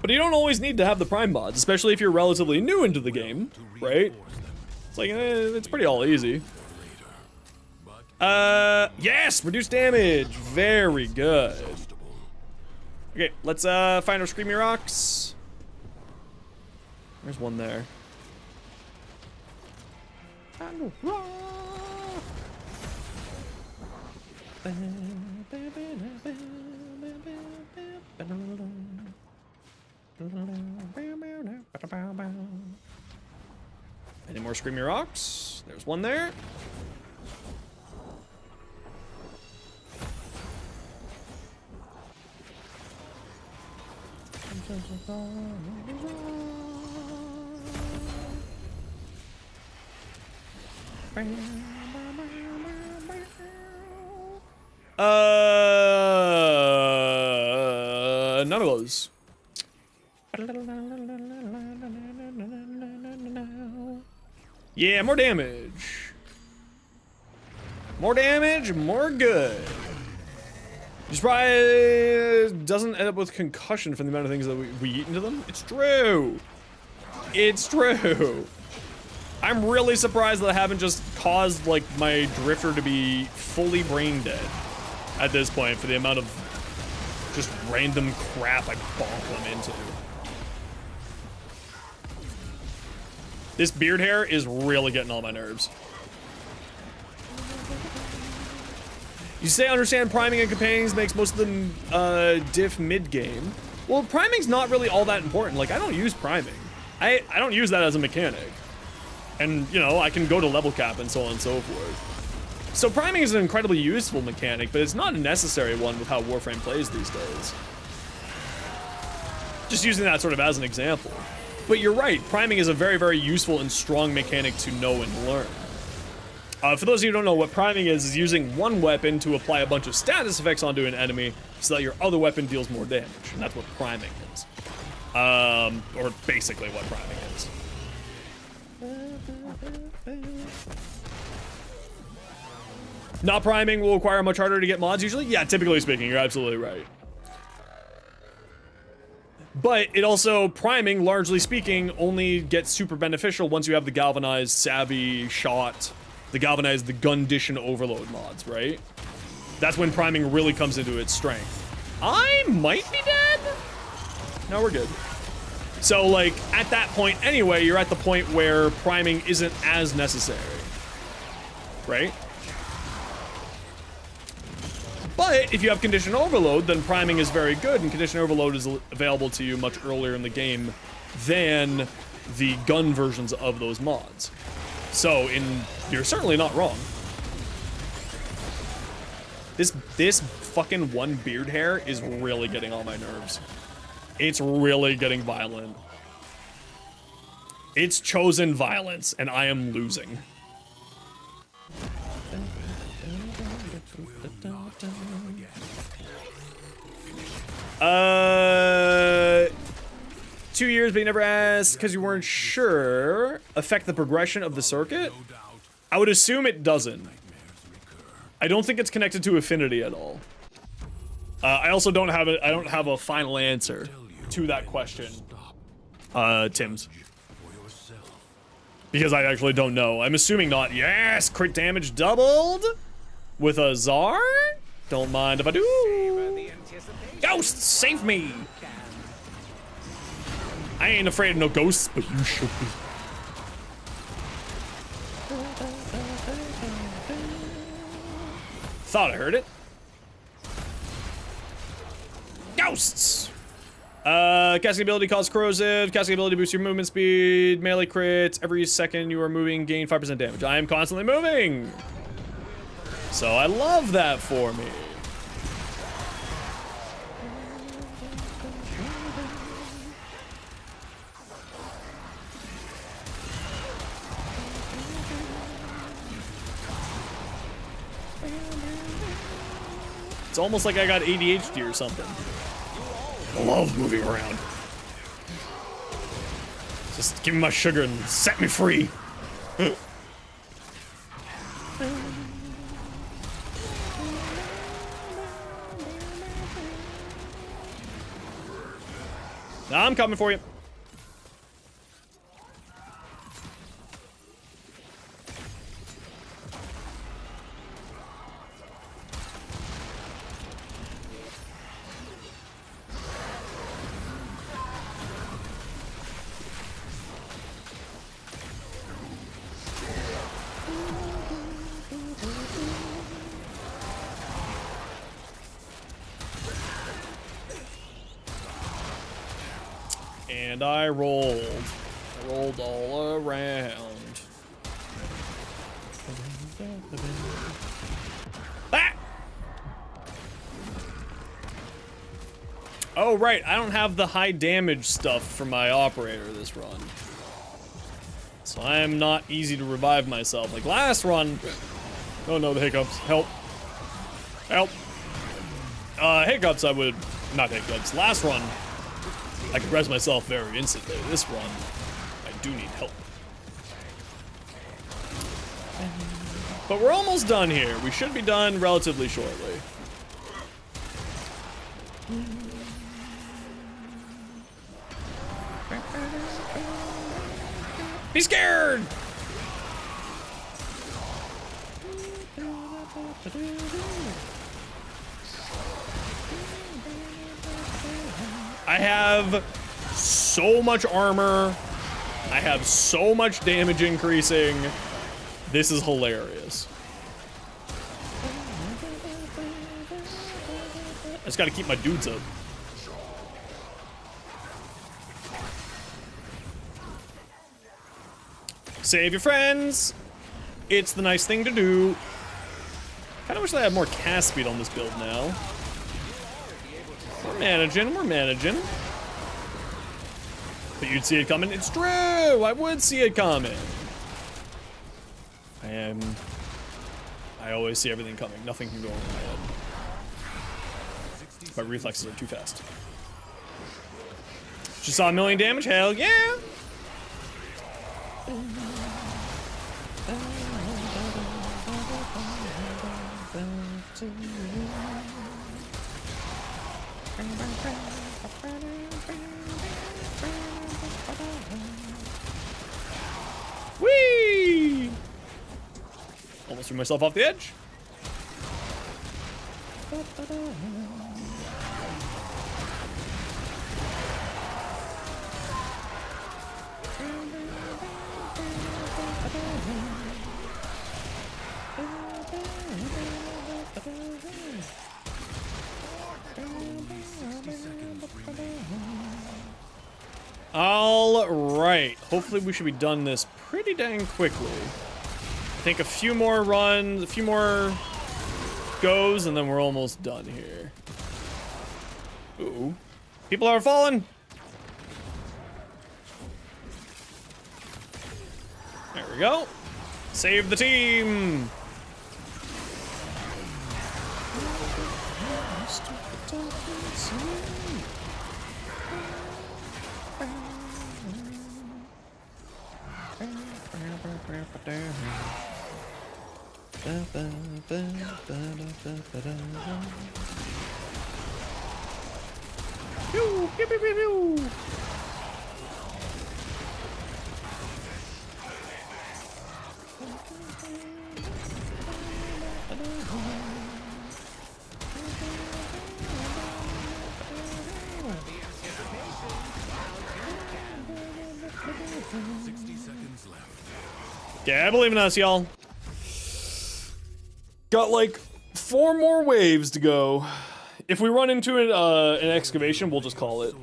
But you don't always need to have the prime mods, especially if you're relatively new into the game, right? It's like, it's pretty all easy. Yes! Reduce damage! Very good. Okay, let's, find our Screamy Rocks. There's one there. Any more Screamy Rocks? There's one there. None of those. Yeah, more damage. More damage, more good. Just probably doesn't end up with concussion from the amount of things that we eat into them. It's true. It's true. I'm really surprised that I haven't just caused, like, my drifter to be fully brain dead at this point for the amount of just random crap I bonk them into. This beard hair is really getting on my nerves. You say understand priming and companions makes most of them diff mid-game. Well, priming's not really all that important. Like, I don't use priming. I don't use that as a mechanic. And, you know, I can go to level cap and so on and so forth. So priming is an incredibly useful mechanic, but it's not a necessary one with how Warframe plays these days. Just using that sort of as an example. But you're right, priming is a very, very useful and strong mechanic to know and learn. For those of you who don't know, what priming is using one weapon to apply a bunch of status effects onto an enemy so that your other weapon deals more damage. And that's what priming is. Or basically what priming is. Not priming will require much harder to get mods usually? Yeah, typically speaking, you're absolutely right. But it also, priming, largely speaking, only gets super beneficial once you have the galvanized, savvy, shot, the galvanized, the gundition overload mods, right? That's when priming really comes into its strength. I might be dead? No, we're good. So, like, at that point anyway, you're at the point where priming isn't as necessary, right? But if you have condition overload, then priming is very good, and condition overload is available to you much earlier in the game than the gun versions of those mods. So, you're certainly not wrong. This fucking one beard hair is really getting on my nerves. It's really getting violent. It's chosen violence, and I am losing. Uh, 2 years, but you never asked because you weren't sure. Affect the progression of the circuit? I would assume it doesn't. I don't think it's connected to affinity at all. I also don't have I don't have a final answer to that question, Tim's. Because I actually don't know. I'm assuming not. Yes, crit damage doubled with a Czar. Don't mind if I do. Ghosts, save me! I ain't afraid of no ghosts, but you should be. Thought I heard it. Ghosts! Casting ability causes corrosive. Casting ability boosts your movement speed. Melee crits. Every second you are moving, gain 5% damage. I am constantly moving! So I love that for me. It's almost like I got ADHD or something. I love moving around. Just give me my sugar and set me free. I'm coming for you. And I rolled. I rolled all around. Ah! Oh, right. I don't have the high damage stuff for my operator this run. So I am not easy to revive myself. Like last run. Oh no, the hiccups. Help. Help. Hiccups I would... Not hiccups. Last run. I could res myself very instantly. This run, I do need help. But we're almost done here. We should be done relatively shortly. Be scared! I have so much armor. I have so much damage increasing. This is hilarious. I just gotta keep my dudes up. Save your friends. It's the nice thing to do. Kind of wish I had more cast speed on this build now. We're managing, we're managing. But you'd see it coming. It's true, I would see it coming. I always see everything coming. Nothing can go wrong in my head. My reflexes are too fast. She saw 1 million damage, hell yeah! Whee! Almost threw myself off the edge. All right. Hopefully we should be done this pretty dang quickly. I think a few more runs, a few more goes, and then we're almost done here. Ooh. People are falling. There we go. Save the team. Pew, pew, pew, pew, pew. Yeah, I believe in us, y'all. Got like 4 more waves to go. If we run into an excavation, we'll just call it.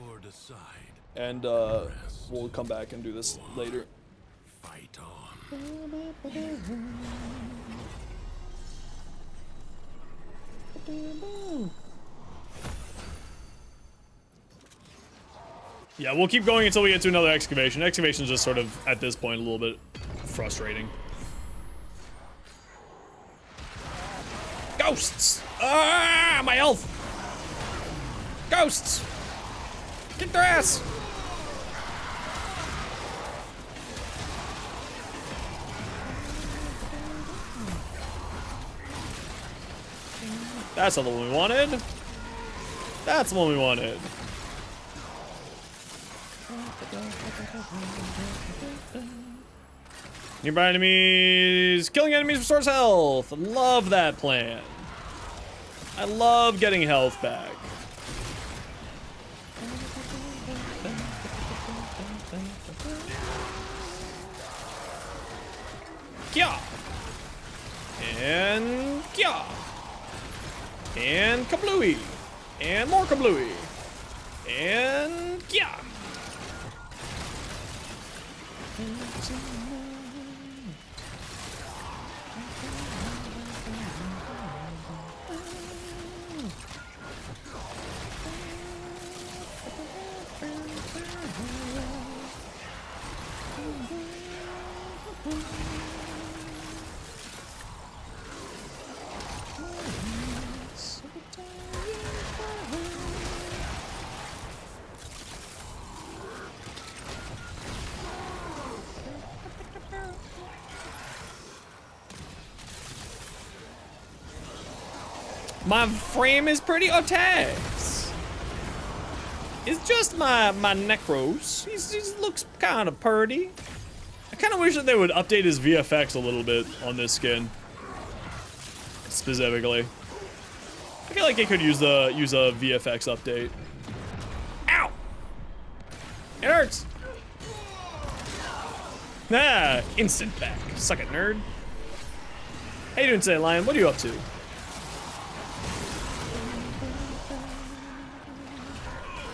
And we'll come back and do this later. Fight on. Yeah, we'll keep going until we get to another excavation. Excavation is just sort of, at this point, a little bit frustrating. Ghosts! Ah, my health! Ghosts! Kick their ass! That's not the one we wanted. That's the one we wanted. Nearby enemies. Killing enemies restores health. Love that plan. I love getting health back. Kya. And kya. And kablooey. And more kablooey. And kya. My frame is pretty attacks. It's just my Necros. He looks kind of purty. I kind of wish that they would update his VFX a little bit on this skin. Specifically. I feel like it could use a VFX update. Ow! It hurts! Ah, instant back. Suck it, nerd. How you doing today, Lion? What are you up to?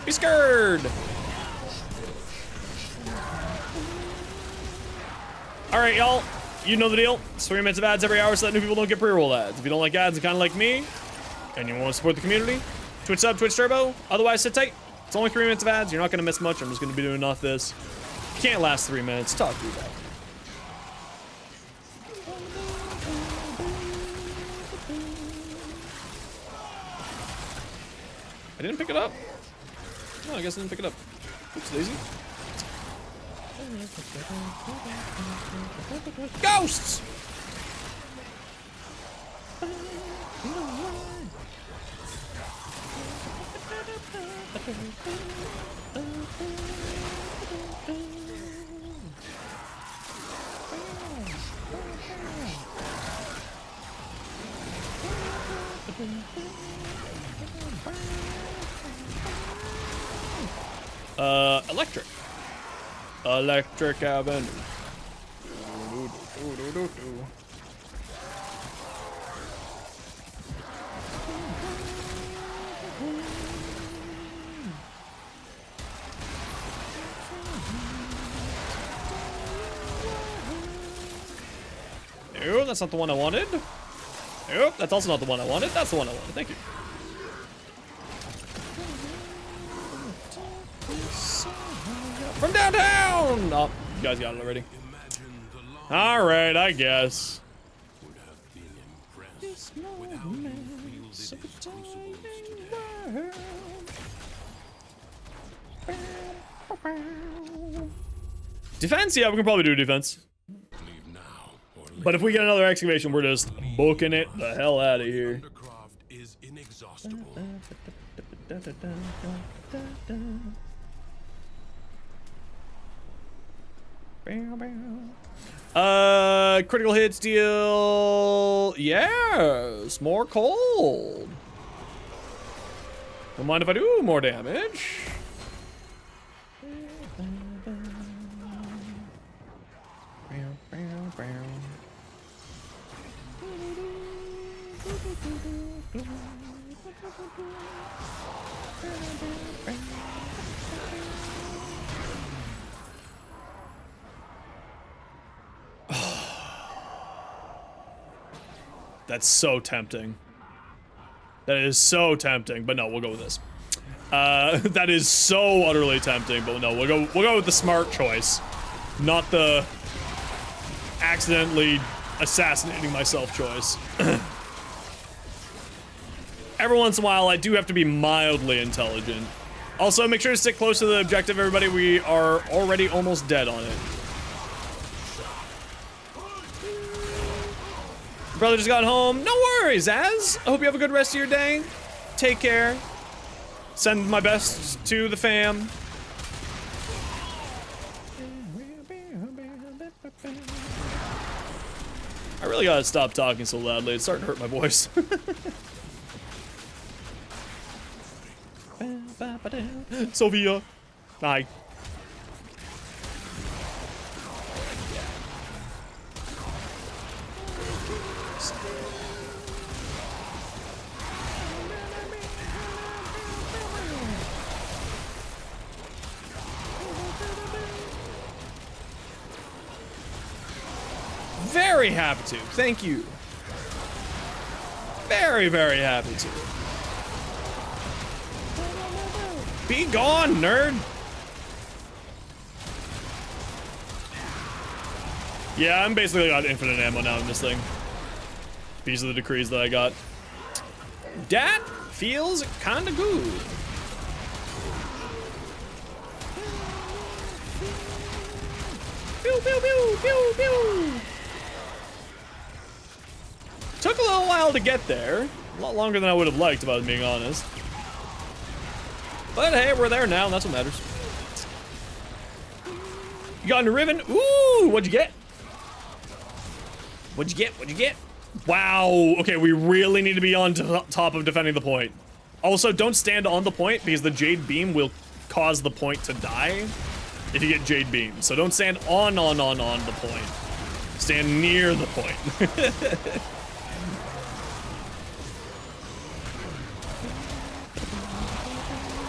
Be scared! All right, y'all. You know the deal. It's 3 minutes of ads every hour so that new people don't get pre-roll ads. If you don't like ads and kind of like me, and you want to support the community, Twitch sub, Twitch turbo. Otherwise, sit tight. It's only 3 minutes of ads. You're not going to miss much. I'm just going to be doing enough this. Can't last 3 minutes. Talk through that. I didn't pick it up. No, I guess I didn't pick it up. Oops, daisy. Ghosts! Electric. Electric Avenue. No, that's not the one I wanted. Nope, that's also not the one I wanted. That's the one I wanted. Thank you. From downtown! Oh, you guys got it already. Alright, I guess. Would have been impressed with how you wielded his crucibles today. Defense? Yeah, we can probably do defense. Leave now or But if we get another excavation, we're just booking it the hell out of here. Undercroft is inexhaustible. Critical hits deal. Yes, more cold. Don't mind if I do more damage. That's so tempting. That is so tempting, but no, we'll go with this. That is so utterly tempting, but no, we'll go with the smart choice, not the accidentally assassinating myself choice. Every once in a while, I do have to be mildly intelligent. Also, make sure to stick close to the objective, everybody. We are already almost dead on it. Brother just got home. No worries, Az. I hope you have a good rest of your day. Take care. Send my best to the fam. I really gotta stop talking so loudly. It's starting to hurt my voice. Sophia. Hi. Very happy to. Thank you. Very, very happy to. Be gone, nerd. Yeah, I'm basically got infinite ammo now in this thing. These are the decrees that I got. That feels kinda good. Pew, pew, pew, pew, pew. Took a little while to get there. A lot longer than I would have liked, if I was being honest. But hey, we're there now, and that's what matters. You got a ribbon? Ooh, what'd you get? What'd you get? What'd you get? Wow. Okay, we really need to be on top of defending the point. Also, don't stand on the point, because the Jade Beam will cause the point to die if you get Jade Beam. So don't stand on the point. Stand near the point.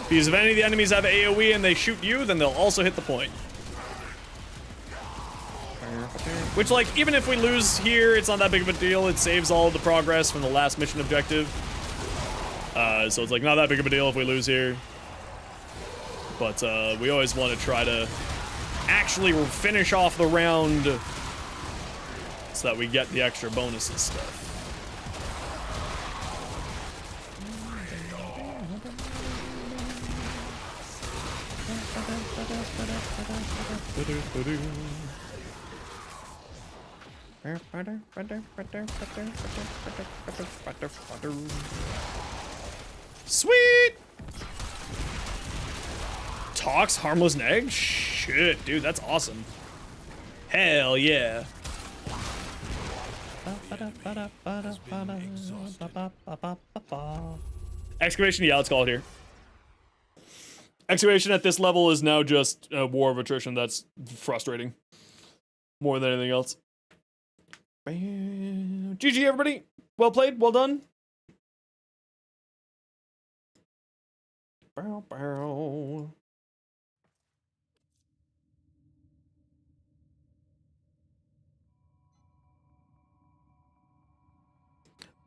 Because if any of the enemies have AoE and they shoot you, then they'll also hit the point. Which, like, even if we lose here, it's not that big of a deal. It saves all the progress from the last mission objective. So it's, like, not that big of a deal if we lose here. But, we always want to try to actually finish off the round so that we get the extra bonuses stuff. Sweet! Tox, harmless egg? Shit, dude, that's awesome. Hell yeah. Excavation, yeah, let's call it here. Excavation at this level is now just a war of attrition. That's frustrating. More than anything else. GG, everybody. Well played. Well done. Bow, bow.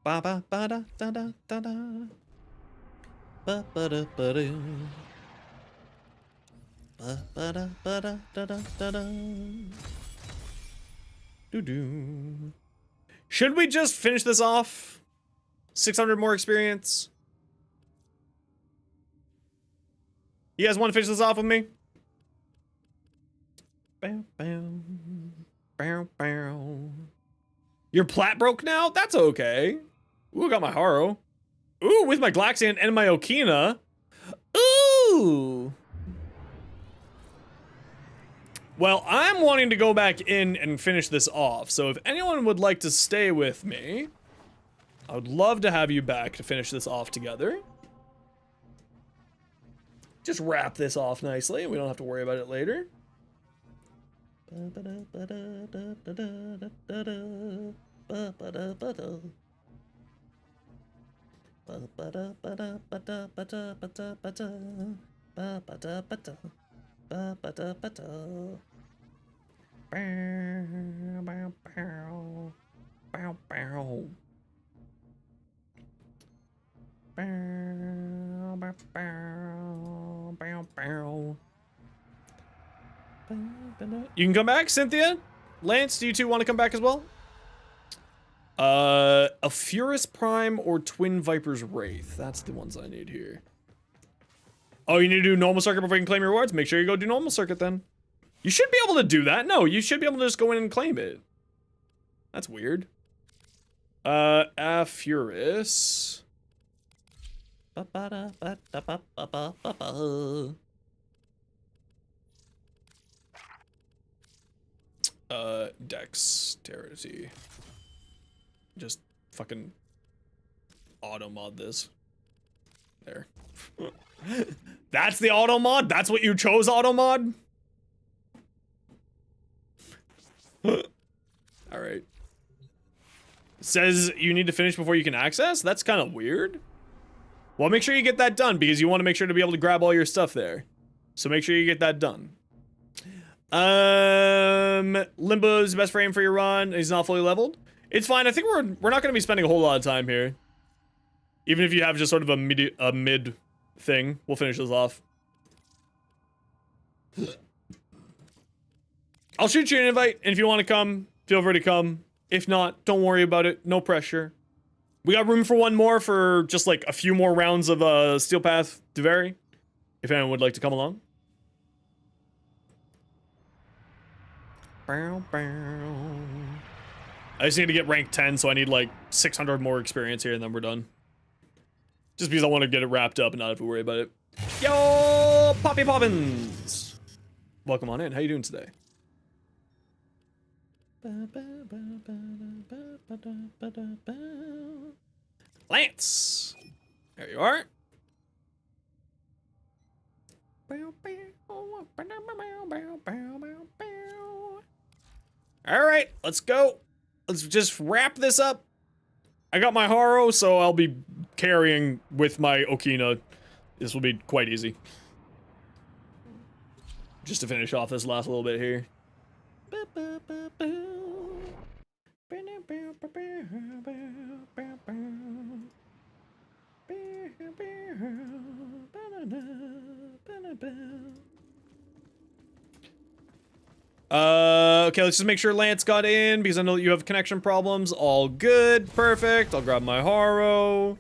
Ba ba ba da da da da da. Ba ba da ba da. Ba ba da ba da da da da da. Doo doo. Should we just finish this off? 600 more experience. You guys want to finish this off with me? Bow, bow, bow, bow. Your plat broke now? That's okay. Ooh, I got my Haro. Ooh, with my Glaxian and my Okina. Ooh. Well, I'm wanting to go back in and finish this off. So if anyone would like to stay with me, I would love to have you back to finish this off together. Just wrap this off nicely. We don't have to worry about it later. You can come back, Cynthia. Lance, do you two want to come back as well? A Furus Prime or Twin Viper's Wraith. That's the ones I need here. Oh, you need to do normal circuit before you can claim your rewards? Make sure you go do normal circuit then. You should be able to do that. No, you should be able to just go in and claim it. That's weird. Furus. Dexterity. Just fucking auto mod this. There. That's the auto mod? That's what you chose, auto mod? Alright. Says you need to finish before you can access? That's kind of weird. Well, make sure you get that done because you want to make sure to be able to grab all your stuff there. So make sure you get that done. Limbo's best frame for your run. He's not fully leveled. It's fine. I think we're not going to be spending a whole lot of time here. Even if you have just sort of a mid thing, we'll finish this off. I'll shoot you an invite, and if you want to come, feel free to come. If not, don't worry about it. No pressure. We got room for one more for just like a few more rounds of Steel Path to vary. If anyone would like to come along. Bow, bow. I just need to get rank 10, so I need like 600 more experience here, and then we're done. Just because I want to get it wrapped up and not have to worry about it. Yo, Poppy Poppins! Welcome on in. How you doing today? Lance! There you are. Alright, let's go. Let's just wrap this up. I got my Haro, so I'll be carrying with my Okina. This will be quite easy. Just to finish off this last little bit here. Okay, let's just make sure Lance got in because I know that you have connection problems. All good, perfect. I'll grab my Haro.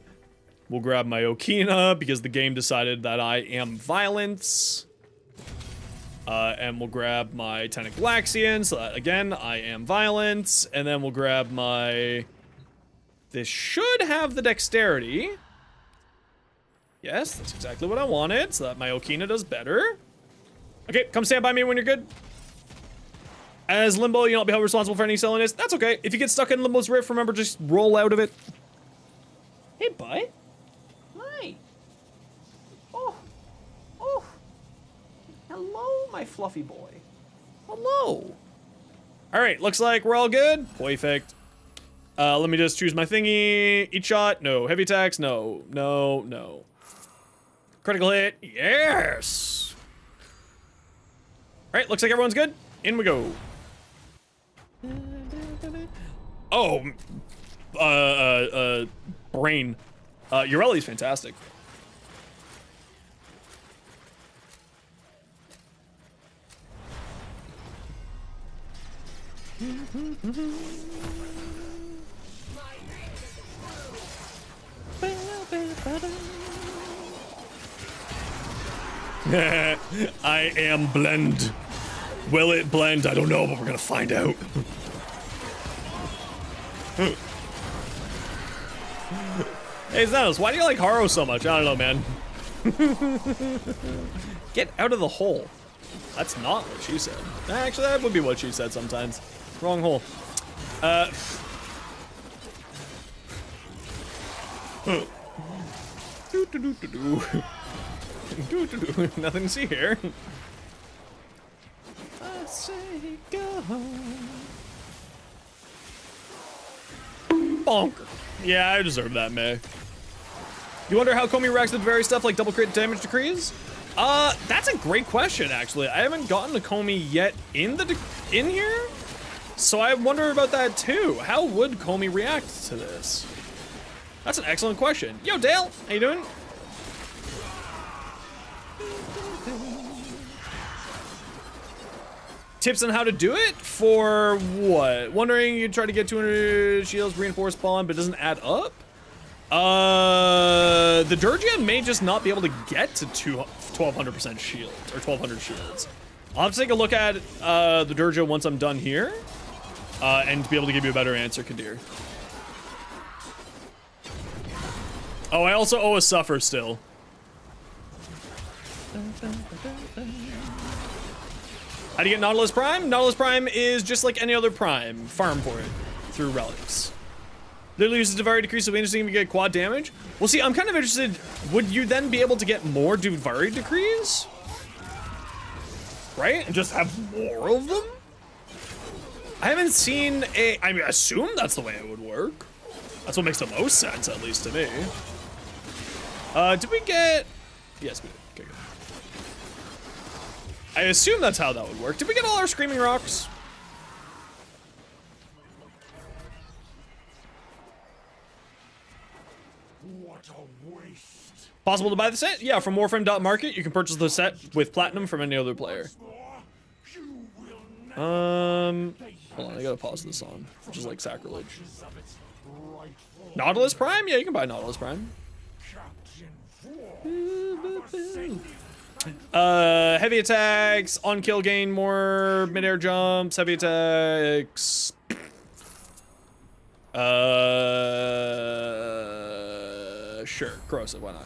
We'll grab my Okina because the game decided that I am violence. And we'll grab my Tenic Galaxian, so that, again, I am violence. And then we'll grab my... This should have the dexterity. Yes, that's exactly what I wanted, so that my Okina does better. Okay, come stand by me when you're good. As Limbo, you'll not be held responsible for any silliness. That's okay. If you get stuck in Limbo's Rift, remember, just roll out of it. Hey, bud. Hi. Oh. Oh. Hello, my fluffy boy. Hello. All right, looks like we're all good. Perfect. Let me just choose my thingy. Each shot, no. Heavy attacks, no. No, no. Critical hit, yes. All right, looks like everyone's good. In we go. Oh, brain. Ureli's fantastic. I am blend. Will it blend? I don't know, but we're gonna find out. Hey Xanos, why do you like Haro so much? I don't know, man. Get out of the hole. That's not what she said. Actually, that would be what she said sometimes. Wrong hole. Nothing to see here. I say go. Bonk. Yeah, I deserve that, May. You wonder how Comey reacts to very stuff like double crit damage decrees? That's a great question, actually. I haven't gotten to Comey yet in here, so I wonder about that too. How would Comey react to this? That's an excellent question. Yo, Dale, how you doing? Tips on how to do it? For what? Wondering you try to get 200 shields, reinforced bond, but it doesn't add up? The Durgia may just not be able to get to 1200% shield, or 1200 shields. I'll have to take a look at the Durgia once I'm done here, and to be able to give you a better answer, Kadir. Oh, I also owe a Suffer still. How do you get Nautilus Prime? Nautilus Prime is just like any other Prime. Farm for it through relics. Literally uses Davari Decrease, so it'll be interesting if you get quad damage. Well, see, I'm kind of interested. Would you then be able to get more Davari Decrees? Right? And just have more of them? I haven't seen a... I mean, I assume that's the way it would work. That's what makes the most sense, at least to me. Did we get... Yes, we did. Okay, good. I assume that's how that would work. Did we get all our Screaming Rocks? What a waste. Possible to buy the set? Yeah, from Warframe.market, you can purchase the set with Platinum from any other player. Hold on, I gotta pause this song, which is like sacrilege. Nautilus Prime? Yeah, you can buy Nautilus Prime. Heavy attacks, on kill gain more mid-air jumps, heavy attacks. Sure, corrosive, why not?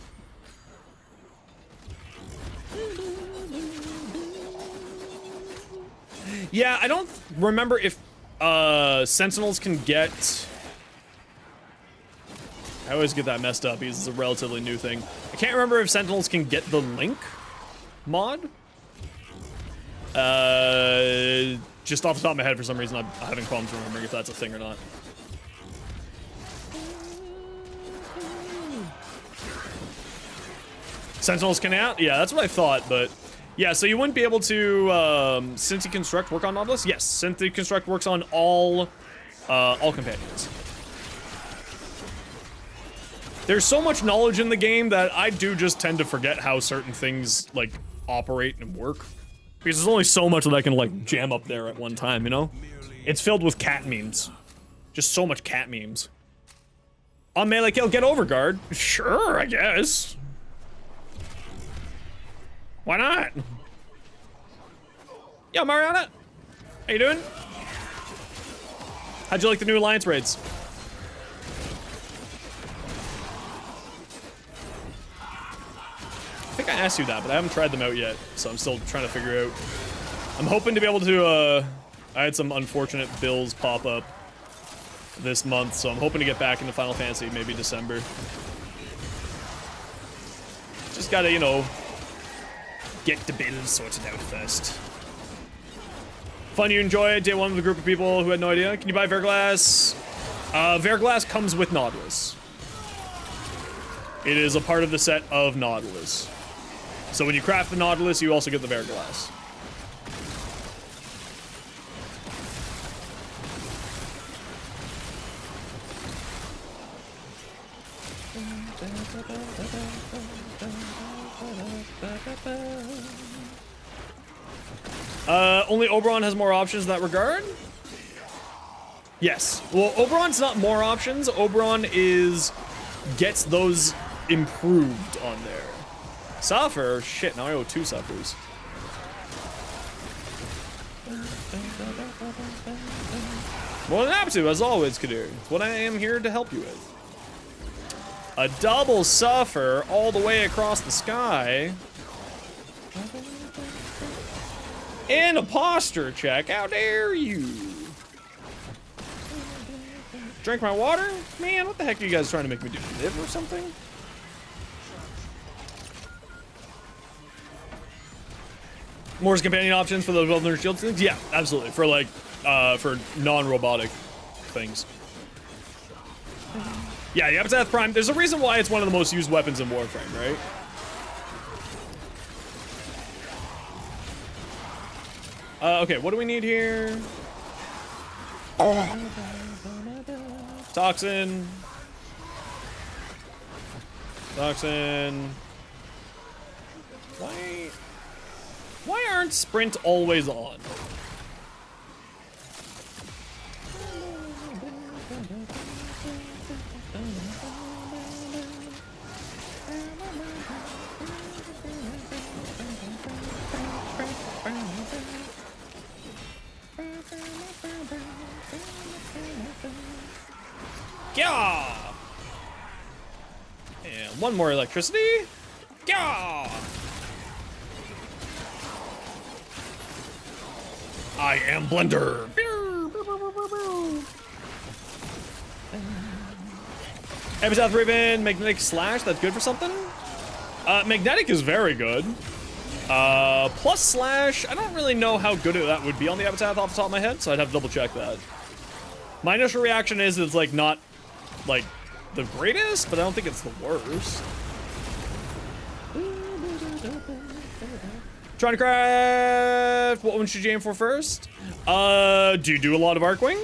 Yeah, I don't remember if Sentinels can get... I always get that messed up because it's a relatively new thing. I can't remember if Sentinels can get the Link mod. Just off the top of my head, for some reason, I'm having problems remembering if that's a thing or not. Sentinels can out? Yeah, that's what I thought, but... Yeah, so you wouldn't be able to, Synthi Construct work on Nautilus? Yes, Synthi Construct works on all companions. There's so much knowledge in the game that I do just tend to forget how certain things, like, operate and work. Because there's only so much that I can, like, jam up there at one time, you know? It's filled with cat memes. Just so much cat memes. On melee kill, get overguard. Sure, I guess. Why not? Yo, Mariana. How you doing? How'd you like the new Alliance raids? I think I asked you that, but I haven't tried them out yet, so I'm still trying to figure out. I'm hoping to be able to, I had some unfortunate bills pop up this month, so I'm hoping to get back into Final Fantasy maybe December. Just gotta, you know, get the bills sorted out first. Fun you enjoyed. Day one with a group of people who had no idea. Can you buy Verglass? Verglass comes with Nautilus. It is a part of the set of Nautilus. So when you craft the Nautilus, you also get the Verglass. Only Oberon has more options in that regard? Yes. Well, Oberon's not more options. Oberon gets those improved on there. Suffer? Shit, now I owe 2 suffers. More than happy to, as always, Kadir. It's what I am here to help you with. A double suffer all the way across the sky. And a posture check. How dare you? Drink my water? Man, what the heck are you guys trying to make me do? Live or something? More companion options for those Wilderness Shield things? Yeah, absolutely. For like, for non-robotic things. Yeah, the Epitaph Prime, there's a reason why it's one of the most used weapons in Warframe, right? Okay, what do we need here? Toxin. Toxin. Why aren't sprint always on? Yeah. And one more electricity. Yeah. I am Blender. Epitaph Ribbon, Magnetic Slash, that's good for something? Magnetic is very good. Plus Slash, I don't really know how good that would be on the Epitaph off the top of my head, so I'd have to double check that. My initial reaction is it's like not like the greatest, but I don't think it's the worst. Trying to craft. What one should you aim for first? Do you do a lot of Arcwing?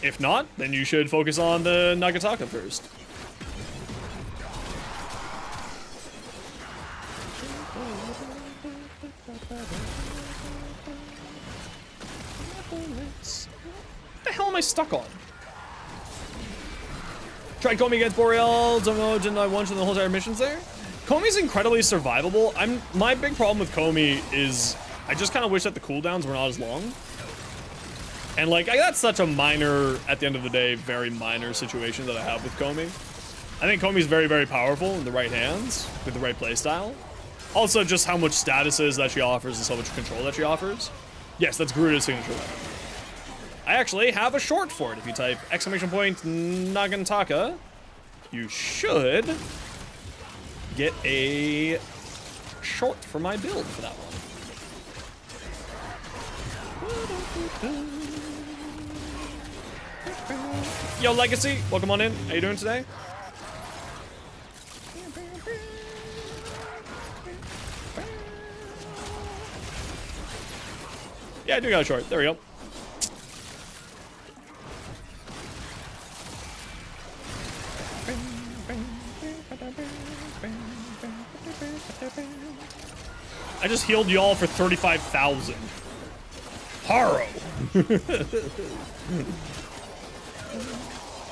If not, then you should focus on the Nagataka first. What the hell am I stuck on? Tried Komi against Boreal. Don't know, didn't I once in the whole entire missions there? Komi's incredibly survivable. My big problem with Komi is I just kind of wish that the cooldowns were not as long. And like, that's such a minor, at the end of the day, very minor situation that I have with Komi. I think Komi's very, very powerful in the right hands, with the right playstyle. Also, just how much statuses that she offers and so much control that she offers. Yes, that's Garuda's signature weapon. I actually have a short for it. If you type !Nagataka, you should get a short for my build for that one. Yo, Legacy, welcome on in. How you doing today? Yeah, I do got a short. There we go. just healed y'all for 35,000. Horror.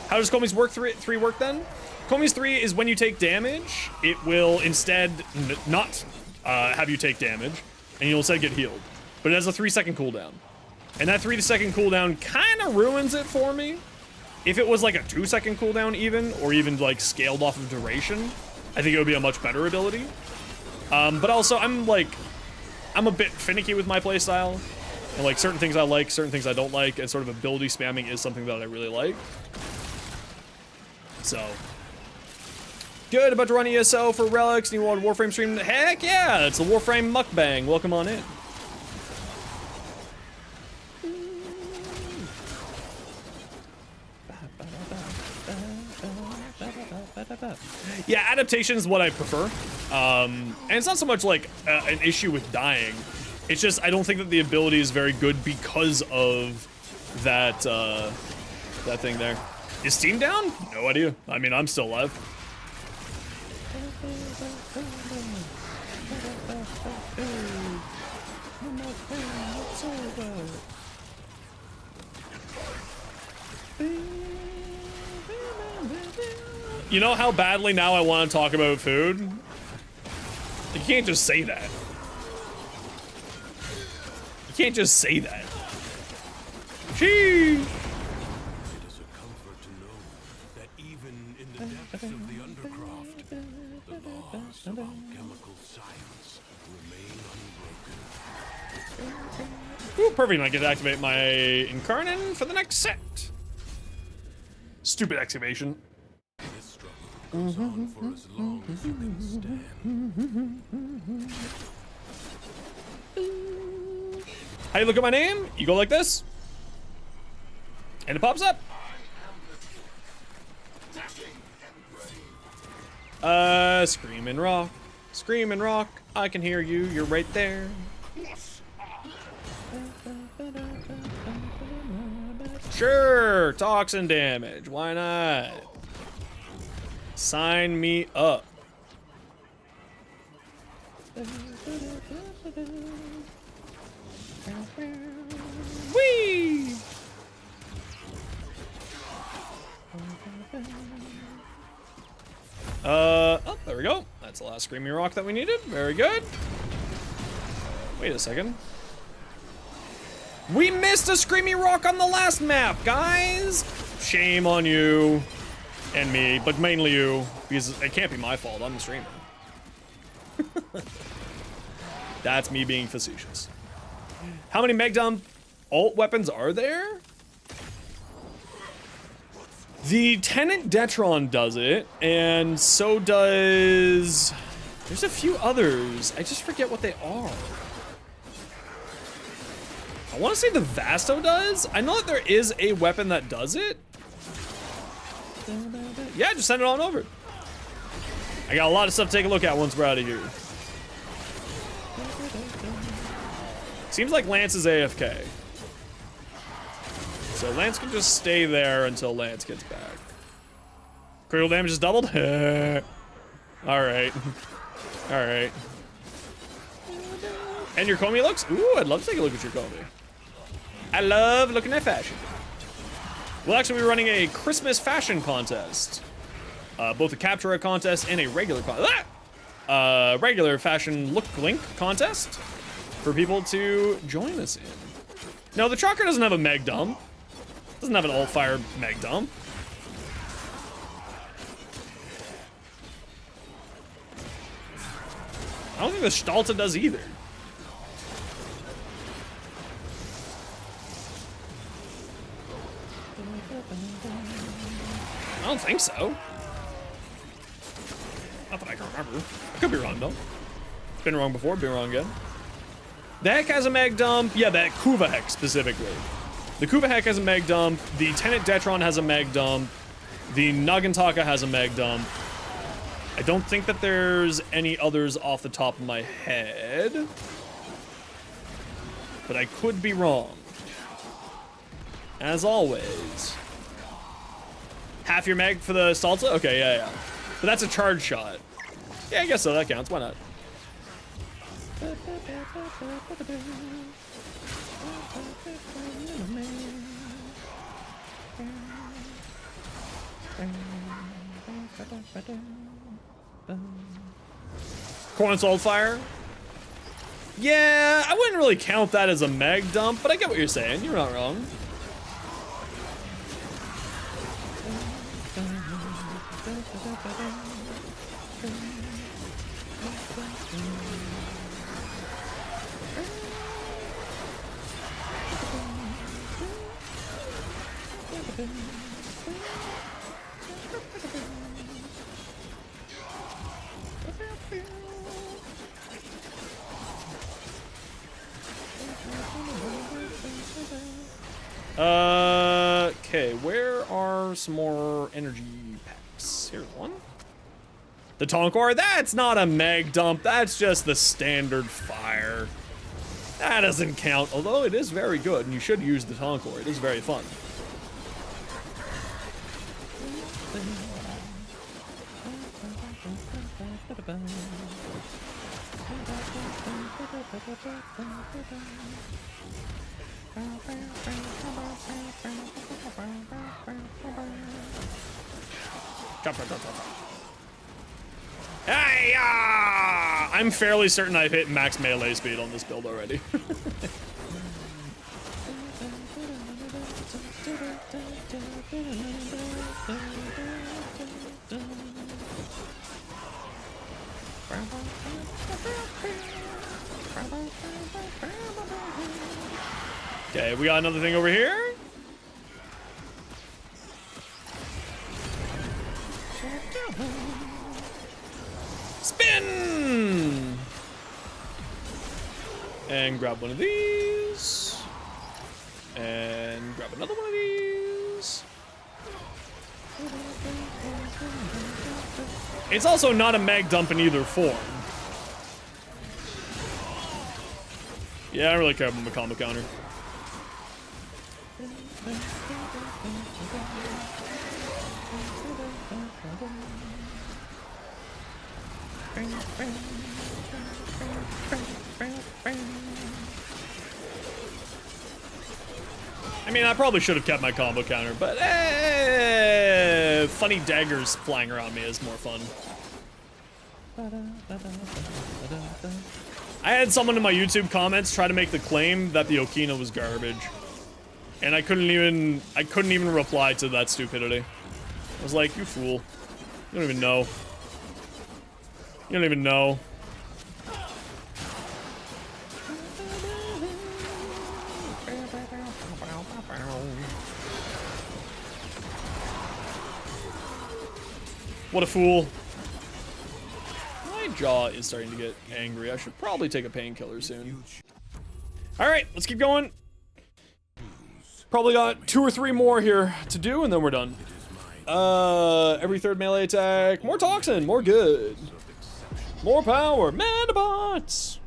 How does Comey's work 3 work then? Comey's 3 is when you take damage, it will instead not have you take damage, and you'll instead get healed. But it has a 3-second cooldown. And that 3-second cooldown kind of ruins it for me. If it was like a 2-second cooldown even, or even like scaled off of duration, I think it would be a much better ability. But also, I'm a bit finicky with my playstyle. And like certain things I like, certain things I don't like, and sort of ability spamming is something that I really like. So, good, about to run ESO for Relics, new World Warframe stream. Heck yeah, it's the Warframe mukbang. Welcome on in. Yeah, adaptation is what I prefer. And it's not so much like an issue with dying. It's just I don't think that the ability is very good because of that that thing there. Is Steam down? No idea. I mean, I'm still alive. You know how badly now I want to talk about food? You can't just say that. You can't just say that. Sheesh. It is a comfort to know that even in the depths of the undercroft, the laws of alchemical science remain unbroken. Ooh, perfect. I get to activate my Incarnon for the next set. Stupid excavation. This struggle goes on for as long as you can stand. How you look at my name? You go like this. And it pops up. Scream and rock. Scream and rock. I can hear you. You're right there. Sure. Toxin damage. Why not? Sign me up. Whee! Oh, there we go. That's the last Screaming Rock that we needed. Very good. Wait a second. We missed a Screaming Rock on the last map, guys! Shame on you. And me, but mainly you. Because it can't be my fault, I'm the streamer. That's me being facetious. How many Meg Dump alt weapons are there? The Tenant Detron does it, and so does... There's a few others. I just forget what they are. I want to say the Vasto does. I know that there is a weapon that does it. Yeah, just send it on over. I got a lot of stuff to take a look at once we're out of here. Seems like Lance is AFK. So Lance can just stay there until Lance gets back. Critical damage is doubled? Alright. Alright. And your Comey looks? Ooh, I'd love to take a look at your Comey. I love looking at fashion. We'll actually be running a Christmas fashion contest. Both a Capture a contest and a regular regular fashion look link contest for people to join us in. No, the trucker doesn't have a Meg Dump. Doesn't have an alt fire Meg Dump. I don't think the Stalta does either. I don't think so. Not that I can remember. I could be wrong though. Been wrong before, been wrong again. The Heck has a Meg Dump. Yeah, that Kuva Heck specifically. The Kuva Heck has a Meg Dump. The Tenant Detron has a Meg Dump. The Nagantaka has a Meg Dump. I don't think that there's any others off the top of my head. But I could be wrong. As always. Half your Meg for the Salsa? Okay, yeah. But that's a charge shot. Yeah, I guess so. That counts. Why not? Corn Soul Fire. Yeah, I wouldn't really count that as a mag dump, but I get what you're saying. You're not wrong. Okay, where are some more energy packs? Here's one. The Tonkor, that's not a mag dump, that's just the standard fire. That doesn't count, although it is very good, and you should use the Tonkor. It is very fun. Hey, I'm fairly certain I've hit max melee speed on this build already. Okay, we got another thing over here. Spin! And grab one of these. And grab another one of these. It's also not a mag dump in either form. Yeah, I don't really care about my combo counter. I mean, I probably should have kept my combo counter, but funny daggers flying around me is more fun. I had someone in my YouTube comments try to make the claim that the Okina was garbage, and I couldn't even reply to that stupidity. I was like, you fool. You don't even know. You don't even know. What a fool. My jaw is starting to get angry. I should probably take a painkiller soon. Alright, let's keep going. Probably got 2 or 3 more here to do, and then we're done. Every third melee attack. More toxin, more good. More power, Manabots!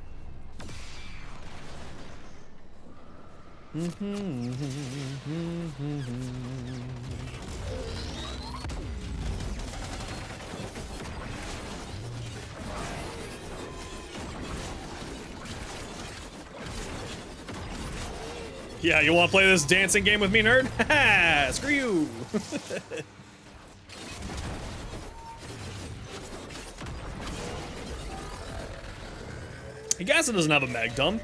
Yeah, you want to play this dancing game with me, nerd? Haha, screw you! I guess it doesn't have a mag dump.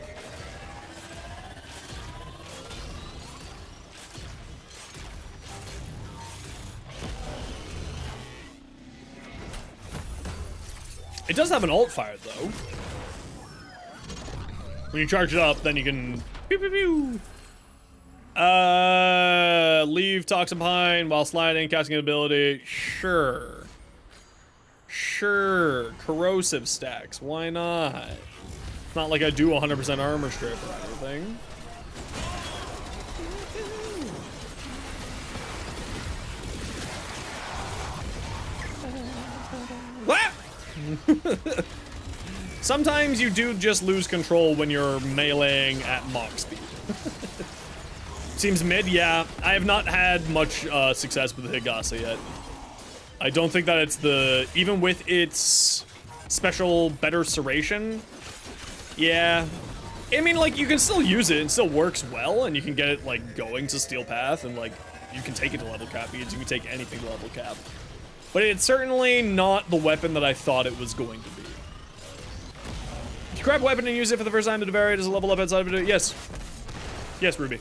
It does have an alt fire, though. When you charge it up, then you can pew pew pew. Leave toxin behind while sliding, casting an ability. Sure. Sure. Corrosive stacks. Why not? It's not like I do 100% armor strip or anything. What? Sometimes you do just lose control when you're meleeing at Mach speed. Seems mid, yeah. I have not had much success with the Higasa yet. I don't think that it's the... Even with its special better serration, Yeah. I mean, like, you can still use it, and still works well, and you can get it, like, going to Steel Path, and, like, you can take it to level cap beads, you can take anything to level cap. But it's certainly not the weapon that I thought it was going to be. If you grab a weapon and use it for the first time, the vary does a level up outside of it? Yes. Yes, Ruby.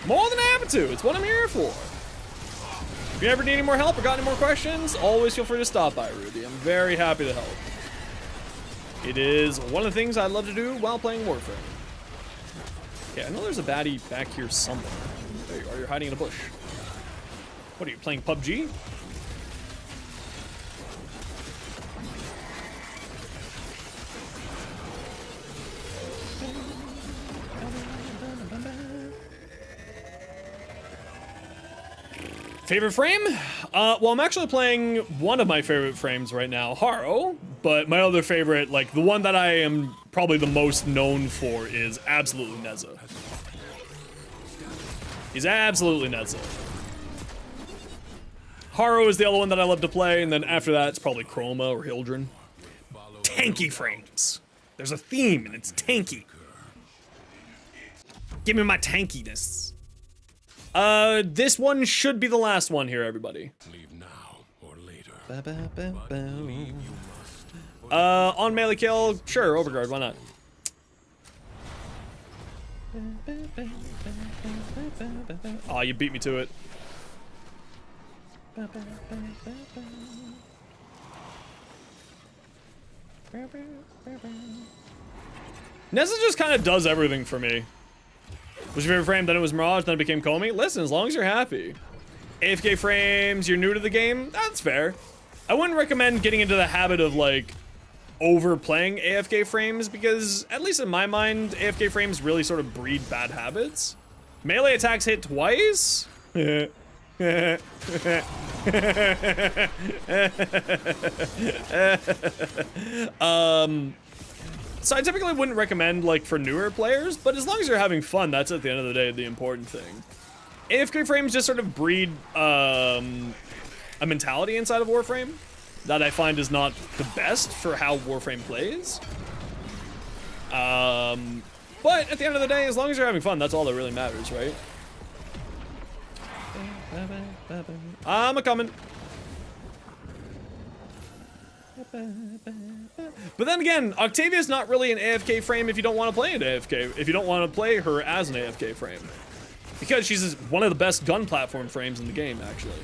More than happy to. It's what I'm here for. If you ever need any more help or got any more questions, always feel free to stop by, Ruby. I'm very happy to help. It is one of the things I love to do while playing Warframe. Okay, I know there's a baddie back here somewhere. There you are. You're hiding in a bush. What are you, playing PUBG? Favorite frame? Well, I'm actually playing one of my favorite frames right now, Haro, but my other favorite, like the one that I am probably the most known for, is absolutely Neza. He's absolutely Neza. Haro is the other one that I love to play, and then after that, it's probably Chroma or Hildren. Tanky frames. There's a theme, and it's tanky. Give me my tankiness. This one should be the last one here, everybody. Leave now or later. On melee kill, sure, overguard, why not? Aw, you beat me to it. Nessa just kind of does everything for me. Was your favorite frame? Then it was Mirage, then it became Comey. Listen, as long as you're happy. AFK frames, you're new to the game, that's fair. I wouldn't recommend getting into the habit of, like, overplaying AFK frames, because, at least in my mind, AFK frames really sort of breed bad habits. Melee attacks hit twice? So I typically wouldn't recommend, like, for newer players, but as long as you're having fun, that's at the end of the day the important thing. AFK frames just sort of breed a mentality inside of Warframe that I find is not the best for how Warframe plays. But at the end of the day, as long as you're having fun, that's all that really matters, right? I'm a-coming. But then again, Octavia's not really an AFK frame if you don't want to play an AFK, if you don't want to play her as an AFK frame. Because she's one of the best gun platform frames in the game, actually.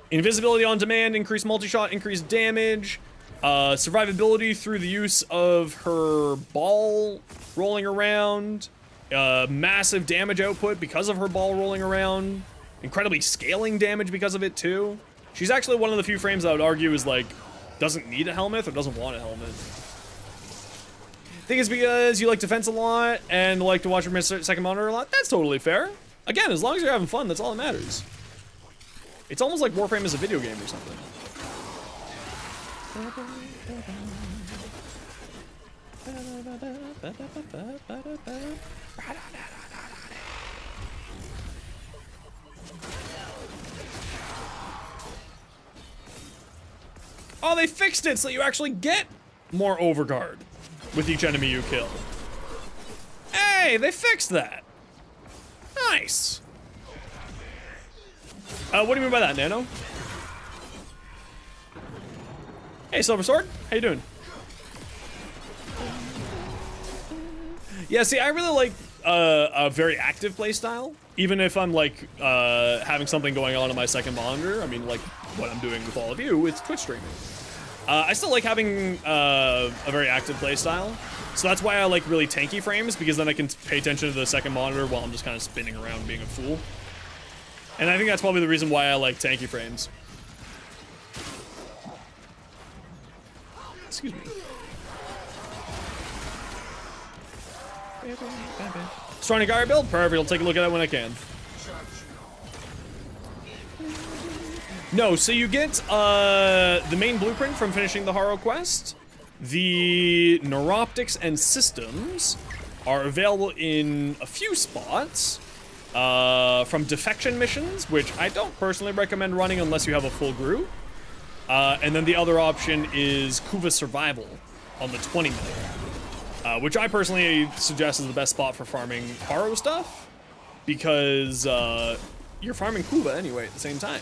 Invisibility on demand, increased multi-shot, increased damage, survivability through the use of her ball rolling around, massive damage output because of her ball rolling around, incredibly scaling damage because of it too. She's actually one of the few frames I would argue is like, doesn't need a helmet or doesn't want a helmet. I think it's because you like defense a lot and like to watch your second monitor a lot. That's totally fair. Again, as long as you're having fun, that's all that matters. It's almost like Warframe is a video game or something. Oh, they fixed it so you actually get more overguard with each enemy you kill. Hey, they fixed that. Nice. What do you mean by that, Nano? Hey, Silver Sword. How you doing? Yeah, see, I really like a very active playstyle. Even if I'm like having something going on my second monitor. I mean, like what I'm doing with all of you with Twitch streaming. I still like having a very active playstyle. So that's why I like really tanky frames, because then I can pay attention to the second monitor while I'm just kind of spinning around being a fool. And I think that's probably the reason why I like tanky frames. Excuse me. Strong Gyre build? Perfect, I'll take a look at it when I can. No, so you get the main blueprint from finishing the Haro quest. The neuroptics and systems are available in a few spots from defection missions, which I don't personally recommend running unless you have a full group. And then the other option is Kuva Survival on the 20-minute, which I personally suggest is the best spot for farming Haro stuff, because you're farming Kuva anyway at the same time.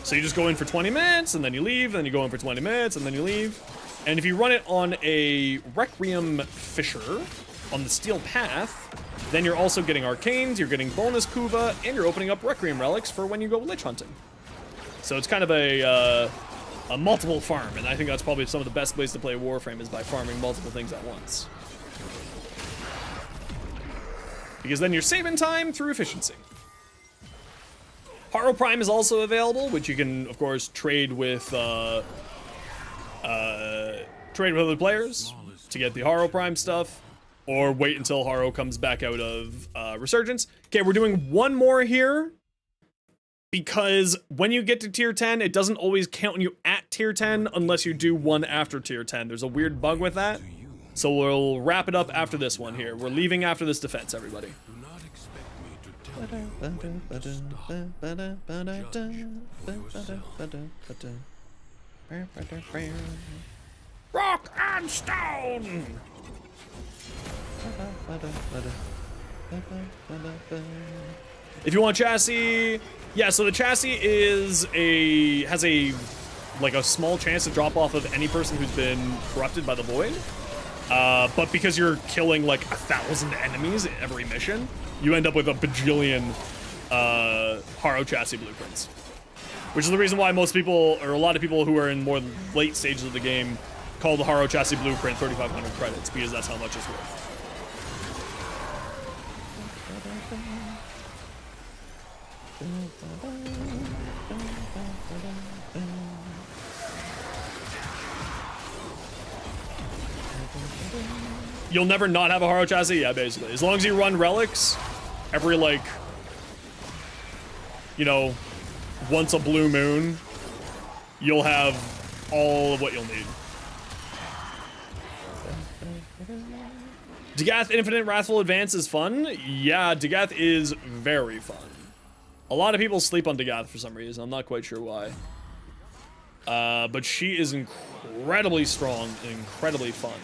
So you just go in for 20 minutes, and then you leave, then you go in for 20 minutes, and then you leave. And if you run it on a Requiem Fisher on the Steel Path, then you're also getting Arcanes, you're getting bonus Kuva, and you're opening up Requiem Relics for when you go Lich Hunting. So it's kind of a multiple farm, and I think that's probably some of the best ways to play Warframe is by farming multiple things at once. Because then you're saving time through efficiency. Haro Prime is also available, which you can, of course, trade with other players to get the Haro Prime stuff, or wait until Haro comes back out of Resurgence. Okay, we're doing one more here, because when you get to tier 10, it doesn't always count you at tier 10 unless you do one after tier 10. There's a weird bug with that. So we'll wrap it up after this one here. We're leaving after this defense, everybody. Do not expect me to tell you when to stop. Judge for yourself. Rock and stone! If you want chassis, yeah, so the chassis has a small chance to drop off of any person who's been corrupted by the void. But because you're killing like 1,000 enemies in every mission, you end up with a bajillion Haro chassis blueprints. Which is the reason why most people, or a lot of people who are in more late stages of the game, call the Haro chassis blueprint 3,500 credits, because that's how much it's worth. You'll never not have a Haro chassis? Yeah, basically. As long as you run relics every, like, you know, once a blue moon, you'll have all of what you'll need. Dagath Infinite Wrathful Advance is fun. Yeah, Dagath is very fun. A lot of people sleep on Dagath for some reason. I'm not quite sure why. But she is incredibly strong and incredibly fun.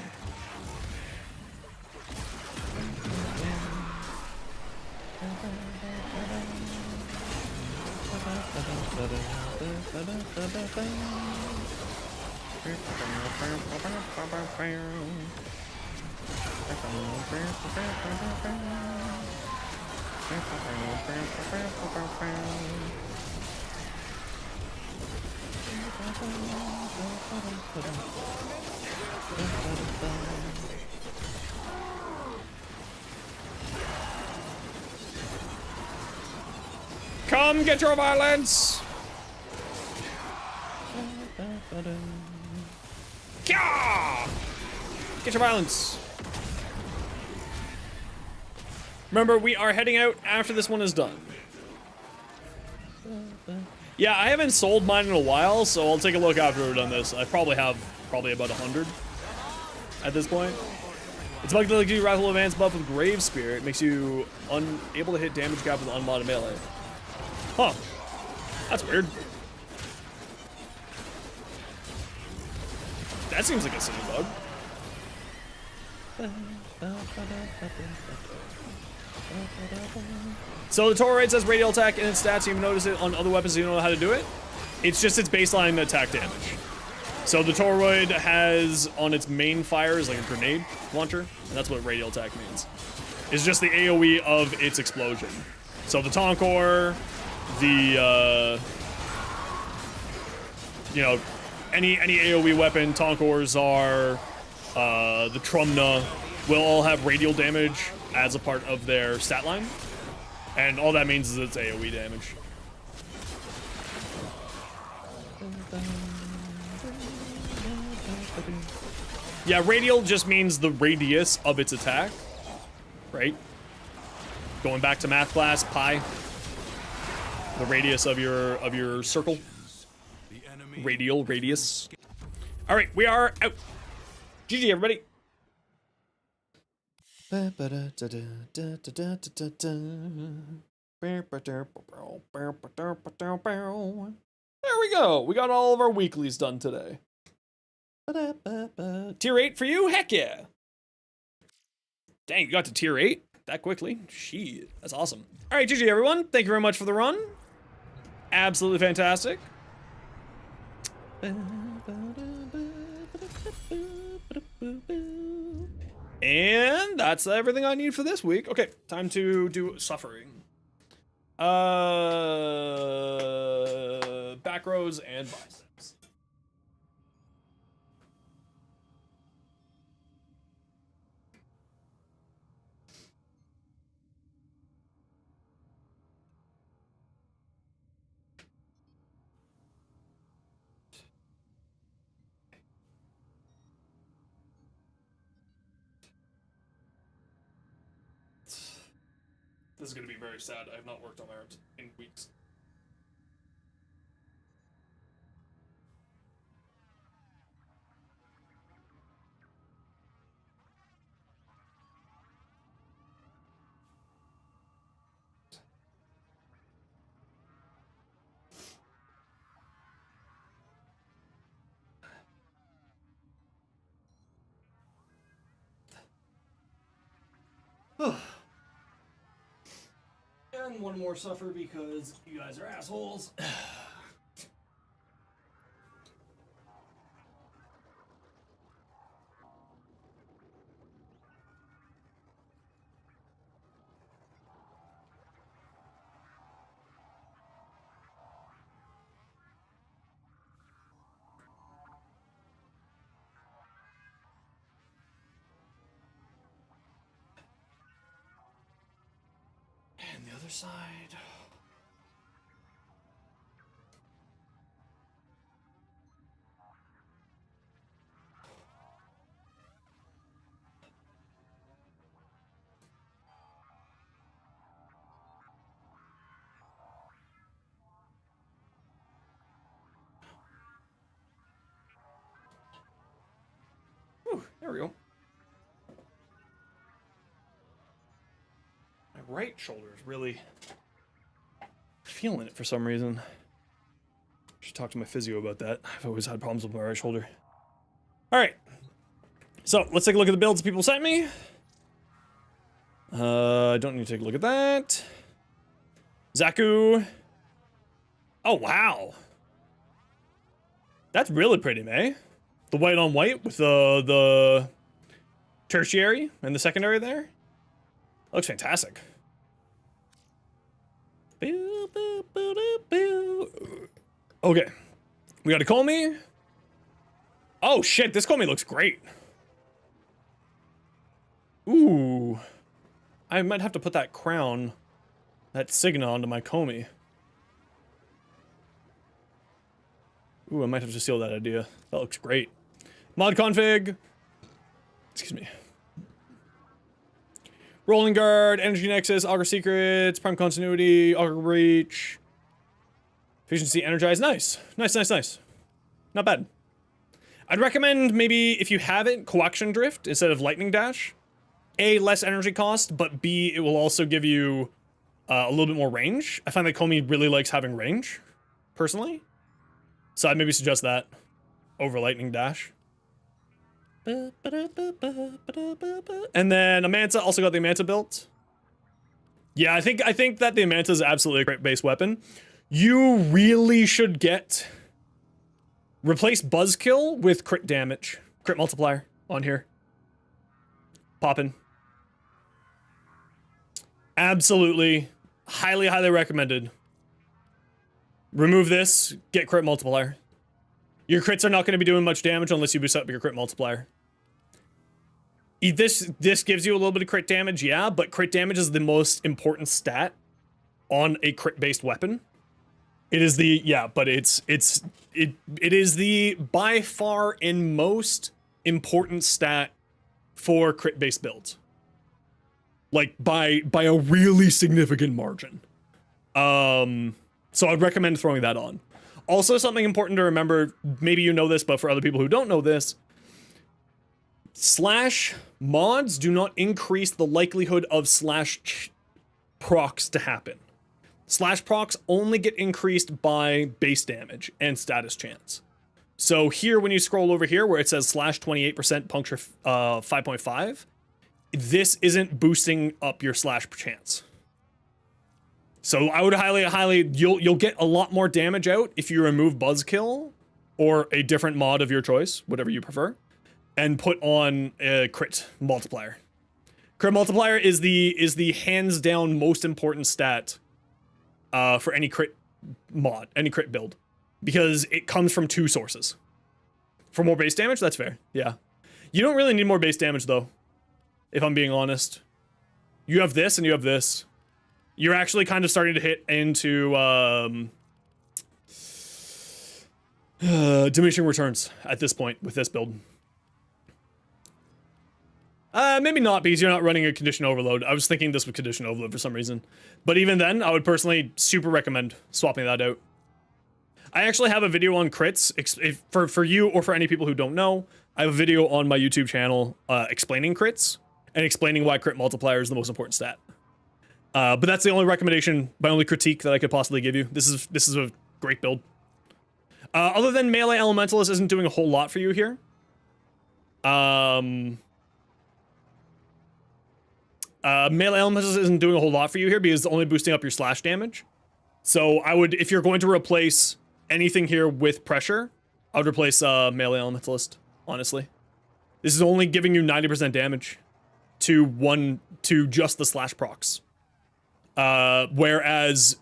Come get your violence! Kya! Get your violence! Remember, we are heading out after this one is done. Yeah, I haven't sold mine in a while, so I'll take a look after we're done this. I probably have about 100 at this point. It's bugged to do Wrathful Advance buff with Grave Spirit. It makes you unable to hit damage cap with unmodded melee. Huh. That's weird. That seems like a silly bug. So the Torah rate says radial attack in its stats. You even notice it on other weapons, so you don't know how to do it. It's just its baseline attack damage. So the Toroid has on its main fires like a grenade launcher, and that's what radial attack means. It's just the AoE of its explosion. So the Tonkor, the you know, any AoE weapon, Tonkors are, the Trumna will all have radial damage as a part of their stat line. And all that means is it's AoE damage. Yeah, radial just means the radius of its attack, right? Going back to math class, pi. The radius of your circle. The enemy Radial radius. All right, we are out. GG, everybody. There we go. We got all of our weeklies done today. Tier 8 for you? Heck yeah. Dang, you got to tier 8 that quickly? Shit, that's awesome. All right, GG, everyone. Thank you very much for the run. Absolutely fantastic. And that's everything I need for this week. Okay, time to do suffering. Back rows and biceps. This is going to be very sad. I have not worked on my arms in weeks. And one more suffer because you guys are assholes. And the other side. Whew, there we go. My right shoulder is really feeling it for some reason. Should talk to my physio about that. I've always had problems with my right shoulder. All right. So let's take a look at the builds people sent me. I don't need to take a look at that. Zaku. Oh, wow. That's really pretty, May. The white on white with the tertiary and the secondary there. Looks fantastic. Boo, boo, boo, boo, boo. Okay. We got a Comey. Oh, shit. This Comey looks great. Ooh. I might have to put that crown, that Signa onto my Comey. Ooh, I might have to steal that idea. That looks great. Mod config. Excuse me. Rolling Guard, Energy Nexus, Augur Secrets, Prime Continuity, Augur Breach. Efficiency, Energize. Nice. Nice, nice, nice. Not bad. I'd recommend maybe, if you have it, Coaction Drift instead of Lightning Dash. A, less energy cost, but B, it will also give you a little bit more range. I find that Comey really likes having range, personally. So I'd maybe suggest that over Lightning Dash. And then Amanta also got the Amanta built. Yeah, I think that the Amanta is absolutely a great base weapon. You really should get replace Buzzkill with crit damage, crit multiplier on here. Poppin'. Absolutely, highly, highly recommended. Remove this, get crit multiplier. Your crits are not going to be doing much damage unless you boost up your crit multiplier. This gives you a little bit of crit damage, yeah, but crit damage is the most important stat on a crit-based weapon. It is the, yeah, but it is the by far and most important stat for crit-based builds. Like by a really significant margin. So I'd recommend throwing that on. Also, something important to remember, maybe you know this, but for other people who don't know this, slash mods do not increase the likelihood of slash procs to happen. Slash procs only get increased by base damage and status chance. So here, when you scroll over here where it says slash 28% puncture 5.5, this isn't boosting up your slash chance. So I would highly, you'll get a lot more damage out if you remove Buzzkill or a different mod of your choice, whatever you prefer, and put on a crit multiplier. Crit multiplier is the hands down most important stat for any crit mod, any crit build, because it comes from two sources. For more base damage, that's fair. Yeah, you don't really need more base damage though, if I'm being honest. You have this and you have this. You're actually kind of starting to hit into diminishing returns at this point with this build. Maybe not, because you're not running a condition overload. I was thinking this with condition overload for some reason. But even then, I would personally super recommend swapping that out. I actually have a video on crits, for you or for any people who don't know. I have a video on my YouTube channel explaining crits and explaining why crit multiplier is the most important stat. But that's the only recommendation, my only critique that I could possibly give you. This is a great build. Other than melee elementalist isn't doing a whole lot for you here. Melee elementalist isn't doing a whole lot for you here because it's only boosting up your slash damage. So I would, if you're going to replace anything here with pressure, I would replace melee elementalist, honestly. This is only giving you 90% damage to just the slash procs. Whereas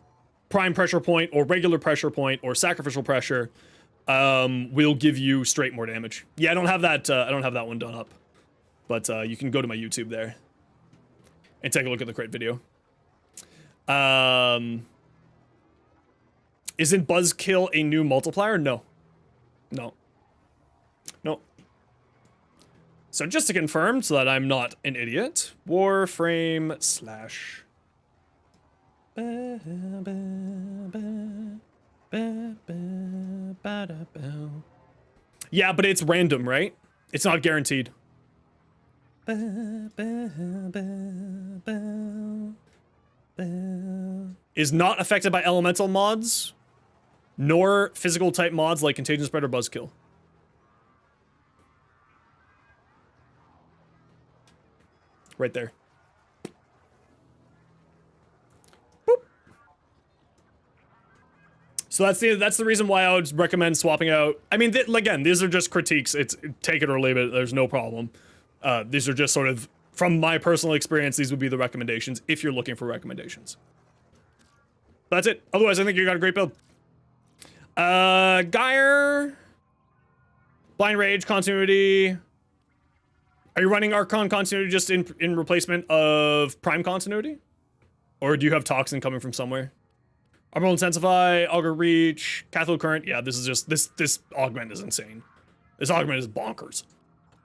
prime pressure point or regular pressure point or sacrificial pressure will give you straight more damage. Yeah, I don't have that one done up, but you can go to my YouTube there and take a look at the crit video. Isn't Buzzkill a new multiplier? No. So just to confirm, so that I'm not an idiot, Warframe slash. Yeah, but it's random, right? It's not guaranteed. Is not affected by elemental mods, nor physical type mods like Contagion Spread or Buzzkill. Right there. Boop. So that's the reason why I would recommend swapping out. I mean, again, these are just critiques. It's take it or leave it. There's no problem. These are just sort of, from my personal experience, these would be the recommendations if you're looking for recommendations. That's it. Otherwise, I think you got a great build. Gyre, Blind Rage, Continuity. Are you running Archon Continuity just in replacement of Prime Continuity? Or do you have Toxin coming from somewhere? Armor Intensify, Augur Reach, Cathode Current. Yeah, this is just, this augment is insane. This augment is bonkers.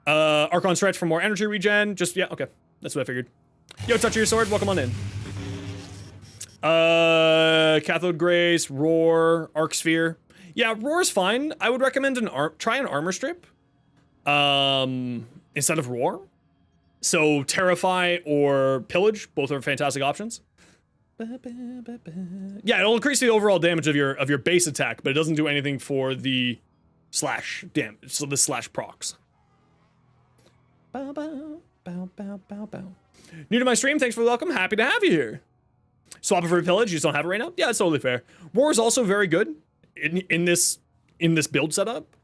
Archon Stretch for more energy regen. Just, yeah, okay. That's what I figured. Yo, Touch of Your Sword, welcome on in. Cathode Grace, Roar, Arc Sphere. Yeah, Roar's fine. I would recommend try an Armor Strip. Instead of Roar. So Terrify or Pillage, both are fantastic options. Yeah, it'll increase the overall damage of your base attack, but it doesn't do anything for the slash damage, so the slash procs. Bow, bow, bow, bow, bow, bow. New to my stream, thanks for the welcome. Happy to have you here. Swap it for Pillage, you just don't have it right now? Yeah, it's totally fair. Roar is also very good in this build setup,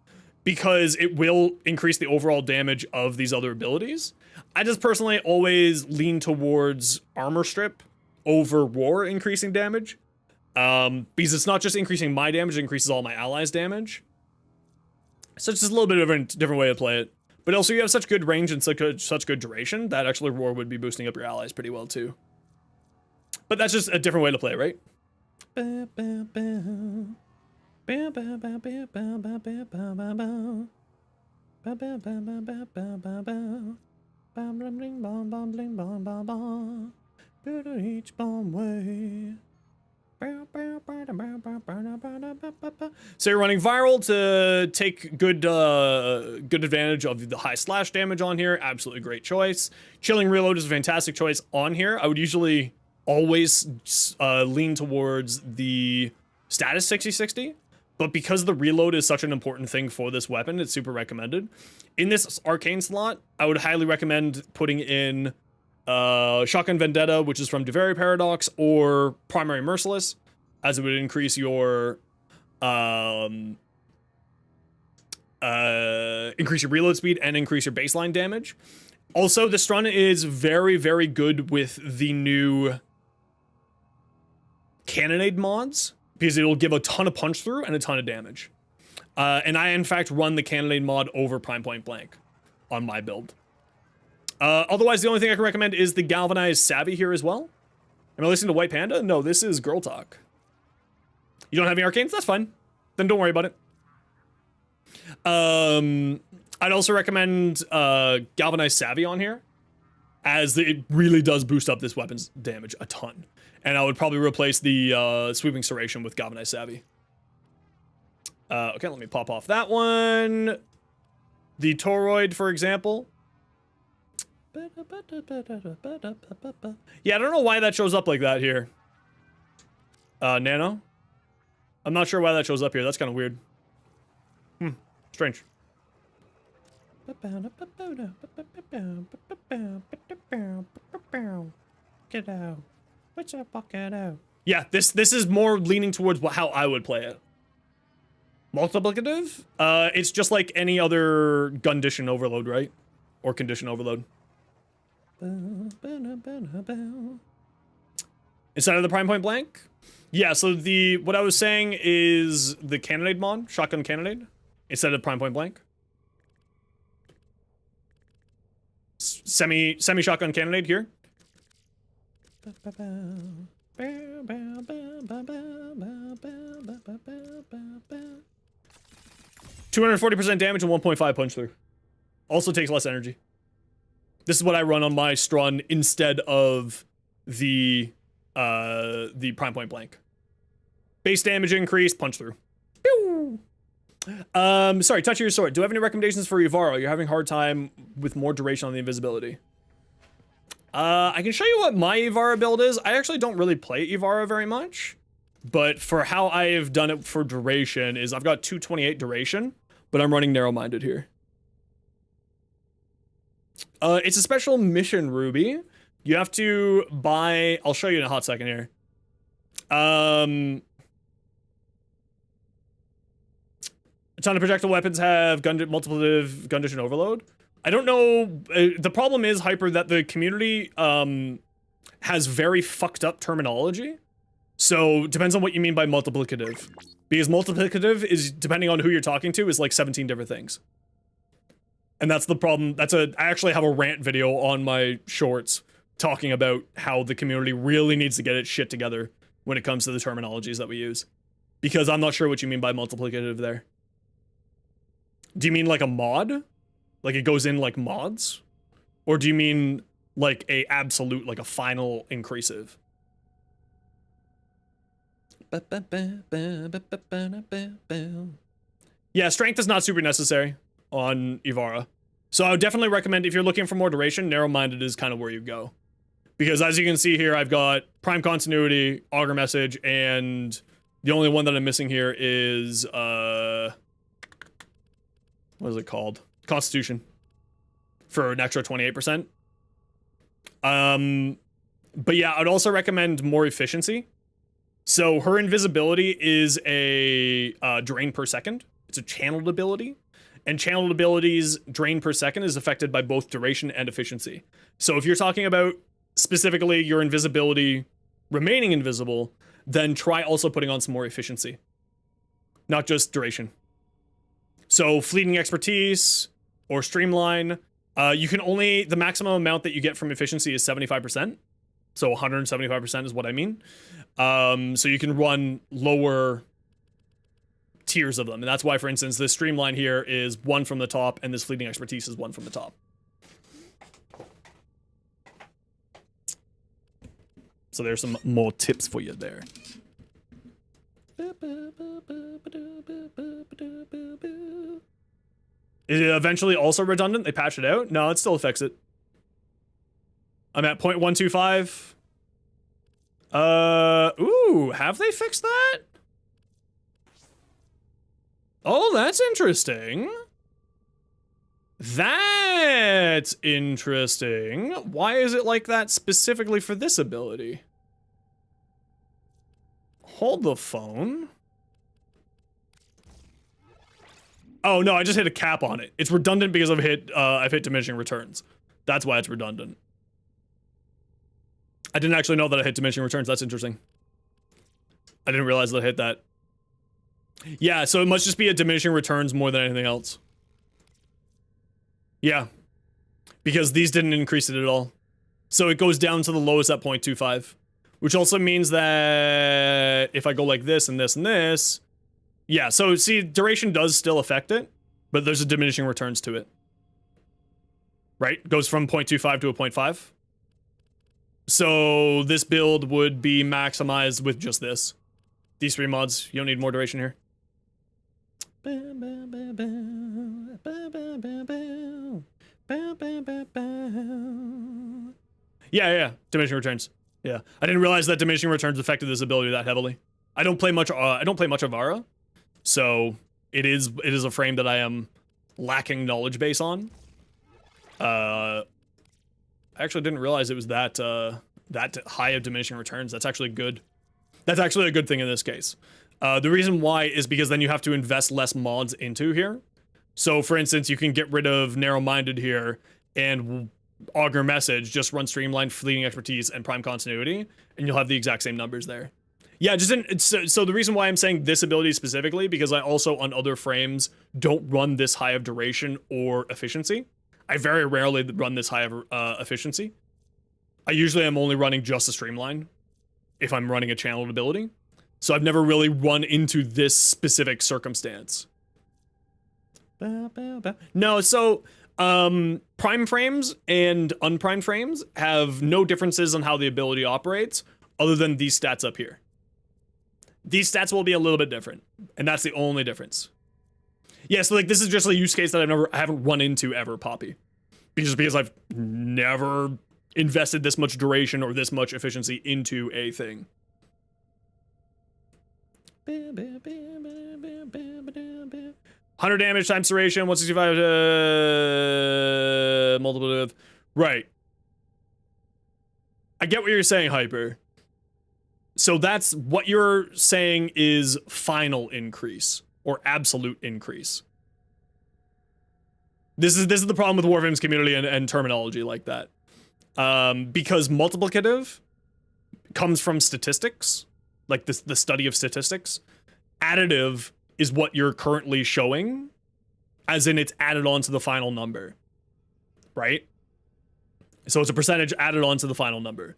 because it will increase the overall damage of these other abilities. I just personally always lean towards Armor Strip over Roar increasing damage. Because it's not just increasing my damage, it increases all my allies' damage. So it's just a little bit of a different way to play it. But also you have such good range and such good duration that actually Roar would be boosting up your allies pretty well too. But that's just a different way to play, right? So you're running viral to take good advantage of the high slash damage on here. Absolutely great choice. Chilling reload is a fantastic choice on here. I would usually always lean towards the status 60/60, but because the reload is such an important thing for this weapon, it's super recommended. In this arcane slot, I would highly recommend putting in Shotgun Vendetta, which is from Devari Paradox, or Primary Merciless, as it would increase your reload speed and increase your baseline damage. Also, this run is very, very good with the new Cannonade mods, because it'll give a ton of punch through and a ton of damage. And I, in fact, run the Cannonade mod over Prime Point Blank on my build. Otherwise, the only thing I can recommend is the Galvanized Savvy here as well. Am I listening to White Panda? No, this is Girl Talk. You don't have any arcanes? That's fine. Then don't worry about it. I'd also recommend Galvanized Savvy on here, as it really does boost up this weapon's damage a ton. And I would probably replace the Sweeping Serration with Galvanized Savvy. Okay, let me pop off that one. The Toroid, for example. Yeah, I don't know why that shows up like that here. Nano? I'm not sure why that shows up here. That's kind of weird. Strange. Get out. What's up, get out? Yeah, this is more leaning towards how I would play it. Multiplicative? It's just like any other condition overload, right? Or condition overload. Instead of the Prime Point Blank? Yeah, so what I was saying is the Cannonade mod, Shotgun Cannonade, instead of Prime Point Blank. Semi-shotgun Cannonade here. 240% damage and 1.5 punch through. Also takes less energy. This is what I run on my Strun instead of the Prime Point Blank. Base damage increase, punch through. Pew! Sorry, touch of your sword. Do you have any recommendations for Ivaro? You're having a hard time with more duration on the invisibility. I can show you what my Ivara build is. I actually don't really play Ivara very much, but for how I have done it for duration is I've got 228 duration, but I'm running narrow-minded here. It's a special mission ruby. You have to buy, I'll show you in a hot second here. A ton of projectile weapons have multiplicative condition overload. I don't know, the problem is, Hyper, that the community has very fucked up terminology. So, depends on what you mean by multiplicative. Because multiplicative is, depending on who you're talking to, is like 17 different things. And that's the problem. I actually have a rant video on my shorts talking about how the community really needs to get its shit together when it comes to the terminologies that we use. Because I'm not sure what you mean by multiplicative there. Do you mean like a mod? Like it goes in like mods? Or do you mean like a absolute, like a final increasive? Yeah, strength is not super necessary on Ivara. So I would definitely recommend, if you're looking for more duration, narrow-minded is kind of where you go. Because as you can see here, I've got Prime Continuity, Augur Message, and the only one that I'm missing here is, what is it called? Constitution. For an extra 28%. But yeah, I'd also recommend more efficiency. So her invisibility is a drain per second. It's a channeled ability. And channeled abilities drain per second is affected by both duration and efficiency. So if you're talking about specifically your invisibility remaining invisible, then try also putting on some more efficiency. Not just duration. So fleeting expertise or streamline, you can only, the maximum amount that you get from efficiency is 75%. So 175% is what I mean. So you can run lower tiers of them. And that's why, for instance, this streamline here is 1 from the top, and this fleeting expertise is 1 from the top. So there's some more tips for you there. Is it eventually also redundant? They patched it out? No, it still affects it. I'm at 0.125. Ooh, have they fixed that? Oh, that's interesting. That's interesting. Why is it like that specifically for this ability? Hold the phone. Oh no, I just hit a cap on it. It's redundant because I've hit diminishing returns. That's why it's redundant. I didn't actually know that I hit diminishing returns. That's interesting. I didn't realize that I hit that. Yeah, so it must just be a diminishing returns more than anything else. Yeah. Because these didn't increase it at all. So it goes down to the lowest at 0.25. Which also means that if I go like this and this and this... Yeah, so see, duration does still affect it, but there's a diminishing returns to it. Right? It goes from 0.25 to a 0.5. So this build would be maximized with just this. These 3 mods. You don't need more duration here. Yeah. Diminishing returns. Yeah. I didn't realize that diminishing returns affected this ability that heavily. I don't play much of Vara, so it is a frame that I am lacking knowledge base on. I actually didn't realize it was that high of diminishing returns. That's actually good. That's actually a good thing in this case. The reason why is because then you have to invest less mods into here. So for instance, you can get rid of narrow-minded here and augur message, just run streamlined, fleeting expertise, and prime continuity, and you'll have the exact same numbers there. Yeah, so the reason why I'm saying this ability specifically, because I also on other frames don't run this high of duration or efficiency. I very rarely run this high of efficiency. I usually am only running just a streamline if I'm running a channeled ability. So I've never really run into this specific circumstance. No, so prime frames and unprimed frames have no differences on how the ability operates other than these stats up here. These stats will be a little bit different, and that's the only difference. Yeah, so like this is just a use case that I haven't run into ever, Poppy. Because I've never invested this much duration or this much efficiency into a thing. 100 damage times duration, 165 multiple. Right. I get what you're saying, Hyper. So that's what you're saying is final increase or absolute increase. This is the problem with Warframe's community and terminology like that. Because multiplicative comes from statistics, like the study of statistics. Additive is what you're currently showing, as in it's added on to the final number, right? So it's a percentage added on to the final number.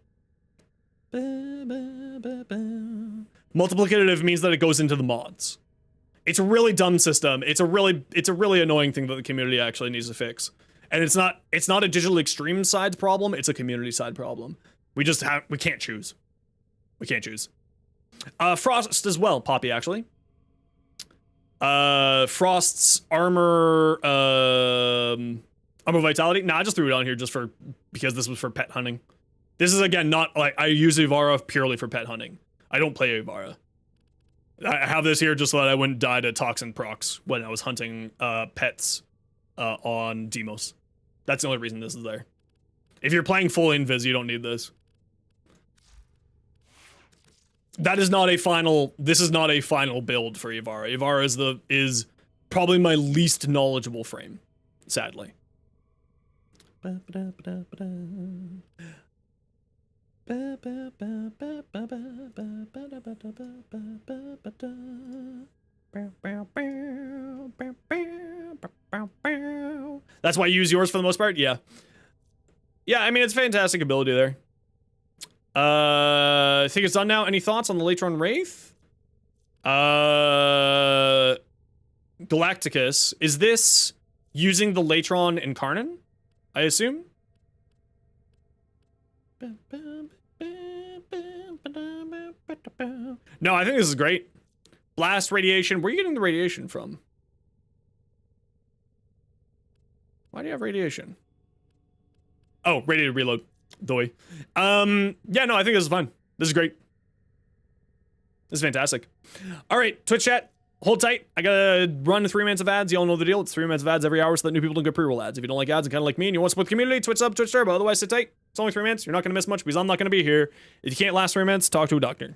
Multiplicative means that it goes into the mods. It's a really dumb system. It's a really annoying thing that the community actually needs to fix. And it's not a digital extreme side problem, it's a community side problem. We can't choose. We can't choose. Frost as well, Poppy, actually. Frost's armor vitality. Nah, I just threw it on here just because this was for pet hunting. This is again not like I use Ivara purely for pet hunting. I don't play Ivara. I have this here just so that I wouldn't die to toxin procs when I was hunting pets on Demos. That's the only reason this is there. If you're playing full invis, you don't need this. That is not a final. This is not a final build for Ivara. Ivara is probably my least knowledgeable frame, sadly. That's why you use yours for the most part? Yeah. Yeah, I mean, it's a fantastic ability there. I think it's done now. Any thoughts on the Latron Wraith? Galacticus. Is this using the Latron Incarnon? I assume? No, I think this is great. Blast radiation. Where are you getting the radiation from? Why do you have radiation? Oh, radiated reload. Doy. Yeah, no, I think this is fun. This is great. This is fantastic. All right, Twitch chat, hold tight. I gotta run 3 minutes of ads. You all know the deal. It's 3 minutes of ads every hour so that new people don't get pre-roll ads. If you don't like ads and kind of like me and you want to support the community, Twitch sub, Twitch turbo. Otherwise, sit tight. It's only 3 minutes. You're not gonna miss much because I'm not gonna be here. If you can't last 3 minutes, talk to a doctor.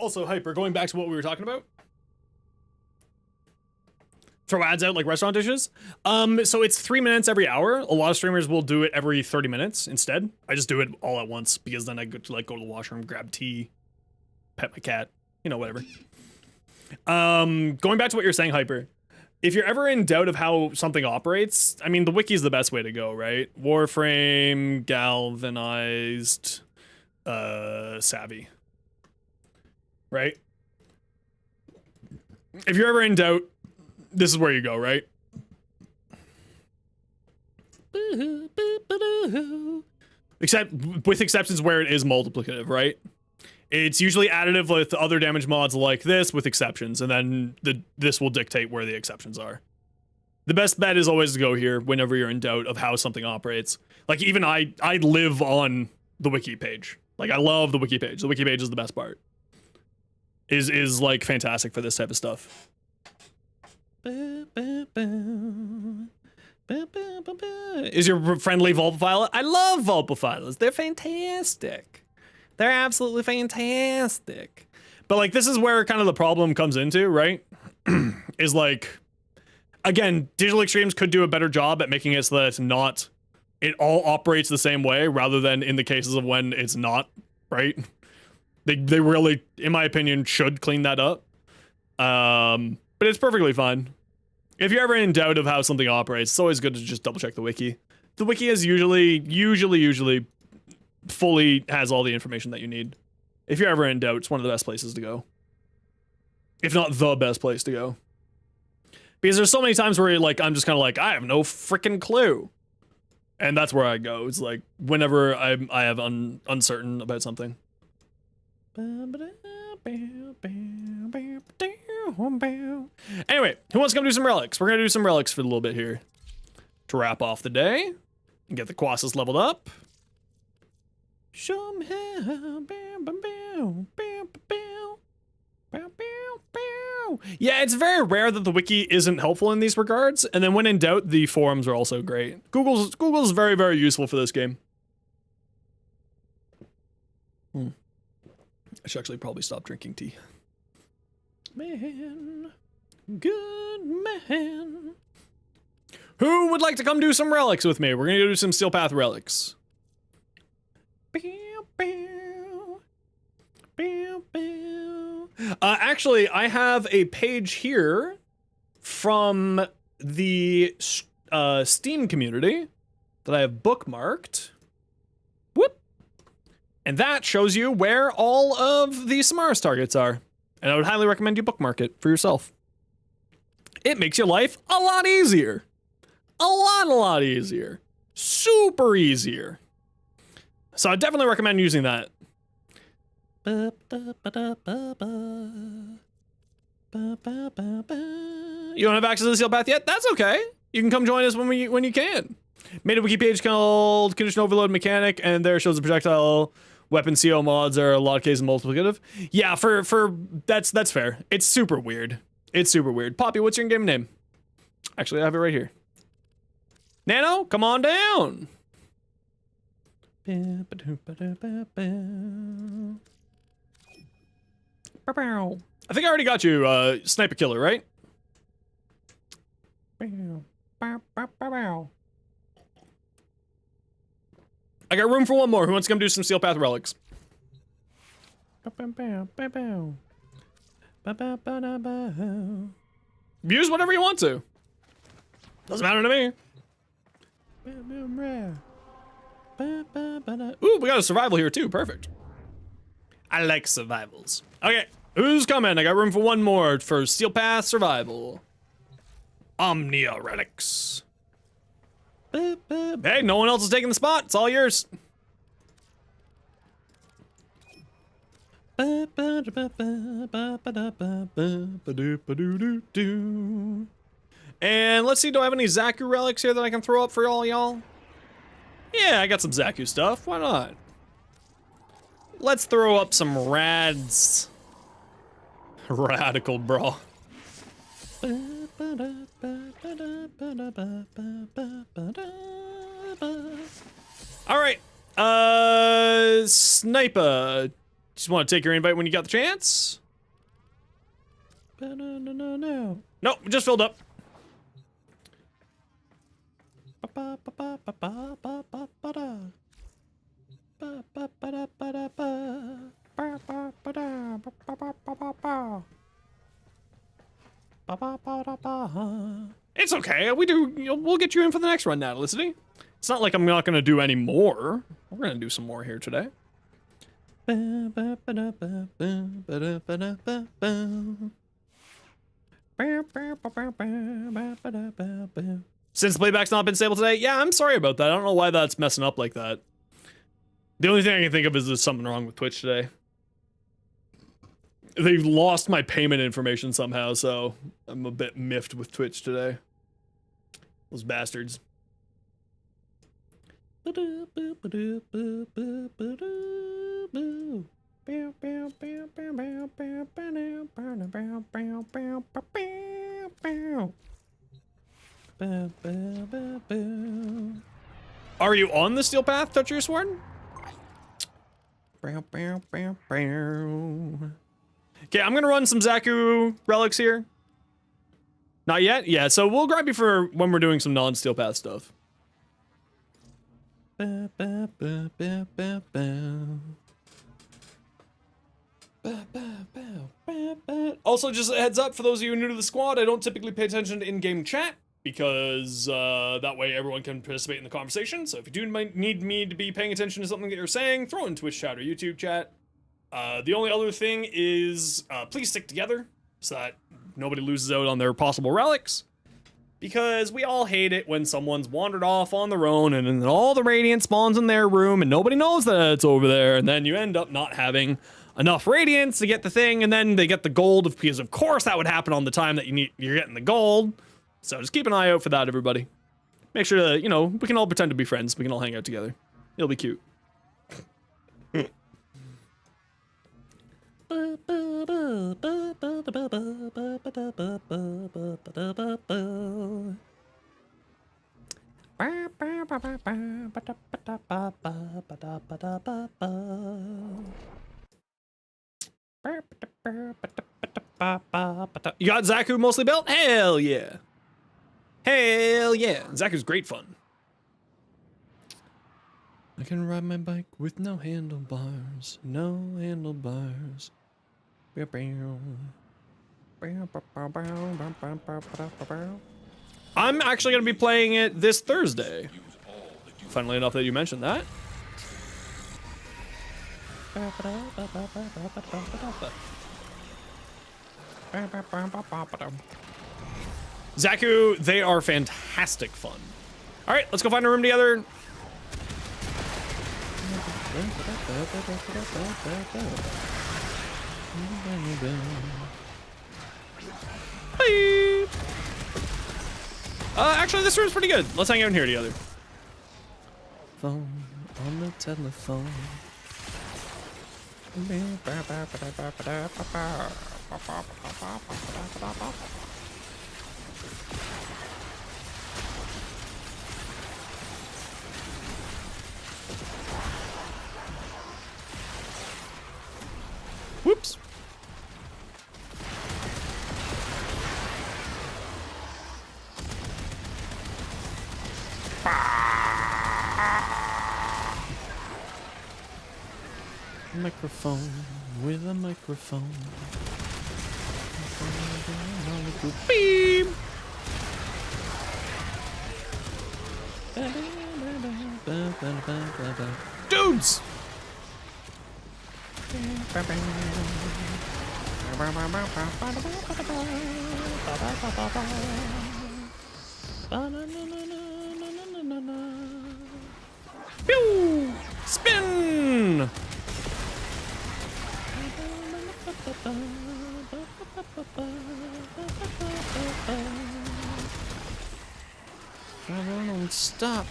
Also, Hyper, going back to what we were talking about. Throw ads out like restaurant dishes. So it's 3 minutes every hour. A lot of streamers will do it every 30 minutes instead. I just do it all at once because then I go to go to the washroom, grab tea, pet my cat, you know, whatever. Going back to what you're saying, Hyper. If you're ever in doubt of how something operates, I mean, the wiki is the best way to go, right? Warframe, galvanized, savvy. Right? If you're ever in doubt, this is where you go, right? Except with exceptions where it is multiplicative, right? It's usually additive with other damage mods like this, with exceptions, and then this will dictate where the exceptions are. The best bet is always to go here whenever you're in doubt of how something operates. Like, even I live on the wiki page. Like, I love the wiki page. The wiki page is the best part. Is like fantastic for this type of stuff. Is your friendly Vulpapilot? I love Vulpapilots. They're fantastic. They're absolutely fantastic. But like, this is where kind of the problem comes into, right? Is like, again, Digital Extremes could do a better job at making it so that it all operates the same way, rather than in the cases of when it's not, right? They really, in my opinion, should clean that up. But it's perfectly fine. If you're ever in doubt of how something operates, it's always good to just double check the wiki. The wiki is usually fully has all the information that you need. If you're ever in doubt, it's one of the best places to go. If not the best place to go. Because there's so many times where like, I'm just kind of like, I have no freaking clue. And that's where I go. It's like, whenever I have uncertain about something. Anyway, who wants to come do some relics? We're gonna do some relics for a little bit here to wrap off the day and get the Quassus leveled up. Yeah, it's very rare that the wiki isn't helpful in these regards, and then when in doubt, the forums are also great. Google's very, very useful for this game. I should actually probably stop drinking tea. Man. Good man. Who would like to come do some relics with me? We're gonna do some Steel Path relics. Actually, I have a page here from the Steam community that I have bookmarked. Whoop. And that shows you where all of the Samaras targets are. And I would highly recommend you bookmark it for yourself. It makes your life a lot easier. A lot easier. Super easier. So I definitely recommend using that. You don't have access to the Steel Path yet? That's okay. You can come join us when you can. Made a wiki page called Condition Overload Mechanic, and there shows the projectile weapon CO mods are a lot of cases multiplicative. Yeah, for that's fair. It's super weird. It's super weird. Poppy, what's your game name? Actually, I have it right here. Nano, come on down. I think I already got you, Sniper Killer, right? I got room for one more. Who wants to come do some Steel Path relics? Use whatever you want to. Doesn't matter to me. Ooh, we got a survival here too. Perfect. I like survivals. Okay, who's coming? I got room for one more for Steel Path survival. Omnia relics. Hey, no one else is taking the spot. It's all yours. And let's see, do I have any Zaku relics here that I can throw up for all y'all? Yeah, I got some Zaku stuff. Why not? Let's throw up some rads. Radical, bro. All right. Sniper. Just want to take your invite when you got the chance? No, just filled up. It's okay. We'll get you in for the next run, Natalicity. It's not like I'm not gonna do any more. We're gonna do some more here today. Since the playback's not been stable today, yeah, I'm sorry about that. I don't know why that's messing up like that. The only thing I can think of is there's something wrong with Twitch today. They've lost my payment information somehow, so I'm a bit miffed with Twitch today. Those bastards. Are you on the steel path, Touch Your Sword? Okay, I'm gonna run some Zaku relics here. Not yet? Yeah, so we'll grab you for when we're doing some non-steel path stuff. Also, just a heads up for those of you new to the squad, I don't typically pay attention to in-game chat because that way everyone can participate in the conversation. So if you do need me to be paying attention to something that you're saying, throw in Twitch chat or YouTube chat. The only other thing is please stick together so that nobody loses out on their possible relics. Because we all hate it when someone's wandered off on their own and then all the radiant spawns in their room and nobody knows that it's over there, and then you end up not having enough radiance to get the thing, and then they get the gold, because of course that would happen on the time that you're getting the gold. So just keep an eye out for that, everybody. Make sure that, you know, we can all pretend to be friends. We can all hang out together. It'll be cute. You got Zaku mostly built? Hell yeah. Hell yeah. Zaku's great fun. I can ride my bike with no handlebars. No handlebars. I'm actually going to be playing it this Thursday. Funnily enough that you mentioned that. Zaku, they are fantastic fun. All right, let's go find a room together. Bye. Actually, this room's pretty good. Let's hang out in here together. Phone on the telephone. Whoops. Microphone with a microphone. Beep. Dudes. Pew! Spin! I don't stop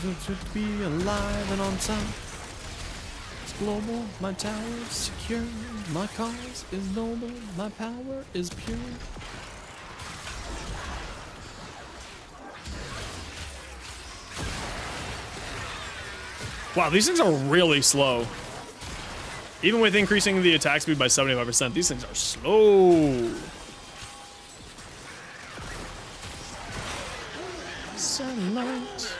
to be alive and on top. It's global, my tower is secure, my cause is noble, my power is pure. Wow, these things are really slow. Even with increasing the attack speed by 75%, these things are slow. Sunlight.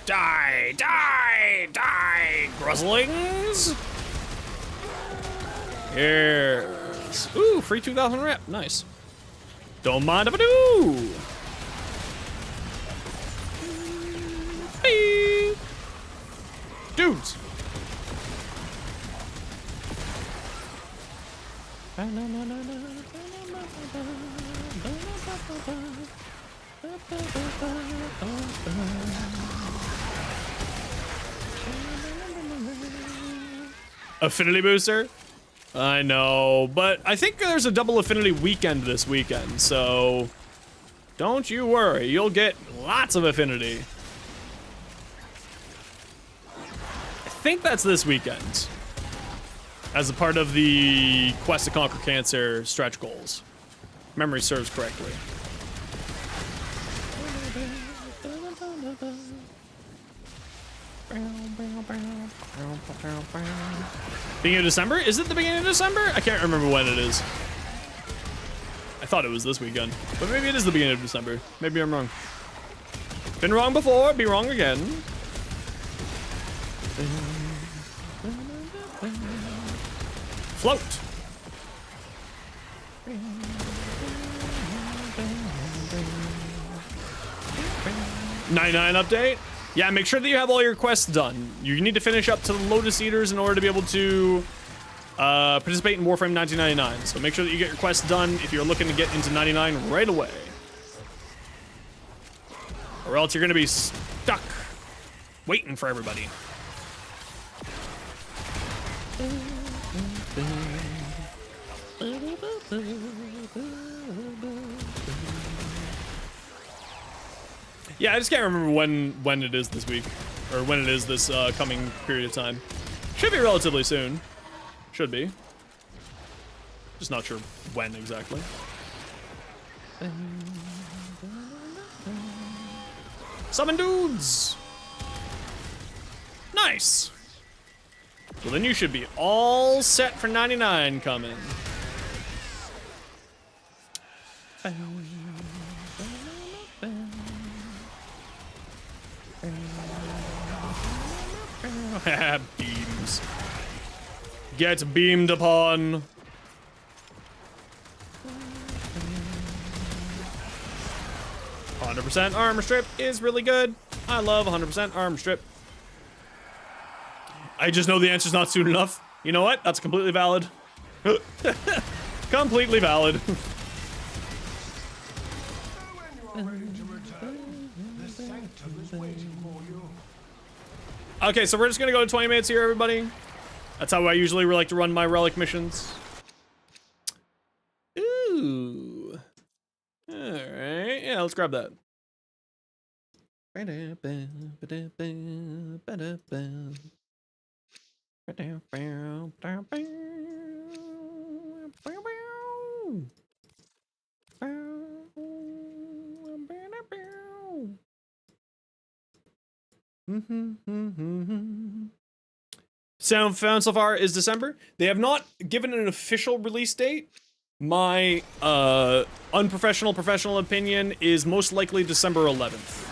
Die, die, die, Gruzzlings. Yes. Ooh, free 2,000 rep. Nice. Don't mind if I do. Hey. Dudes. Affinity booster? I know, but I think there's a double affinity weekend this weekend, so don't you worry, you'll get lots of affinity. I think that's this weekend, as a part of the Quest to Conquer Cancer stretch goals. Memory serves correctly. Beginning of December? Is it the beginning of December? I can't remember when it is. I thought it was this weekend, but maybe it is the beginning of December. Maybe I'm wrong. Been wrong before, be wrong again. Float. '99 update. Yeah, make sure that you have all your quests done. You need to finish up to the Lotus Eaters in order to be able to participate in Warframe 1999. So make sure that you get your quests done if you're looking to get into 99 right away. Or else you're going to be stuck waiting for everybody. Yeah, I just can't remember when it is this week, or when it is this coming period of time. Should be relatively soon. Should be. Just not sure when exactly. Summon dudes! Nice! Well, then you should be all set for 99 coming. Beams. Get beamed upon. "100% armor strip is really good. I love 100% armor strip. I just know the answer's not soon enough. You know what? That's completely valid. Completely valid. When you are ready to return, the sanctum is waiting for you. Okay, so we're just gonna go to 20 minutes here, everybody. That's how I usually like to run my relic missions. Ooh. Alright, yeah, let's grab that. Sound found so far is December. They have not given an official release date. My unprofessional professional opinion is most likely December 11th.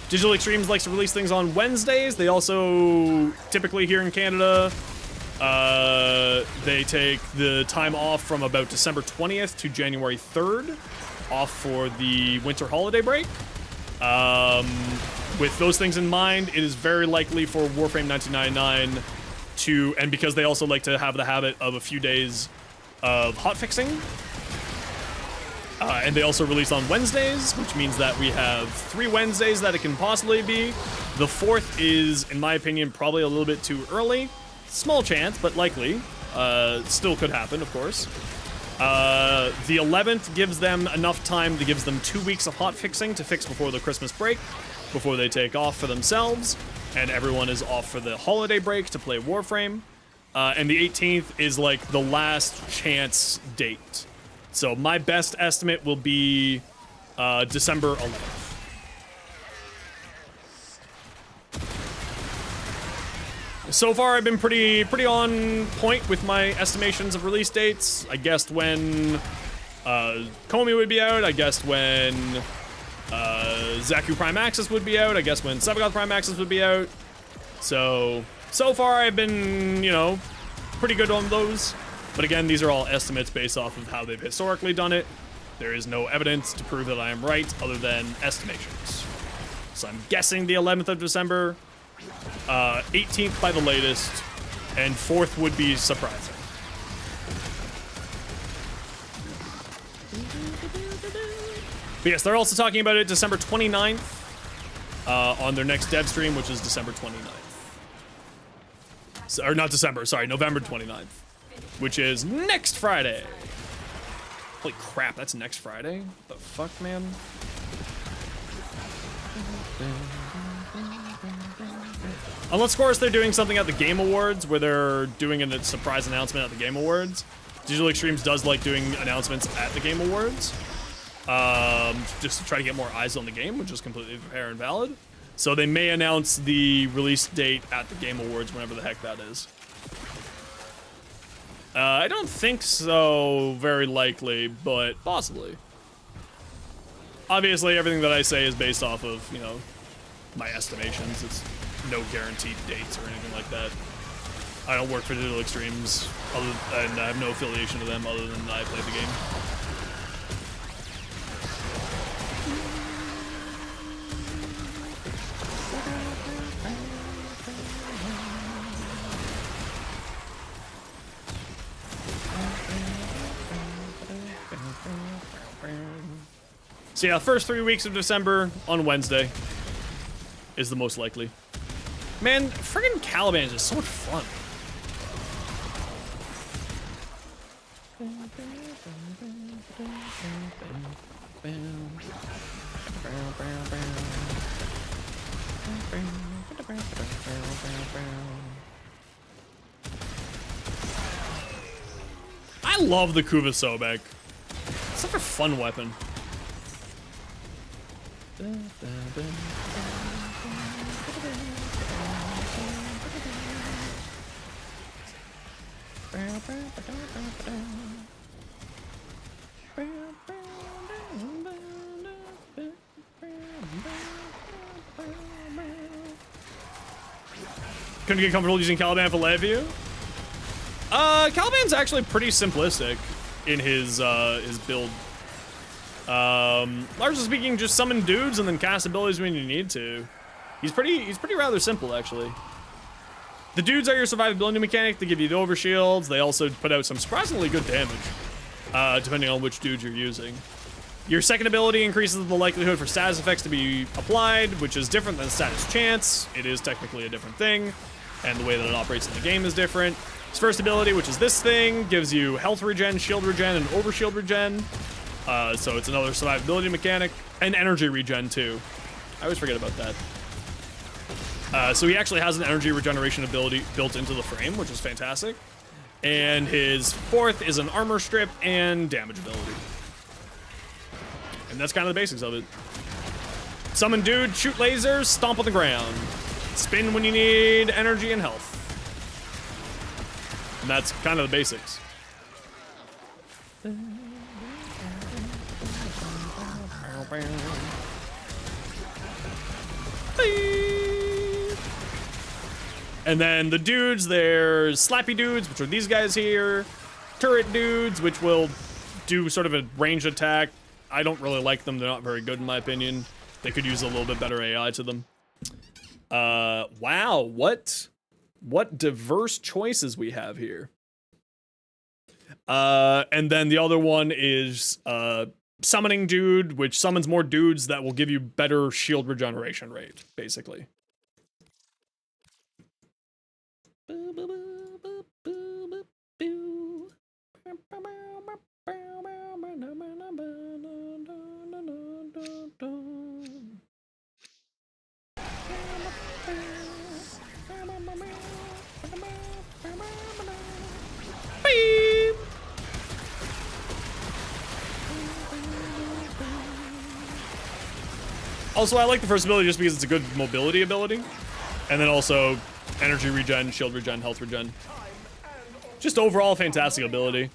Digital Extremes likes to release things on Wednesdays. They also, typically here in Canada, they take the time off from about December 20th to January 3rd off for the winter holiday break. With those things in mind, it is very likely for Warframe 1999 to, and because they also like to have the habit of a few days of hotfixing, and they also release on Wednesdays, which means that we have 3 Wednesdays that it can possibly be. The 4th is, in my opinion, probably a little bit too early. Small chance, but likely. Still could happen, of course. The 11th gives them enough time to gives them 2 weeks of hotfixing to fix before the Christmas break, before they take off for themselves, and everyone is off for the holiday break to play Warframe. And the 18th is like the last chance date. So my best estimate will be December 11th. So far, I've been pretty on point with my estimations of release dates. I guessed when Comey would be out. I guessed when Zaku Prime Access would be out. I guessed when Sabagoth Prime Access would be out. So far, I've been, you know, pretty good on those. But again, these are all estimates based off of how they've historically done it. There is no evidence to prove that I am right other than estimations. So I'm guessing the 11th of December, 18th by the latest, and 4th would be surprising. But yes, they're also talking about it December 29th on their next dev stream, which is December 29th. Or not December, sorry, November 29th, which is next Friday. Holy crap, that's next Friday? What the fuck, man? Unless, of course, they're doing something at the Game Awards where they're doing a surprise announcement at the Game Awards. Digital Extremes does like doing announcements at the Game Awards. Just to try to get more eyes on the game, which is completely fair and valid. So they may announce the release date at the Game Awards, whenever the heck that is. I don't think so, very likely, but possibly. Obviously, everything that I say is based off of, you know, my estimations. It's no guaranteed dates or anything like that. I don't work for Digital Extremes, and I have no affiliation to them other than I play the game. So yeah, first 3 weeks of December on Wednesday is the most likely. Man, friggin' Caliban is just so much fun. I love the Kuva Sobek. It's such a fun weapon. Couldn't get comfortable using Caliban for Leviu? Caliban's actually pretty simplistic in his build. Largely speaking, just summon dudes and then cast abilities when you need to. He's pretty rather simple, actually. The dudes are your survivability mechanic. They give you the overshields. They also put out some surprisingly good damage, depending on which dude you're using. Your second ability increases the likelihood for status effects to be applied, which is different than status chance. It is technically a different thing, and the way that it operates in the game is different. His first ability, which is this thing, gives you health regen, shield regen, and overshield regen. So it's another survivability mechanic, and energy regen too. I always forget about that. So he actually has an energy regeneration ability built into the frame, which is fantastic. And his fourth is an armor strip and damage ability. And that's kind of the basics of it. Summon dude, shoot lasers, stomp on the ground. Spin when you need energy and health. And that's kind of the basics. And then the dudes, there's slappy dudes, which are these guys here. Turret dudes, which will do sort of a ranged attack. I don't really like them. They're not very good in my opinion. They could use a little bit better AI to them. Wow, what diverse choices we have here. And then the other one is summoning dude, which summons more dudes that will give you better shield regeneration rate, basically. Also, I like the first ability just because it's a good mobility ability. And then also energy regen, shield regen, health regen. Just overall fantastic ability.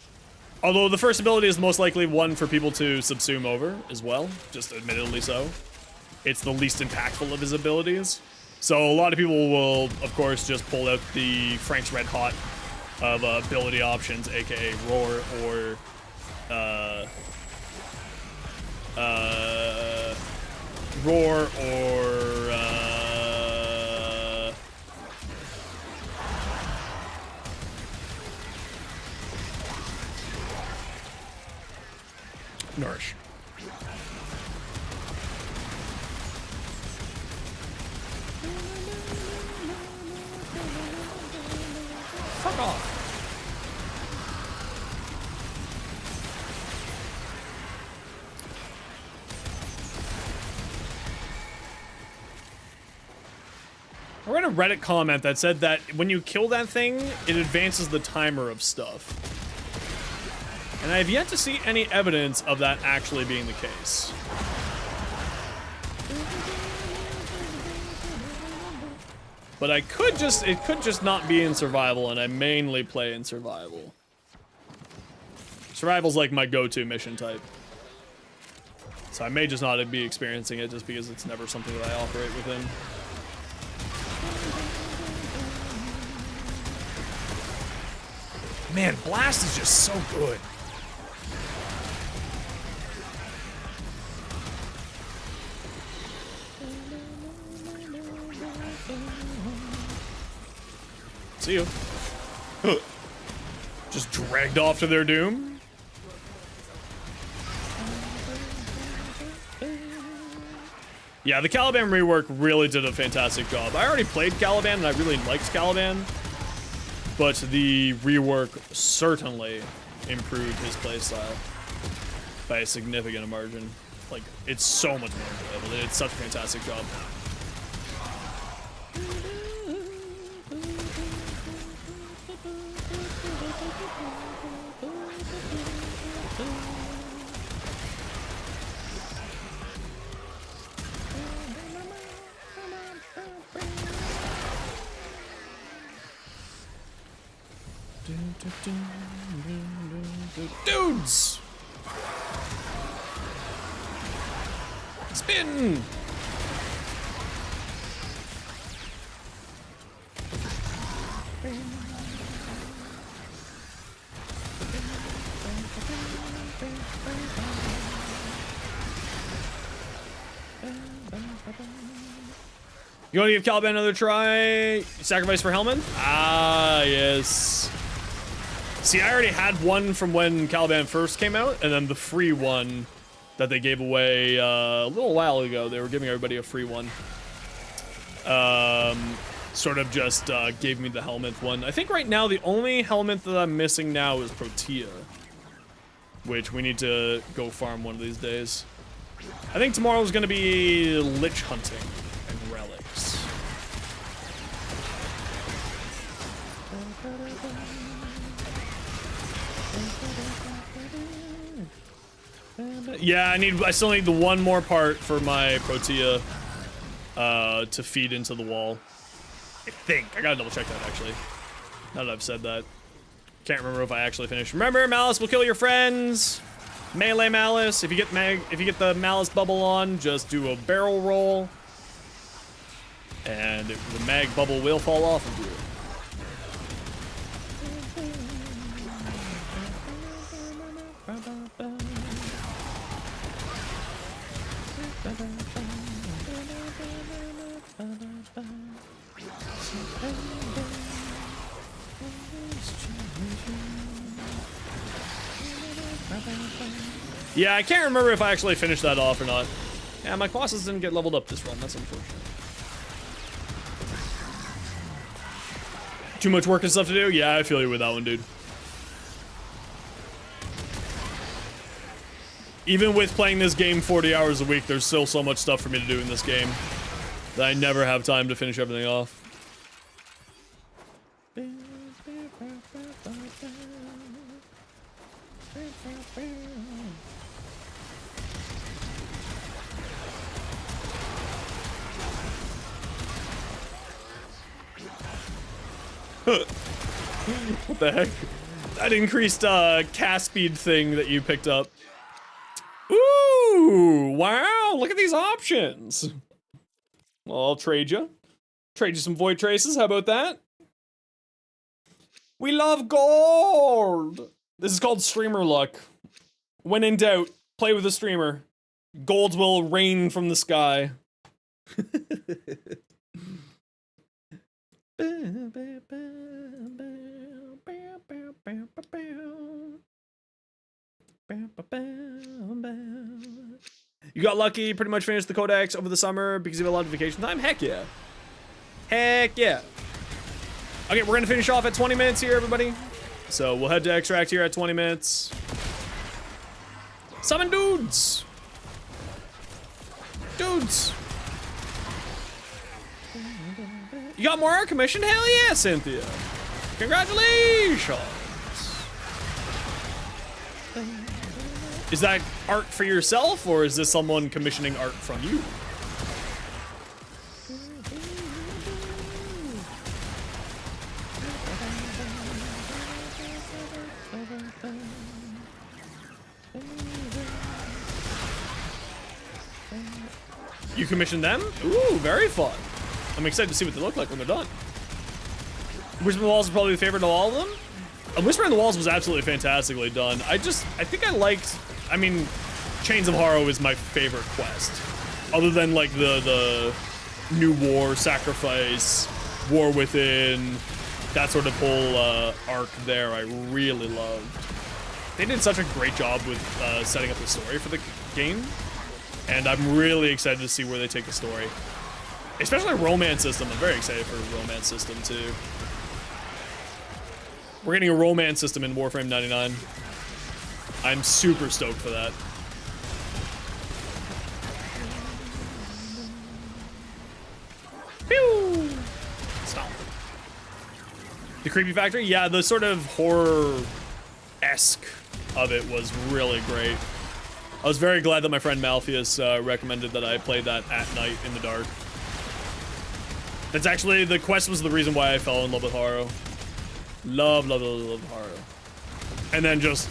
Although the first ability is most likely one for people to subsume over as well, just admittedly so. It's the least impactful of his abilities. So a lot of people will, of course, just pull out the Frank's Red Hot of ability options, aka Roar or Nourish. Fuck off. I read a Reddit comment that said that when you kill that thing, it advances the timer of stuff. And I have yet to see any evidence of that actually being the case. But it could just not be in survival, and I mainly play in survival. Survival's like my go-to mission type. So I may just not be experiencing it just because it's never something that I operate within. Man, Blast is just so good. See you. Just dragged off to their doom. Yeah, the Caliban rework really did a fantastic job. I already played Caliban and I really liked Caliban, but the rework certainly improved his playstyle by a significant margin. Like, it's so much more enjoyable. They did such a fantastic job. Dudes! Spin! You want to give Caliban another try? Sacrifice for Hellman? Ah, yes. See, I already had one from when Caliban first came out, and then the free one that they gave away a little while ago. They were giving everybody a free one. Sort of just gave me the helmet one. I think right now the only helmet that I'm missing now is Protea, which we need to go farm one of these days. I think tomorrow's gonna be lich hunting and relics. Yeah, I still need the one more part for my Protea to feed into the wall. I think. I gotta double check that actually. Now that I've said that. Can't remember if I actually finished. Remember, Malice will kill your friends. Melee Malice. If you get the Malice bubble on, just do a barrel roll. And the mag bubble will fall off of you. Yeah, I can't remember if I actually finished that off or not. Yeah, my Colossus didn't get leveled up this run. That's unfortunate. Too much work and stuff to do? Yeah, I feel you with that one, dude. Even with playing this game 40 hours a week, there's still so much stuff for me to do in this game that I never have time to finish everything off. What the heck? That increased cast speed thing that you picked up. Ooh, wow, look at these options. Well, I'll trade you. Trade you some Void Traces, how about that? We love gold! This is called streamer luck. When in doubt, play with a streamer. Golds will rain from the sky. You got lucky, pretty much finished the Codex over the summer because you have a lot of vacation time? Heck yeah. Heck yeah. Okay, we're gonna finish off at 20 minutes here, everybody. So we'll head to extract here at 20 minutes. Summon dudes! Dudes! You got more art commission? Hell yeah, Cynthia! Congratulations! Is that art for yourself, or is this someone commissioning art from you? You commissioned them? Ooh, very fun. I'm excited to see what they look like when they're done. Whisper in the Walls is probably the favorite of all of them. Whisper in the Walls was absolutely fantastically done. I think I liked, I mean, Chains of Horror is my favorite quest. Other than like the New War, Sacrifice, War Within, that sort of whole arc there I really loved. They did such a great job with setting up the story for the game. And I'm really excited to see where they take the story. Especially romance system. I'm very excited for a romance system too. We're getting a romance system in Warframe 99. I'm super stoked for that. Pew! Stop. The Creepy Factory? Yeah, the sort of horror-esque of it was really great. I was very glad that my friend Malpheus recommended that I play that at night in the dark. That's actually, the quest was the reason why I fell in love with Haro. Love Haro. And then just,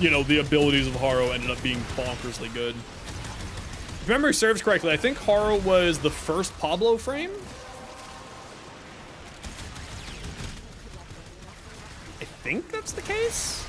you know, the abilities of Haro ended up being bonkersly good. If memory serves correctly, I think Haro was the first Pablo frame. I think that's the case.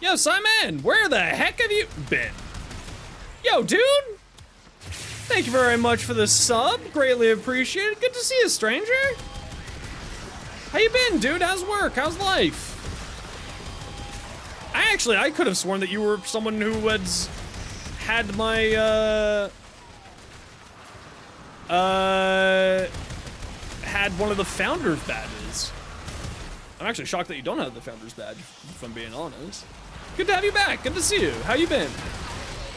Yo, Simon, where the heck have you been? Yo, dude! Thank you very much for the sub. Greatly appreciated. Good to see you, stranger. How you been, dude? How's work? How's life? I could have sworn that you were someone who had my, had one of the founders badges. I'm actually shocked that you don't have the founders badge, if I'm being honest. Good to have you back. Good to see you. How you been?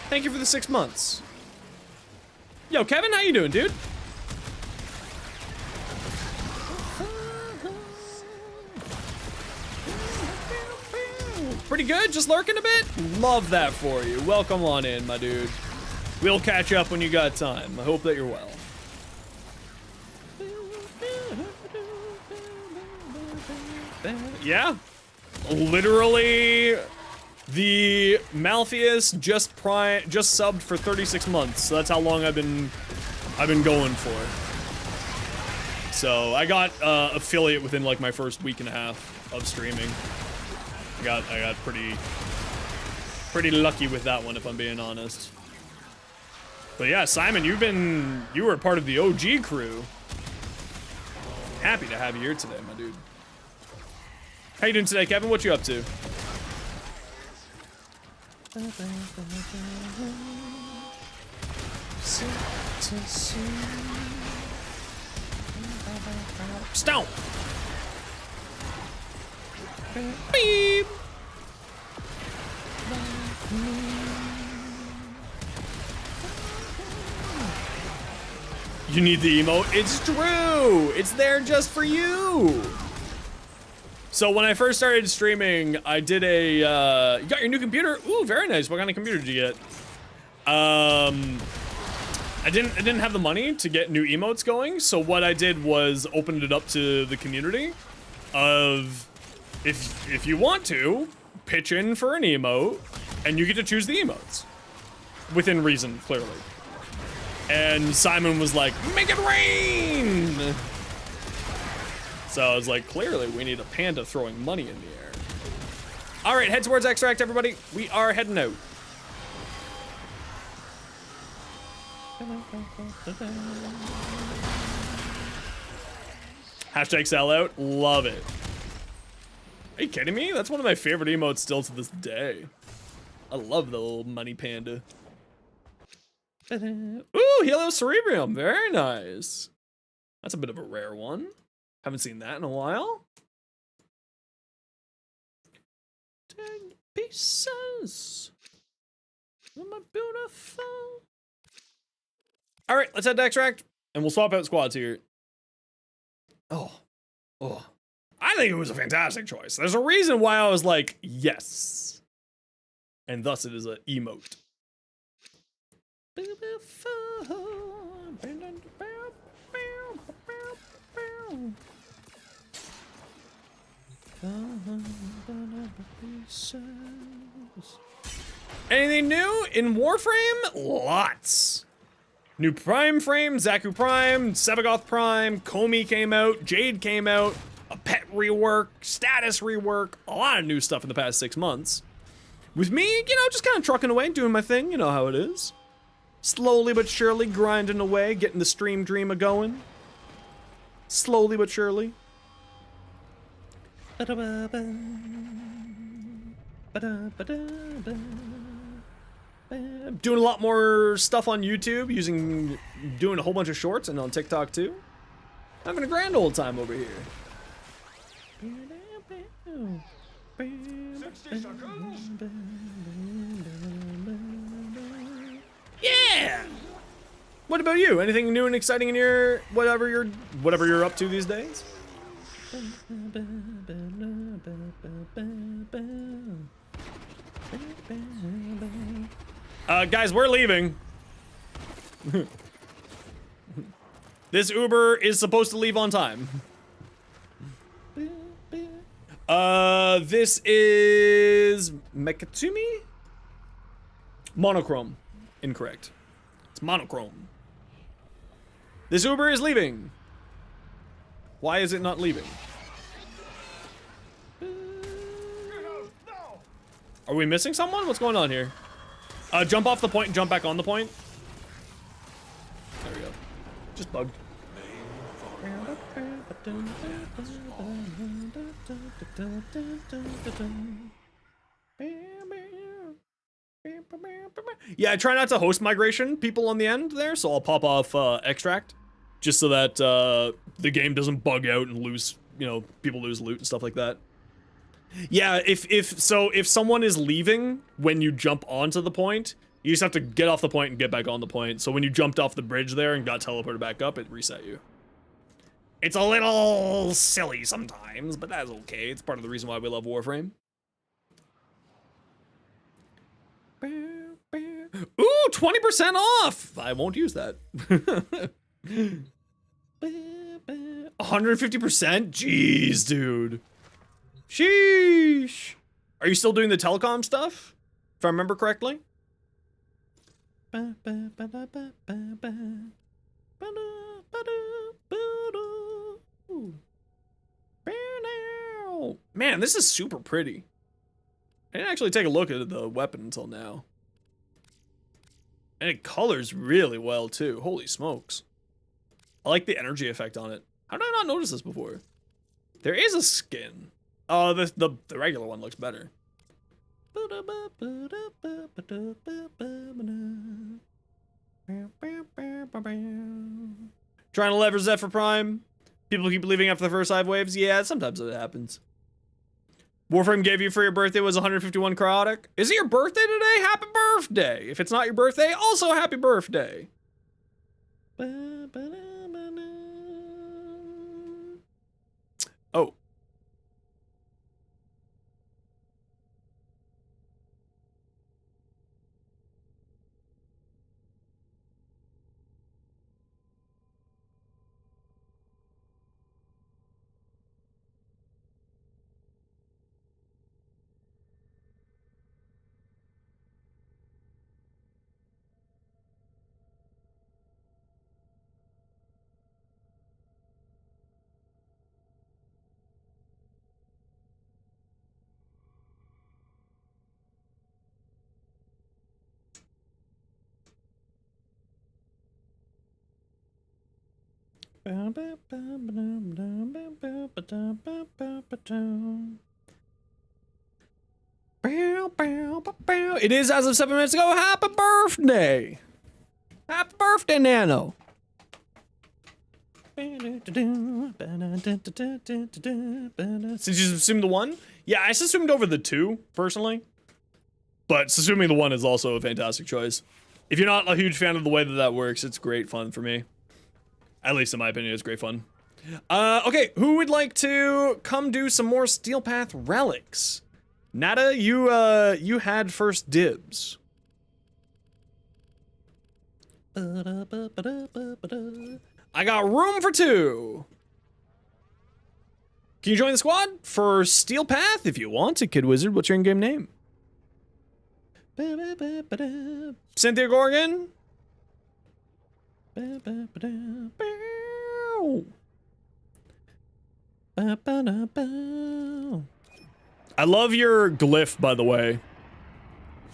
Thank you for the 6 months. Yo, Kevin, how you doing, dude? Pretty good, just lurking a bit? Love that for you. Welcome on in, my dude. We'll catch up when you got time. I hope that you're well. Yeah. Literally, the Malpheus just subbed for 36 months. So that's how long I've been going for. So I got affiliate within like my first week and a half of streaming. I got pretty lucky with that one, if I'm being honest. But yeah, Simon, you were part of the OG crew. Happy to have you here today, my dude. How you doing today, Kevin? What you up to? Stomp! Beep! You need the emote? It's true! It's there just for you! So when I first started streaming, I did a, you got your new computer? Ooh, very nice. What kind of computer did you get? I didn't have the money to get new emotes going, so what I did was opened it up to the community of, if you want to, pitch in for an emote, and you get to choose the emotes. Within reason, clearly. And Simon was like, make it rain! So I was like, clearly we need a panda throwing money in the air. All right, head towards extract, everybody. We are heading out. Hashtag sell out. Love it. Are you kidding me? That's one of my favorite emotes still to this day. I love the little money panda. Ooh, Helios Cerebrium. Very nice. That's a bit of a rare one. Haven't seen that in a while. 10 pieces. Oh, my beautiful. All right, let's head to extract, and we'll swap out squads here. Oh. I think it was a fantastic choice. There's a reason why I was like, yes. And thus it is an emote. Anything new in Warframe? Lots. New Prime frame, Zaku Prime, Sevagoth Prime, Komi came out, Jade came out, a pet rework, status rework, a lot of new stuff in the past 6 months. With me, you know, just kind of trucking away, doing my thing, you know how it is. Slowly but surely grinding away, getting the stream dream a-going. Slowly but surely. Doing a lot more stuff on YouTube, doing a whole bunch of shorts, and on TikTok too. Having a grand old time over here. 60 seconds. Yeah! What about you? Anything new and exciting in your whatever you're up to these days? Guys, we're leaving. This Uber is supposed to leave on time. This is Mekatsumi? Monochrome. Incorrect. It's monochrome. This Uber is leaving. Why is it not leaving? Are we missing someone? What's going on here? Jump off the point and jump back on the point. There we go. Just bugged. Yeah, I try not to host migration people on the end there, so I'll pop off extract, just so that the game doesn't bug out and lose, you know, people lose loot and stuff like that. Yeah, if someone is leaving when you jump onto the point, you just have to get off the point and get back on the point. So when you jumped off the bridge there and got teleported back up, it reset you. It's a little silly sometimes, but that's okay. It's part of the reason why we love Warframe. Ooh, 20% off! I won't use that. 150%? Jeez, dude. Sheesh. Are you still doing the telecom stuff? If I remember correctly? Man, this is super pretty. I didn't actually take a look at the weapon until now. And it colors really well too. Holy smokes. I like the energy effect on it. How did I not notice this before? There is a skin. Oh, the regular one looks better. Trying to leverage that for Prime. People keep leaving after the first 5 waves. Yeah, sometimes it happens. Warframe gave you for your birthday was 151 cryotic. Is it your birthday today? Happy birthday! If it's not your birthday, also happy birthday. Oh. It is as of 7 minutes ago. Happy birthday! Happy birthday, Nano! Since you assumed the 1? Yeah, I assumed over the 2, personally. But assuming the 1 is also a fantastic choice. If you're not a huge fan of the way that works, it's great fun for me. At least in my opinion, it's great fun. Okay, who would like to come do some more Steel Path relics? Nada, you had first dibs. I got room for 2. Can you join the squad for Steel Path if you want to, Kid Wizard? What's your in-game name? Cynthia Gorgon? I love your glyph, by the way,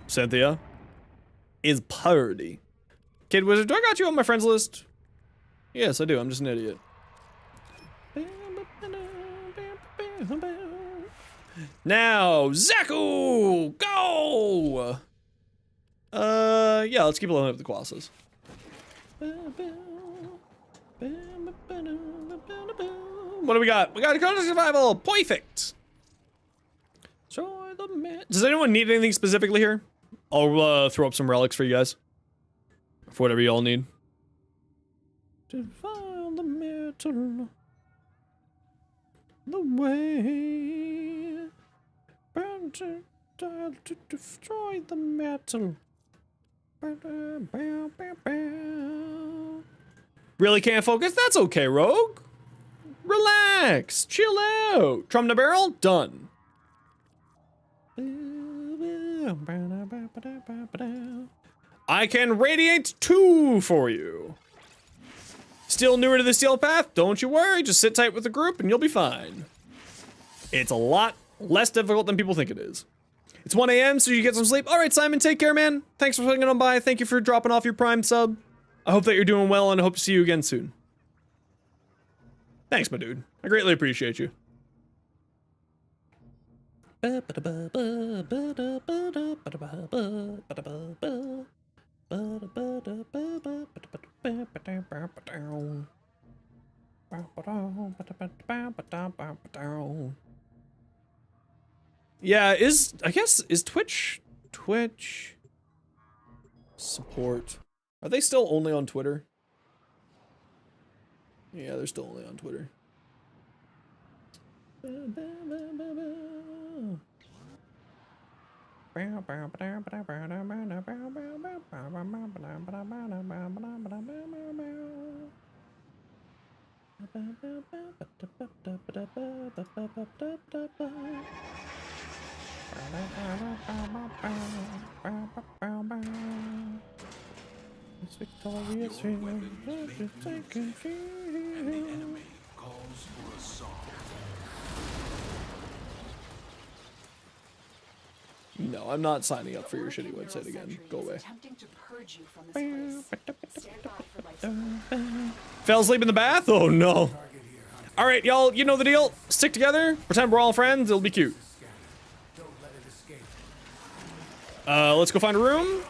Cynthia. Is party. Kid Wizard, do I got you on my friends list? Yes, I do. I'm just an idiot. Now, Zaku, go! Yeah, let's keep leveling up the classes. What do we got? We got a Counter Survival, perfect. Does anyone need anything specifically here? I'll throw up some relics for you guys. For whatever you all need. To find the metal, the way, burn to destroy the metal. Really can't focus? That's okay, Rogue. Relax, chill out. Trum the barrel, done. I can radiate 2 for you. Still newer to the Steel Path? Don't you worry, just sit tight with the group and you'll be fine. It's a lot less difficult than people think it is. It's 1 a.m., so you get some sleep. All right, Simon, take care, man. Thanks for swinging on by. Thank you for dropping off your Prime sub. I hope that you're doing well and I hope to see you again soon. Thanks, my dude. I greatly appreciate you. Yeah, I guess is Twitch support. Are they still only on Twitter? Yeah, they're still only on Twitter. It's victorious here. Calls for a song. No, I'm not signing up for your shitty website again. Go away. Fell asleep in the bath? Oh no. Alright, y'all, you know the deal. Stick together, pretend we're all friends, it'll be cute. Let's go find a room.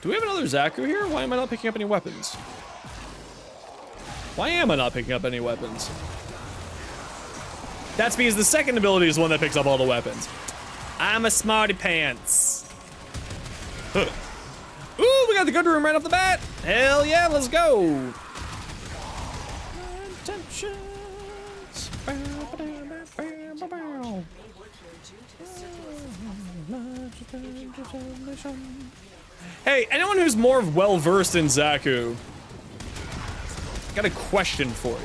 Do we have another Zaku here? Why am I not picking up any weapons? Why am I not picking up any weapons? That's because the second ability is the one that picks up all the weapons. I'm a smarty pants. Ooh, we got the good room right off the bat. Hell yeah, let's go. Hey, anyone who's more well-versed in Zaku, got a question for you.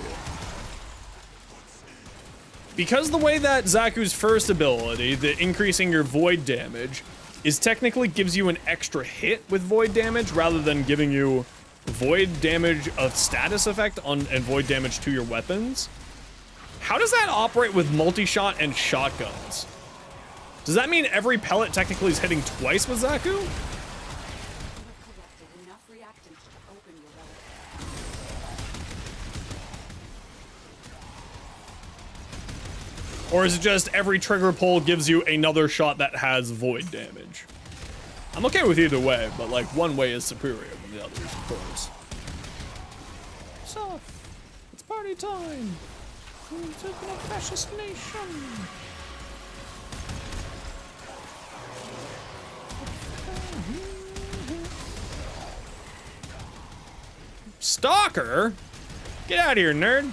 Because the way that Zaku's first ability, the increasing your void damage, is technically gives you an extra hit with void damage rather than giving you void damage of status effect and void damage to your weapons. How does that operate with multi-shot and shotguns? Does that mean every pellet technically is hitting twice with Zaku? Or is it just every trigger pull gives you another shot that has void damage? I'm okay with either way, but like one way is superior than the others, of course. So, it's party time. We're taking a fascist nation. Stalker? Get out of here, nerd.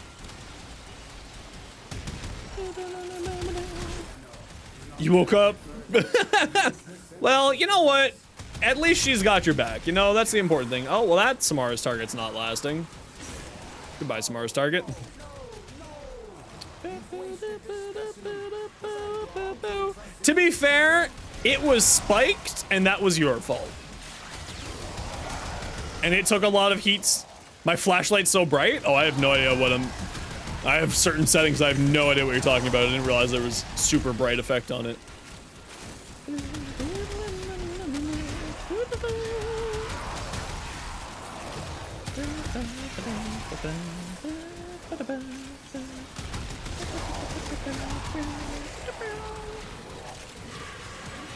You woke up? Well, you know what? At least she's got your back. You know, that's the important thing. Oh, well, that Samara's target's not lasting. Goodbye, Samara's target. To be fair, it was spiked, and that was your fault. And it took a lot of heats. My flashlight's so bright? Oh, I have no idea what I have certain settings, I have no idea what you're talking about. I didn't realize there was super bright effect on it.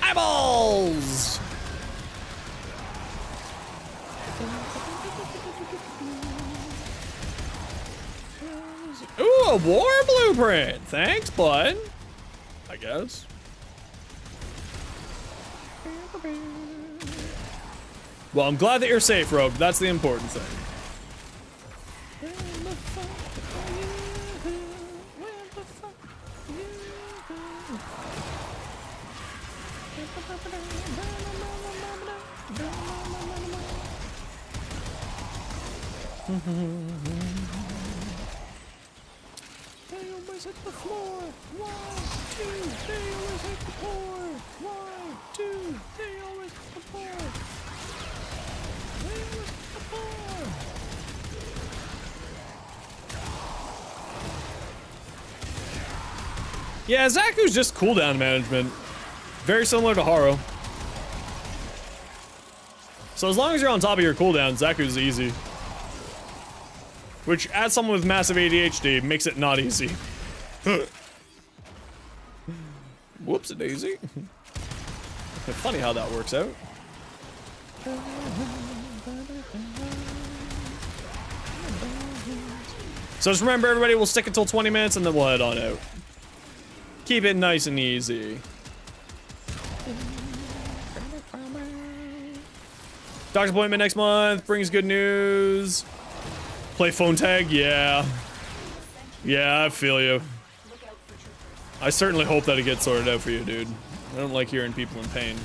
Eyeballs! Ooh, a war blueprint! Thanks, bud. I guess. Well, I'm glad that you're safe, Rogue. That's the important thing. They always hit the floor. 1, 2. They always hit the floor. 1, 2. They always hit the floor. They always hit the floor. Yeah, Zaku's just cooldown management. Very similar to Haro. So as long as you're on top of your cooldown, Zaku's easy. Which, as someone with massive ADHD, makes it not easy. Whoops-a-daisy. Funny how that works out. So just remember, everybody, we'll stick until 20 minutes and then we'll head on out. Keep it nice and easy. Doctor's appointment next month brings good news. Play phone tag? Yeah. Yeah, I feel you. I certainly hope that it gets sorted out for you, dude. I don't like hearing people in pain.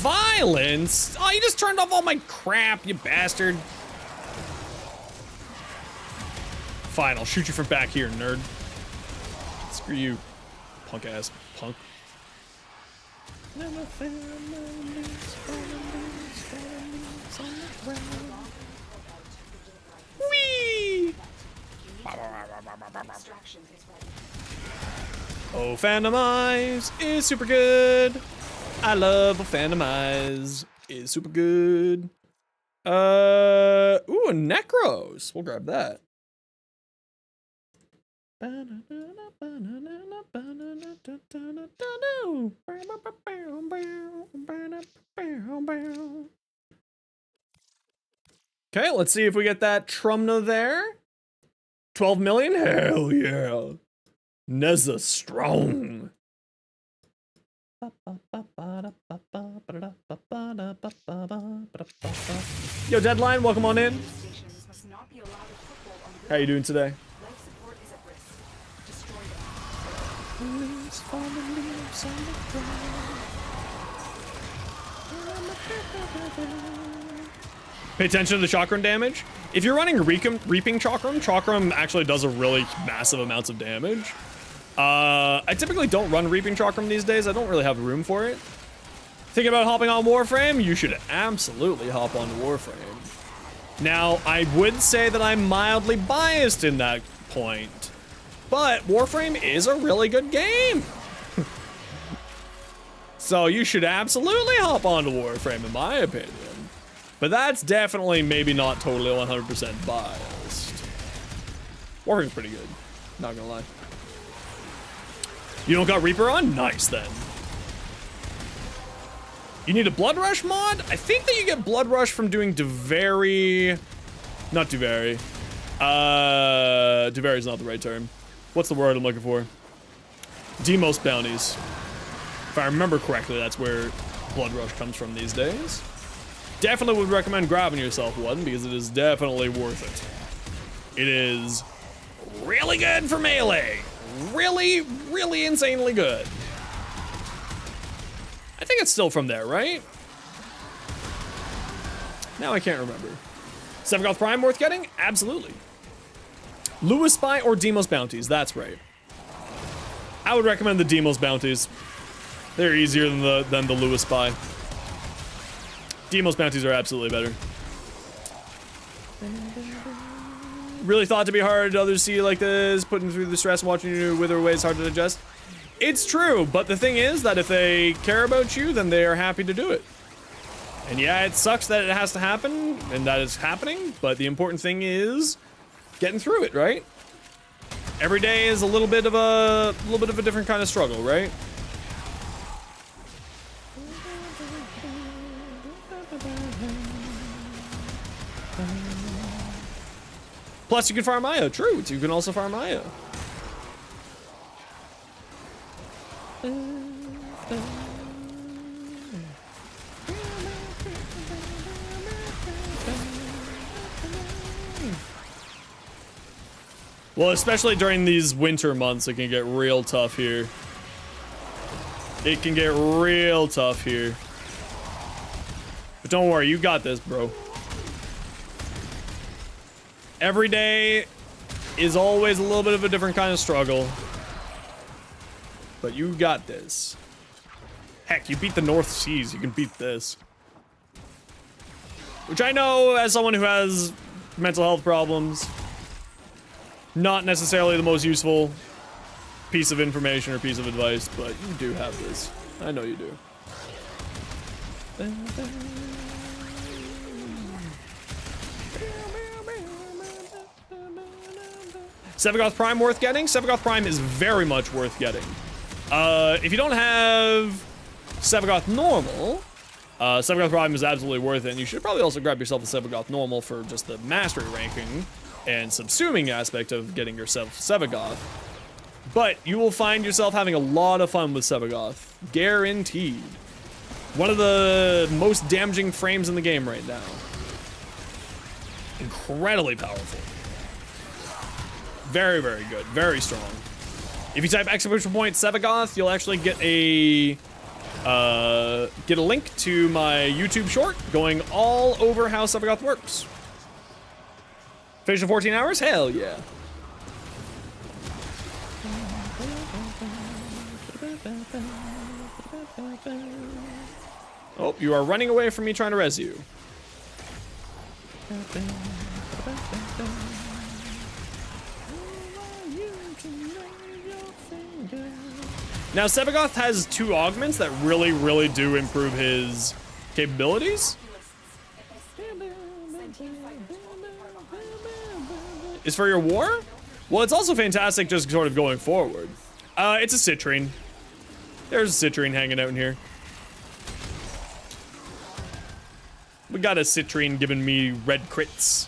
Violence? Oh, you just turned off all my crap, you bastard. Fine, I'll shoot you from back here, nerd. Screw you, punk ass punk. Whee! Oh, Phantomize is super good. I love Phantomize is super good. Ooh, a Necros. We'll grab that. Okay, let's see if we get that Trumna there. 12 million? Hell yeah. Neza strong. Yo, Deadline, welcome on in. How you doing today? Pay attention to the chakram damage. If you're running reaping chakram, chakram actually does a really massive amounts of damage. I typically don't run Reaping Chakram these days. I don't really have room for it. Thinking about hopping on Warframe? You should absolutely hop on Warframe. Now, I would say that I'm mildly biased in that point, but Warframe is a really good game. So you should absolutely hop onto Warframe, in my opinion. But that's definitely maybe not totally 100% biased. Warframe's pretty good, not gonna lie. You don't got Reaper on? Nice then. You need a Blood Rush mod? I think that you get Blood Rush from doing Duvari. Not Duvari. Duvari is not the right term. What's the word I'm looking for? Demos bounties. If I remember correctly, that's where Blood Rush comes from these days. Definitely would recommend grabbing yourself one because it is definitely worth it. It is really good for melee. Really, really insanely good. I think it's still from there, right? Now I can't remember. Sevagoth Prime worth getting? Absolutely. Lewis Spy or Demos bounties, that's right. I would recommend the Demos bounties. They're easier than the Lewis Spy. Demos bounties are absolutely better. Really thought to be hard, others see you like this, putting through the stress, watching you wither away is hard to digest. It's true, but the thing is that if they care about you, then they are happy to do it. And yeah, it sucks that it has to happen, and that it's happening, but the important thing is getting through it, right? Every day is a little bit of a different kind of struggle, right? Plus, you can farm Io. True, you can also farm Io. Well, especially during these winter months, it can get real tough here. It can get real tough here. But don't worry, you got this, bro. Every day is always a little bit of a different kind of struggle. But you got this. Heck, you beat the North Seas, you can beat this. Which I know, as someone who has mental health problems, not necessarily the most useful piece of information or piece of advice, but you do have this. I know you do. Sevagoth Prime worth getting? Sevagoth Prime is very much worth getting. If you don't have Sevagoth Normal, Sevagoth Prime is absolutely worth it, and you should probably also grab yourself a Sevagoth Normal for just the mastery ranking and subsuming aspect of getting yourself Sevagoth. But you will find yourself having a lot of fun with Sevagoth. Guaranteed. One of the most damaging frames in the game right now. Incredibly powerful. Very, very good. Very strong. If you type exclamation point Sevagoth, you'll actually get a link to my YouTube short going all over how Sevagoth works. Finish in 14 hours? Hell yeah. Oh, you are running away from me trying to res you. Now, Sevagoth has 2 augments that really, really do improve his capabilities. Is for your war? Well, it's also fantastic just sort of going forward. It's a citrine. There's a citrine hanging out in here. We got a citrine giving me red crits.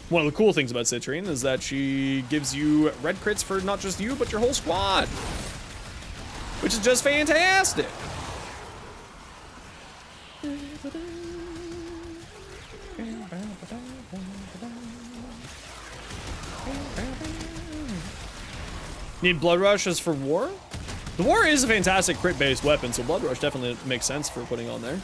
One of the cool things about citrine is that she gives you red crits for not just you, but your whole squad. Which is just fantastic. Need Blood Rushes for war? The war is a fantastic crit-based weapon, so Blood Rush definitely makes sense for putting on there.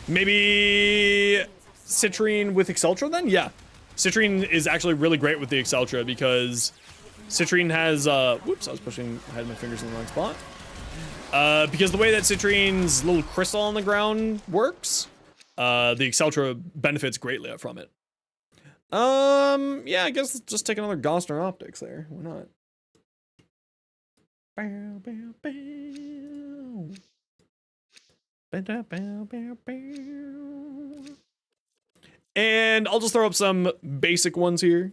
Maybe Citrine with Exceltra then? Yeah. Citrine is actually really great with the Exceltra because Citrine has, whoops, I had my fingers in the wrong spot. Because the way that Citrine's little crystal on the ground works, the Exceltra benefits greatly from it. Yeah, I guess let's just take another Gosner Optics there. Why not? Bow, bow, bow. Bow, bow, bow, bow. And I'll just throw up some basic ones here.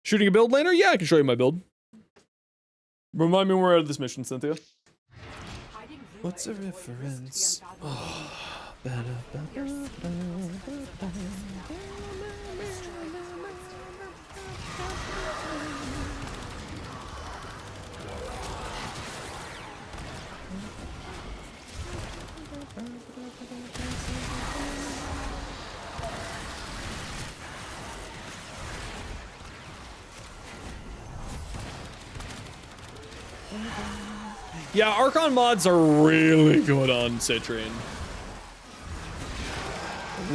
Shooting a build laner? Yeah, I can show you my build. Remind me when we're out of this mission, Cynthia. What's a reference? Yeah, Archon mods are really good on Citrine.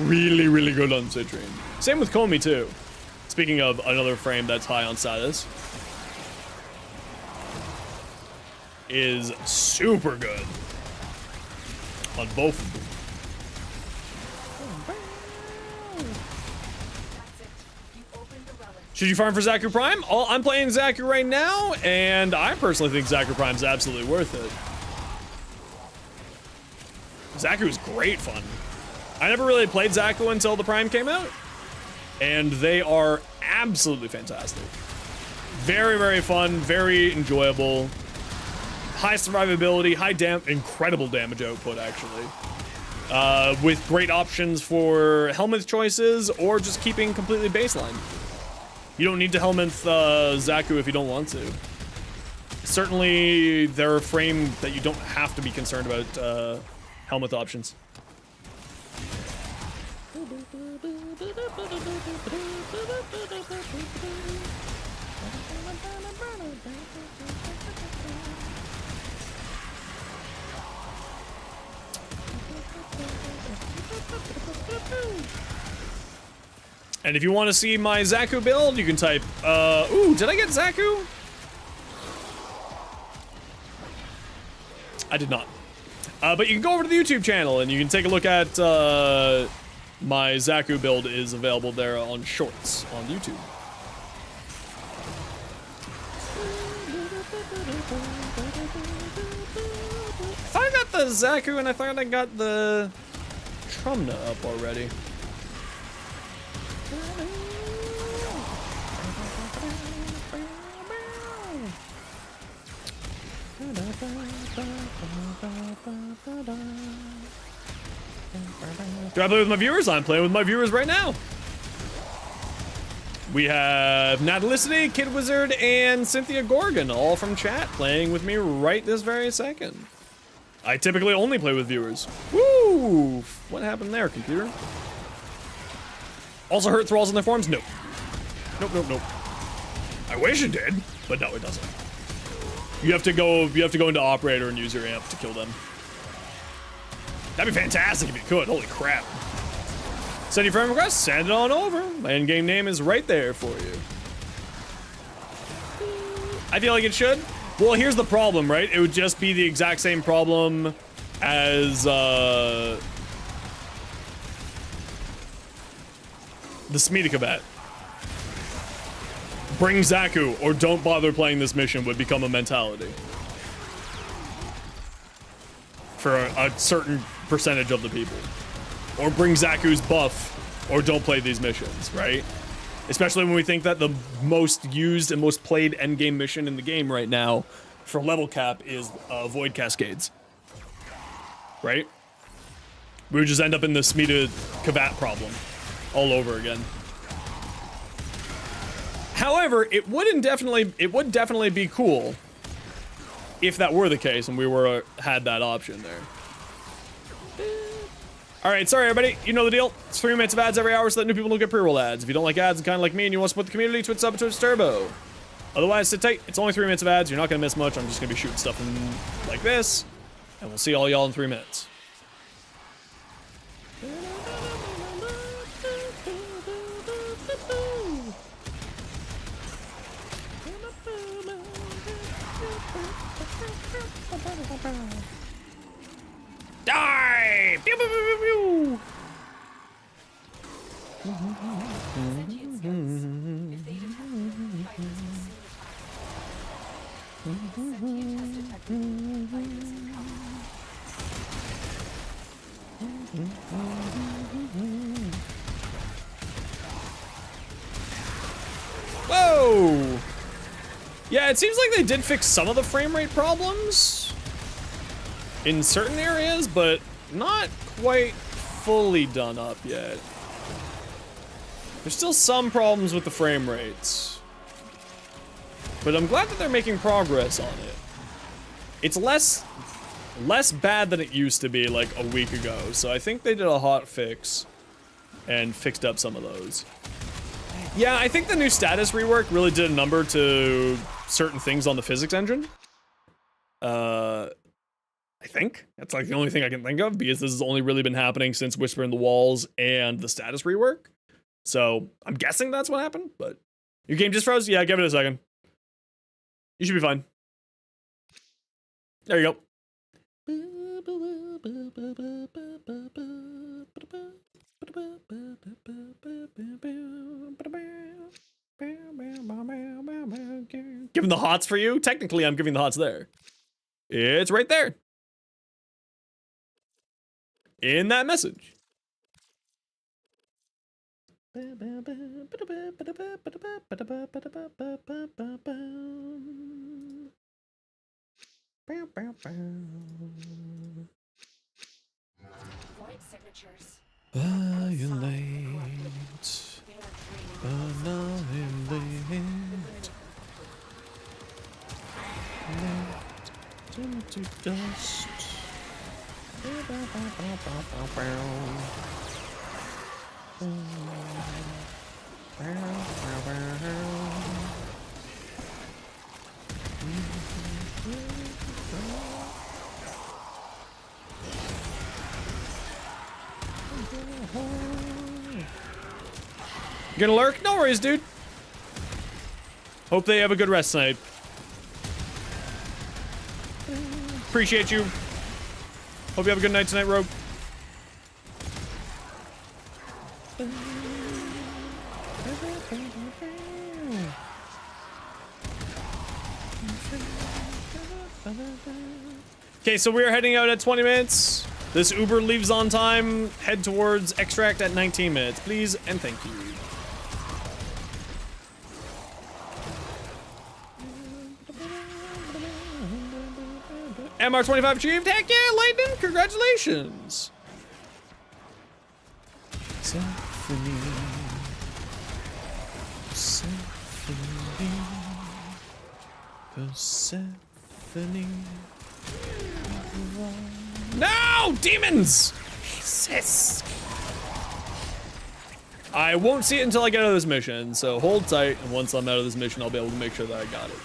Really, really good on Citrine. Same with Comey, too. Speaking of another frame that's high on status. Is super good. On both of them. Should you farm for Zaku Prime? Oh, I'm playing Zaku right now, and I personally think Zaku Prime's absolutely worth it. Zaku is great fun. I never really played Zaku until the Prime came out, and they are absolutely fantastic. Very, very fun, very enjoyable. High survivability, incredible damage output, actually. With great options for helmet choices, or just keeping completely baseline. You don't need to helmet Zaku if you don't want to. Certainly, they're a frame that you don't have to be concerned about helmet options. And if you want to see my Zaku build, you can type, ooh, did I get Zaku? I did not. But you can go over to the YouTube channel and you can take a look at, my Zaku build is available there on Shorts on YouTube. I thought I got the Zaku and I thought I got the Trumna up already. Do I play with my viewers? I'm playing with my viewers right now. We have Natalicity, Kid Wizard, and Cynthia Gorgon, all from chat, playing with me right this very second. I typically only play with viewers. Woo! What happened there, computer? Also hurt thralls in their forms? Nope. Nope, nope, nope. I wish it did, but no, it doesn't. You have to go into operator and use your amp to kill them. That'd be fantastic if you could. Holy crap. Send your friend request, send it on over. My in-game name is right there for you. I feel like it should. Well, here's the problem, right? It would just be the exact same problem as the Smita Combat. Bring Zaku or don't bother playing this mission would become a mentality. For a certain percentage of the people. Or bring Zaku's buff or don't play these missions, right? Especially when we think that the most used and most played endgame mission in the game right now for level cap is Void Cascades. Right? We would just end up in the Smita Kavat problem all over again. However, it would definitely be cool if that were the case and we had that option there. All right, sorry everybody, you know the deal. It's 3 minutes of ads every hour so that new people don't get pre-roll ads. If you don't like ads and kind of like me and you want to support the community, Twitch sub to Twitch Turbo. Otherwise, sit tight. It's only 3 minutes of ads. You're not gonna miss much. I'm just gonna be shooting stuff like this, and we'll see all y'all in 3 minutes. Die! Pew, pew, pew, pew, pew. Sentient scouts. If they detect fighters in a single Sentient has detected fighters incoming. Whoa! Yeah, it seems like they did fix some of the frame rate problems in certain areas, but not quite fully done up yet. There's still some problems with the frame rates, but I'm glad that they're making progress on it. It's less bad than it used to be like a week ago, so I think they did a hot fix and fixed up some of those. Yeah, I think the new status rework really did a number to certain things on the physics engine. I think that's like the only thing I can think of, because this has only really been happening since Whisper in the Walls and the status rework. So I'm guessing that's what happened, but your game just froze? Yeah, give it a second. You should be fine. There you go. Giving the hots for you? Technically, I'm giving the hots there. It's right there. In that message. Void signatures. Annihilate. They are draining Annihilate. Into dust. You gonna lurk? No worries, dude. Hope they have a good rest tonight. Appreciate you. Hope you have a good night tonight, Rogue. Okay, so we're heading out at 20 minutes. This Uber leaves on time. Head towards extract at 19 minutes, please, and thank you. MR25 achieved. Heck yeah, Lightning! Congratulations. Symphony. Symphony. Persephone. No! Demons! Jesus. I won't see it until I get out of this mission, so hold tight, and once I'm out of this mission, I'll be able to make sure that I got it.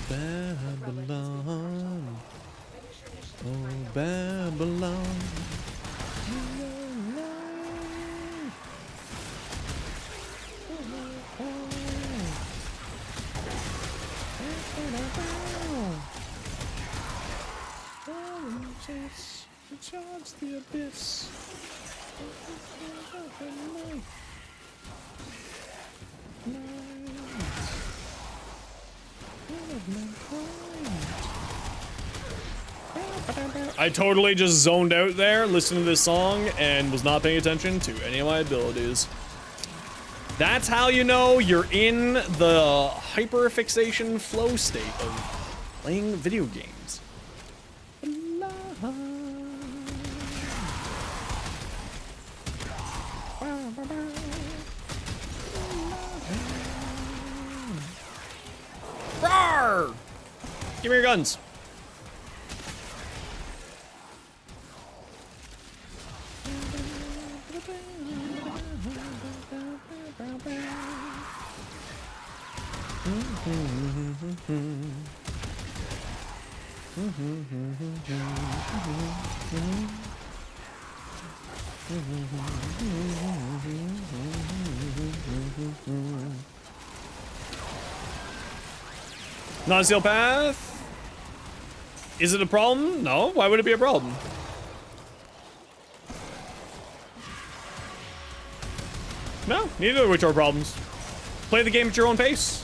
Babylon. Oh, Babylon. Charge the abyss. I totally just zoned out there listening to this song and was not paying attention to any of my abilities. That's how you know you're in the hyperfixation flow state of playing video games. Roar! Give me your guns. Non-steel path? Is it a problem? No. Why would it be a problem? No, neither of which are problems. Play the game at your own pace.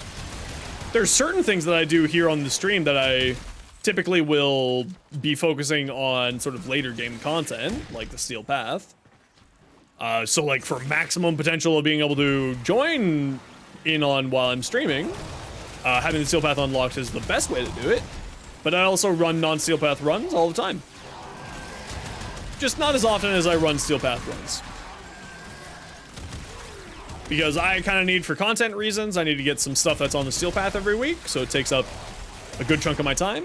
There's certain things that I do here on the stream that I typically will be focusing on sort of later game content, like the steel path. So like for maximum potential of being able to join in on while I'm streaming, having the steel path unlocked is the best way to do it. But I also run non-steel path runs all the time. Just not as often as I run steel path runs. Because I kind of need, for content reasons, I need to get some stuff that's on the steel path every week, so it takes up a good chunk of my time.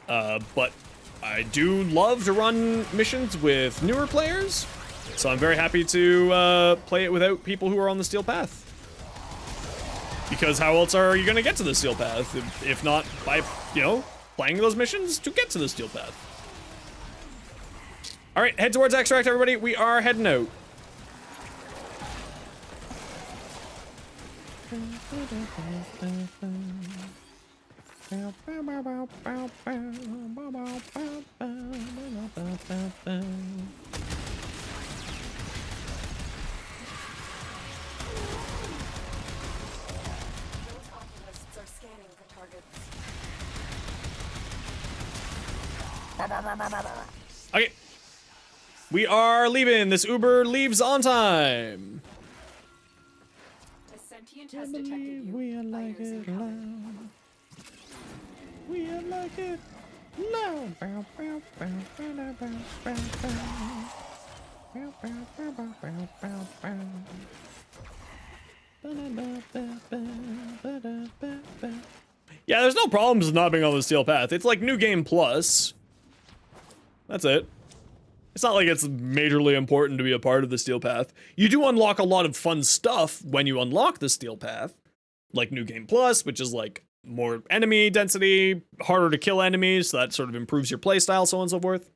But I do love to run missions with newer players, so I'm very happy to play it without people who are on the steel path. Because how else are you going to get to the steel path if not by, you know, playing those missions to get to the steel path? All right, head towards extract, everybody. We are heading out. Optimists are scanning for targets. Okay. We are leaving. This Uber leaves on time. A sentient has detected you. We are by like yours it incoming. loud. We are like it loud. Bow, bow, bow, bow, bow, bow, bow. Bow, bow, bow, bow, bow, bow, bow. Yeah, there's no problems with not being on the steel path. It's like New Game Plus. That's it. It's not like it's majorly important to be a part of the steel path. You do unlock a lot of fun stuff when you unlock the steel path, like New Game Plus, which is like more enemy density, harder to kill enemies, so that sort of improves your playstyle, so on and so forth.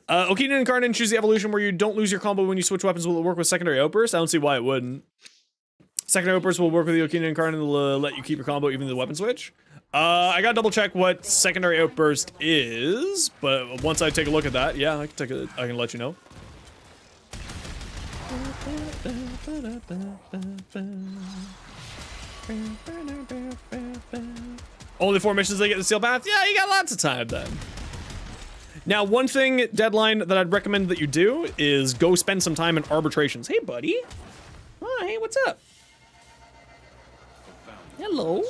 Okina Incarnate choose the evolution where you don't lose your combo when you switch weapons. Will it work with secondary outbursts? I don't see why it wouldn't. Secondary outbursts will work with the Okina Incarnate and let you keep your combo even the weapon switch. I gotta double check what secondary outburst is, but once I take a look at that, yeah, I can let you know. Only 4 missions they get the steel path? Yeah, you got lots of time then. Now, one thing, Deadline, that I'd recommend that you do is go spend some time in arbitrations. Hey, buddy. Oh, hey, what's up? Hello.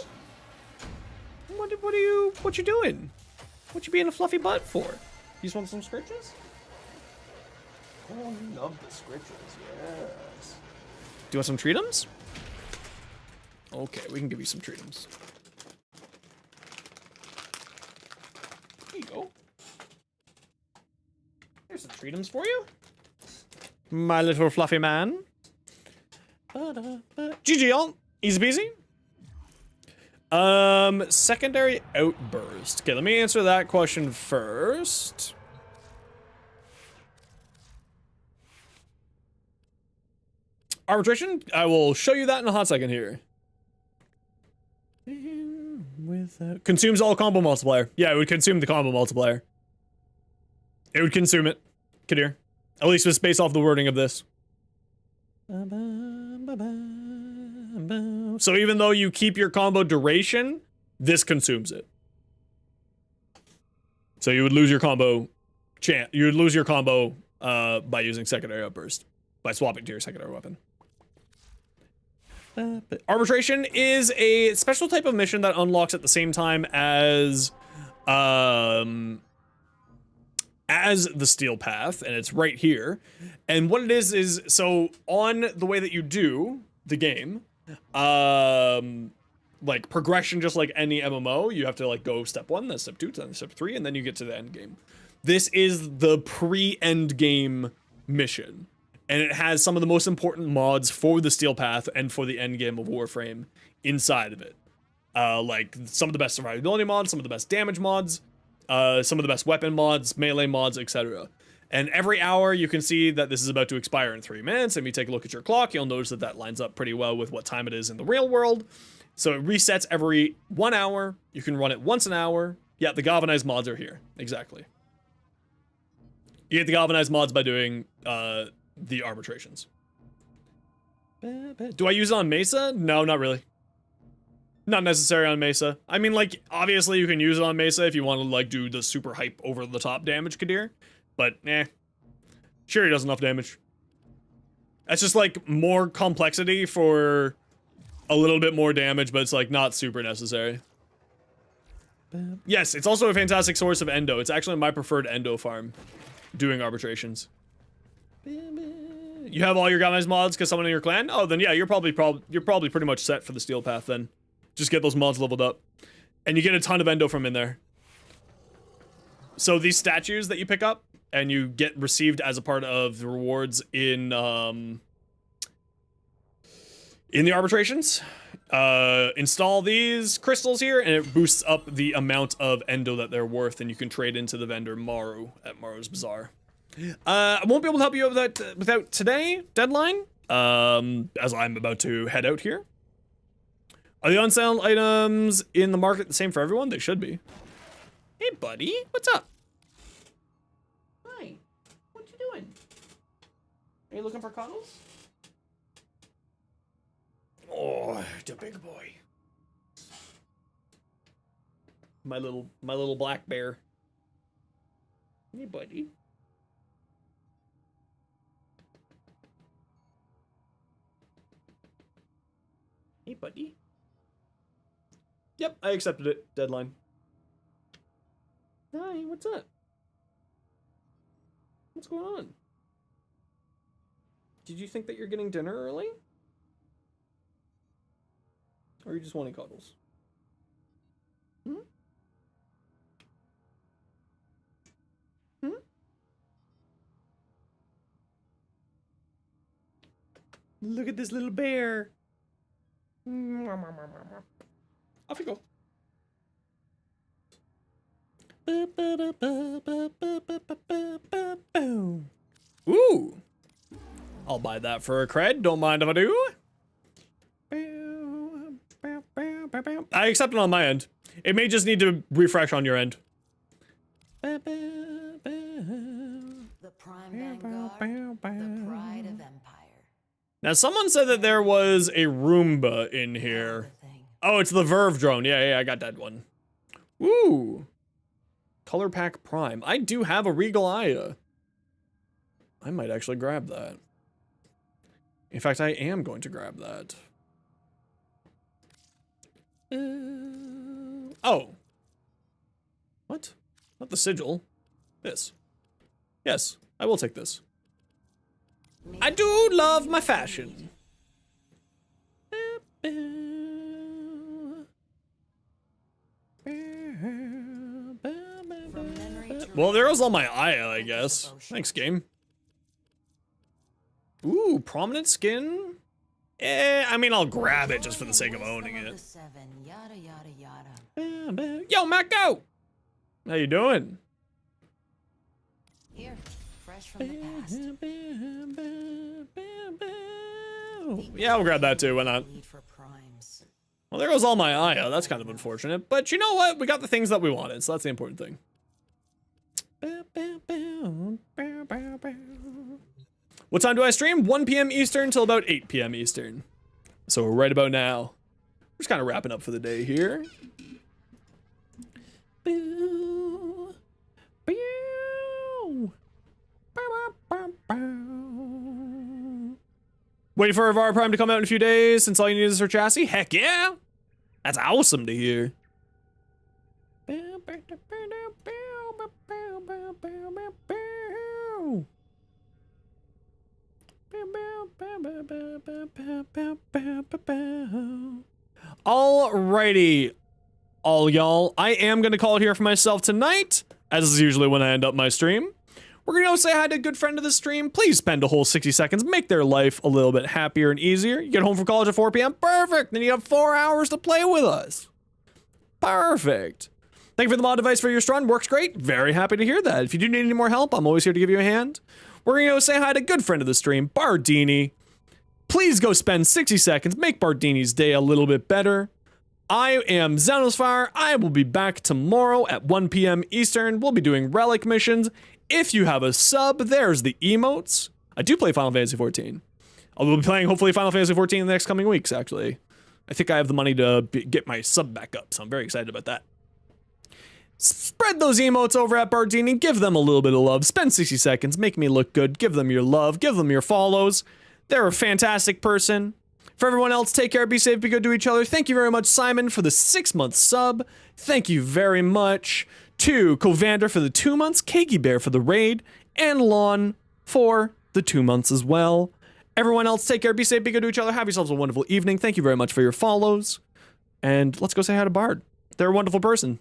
What you doing? What you being a fluffy butt for? You just want some scritches? Oh, you love the scritches, yes. Do you want some treatums? Okay, we can give you some treatums. Here you go. Here's some treatums for you. My little fluffy man. GG all. Easy peasy. Secondary outburst. Okay, let me answer that question first. Arbitration? I will show you that in a hot second here. Consumes all combo multiplier. Yeah, it would consume the combo multiplier. It would consume it. Kadir. At least just based off the wording of this. So even though you keep your combo duration, this consumes it. So you would lose your combo you would lose your combo by using secondary outburst, by swapping to your secondary weapon. Arbitration is a special type of mission that unlocks at the same time as the steel path, and it's right here. And what it is so on the way that you do the game, like progression, just like any MMO, you have to like go step 1, then step 2, then step 3, and then you get to the end game. This is the pre-end game mission, and it has some of the most important mods for the steel path and for the end game of Warframe inside of it. Like some of the best survivability mods, some of the best damage mods, some of the best weapon mods, melee mods, etc. And every hour you can see that this is about to expire in 3 minutes, and if you take a look at your clock, you'll notice that that lines up pretty well with what time it is in the real world. So it resets every 1 hour. You can run it once an hour. Yeah, the galvanized mods are here. Exactly. You get the galvanized mods by doing the arbitrations. Do I use it on Mesa? No, not really. Not necessary on Mesa. I mean, like, obviously you can use it on Mesa if you want to, like, do the super hype over-the-top damage Kadir. But, sure, he does enough damage. That's just, like, more complexity for a little bit more damage, but it's, like, not super necessary. Yes, it's also a fantastic source of endo. It's actually my preferred endo farm, doing arbitrations. You have all your galvanized mods because someone in your clan? Oh, then yeah, you're probably pretty much set for the steel path then. Just get those mods leveled up. And you get a ton of endo from in there. So these statues that you pick up, and you get received as a part of the rewards in the arbitrations. Install these crystals here, and it boosts up the amount of endo that they're worth, and you can trade into the vendor Maru at Maru's Bazaar. I won't be able to help you with that without today deadline, as I'm about to head out here. Are the on-sale items in the market the same for everyone? They should be. Hey, buddy, what's up? Hi, what you doing? Are you looking for cuddles? Oh, the big boy. My little black bear. Hey, buddy. Hey, buddy. Yep, I accepted it. Deadline. Hi, what's up? What's going on? Did you think that you're getting dinner early? Or are you just wanting cuddles? Hmm? Hmm? Look at this little bear. Off you go. Ooh. I'll buy that for a cred. Don't mind if I do. I accept it on my end. It may just need to refresh on your end. The Prime Vanguard, the pride of Empire. Now, someone said that there was a Roomba in here. Oh, it's the Verve drone. Yeah, I got that one. Ooh. Color Pack Prime. I do have a Regal Aya. I might actually grab that. In fact, I am going to grab that. Oh. What? Not the sigil. This. Yes, I will take this. I do love my fashion. Well, there was all my Aya, I guess. Thanks, game. Ooh, prominent skin? I mean, I'll grab it just for the sake of owning it. Yo, Mako! How you doing? Here, fresh from the past. Yeah, we'll grab that too, why not? Well, there goes all my Aya. That's kind of unfortunate. But you know what? We got the things that we wanted, so that's the important thing. What time do I stream? 1 p.m. Eastern till about 8 p.m. Eastern. So right about now. We're just kind of wrapping up for the day here. Waiting for Avara Prime to come out in a few days since all you need is her chassis? Heck yeah! That's awesome to hear. Alrighty, all y'all. I am gonna call it here for myself tonight, as is usually when I end up my stream. We're gonna go say hi to a good friend of the stream. Please spend a whole 60 seconds, make their life a little bit happier and easier. You get home from college at 4 p.m. Perfect. Then you have 4 hours to play with us. Perfect. Thank you for the mod device for your strun. Works great. Very happy to hear that. If you do need any more help, I'm always here to give you a hand. We're going to go say hi to a good friend of the stream, Bardini. Please go spend 60 seconds. Make Bardini's day a little bit better. I am Xenosfire. I will be back tomorrow at 1 p.m. Eastern. We'll be doing relic missions. If you have a sub, there's the emotes. I do play Final Fantasy XIV. I'll be playing, hopefully, Final Fantasy XIV in the next coming weeks, actually. I think I have the money to get my sub back up, so I'm very excited about that. Spread those emotes over at Bardini. Give them a little bit of love. Spend 60 seconds. Make me look good. Give them your love. Give them your follows. They're a fantastic person. For everyone else, take care, be safe, be good to each other. Thank you very much, Simon, for the 6-month sub. Thank you very much to Covander for the 2 months, Kagi Bear for the raid, and Lon for the 2 months as well. Everyone else, take care, be safe, be good to each other. Have yourselves a wonderful evening. Thank you very much for your follows. And let's go say hi to Bard. They're a wonderful person.